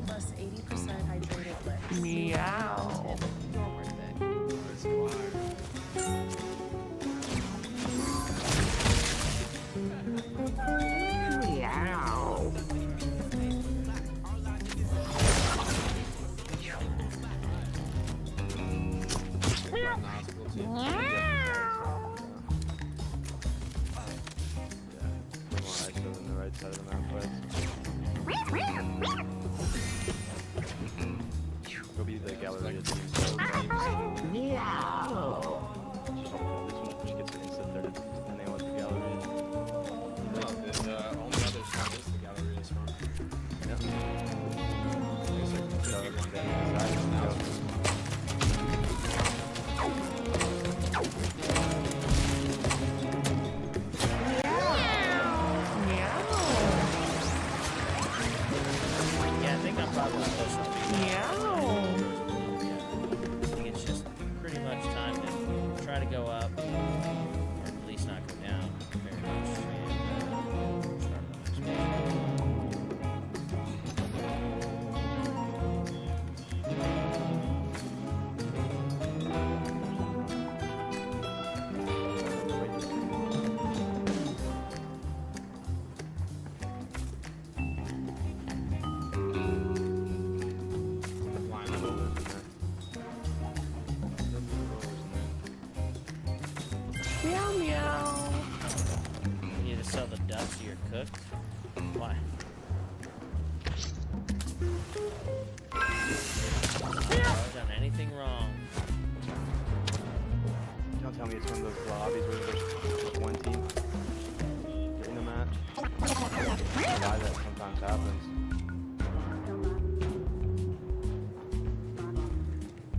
plus 80% hydrated lips. Meow. You're worth it. Go be the gallery. This one just gets instant 30 depending on what the gallery is. No, the only other spot is the gallery is from. Yep. Yeah, I think I'm probably close to being. I think it's just pretty much time to try to go up, or at least not go down very much. And, start my expedition. Meow meow. You need to sell the ducks you're cooked? Why? I've done anything wrong. Don't tell me it's one of those lobbies where there's one team getting the match. I don't know why that sometimes happens.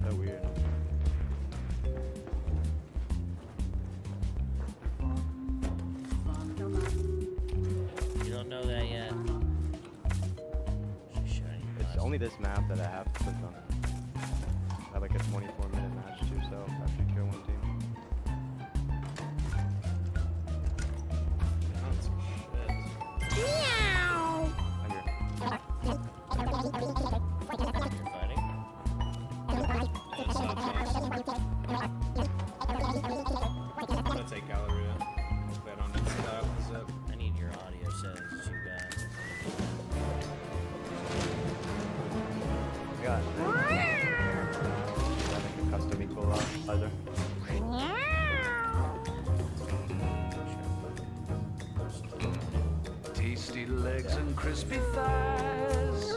So weird. You don't know that yet. It's only this map that I have to click on it. I have like a 24-minute match too, so after you kill one team. I'm gonna take Galleria. Bet on it. Zip. I need your audio settings that you got. I got like a custom equalizer. Tasty legs and crispy thighs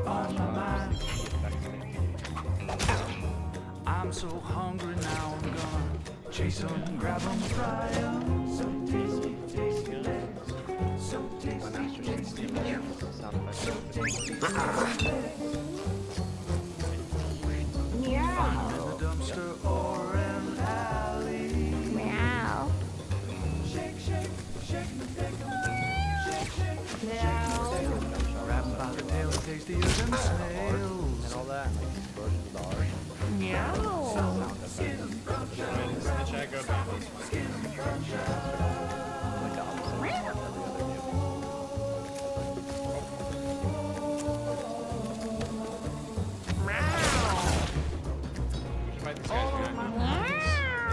on my mind. I'm so hungry now, I'm gonna chase them, grab them, fry them. So tasty, tasty legs. So tasty, tasty Meow. Rapping by the tail, tastier than snails. And all that, and like explosions of the art. The chat go back. Like the opposite of every other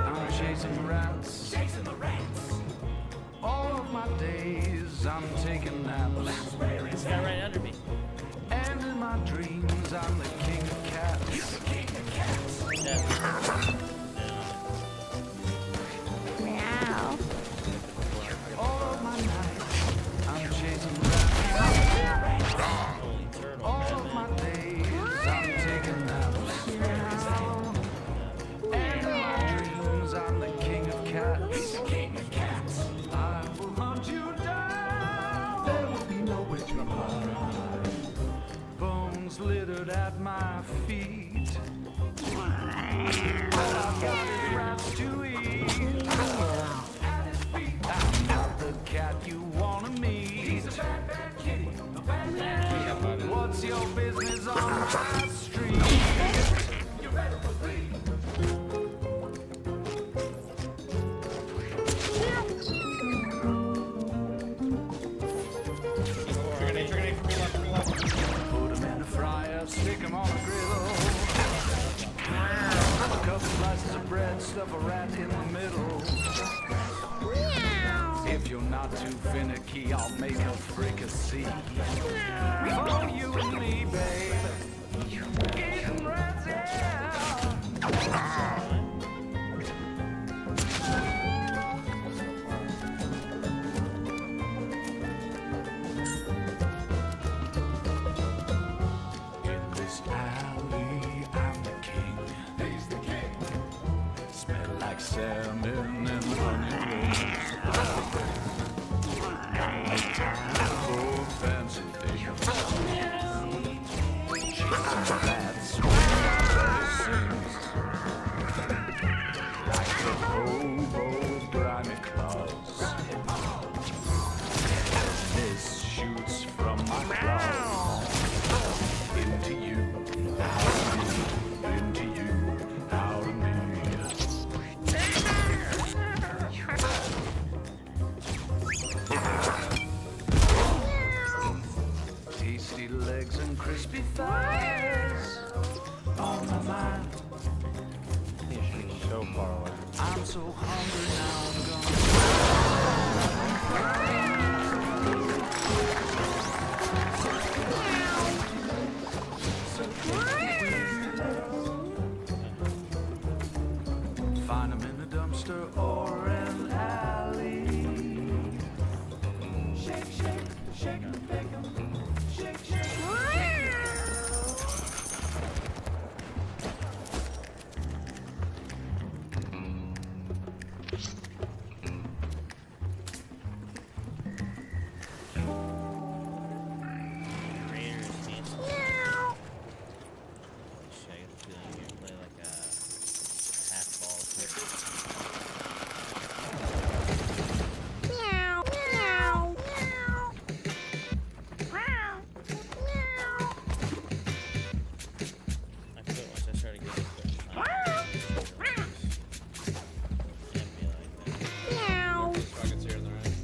I'm chasing rats. Chasing the rats. All of my days I'm taking naps. This guy right under me. And in my dreams I'm the king of cats. You're the king of cats. Meow. All of my nights I'm chasing rats. All of my days I'm taking naps. And in my dreams I'm the king of cats. I will hunt you down. There will be nowhere to hide. Bones littered at my feet. All I've got is rats to eat. At his feet, I'm not the cat you wanna meet. He's a bad, bad kitty. A bad, bad kitty. What's your business on my street? You better believe. Put 'em in the fryer, stick 'em on the griddle. A couple slices of bread, stuff a rat in the middle. If you're not too finicky, I'll make a fricassee. For you and me, babe. Eating rats, yeah. In this alley, I'm the king. He's the king. Smell like salmon and onion rings. Oh, fancy things. Chasing rats when sings. Like the hobo grimy claws. This shoots from my claws. Into you, out of me. Into you, out of me. Tasty legs and crispy thighs on my mind. You're shooting so far away. I'm so hungry now Find 'em in a dumpster or an alley. Shake, shake, shake 'em, bake 'em. Shake, shake, Meow. Meow. Meow. Meow. I quit once I started getting Meow. Buckets here in the right.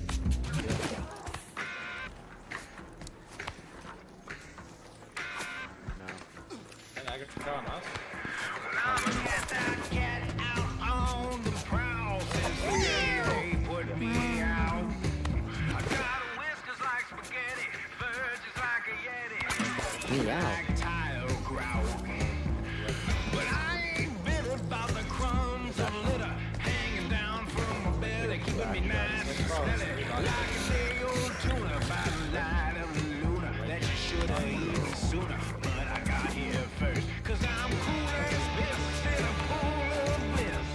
And I got to try on us. on the prowl since the day they put me out. I got whiskers like spaghetti, fur just like a yeti, like tile grout. But I ain't bitter about the crumbs of litter hanging down from my belly, keeping me nice and smelly, like a day old tuna by the light of the luna that you should have eaten sooner. But I got here first, 'cause I'm cool as piss in a pool of bliss.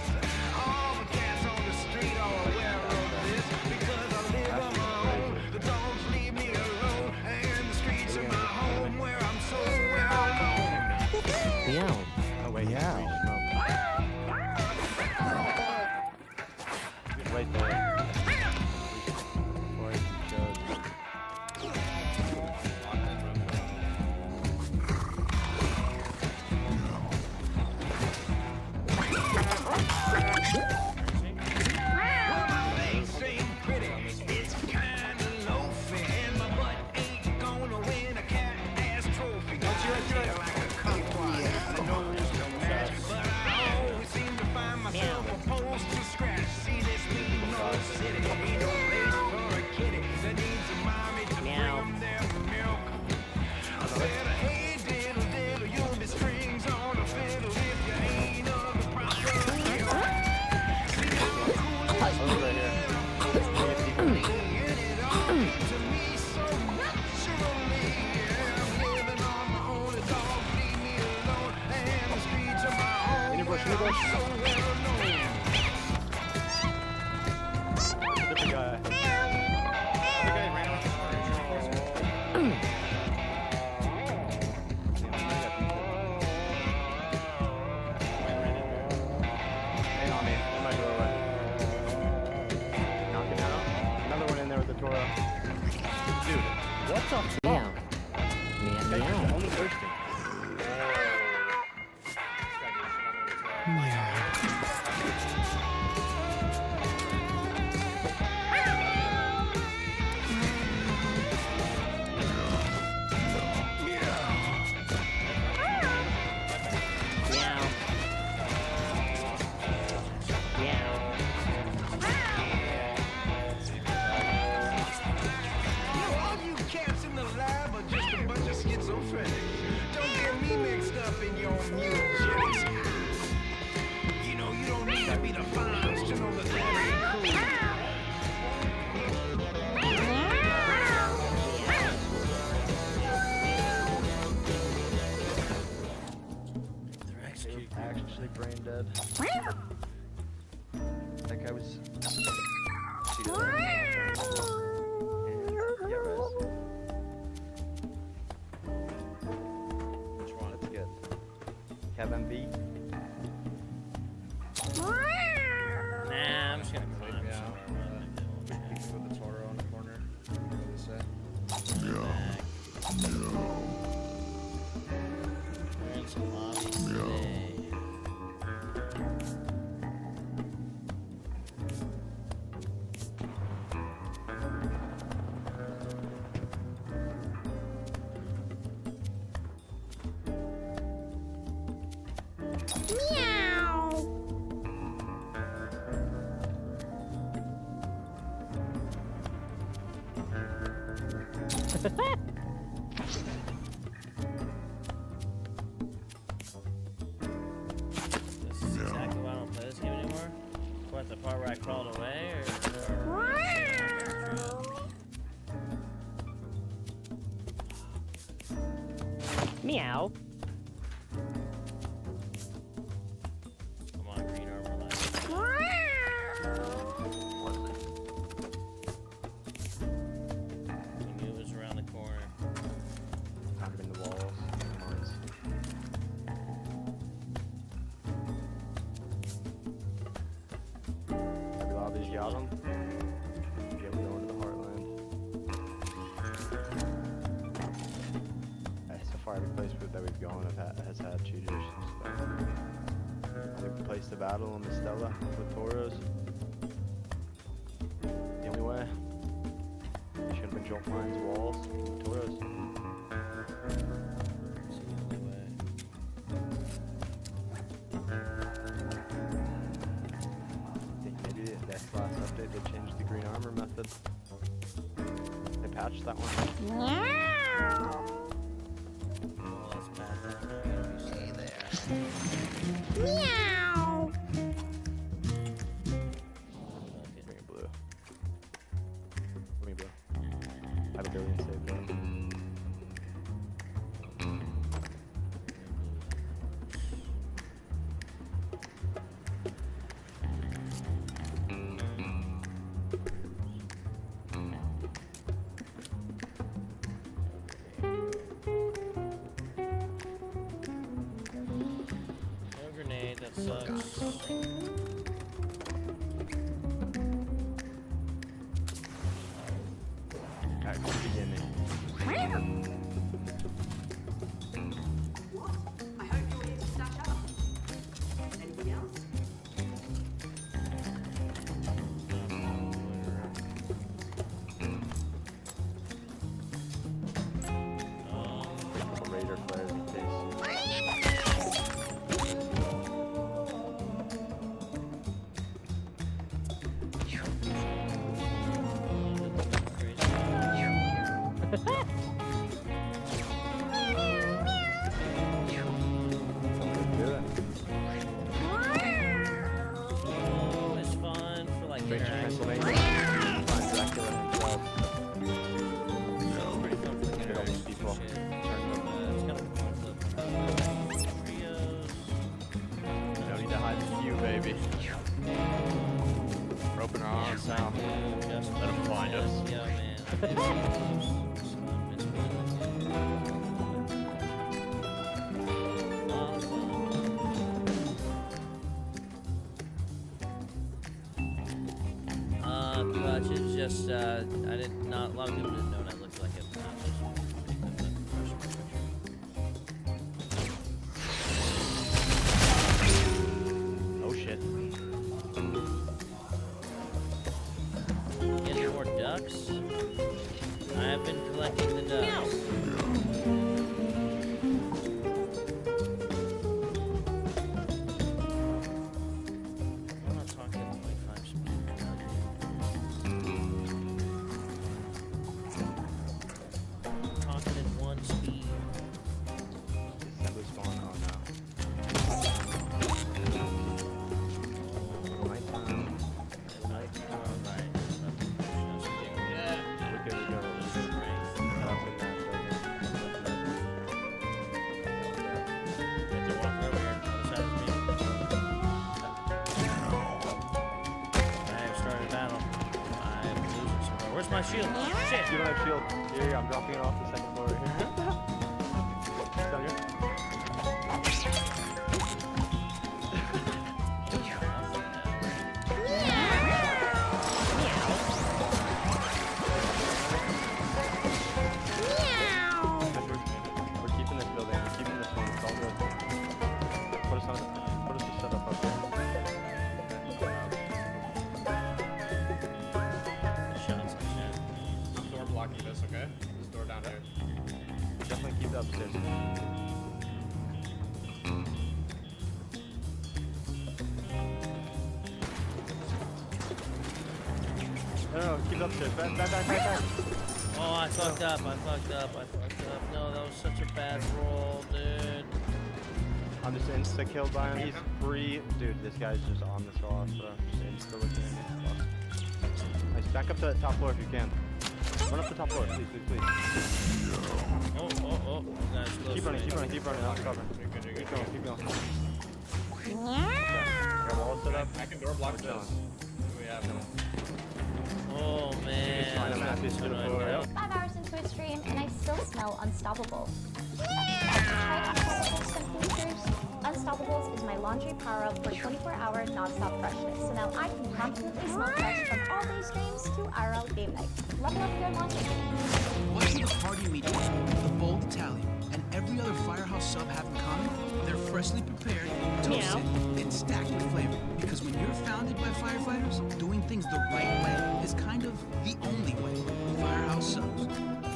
All the cats on the street are aware of this, because I live on my own. The dogs leave me alone, and the streets are my right here. In your bush, in your bush. Different guy. The guy ran around the corner. Hang on me, in my doorway. Knocking out. Another one in there with the Toro. Dude, what the fuck? Meow. Meow. Only thirsty. All you cats in the lab are just a bunch of schizophrenics. Don't get me mixed up in your mutants. You know, you don't need to be the finest to know that that ain't cool. They're actually brain dead. That guy was. Which one? That's good. Kevin B. Nah, I'm just gonna climb Yeah. somewhere. With the Toro on the corner. What do they say? We're in some lobbies today. This is exactly why I don't play this game anymore. What, the part where I crawled away, or Meow. come on, green armor light. We knew it was around the corner. Knocked in the walls. Mines. Every lobby's got him. Yeah, we're going to the Heartland. So far, every place that we've gone has had cheaters and stuff. They've placed the battle on the Stella with Toros. The only way. Should have been jump lines, walls, with Toros. It's the only way. I think maybe that last update they changed the green armor method. They patched that one. Well, that's bad. Stay there. Meow. Green and blue. Green and blue. I have a billion saved though. Straight to Pennsylvania. Find Dracula himself. Pretty fun flicking Get all these around people. shit. It's kind of a coin flip. Trios. You don't need to hide the queue, baby. We're open our arms now. Let them find us. Yo, man. Clutch is just, I did not, a lot of people didn't know that looked like a Oh shit. Getting more ducks? I have been collecting the ducks. I'm not talking 25 speed. Talking at 1 speed. Assembly spawn. Oh no. Nighttime. Yeah. We're good to go. Where's my shield? Shit! You don't have shield. Here, I'm dropping it off the second floor right here. Down here. We're keeping this building. We're keeping this one. It's all good. Put us to set up here. Door blocking this, okay? This door down here. Definitely keep it upstairs. No, keep it upstairs. Back. Oh, I fucked up. No, that was such a bad roll, dude. I'm just insta-killed by him. He's free. Dude, this guy's just on the sauce, bro. Just insta-looking at me. Nice. Back up to the top floor if you can. Run up the top floor, please. Oh. Nice. Keep running. I'll cover. Keep going. Got wall set up. I can door block this. We have no. Oh, man. Find a map to the floor. 5 hours into a stream, and I still smell Unstoppable. Try Unstoppables some features. Unstoppables is my laundry power-up for 24-hour non-stop freshness. So now I can confidently smell fresh from all day streams to IRL game night. Level up your laundry. What do the party meters, the bold Italian, and every other Firehouse sub have in common? They're freshly prepared, toasted, and stacked with flavor. Because when you're founded by firefighters, doing things the right way is kind of the only way. Firehouse subs.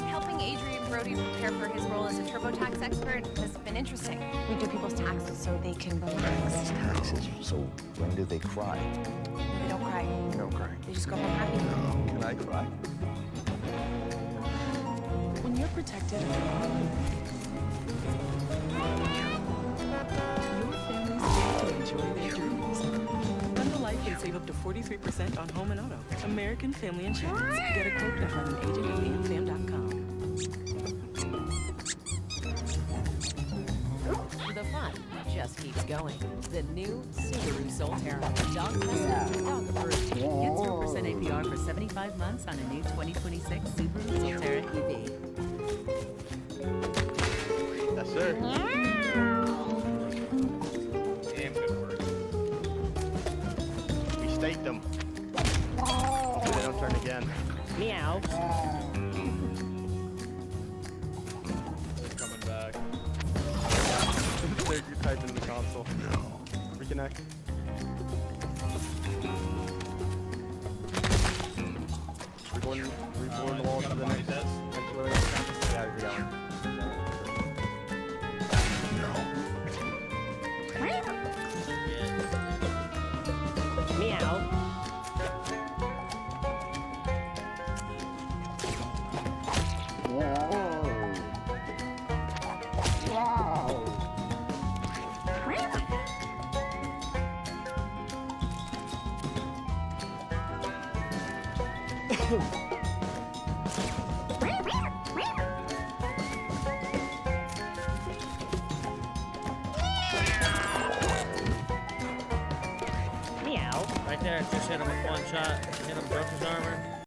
Helping Adrian Brody prepare for his role as a TurboTax expert has been interesting. We do people's taxes so they can relax. Taxes. So when do they cry? They don't cry. They don't cry. They just go home happy. No. Can I cry? When you're protected, your family's able to enjoy their dreams. Run the Life can save up to 43% on home and auto. American Family Insurance. Get a quote at runagentfam.com. The fun just keeps going. The new Subaru Solterra. Dog tested, dog approved. Get 0% APR for 75 months on a new 2026 Subaru Solterra EV. Yes, sir. Damn good work. We staked them. So they don't turn again. Meow. They're coming back. You typed in the console. Reconnect. Reborn the wall to the next floor. Yeah, we got one. Meow. Right there, just hit him with one shot. Hit him, broke his armor.